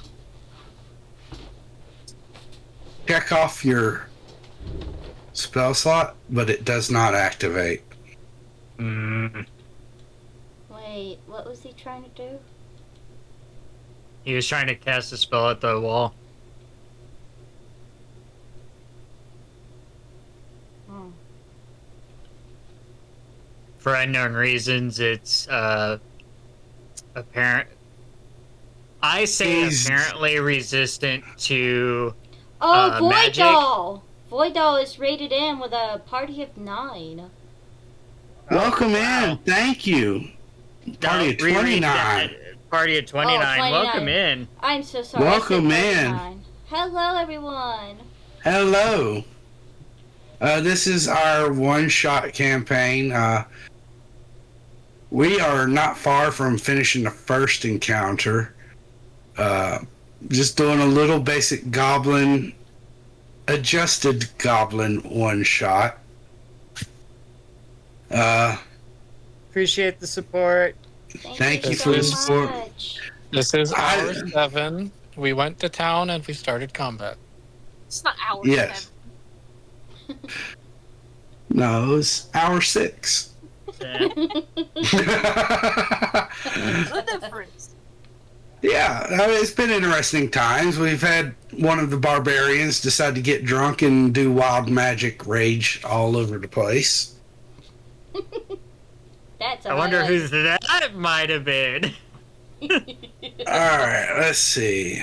Check off your spell slot, but it does not activate. Wait, what was he trying to do? He was trying to cast a spell at the wall. Hmm. For unknown reasons, it's apparent. I say He's- apparently resistant to. Oh, Void magic. Doll! Void Doll is rated in with a party of 9. Welcome wow. in. Thank you. Party of No, reread 29. that. Party of 29. 29. Welcome in. I'm so sorry. Welcome I said in. 39. Hello, everyone. Hello. This is our one-shot campaign. We are not far from finishing the first encounter. Just doing a little basic goblin, adjusted goblin one-shot. Appreciate the support. Thank you for the support. much. This is I- hour 7. We went to town and we started combat. It's not hour Yes. No, it's hour 6. Yeah. The difference. Yeah, I mean, it's been interesting times. We've had one of the barbarians decide to get drunk and do wild magic rage all over the place. That's a I wonder highlight. who that might have been. Alright, let's see.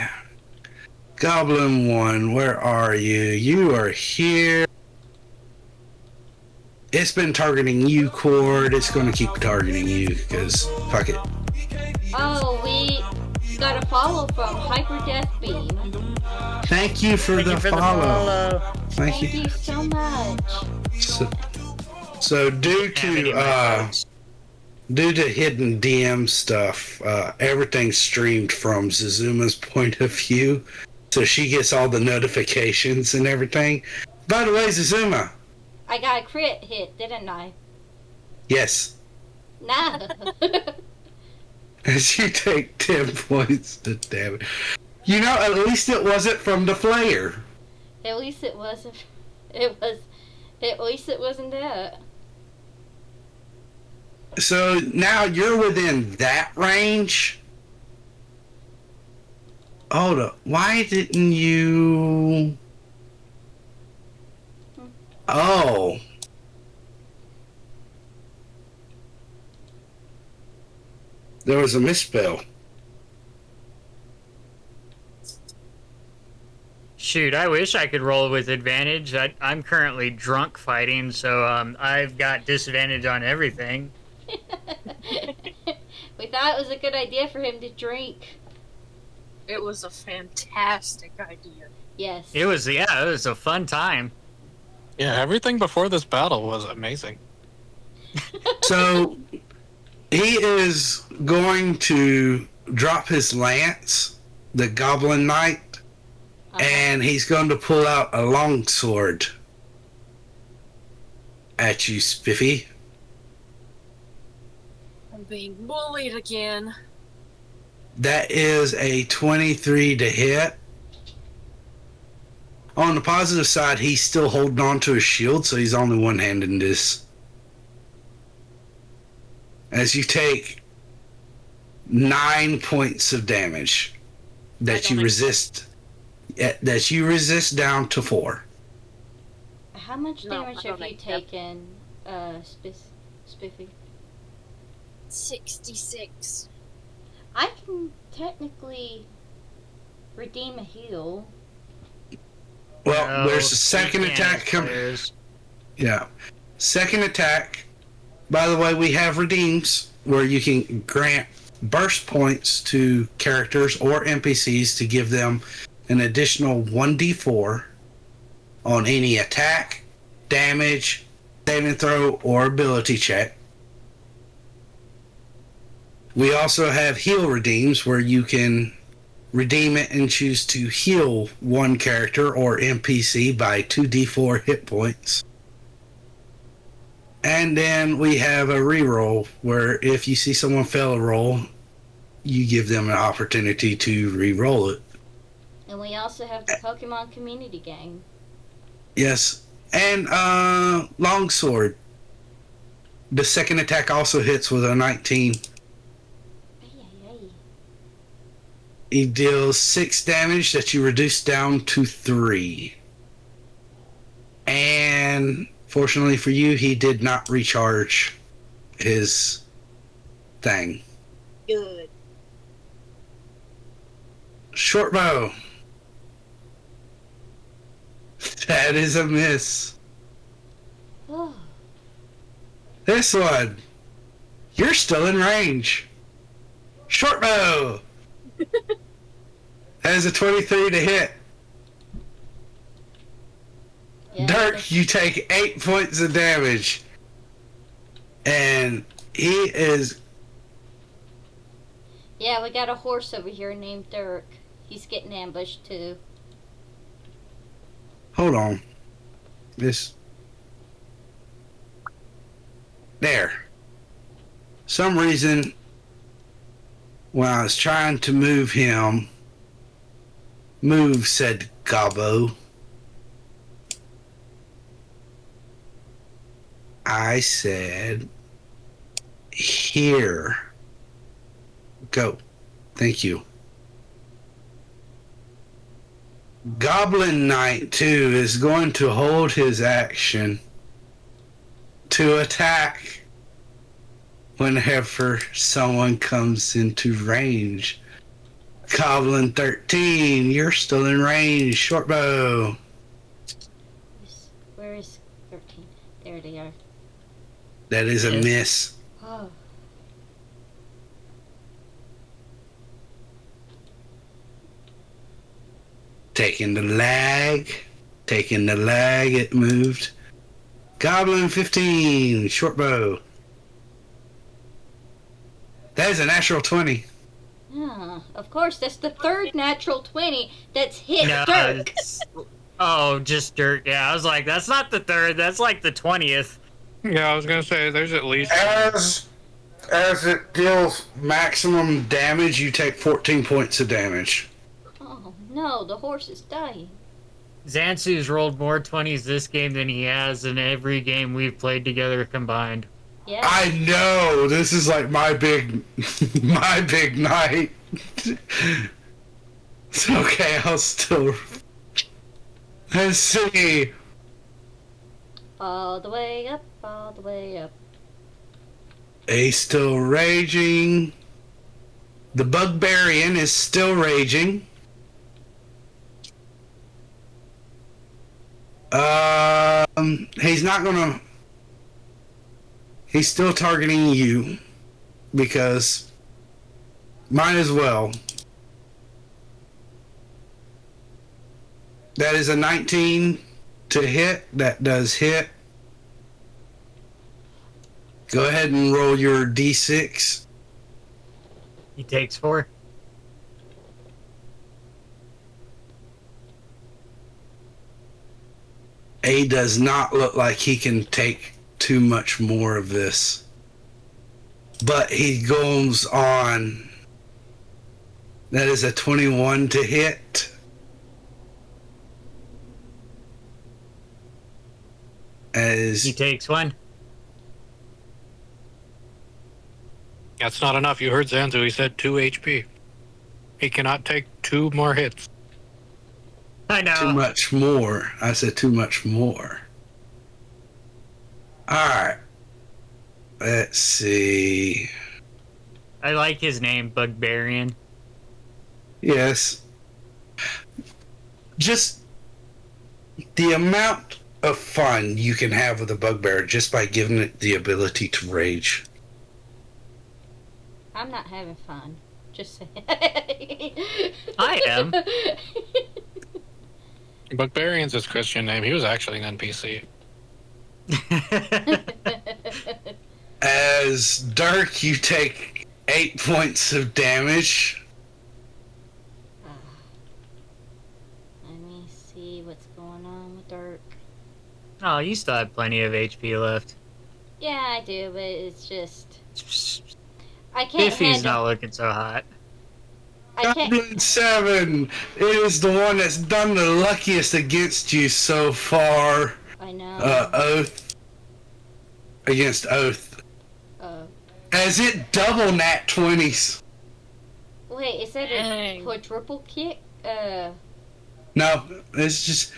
Goblin 1, where are you? You are here. It's been targeting you, Cord. It's going to keep targeting you, because fuck it. Oh, we got a follow from Hyper Death Beam. Thank you for, Thank the, you for follow. the follow. Thank you. Thank you so much. So due to hidden DM stuff, everything's streamed from Zuzuma's point of view, so she gets all the notifications and everything. By the way, Zuzuma, I got a crit hit, didn't I? yes, Nah. as you take 10 points of damage. You know, at least it wasn't from the Flayer. At least it wasn't. It was. At least it wasn't that. So now you're within that range. Hold up. Why didn't you... Oh. There was a misspell. Shoot, I wish I could roll with advantage. I'm currently drunk fighting, so I've got disadvantage on everything. We thought it was a good idea for him to drink. It was a fantastic idea. Yes. It was a fun time. Yeah, everything before this battle was amazing. So he is going to drop his lance, the Goblin Knight, and he's going to pull out a longsword at you, Spiffy. I'm being bullied again. That is a 23 to hit. On the positive side, he's still holding on to his shield, so he's only one-handed this. As you take 9 points of damage that you resist. That you resist down to 4. How much No, damage I have don't you think that- taken? Spiffy? 66. I can technically redeem a heal. Well, No, there's a second you can't attack as coming. players. Yeah. Second attack. By the way, we have redeems where you can grant burst points to characters or NPCs to give them an additional 1d4 on any attack, damage, saving throw, or ability check. We also have heal redeems where you can redeem it and choose to heal one character or NPC by 2d4 hit points. And then we have a reroll where if you see someone fail a roll, you give them an opportunity to re-roll it. And we also have the Pokemon Community Game. Yes. And longsword. The second attack also hits with a 19. He deals 6 damage that you reduce down to 3. And fortunately for you, he did not recharge his thing. Good. Short bow. That is a miss. Oh, This one. You're still in range. Short bow. That is a 23 to hit. yeah. Dirk, you take 8 points of damage. And he is... Yeah, we got a horse over here named Dirk. He's getting ambushed too. Hold on. This... There. Some reason, when I was trying to move him, move said Gobbo. I said, here. Go. Thank you. Goblin Knight 2 is going to hold his action to attack whenever someone comes into range. Goblin 13, you're still in range. Short bow. Where is 13? There they are. That is a Yes. miss. Oh. Taking the lag. Taking the lag, it moved. Goblin 15, short bow. That is a natural 20. Yeah, of course, that's the third natural 20 that's hit No, Dirk. oh, just dirt. Yeah, I was like, that's not the third. That's like the 20th. Yeah, I was gonna say there's at least. As it deals maximum damage, you take 14 points of damage. Oh no, the horse is dying. Zansu's rolled more 20s this game than he has in every game we've played together combined. Yeah. I know, this is like my big night. It's okay, I'll still... Let's see. All the way up, all the way up. A's still raging. The Bugbarian is still raging. He's not gonna... He's still targeting you because might as well. That is a 19 to hit. That does hit. Go ahead and roll your d6. He takes 4. A does not look like he can take too much more of this. But he goes on. That is a 21 to hit. As He takes 1. That's not enough. You heard Zanzu. He said 2 HP. He cannot take 2 more hits. I know. too much more. I said too much more. Alright. Let's see. I like his name, Bugbarian. Yes. Just the amount of fun you can have with a bugbear just by giving it the ability to rage. I'm not having fun. Just saying. I am. Bugbarian's his Christian name. He was actually an NPC. As Dirk, you take 8 points of damage. Let me see what's going on with Dirk. Oh, you still have plenty of HP left. Yeah, I do, but it's just I can't Biffy's handle. not looking so hot. I can't. Goblin 7 is the one that's done the luckiest against you so far. I know. Oath. Against Oath. Uh, As it double nat 20s. wait, is that a Dang. quadruple kick? No, it's just.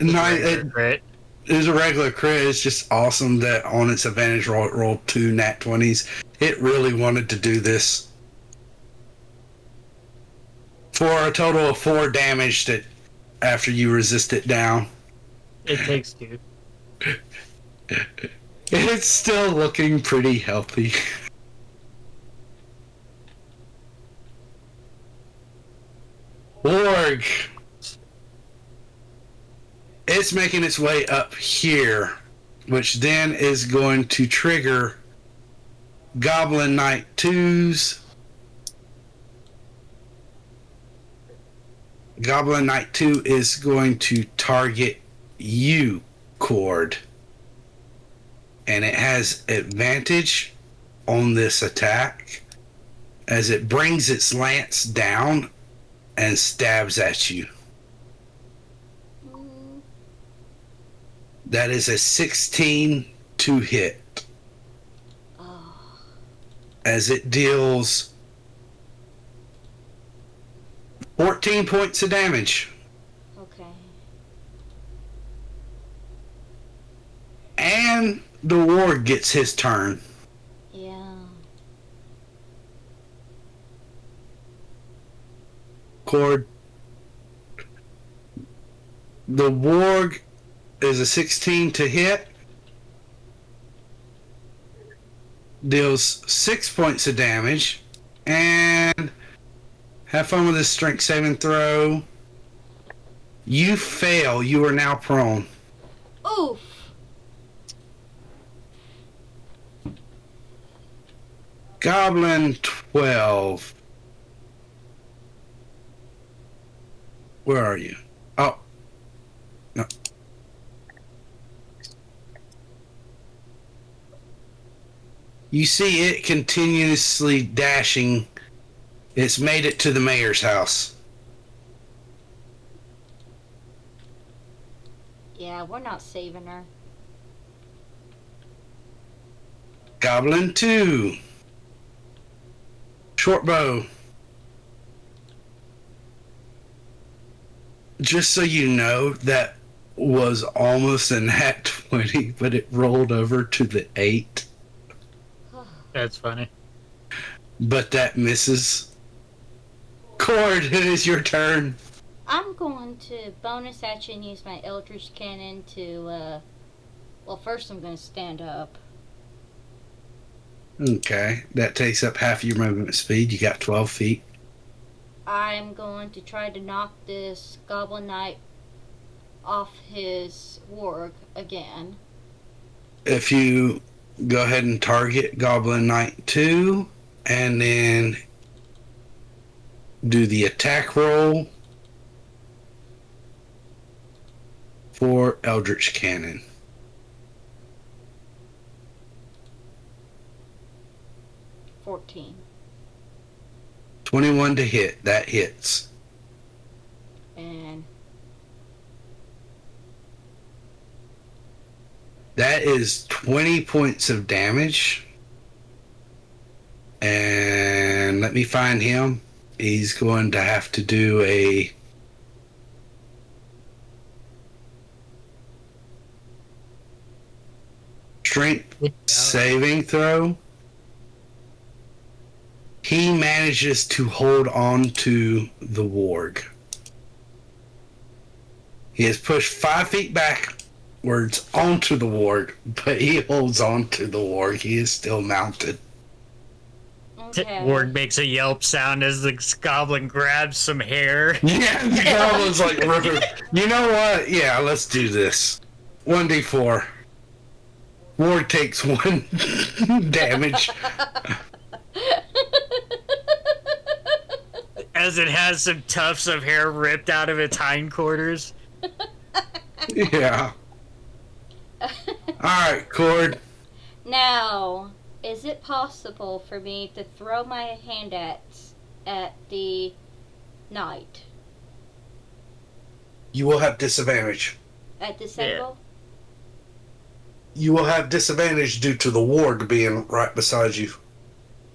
No, it Crit. is a regular crit. It's just awesome that on its advantage roll, it rolled 2 nat 20s. It really wanted to do this. For a total of 4 damage that after you resist it down. It takes 2. It's still looking pretty healthy. Org. It's making its way up here, which then is going to trigger Goblin Knight 2's. Goblin Knight 2 is going to target you, Cord. And it has advantage on this attack as it brings its lance down and stabs at you. That is a 16 to hit. Oh, As it deals 14 points of damage. okay. And the ward gets his turn. Yeah. Cord. The warg is a 16 to hit. Deals 6 points of damage. And have fun with this strength saving throw. You fail. You are now prone. Oof. Goblin 12. Where are you? Oh. No. You see it continuously dashing. It's made it to the mayor's house. Yeah, we're not saving her. Goblin 2. Short bow. Just so you know, that was almost a nat 20, but it rolled over to the 8. That's funny. But that misses. Cord, it is your turn. I'm going to bonus action use my Eldritch Cannon to, well, first I'm going to stand up. Okay, that takes up half of your movement speed. You got 12 feet. I'm going to try to knock this Goblin Knight off his warg again. If you go ahead and target Goblin Knight 2, and then do the attack roll for Eldritch Cannon. 14. 21 to hit. That hits. And That is 20 points of damage. And let me find him. He's going to have to do a strength Good job. saving throw, he manages to hold on to the warg. He is pushed 5 feet backwards onto the warg, but he holds on to the warg. He is still mounted. Okay. Ward makes a yelp sound as the goblin grabs some hair. Yeah, the goblin's like, you know what? Yeah, let's do this. 1d4. Warg takes 1 damage. As it has some tufts of hair ripped out of its hindquarters. Yeah. Alright, Cord. Now, is it possible for me to throw my hand at the knight? You will have disadvantage. At the symbol? You will have disadvantage due to the warg being right beside you.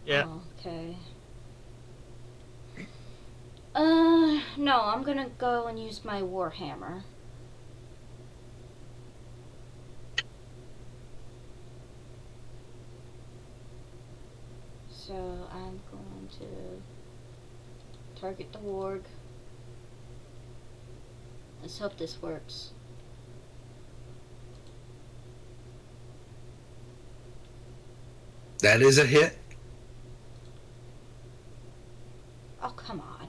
Yeah. Oh, okay. No, I'm gonna go and use my warhammer. So I'm going to target the warg. Let's hope this works. That is a hit. Oh, come on.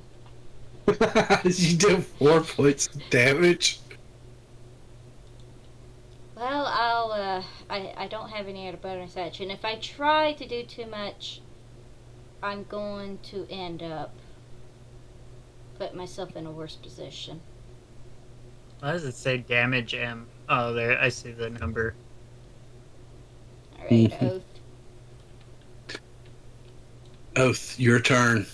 You did 4 points of damage. Well, I don't have any other bonus action. If I try to do too much, I'm going to end up putting myself in a worse position. Why does it say damage M? Oh, there, I see the number. Alright, Oath. Oath, your turn.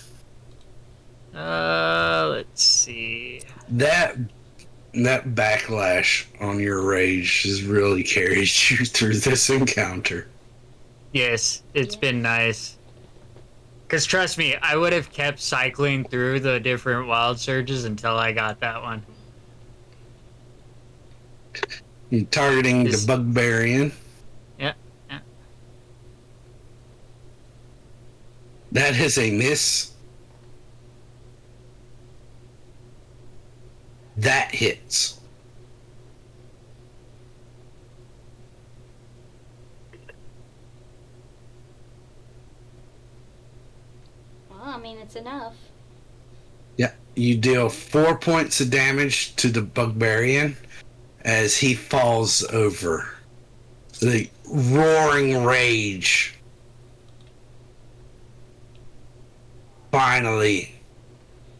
Let's see. That backlash on your rage has really carried you through this encounter. Yes, it's been nice. Because trust me, I would have kept cycling through the different wild surges until I got that one. You're targeting the Bugbarian. Yeah. That is a miss. That hits. Well, I mean, it's enough. Yeah, you deal 4 points of damage to the Bugbarian as he falls over. The roaring rage finally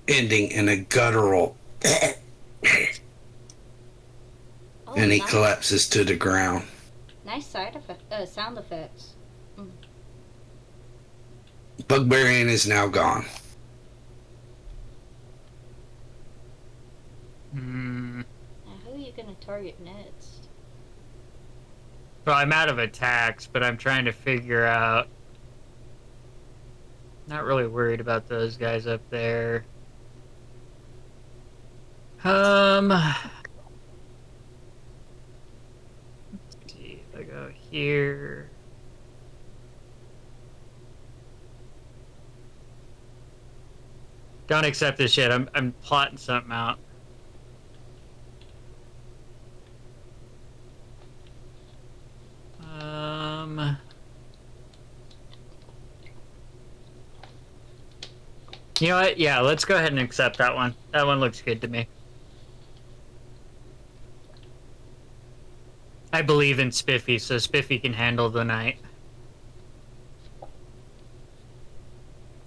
ending in a guttural Oh, and he nice. collapses to the ground. Nice sound effects. Bugbarian is now gone. Now, who are you going to target next? Well, I'm out of attacks, but I'm trying to figure out. Not really worried about those guys up there. Let's see if I go here. Don't accept this shit. I'm plotting something out. You know what? Yeah, let's go ahead and accept that one. That one looks good to me. I believe in Spiffy, so Spiffy can handle the night.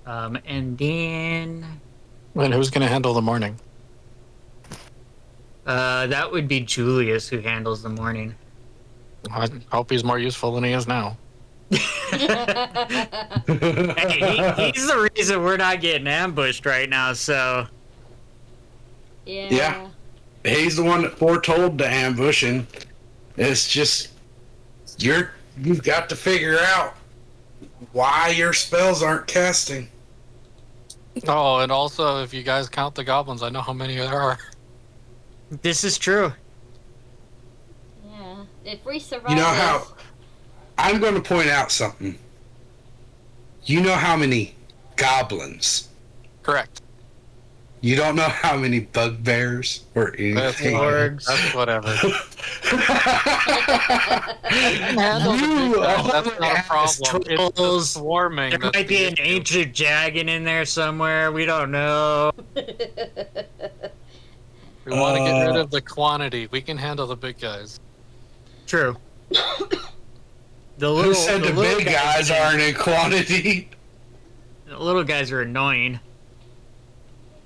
And then... And who's going to handle the morning? that would be Julius who handles the morning. I hope he's more useful than he is now. Hey, he's the reason we're not getting ambushed right now, so... Yeah. He's the one that foretold the ambush, and it's just you've got to figure out why your spells aren't casting. Oh, and also, if you guys count the goblins, I know how many there are. This is true. Yeah. If we survive You know this, how I'm going to point out something. You know how many goblins? Correct. You don't know how many bugbears or That's anything. fine. That's whatever. Handle the You big guys. only That's not a have problem. It's the trolls. swarming. There that's might the be an issue. ancient dragon in there somewhere. We don't know. We want to get rid of the quantity. We can handle the big guys. True. The Who said the little big guys aren't in quantity? The little guys are annoying.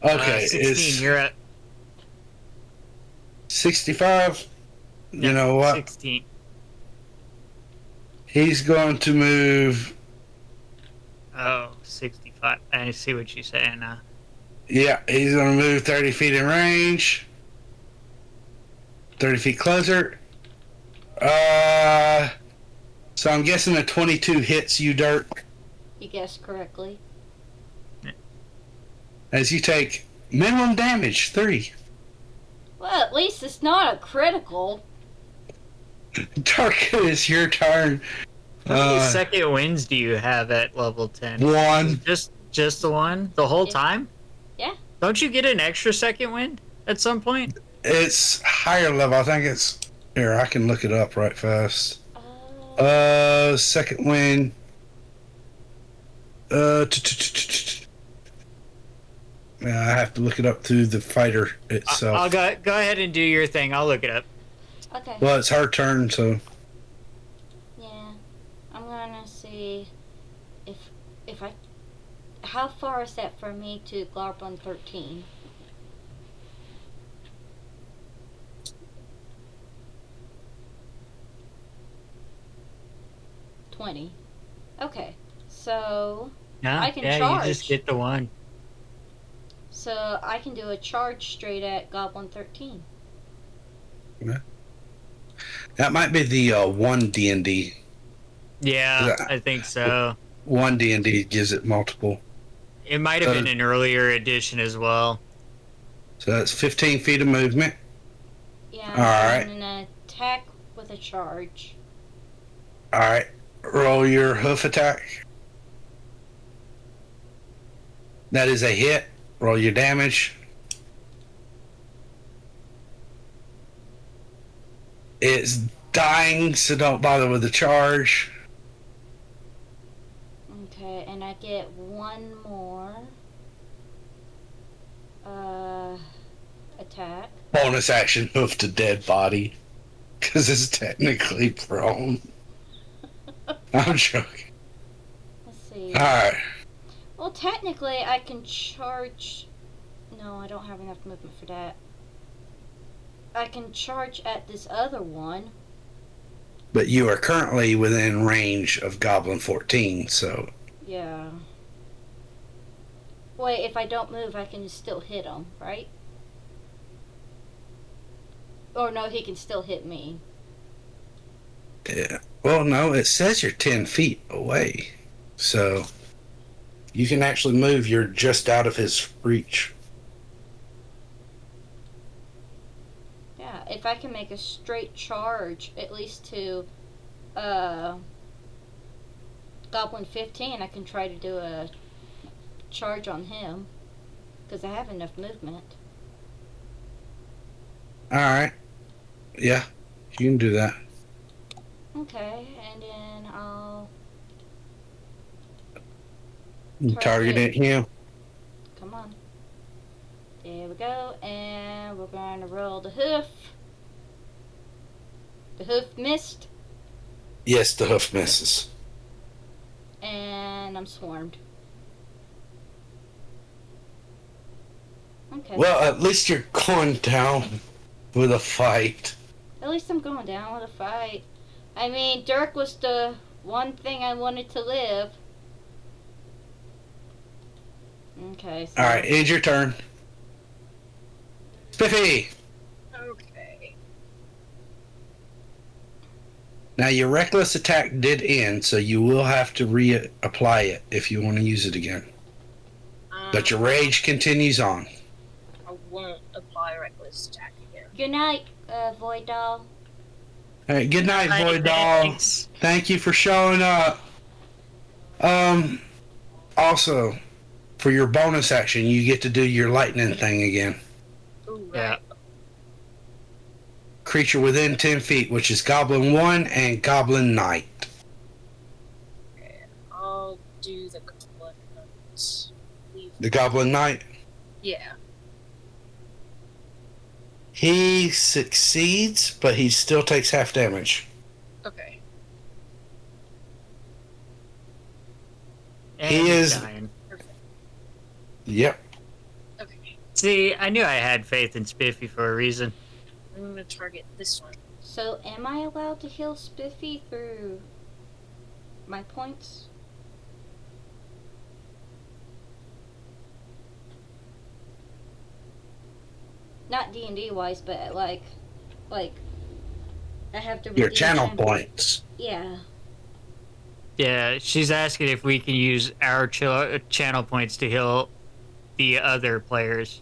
Okay, 16. it's You're at 65. You know what? 16. He's going to move. Oh, 65. I see what you're saying now. Yeah, he's going to move 30 feet in range. 30 feet closer. So I'm guessing a 22 hits you, Dirk, You guessed correctly. as you take minimum damage 3. Well, at least it's not a critical. Dirk, it's your turn. How many second wins do you have at level 10? 1. Just the one? The whole Yeah. time? Yeah. Don't you get an extra second wind at some point? It's higher level. I think it's here. I can look it up right fast. Second wind. Yeah, I have to look it up through the fighter itself. I'll go ahead and do your thing. I'll look it up. Okay. Well, it's her turn, so Yeah. I'm gonna see if I. How far is that for me to Glarbon 13? $20. Okay. So Yeah, I can you charge. just get the one. So I can do a charge straight at Goblin 13. that might be the 1 D&D. Yeah, Yeah. I think so. 1 D&D gives it multiple. It might have been an earlier edition as well. So that's 15 feet of movement. Yeah. Alright. And an attack with a charge. All right, roll your hoof attack. That is a hit. Roll your damage. It's dying, so don't bother with the charge. Okay, and I get one more attack. Bonus action, hoof to dead body, because it's technically prone. I'm joking. Let's see. All right. Well, technically, I can charge. No, I don't have enough movement for that. I can charge at this other one. But you are currently within range of Goblin 14, so Yeah. Wait, if I don't move, I can still hit him, right? Or no, he can still hit me. yeah. Well, no, it says you're 10 feet away, so you can actually move. You're just out of his reach. Yeah, if I can make a straight charge, at least to Goblin 15, I can try to do a charge on him. Because I have enough movement. All right. Yeah, you can do that. Okay, and then I'll Target it him. come on. There we go, and we're going to roll the hoof. The hoof missed, Yes, the hoof misses. and I'm swarmed. Okay. Well, at least you're going down with a fight. At least I'm going down with a fight. I mean, Dirk was the one thing I wanted to live. Okay. So All right, it's your turn. Spiffy. Okay. Now your reckless attack did end, so you will have to reapply it if you want to use it again. But your rage continues on. I won't apply reckless attack again. Good night, Void Doll. All right, good night, Hi, Void Doll. thanks. Thank you for showing up. Also, for your bonus action, you get to do your lightning thing again. Ooh, Yeah. right. Creature within 10 feet, which is Goblin 1 and Goblin Knight. Okay, I'll do the goblin. Leave. The Goblin Knight, Yeah. he succeeds, but he still takes half damage. Okay. And He he's is- dying. Perfect. Yep. Okay. See, I knew I had faith in Spiffy for a reason. I'm gonna target this one. So, am I allowed to heal Spiffy through my points? Not D&D wise, but like, I have to Your redeem channel time- points. Yeah. Yeah, she's asking if we can use our channel points to heal the other players.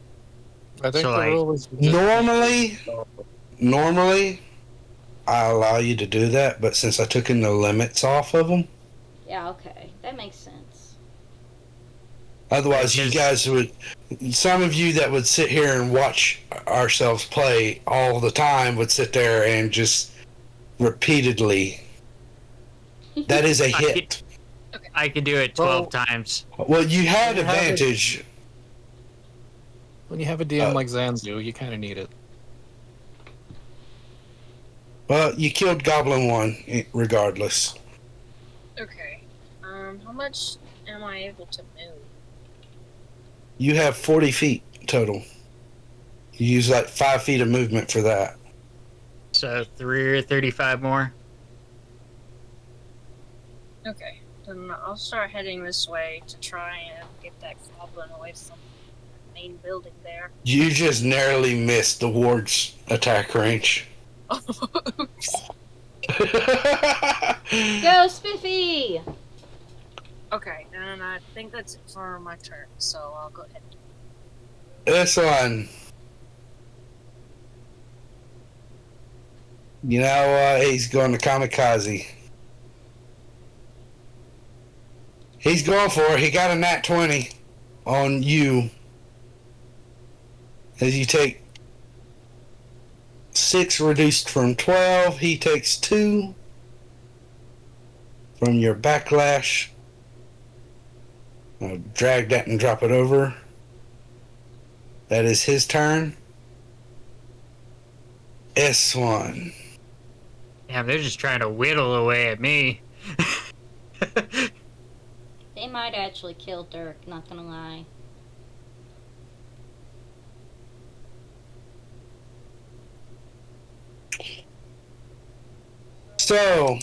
I think So, the like, rule is Normally, I allow you to do that, but since I took in the limits off of them, Yeah, okay. That makes sense. otherwise you Because- guys would, some of you that would sit here and watch ourselves play all the time would sit there and just repeatedly. That is a hit. I could do it 12 times. Well, you had You have it. advantage. When you have a DM like Zanzu, you kind of need it. Well, you killed Goblin 1 regardless. Okay. How much am I able to move? You have 40 feet total. You use like 5 feet of movement for that. So 3 or 35 more. Okay. Then I'll start heading this way to try and get that goblin away from the main building there. You just narrowly missed the ward's attack range. Go, Spiffy! Okay, and I think that's it for my turn, so I'll go ahead. This one. You know what? He's going to kamikaze. He's going for it. He got a nat 20 on you. As you take 6 reduced from 12, he takes 2 from your backlash. I'll drag that and drop it over. That is his turn. S1. Damn, they're just trying to whittle away at me. They might actually kill Dirk, not gonna lie. So,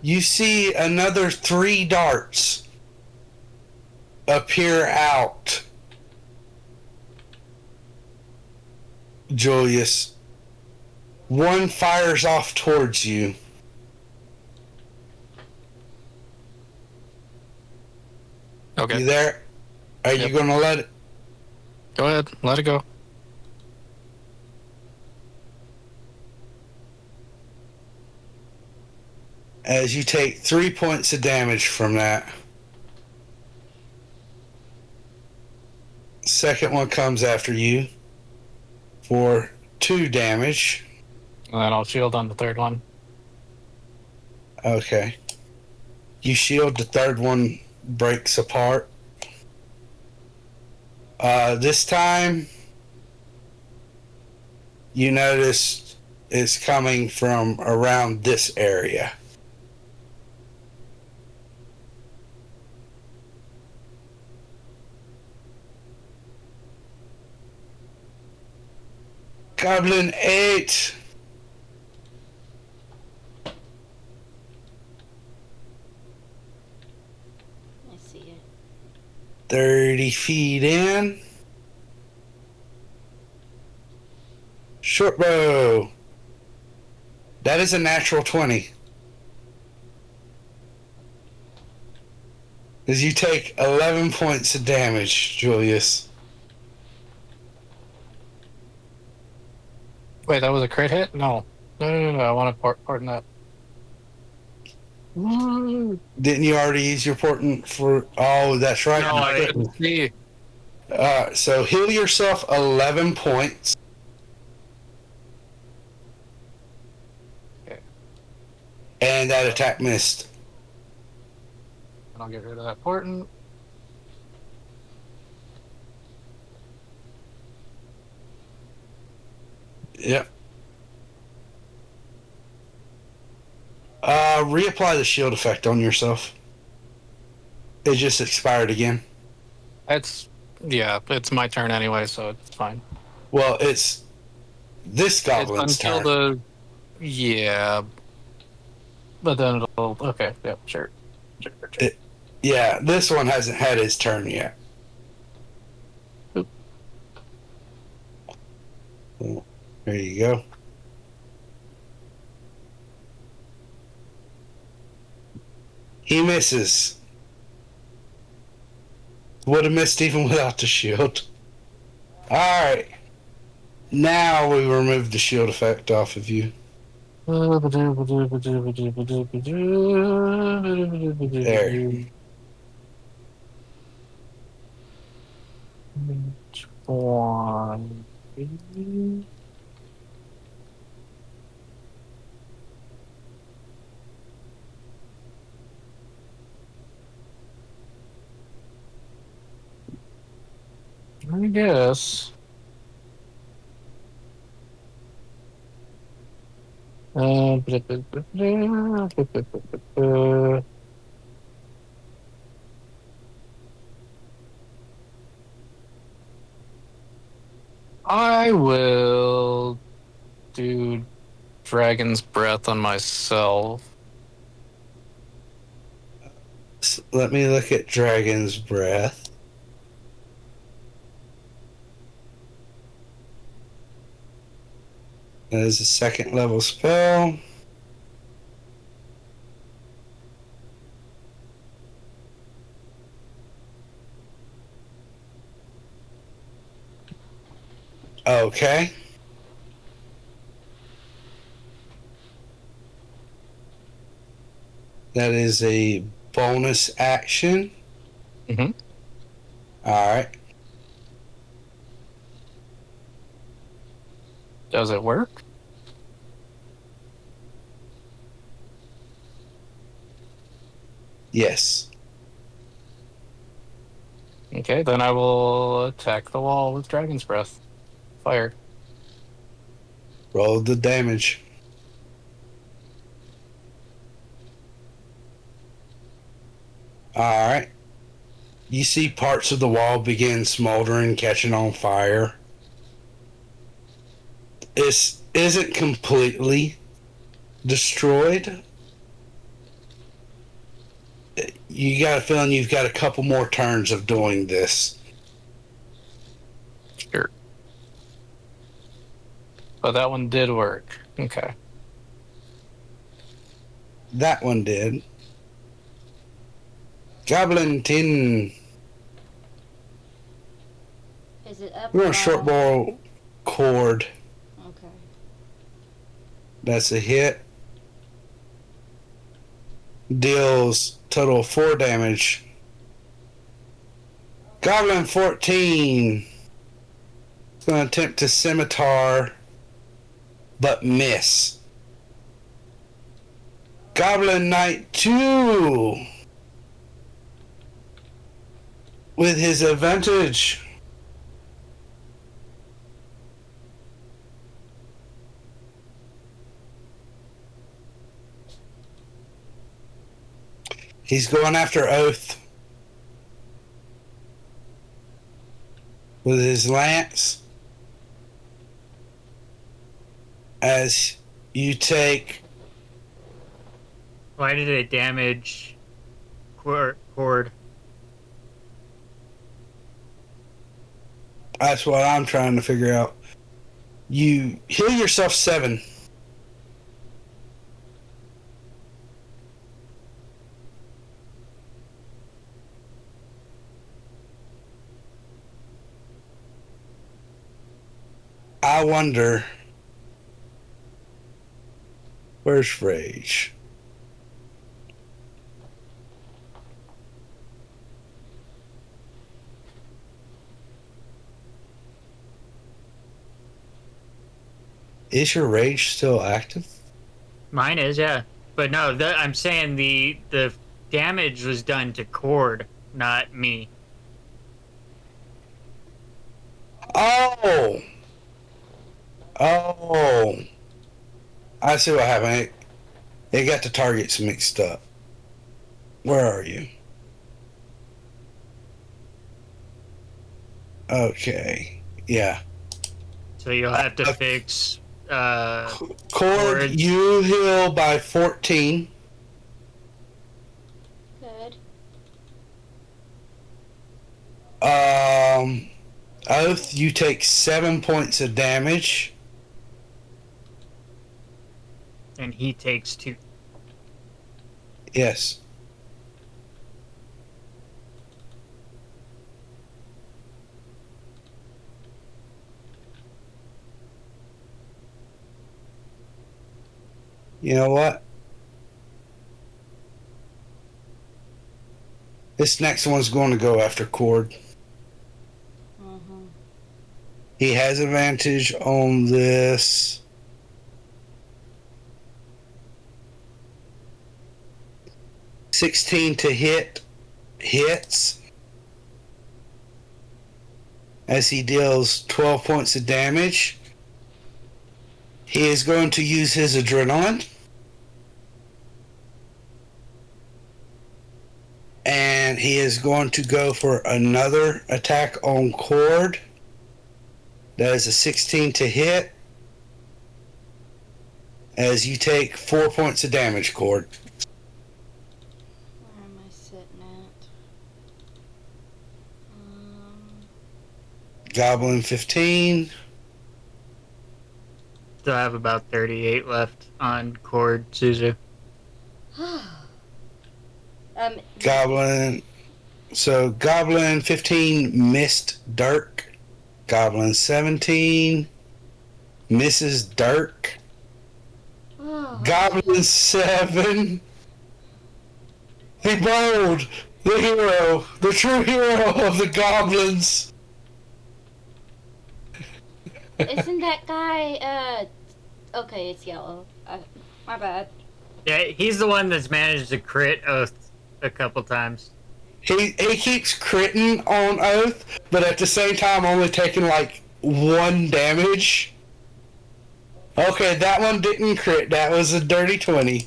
you see another 3 darts appear out. Julius. One fires off towards you. Okay. You there? Are you Yep. going to let it? Go ahead. Let it go. As you take 3 points of damage from that. Second one comes after you for 2 damage. And then I'll shield on the third one. Okay. You shield, the third one breaks apart. This time, you notice it's coming from around this area. Goblin 8. I see it. 30 feet in. Short bow. That is a natural 20. As you take 11 points of damage, Julius. Wait, that was a crit hit? No. No. I want to pardon that. No, Didn't you already use your portent for? Oh, that's right. I You couldn't see. so heal yourself 11 points. Okay. And that attack missed. And I'll get rid of that portent. Yep. Reapply the shield effect on yourself. It just expired again. It's my turn anyway, so it's fine. Well, it's this goblin's It's until turn. but then it'll okay, yeah, sure. Yeah, this one hasn't had his turn yet. Oop. Well, there you go. He misses. Would have missed even without the shield. Alright. Now we remove the shield effect off of you. There. One. I guess. I will do Dragon's Breath on myself. Let me look at Dragon's Breath. That is a second level spell. Okay. That is a bonus action. Mm-hmm. All right. Does it work? Yes. Okay, then I will attack the wall with Dragon's Breath. Fire. Roll the damage. All right. You see parts of the wall begin smoldering, catching on fire. This isn't completely destroyed. You got a feeling you've got a couple more turns of doing this. Sure. But that one did work. Okay. That one did. Goblin Tin. Is it up? We're on or a short down? bow cord. Okay. That's a hit. Deals total of 4 damage. Goblin 14. It's going to attempt to scimitar, but miss. Goblin Knight 2. With his advantage. He's going after Oath with his lance. As you take Why did it damage cord? that's what I'm trying to figure out. You heal yourself 7. I wonder Where's rage? Is your rage still active? Mine is, yeah. But no, I'm saying the damage was done to Cord, not me. Oh! Oh! I see what happened. It got the targets mixed up. Where are you? Okay. Yeah. So you'll have to fix Cord, Cord's- you heal by 14. Good. Oath, you take 7 points of damage. and he takes 2. Yes. You know what? This next one's going to go after Cord. Mm-hmm. He has advantage on this. $16 to hits as he deals 12 points of damage. He is going to use his adrenaline. And he is going to go for another attack on Cord. That is a 16 to hit. As you take 4 points of damage, Cord. Where am I sitting at? Goblin 15. Still have about 38 left on Cord, Suzu. Goblin. So Goblin 15 missed Dirk. Goblin 17 misses Dirk. Oh, Goblin 7. He bold. The hero. The true hero of the goblins. isn't that guy, okay, it's yellow. My bad. Yeah, he's the one that's managed to crit Oath a couple times. He keeps critting on Oath, but at the same time only taking like 1 damage. Okay, that one didn't crit. That was a dirty 20.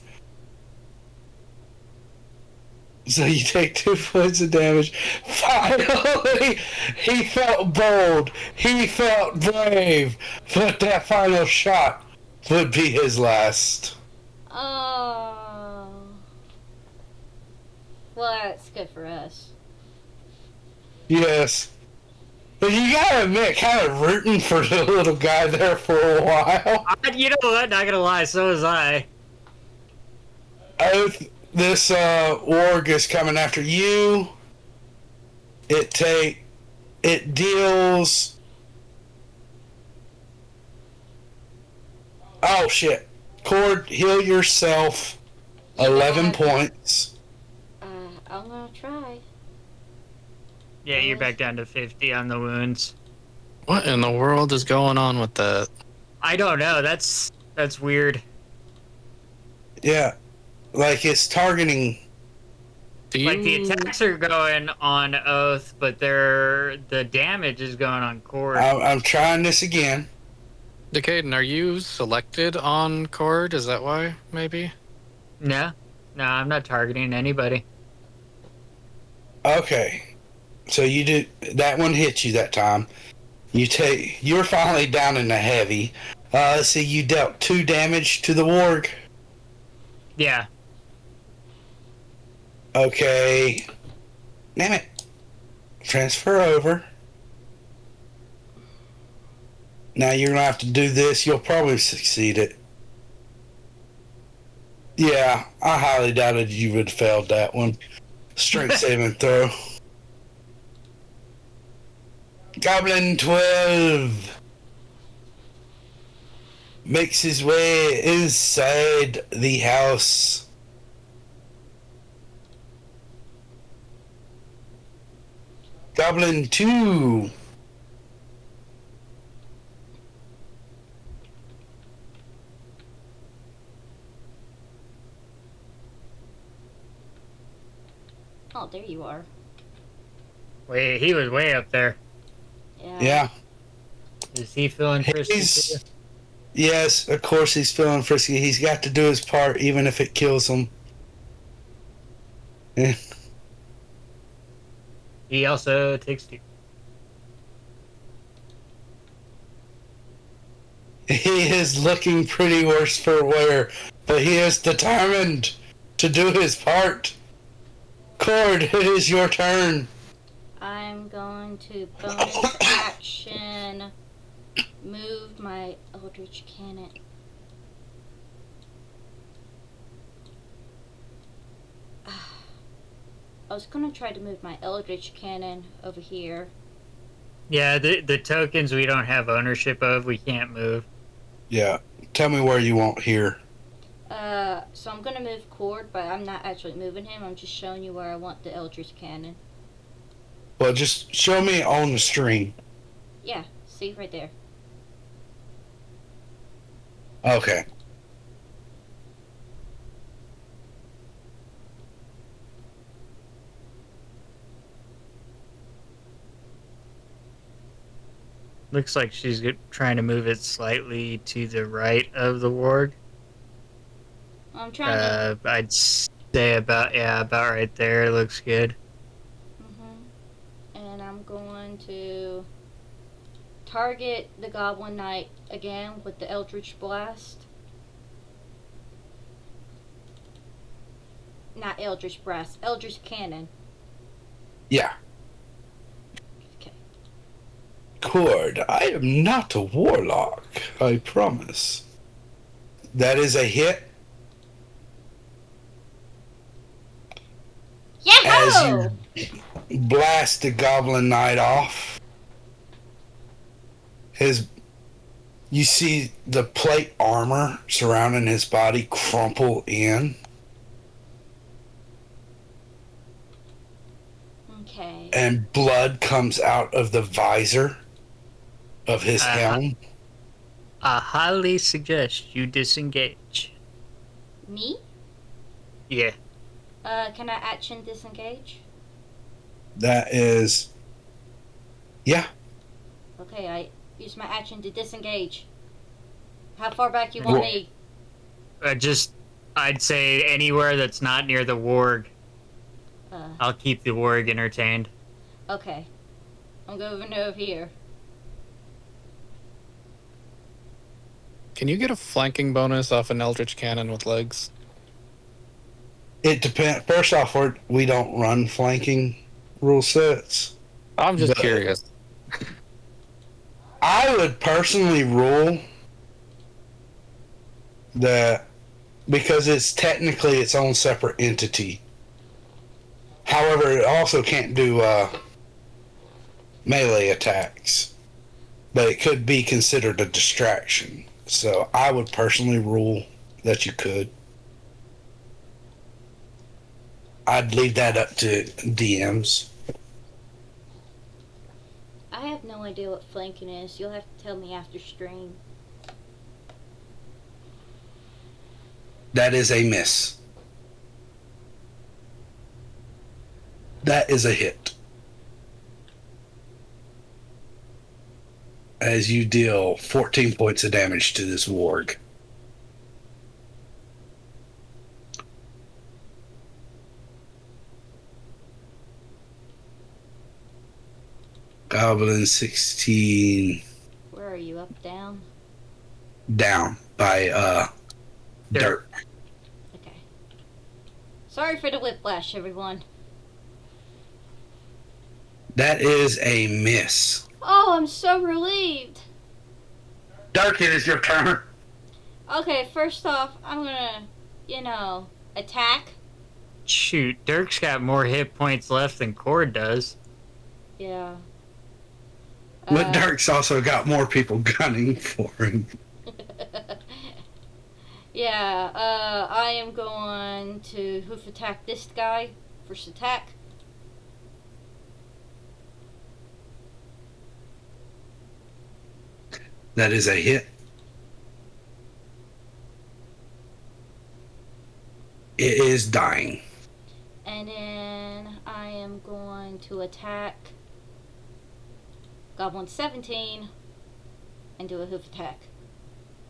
So you take 2 points of damage. Finally, he felt bold. He felt brave. But that final shot would be his last. Oh. Well, that's good for us. Yes. But you gotta admit, kind of rooting for the little guy there for a while. You know what? Not gonna lie, so was I. Oath, this org is coming after you. It deals. Oh shit! Cord, heal yourself. 11 points. I'm gonna try. Yeah, you're back down to 50 on the wounds. What in the world is going on with that? I don't know. That's weird. Yeah, like it's targeting. Like the attacks are going on Oath, but the damage is going on Cord. I'm trying this again. Decaden, are you selected on Cord? Is that why, maybe? No, I'm not targeting anybody. Okay, so you do that one hit you that time. You're finally down in the heavy. Let's see, you dealt 2 damage to the warg. Yeah. Okay. Damn it. Transfer over. Now you're gonna have to do this. You'll probably succeed it. Yeah, I highly doubted you would have failed that one. Strength saving throw. Goblin 12. makes his way inside the house. Goblin 2. Oh, there you are. Wait, he was way up there. Yeah. Is he feeling frisky too? Yes, of course he's feeling frisky. He's got to do his part, even if it kills him. Yeah. He also takes 2. He is looking pretty worse for wear, but he is determined to do his part. Cord, it is your turn. I'm going to bonus action move my Eldritch Cannon. I was going to try to move my Eldritch Cannon over here. Yeah, the tokens we don't have ownership of, we can't move. Yeah, tell me where you want here. So I'm going to move Cord, but I'm not actually moving him. I'm just showing you where I want the Eldritch Cannon. Well, just show me on the stream. Yeah, see right there. Okay. Looks like she's trying to move it slightly to the right of the ward. I'm trying to... I'd say about right there. Looks good. And I'm going to target the Goblin Knight again with the Eldritch Blast. Not Eldritch Blast, Eldritch Cannon. Yeah. Okay. Cord, I am not a warlock, I promise. That is a hit. Yahoo! As you blast the Goblin Knight off, you see the plate armor surrounding his body crumple in. Okay. And blood comes out of the visor of his helm. I highly suggest you disengage. Me? Yeah. Can I action disengage? That is... Yeah. Okay, I use my action to disengage. How far back you want me? I'd say anywhere that's not near the warg. Uh, I'll keep the warg entertained. Okay. I'm going over here. Can you get a flanking bonus off an Eldritch Cannon with legs? It depends. First off, we don't run flanking rule sets. I'm just But- curious. I would personally rule that because it's technically its own separate entity. However, it also can't do melee attacks, but it could be considered a distraction. So I would personally rule that you could. I'd leave that up to DMs. I have no idea what flanking is. You'll have to tell me after stream. That is a miss. That is a hit. As you deal 14 points of damage to this warg. Goblin 16 Where are you? Up, down? down by dirt. Okay. Sorry for the whiplash, everyone. That is a miss. Oh, I'm so relieved. Dark, it is your turn. Okay, first off, I'm gonna, attack. Shoot, Dirk's got more hit points left than Cord does. Yeah. But Dark's also got more people gunning for him. Yeah, I am going to hoof attack this guy. First attack. That is a hit. It is dying. And then I am going to attack Goblin 17 and do a hoof attack.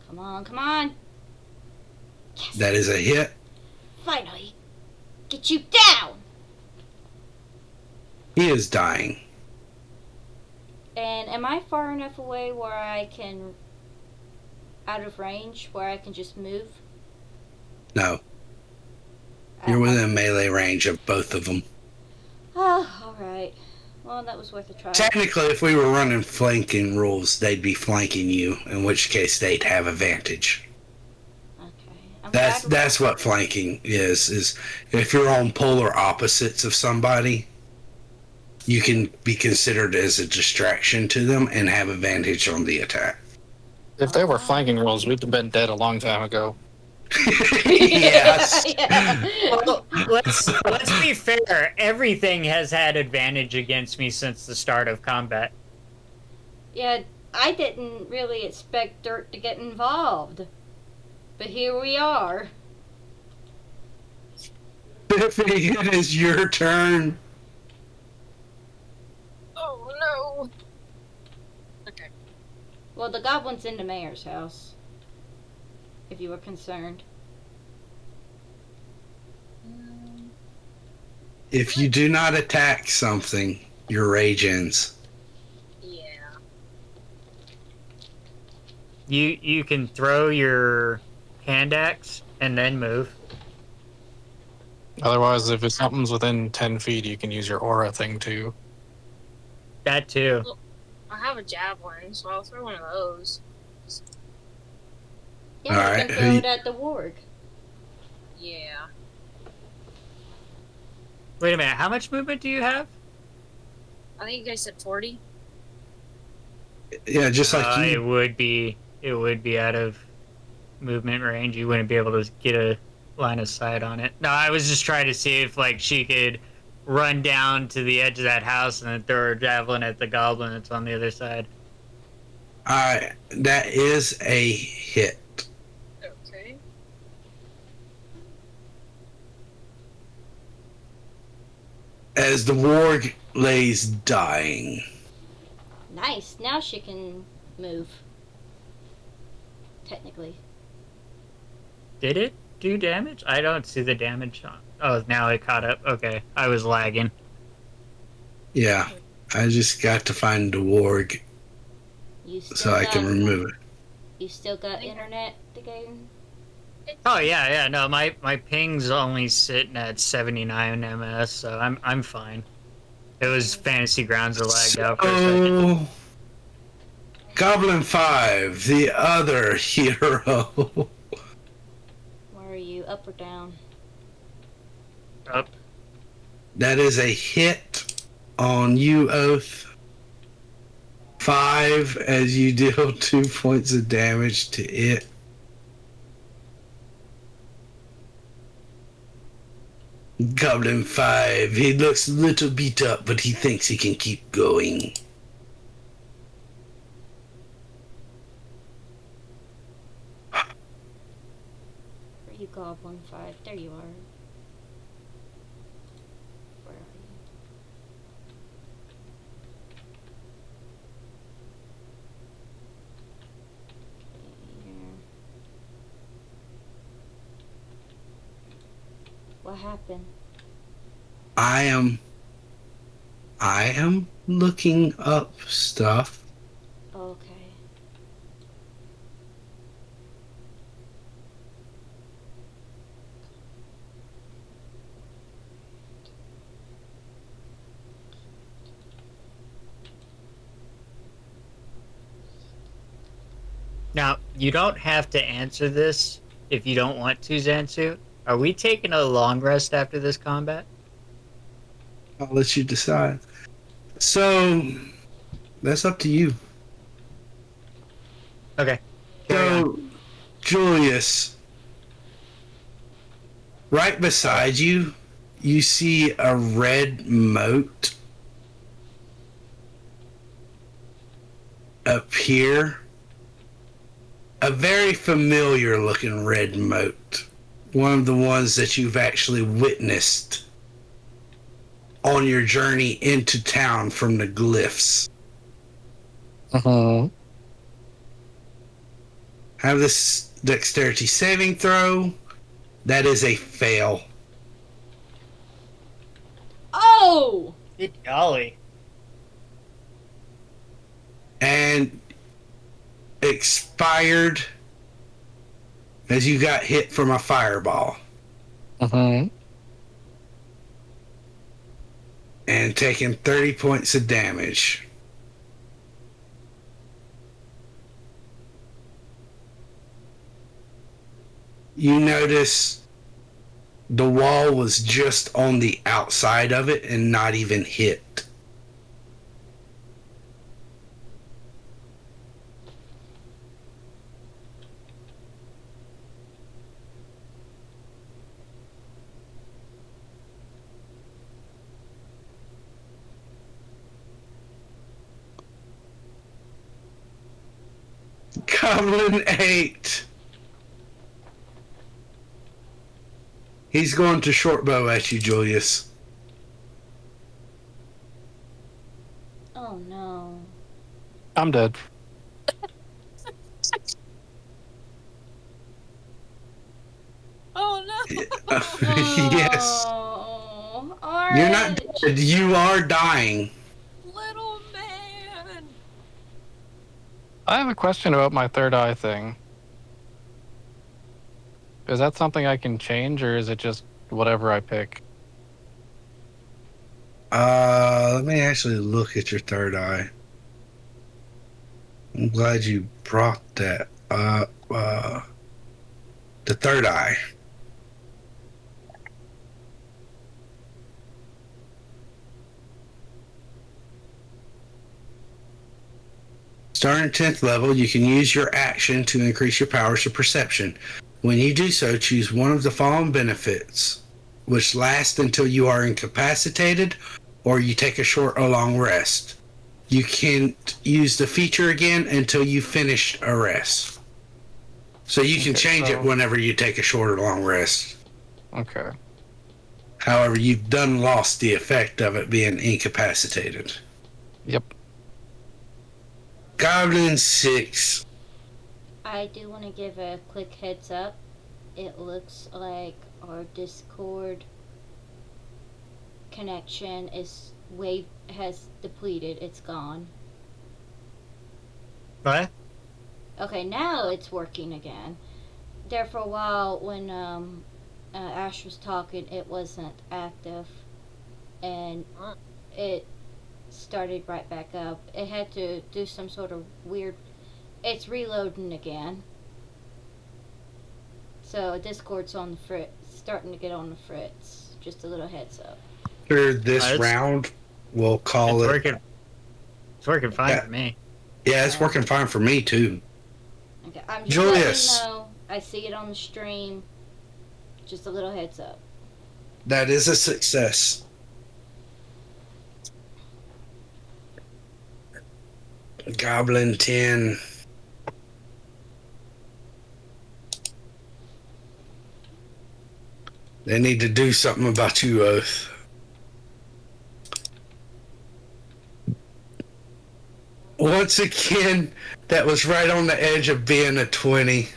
Come on, come on. Yes. That is a hit. Finally. Get you down. He is dying. And am I far enough away where I can, out of range, where I can just move? No. You're within melee range of both of them. Oh, alright. Well, that was worth a try. Technically, if we were running flanking rules, they'd be flanking you, in which case they'd have advantage. Okay. That's what flanking is if you're on polar opposites of somebody, you can be considered as a distraction to them and have advantage on the attack. If they were flanking rolls, we'd have been dead a long time ago. Yes. Yeah. Well, let's be fair. Everything has had advantage against me since the start of combat. Yeah, I didn't really expect Dirt to get involved. But here we are. Biffy, it is your turn. Oh no. Okay. Well, the goblin's in the mayor's house. If you were concerned. If you do not attack something, your rage ends. Yeah. You can throw your hand axe and then move. Otherwise, if it's something's within 10 feet, you can use your aura thing too. That too. I have a javelin, so I'll throw one of those. Yeah, you Alright, can throw it at the warg. Yeah. Wait a minute. How much movement do you have? I think you guys said 40. Yeah, just like It you. would be out of movement range. You wouldn't be able to get a line of sight on it. No, I was just trying to see if like she could run down to the edge of that house and then throw her javelin at the goblin that's on the other side. That is a hit. Okay. As the warg lays dying. Nice. Now she can move. Technically. Did it do damage? I don't see the damage on. Oh, now it caught up. Okay, I was lagging. Yeah, I just got to find the warg You still so I can remove it. You still got internet to game? Oh yeah. No, my ping's only sitting at 79 ms, so I'm fine. It was Fantasy Grounds that lagged out for a second. Oh, Goblin 5, the other hero. Where are you? Up or down? Up. That is a hit on you, Oath. 5 as you deal 2 points of damage to it. Goblin 5, he looks a little beat up, but he thinks he can keep going. Where are you, Goblin 5? There you are. Where are you? Here. What happened? I am looking up stuff. Okay. Now, you don't have to answer this if you don't want to, Zansu. Are we taking a long rest after this combat? I'll let you decide. So, that's up to you. Okay. Carry on. So, Julius, Right beside you, you see a red moat appear. A very familiar looking red moat. One of the ones that you've actually witnessed on your journey into town from the glyphs. Uh-huh. Have this dexterity saving throw. That is a fail. Oh! Good golly. And expired as you got hit from a fireball. Uh-huh. And taking 30 points of damage. You notice the wall was just on the outside of it and not even hit. Goblin 8. He's going to short bow at you, Julius. Oh no. I'm dead. Oh no! Yes. Oh, You're not Orange. dead. You are dying. Little man! I have a question about my third eye thing. Is that something I can change, or is it just whatever I pick? Let me actually look at your third eye. I'm glad you brought that up. The third eye. Starting 10th level, you can use your action to increase your powers of perception. When you do so, choose one of the following benefits, which last until you are incapacitated or you take a short or long rest. You can use the feature again until you finish a rest. So you can change it whenever you take a short or long rest. Okay. However, you've done lost the effect of it being incapacitated. Yep. Goblin 6. I do want to give a quick heads up. It looks like our Discord connection has depleted. It's gone. What? Okay, now it's working again. There for a while when Ash was talking, it wasn't active, and it started right back up. It had to do some sort of weird. It's reloading again. So Discord's on the fritz, starting to get on the fritz. Just a little heads up. After this It's- round, we'll call It's it. working. It's working fine Yeah. for me. Yeah, it's working fine for me too. Okay, I'm just Julius. letting you know. I see it on the stream. Just a little heads up. That is a success. Goblin 10. They need to do something about you, Oath. Once again, that was right on the edge of being a 20,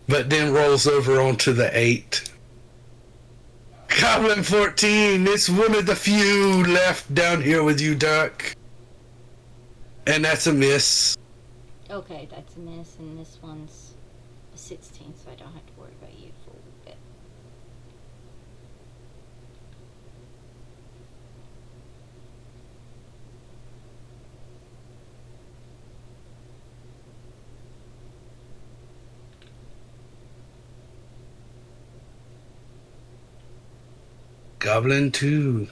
but then rolls over onto the 8. Goblin 14, it's one of the few left down here with you, Duck. And that's a miss. Okay, that's a miss, and this one's a 16, so I don't have to worry about you for a little bit. Goblin 2.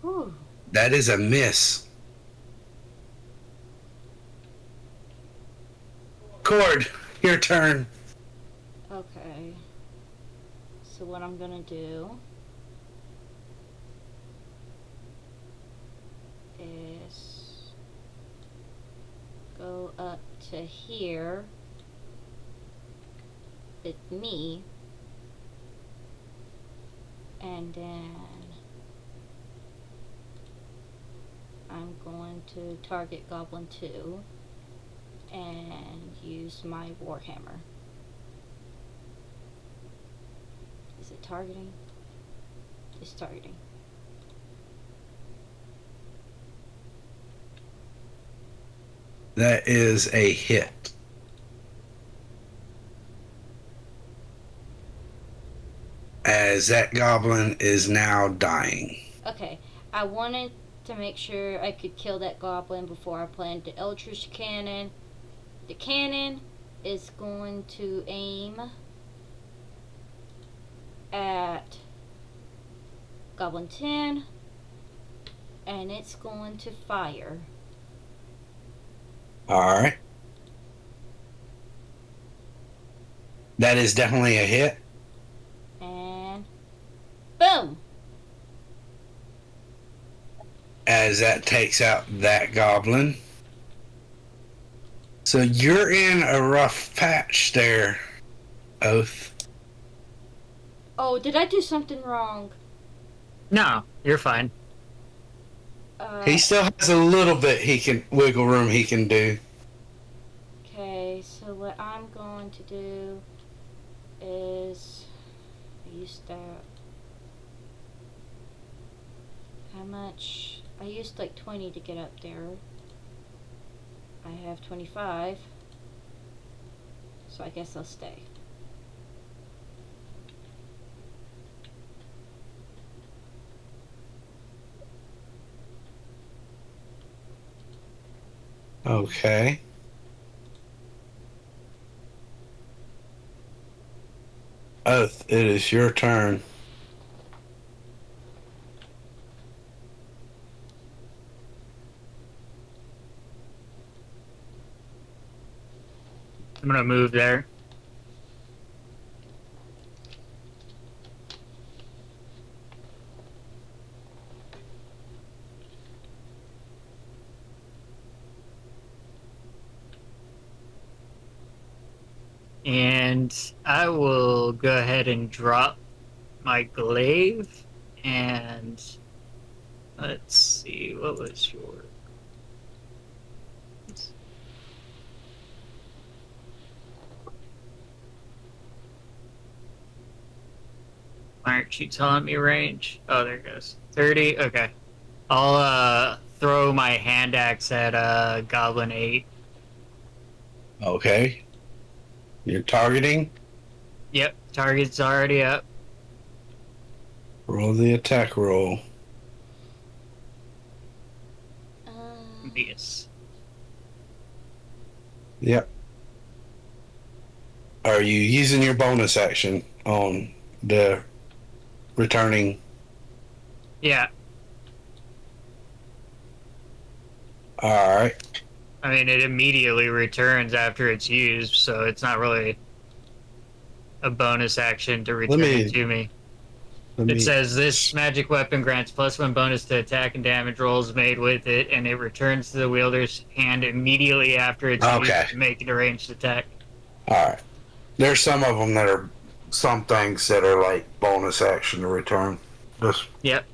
Whew. That is a miss. Cord, your turn. Okay. So what I'm gonna do is go up to here with me, and then I'm going to target Goblin 2 and use my Warhammer. Is it targeting? It's targeting. That is a hit. As that goblin is now dying. Okay, I wanted to make sure I could kill that goblin before I planned the Eldritch Cannon. The cannon is going to aim at Goblin 10, and it's going to fire. Alright. That is definitely a hit. And boom! As that takes out that goblin. So you're in a rough patch there, Oath. Oh, did I do something wrong? No, you're fine. He still has a little bit wiggle room he can do. Okay, so what I'm going to do is I used that. How much? I used like 20 to get up there. I have 25, so I guess I'll stay. Okay. Oath, it is your turn. I'm gonna move there. And I will go ahead and drop my glaive. And let's see, what was your... Why aren't you telling me range? Oh, there it goes. 30? Okay. I'll throw my hand axe at Goblin 8. Okay. You're targeting. Yep, target's already up. Roll the attack roll. Yes. Yep. Are you using your bonus action on the returning? Yeah. Alright. I mean, it immediately returns after it's used, so it's not really a bonus action to return it to me. It says this magic weapon grants +1 bonus to attack and damage rolls made with it, and it returns to the wielder's hand immediately after it's used to make it a ranged attack. Alright. There's some of them that are some things that are like bonus action to return. Just Yep.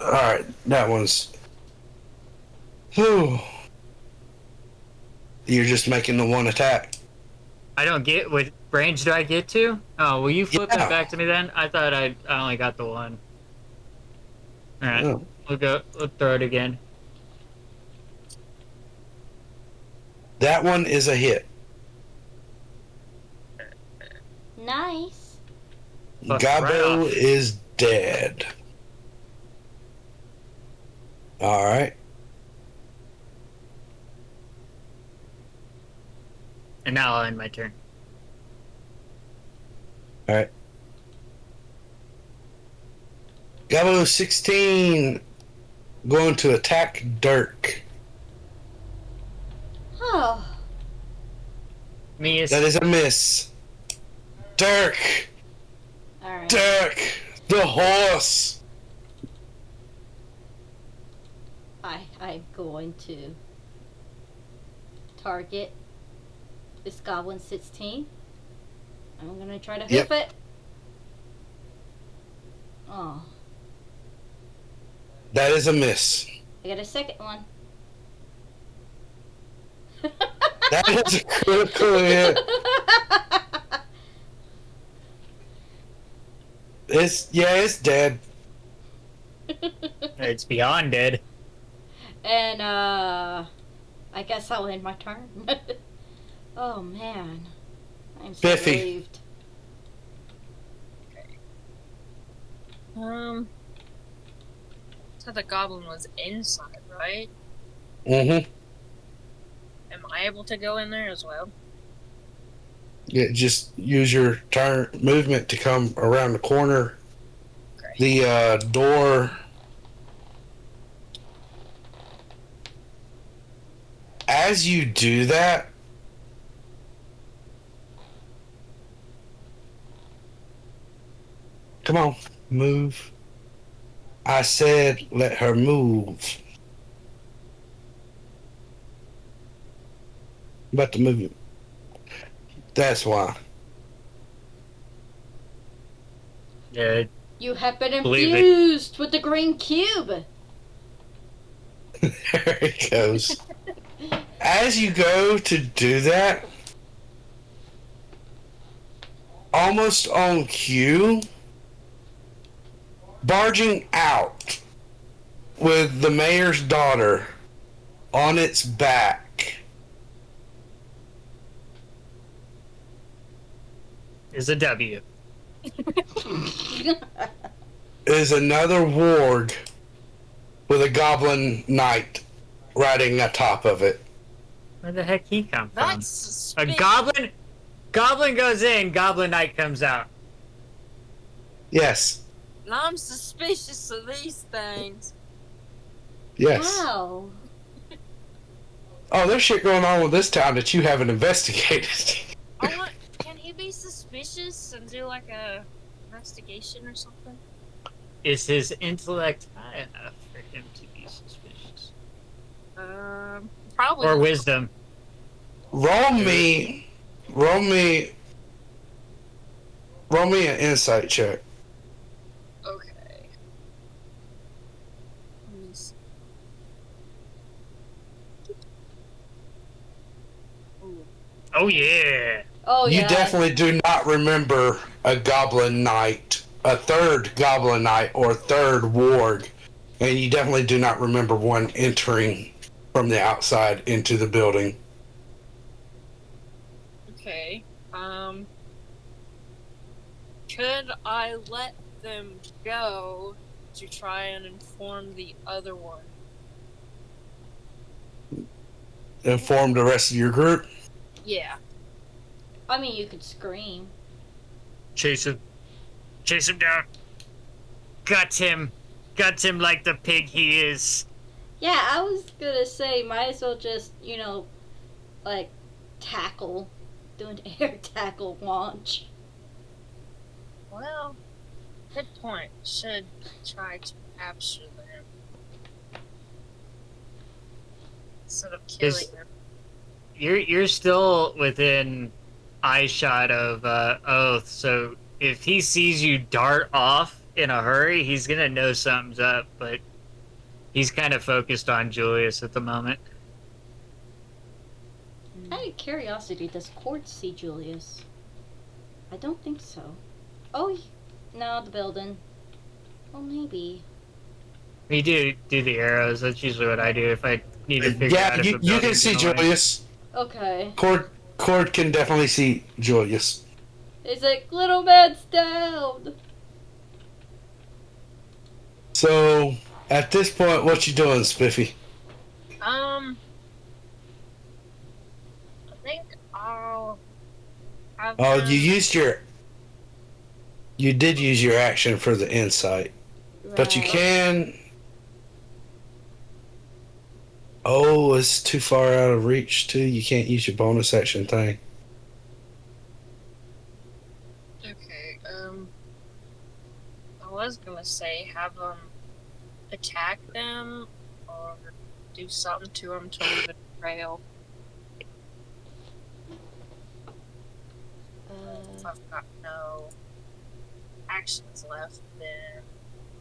Alright, that one's... Whew. You're just making the one attack. I don't get... What range do I get to? Oh, will you flip it Yeah. back to me then? I thought I only got the one. Alright, Oh. we'll throw it again. That one is a hit. Nice. Fuck Gabo right off. is dead. Alright. And now I'll end my turn. Alright. Gabo 16 going to attack Dirk. Oh. Me is That is a miss. Dirk! Alright. Dirk! The horse! I'm going to target this Goblin 16. I'm gonna try to hoof it. Oh, That is a miss. I got a second one. That is a critical hit. It's dead. it's beyond dead. And I guess I'll end my turn. Oh man, I'm so Biffy. relieved. So the goblin was inside, right? Mm-hmm. Am I able to go in there as well? Yeah, just use your turn movement to come around the corner. Great. The door. As you do that, come on, move. I said let her move. About to move. That's why. Yeah, You have been Believe it. infused with the green cube. There it goes. As you go to do that, almost on cue, barging out with the mayor's daughter on its back is a W. is another warg with a goblin knight riding atop of it. Where the heck he come from? That's A suspicious. goblin goes in, goblin knight comes out. Yes. I'm suspicious of these things. Yes. Wow. Oh, there's shit going on with this town that you haven't investigated. Can he be suspicious and do like a investigation or something? Is his intellect high enough for him to be suspicious? Probably. Or wisdom? Roll me an insight check. Okay. Let me see. Ooh. Oh yeah. Oh You yeah. definitely do not remember a goblin knight, a third goblin knight or third warg, and you definitely do not remember one entering from the outside into the building. Okay. Could I let them go to try and inform the other one? Inform the rest of your group. Yeah. I mean, you could scream. Chase him down. Gut him like the pig he is. Yeah, I was gonna say, might as well just, like, tackle. Do an air tackle launch. Well, good point. Should try to capture them instead of killing them. You're still within eye shot of Oath, so if he sees you dart off in a hurry, he's gonna know something's up, but he's kind of focused on Julius at the moment. Out of curiosity, does Quartz see Julius? I don't think so. Oh, no, the building. Well, maybe. We do the arrows. That's usually what I do if I need to figure out Yeah, if a you can building's see in the way. Julius. Okay. Cord can definitely see Julius. It's like, little man's down. So, at this point, what you doing, Spiffy? I think I'll have Oh, them- you did use your action for the insight. But you Right. can. Oh, it's too far out of reach, too. You can't use your bonus action thing. was gonna say, have them attack them or do something to them to leave a trail. If I've got no actions left, then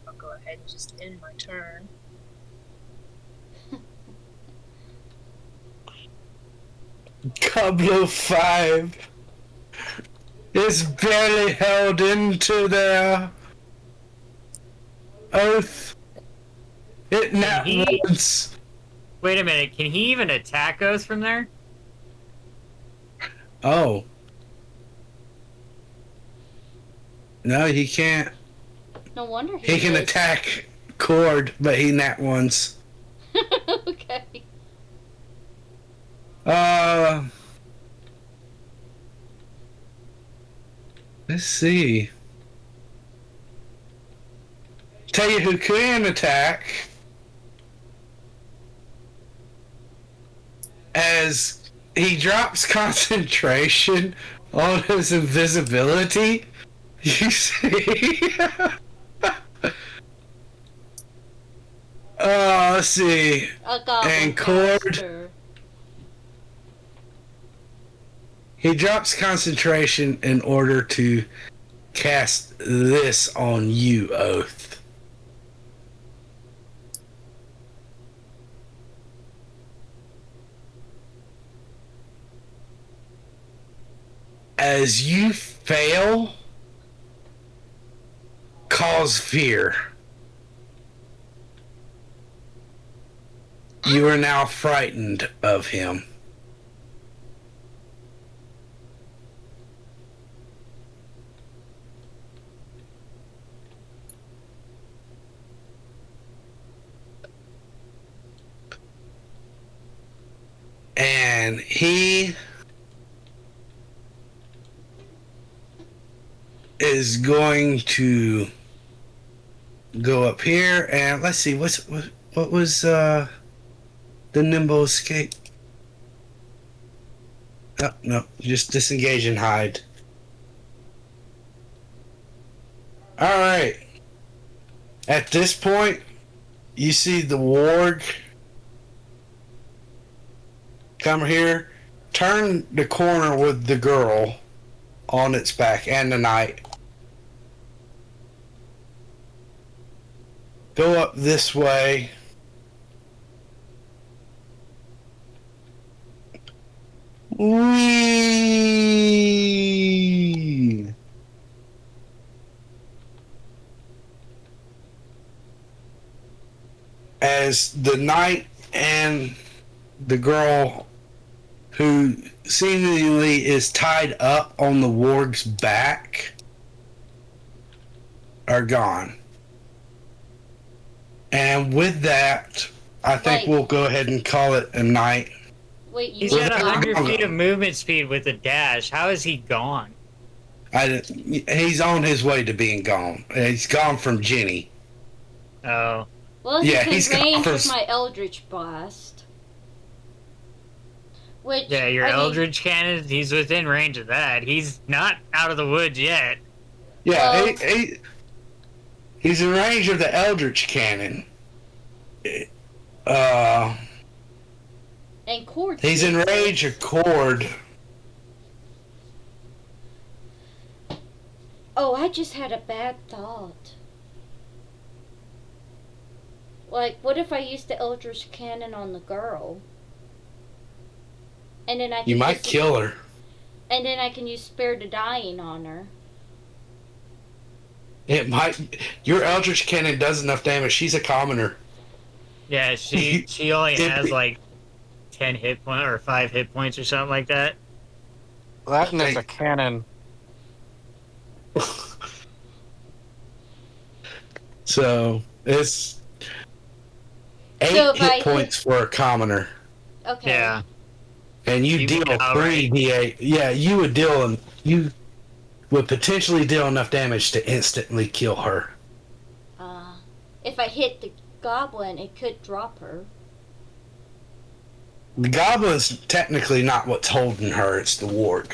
I'll go ahead and just end my turn. Coblo 5 is barely held into their oath. It not once. Wait a minute, can he even attack us from there? Oh. No, he can't. No wonder He can is. attack Cord, but he nat once. Okay. Let's see. Tell you who can attack. As he drops concentration on his invisibility, you see. Let's see. A goblin And Cord. caster. He drops concentration in order to cast this on you, Oath. As you fail, cause fear. You are now frightened of him. And he is going to go up here and let's see what was the nimble escape. Oh, no, just disengage and hide. All right. At this point, you see the warg come here, turn the corner with the girl on its back and the knight. Go up this way. Whee! As the knight and the girl who seemingly is tied up on the warg's back are gone. And with that, I think we'll go ahead and call it a night. Wait, you He's got 100 feet of movement speed with a dash. How is he gone? He's on his way to being gone. He's gone from Jenny. Oh. Well, he's Yeah, in he's range got with my Eldritch Blast. Which, Yeah, your I mean, Eldritch Cannon, he's within range of that. He's not out of the woods yet. Yeah, Well- he's in range of the Eldritch Cannon. And Cord. He's in range of Cord. Oh, I just had a bad thought. Like, what if I used the Eldritch Cannon on the girl? And then I can You might use- kill her. And then I can use Spare the Dying on her. It might. Your Eldritch Cannon does enough damage. She's a commoner. Yeah, she only It- has like 10 hit points or 5 hit points or something like that. Latin is a cannon. So it's 8 So if I hit points for a commoner. Okay. Yeah. And you You deal would outright. 3d8. Yeah, you would potentially deal enough damage to instantly kill her. If I hit the goblin, it could drop her. The goblin's technically not what's holding her, it's the warg.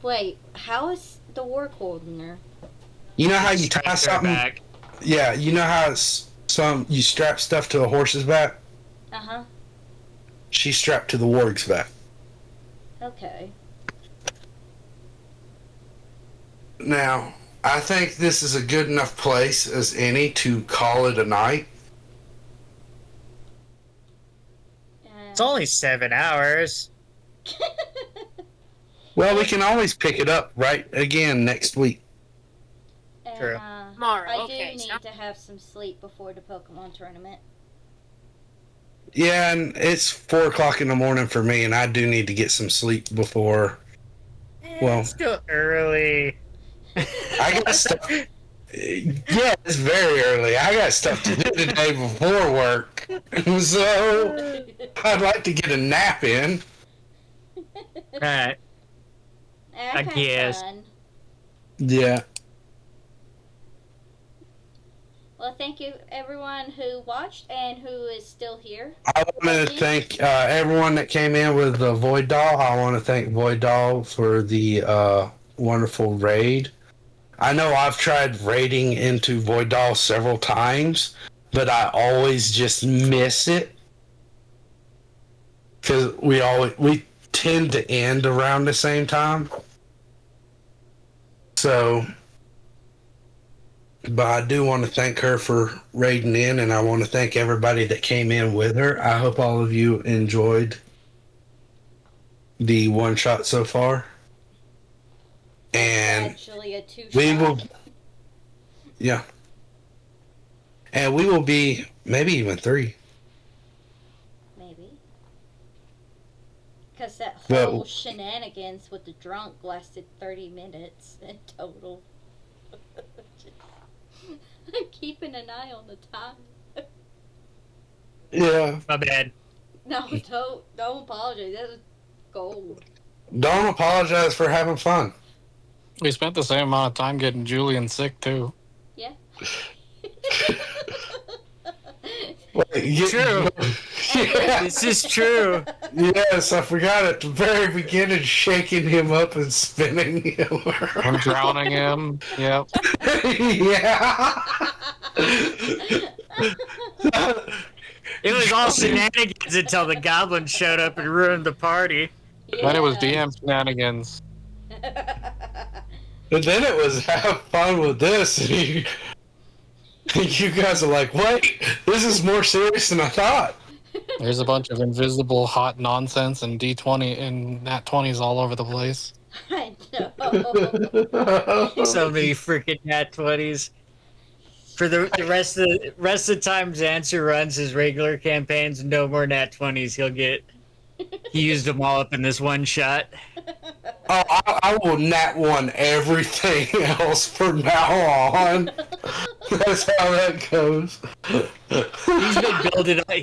Wait, how is the warg holding her? You know how you Strapped tie to her something? back. Yeah, you know how you strap stuff to a horse's back? Uh-huh. She's strapped to the warg's back. Okay. Now, I think this is a good enough place as any to call it a night. It's only 7 hours. Well, we can always pick it up right again next week. And, True. Tomorrow, I do okay, need so- to have some sleep before the Pokemon tournament. Yeah, and it's 4 o'clock in the morning for me, and I do need to get some sleep before. Well, It's still early. I got stuff. Yeah, it's very early. I got stuff to do today before work, so I'd like to get a nap in. Alright. I've had guess. fun. Yeah. Well, thank you everyone who watched and who is still here. I want to thank everyone that came in with the Void Doll. I want to thank Void Doll for the wonderful raid. I know I've tried raiding into Void Doll several times, but I always just miss it because we tend to end around the same time. So, but I do want to thank her for raiding in, and I want to thank everybody that came in with her. I hope all of you enjoyed the one shot so far. And Actually, a two-shot. we will, yeah. And we will be maybe even 3. Maybe. Because that But- whole shenanigans with the drunk lasted 30 minutes in total. I'm keeping an eye on the time. Yeah. My bad. No, don't apologize. That was gold. Don't apologize for having fun. We spent the same amount of time getting Julian sick too. Yeah. True. Yeah. This is true. Yes, I forgot at the very beginning, shaking him up and spinning him I'm around. drowning him. Yep. Yeah. It was all shenanigans until the goblin showed up and ruined the party. Then it was Yeah. DM shenanigans. And then it was have fun with this. And you guys are like, wait, this is more serious than I thought. There's a bunch of invisible hot nonsense and D20 and nat 20s all over the place. I know. So many freaking nat 20s. For the rest of the time Xancer runs his regular campaigns, no more nat 20s. He used them all up in this one shot. Oh, I will nat 1 everything else from now on. That's how that goes.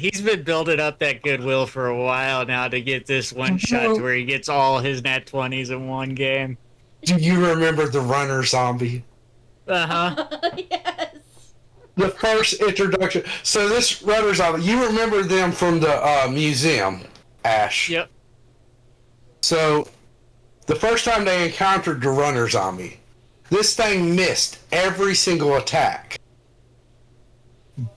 He's been building up that goodwill for a while now to get this one shot to where he gets all his nat 20s in one game. Do you remember the runner zombie? Yes. The first introduction. So this runner zombie, you remember them from the museum, Ash? Yep. So the first time they encountered the runner zombie, this thing missed every single attack.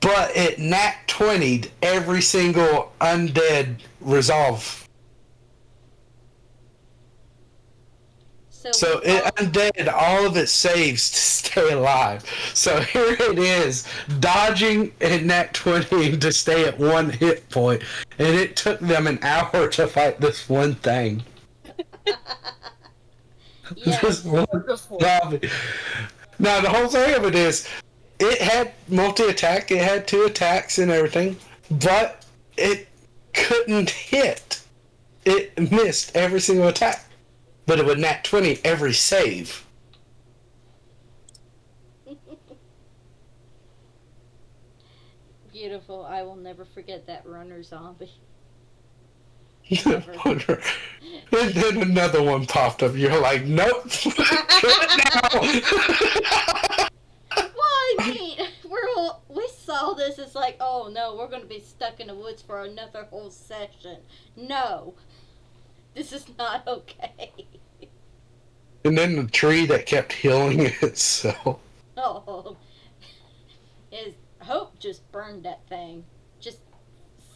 But it nat 20'd every single undead resolve. So it undid all of its saves to stay alive. So here it is, dodging and nat 20 to stay at 1 hit point. And it took them an hour to fight this one thing. Yes. This one zombie. Now, the whole thing of it is, it had multi-attack, it had 2 attacks and everything, but it couldn't hit. It missed every single attack. But it would nat 20 every save. Beautiful. I will never forget that runner zombie. And then another one popped up. You're like, nope. Kill it now. Well, I mean, we saw this as like, oh no, we're going to be stuck in the woods for another whole session. No. This is not okay. And then the tree that kept healing itself. installed. Is Hope just burned that thing. Just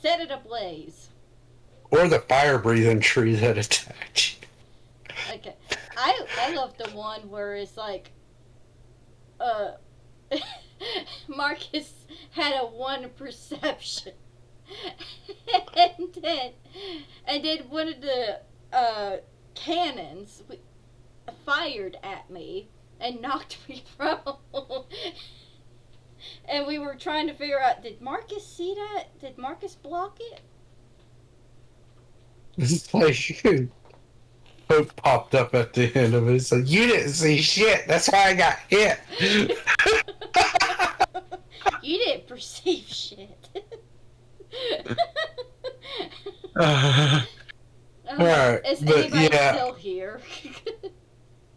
set it ablaze. Or the fire breathing tree that attacked you. Okay. I love the one where it's like Marcus had a 1 perception. and then one of the cannons fired at me and knocked me prone. And we were trying to figure out, did Marcus see that? Did Marcus block it? It's like Hope popped up at the end of it. It's like, you didn't see shit. That's why I got hit. You didn't perceive shit. Alright, Is but anybody yeah. still here?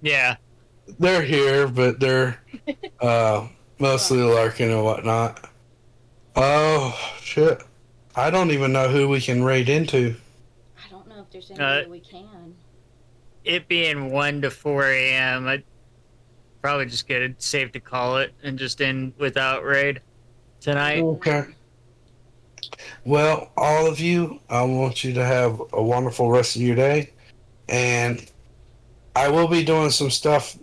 Yeah. They're here, but they're mostly lurking and whatnot. Oh, shit. I don't even know who we can raid into. I don't know if there's any way we can. It being 1 to 4 a.m., I'd probably just get it safe to call it and just end without raid tonight. Okay. Well, all of you, I want you to have a wonderful rest of your day. And I will be doing some stuff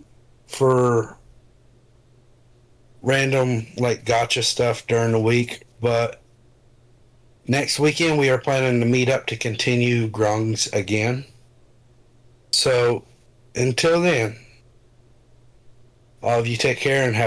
for random, like, gotcha stuff during the week. But next weekend, we are planning to meet up to continue Grungs again. So, until then, all of you take care and have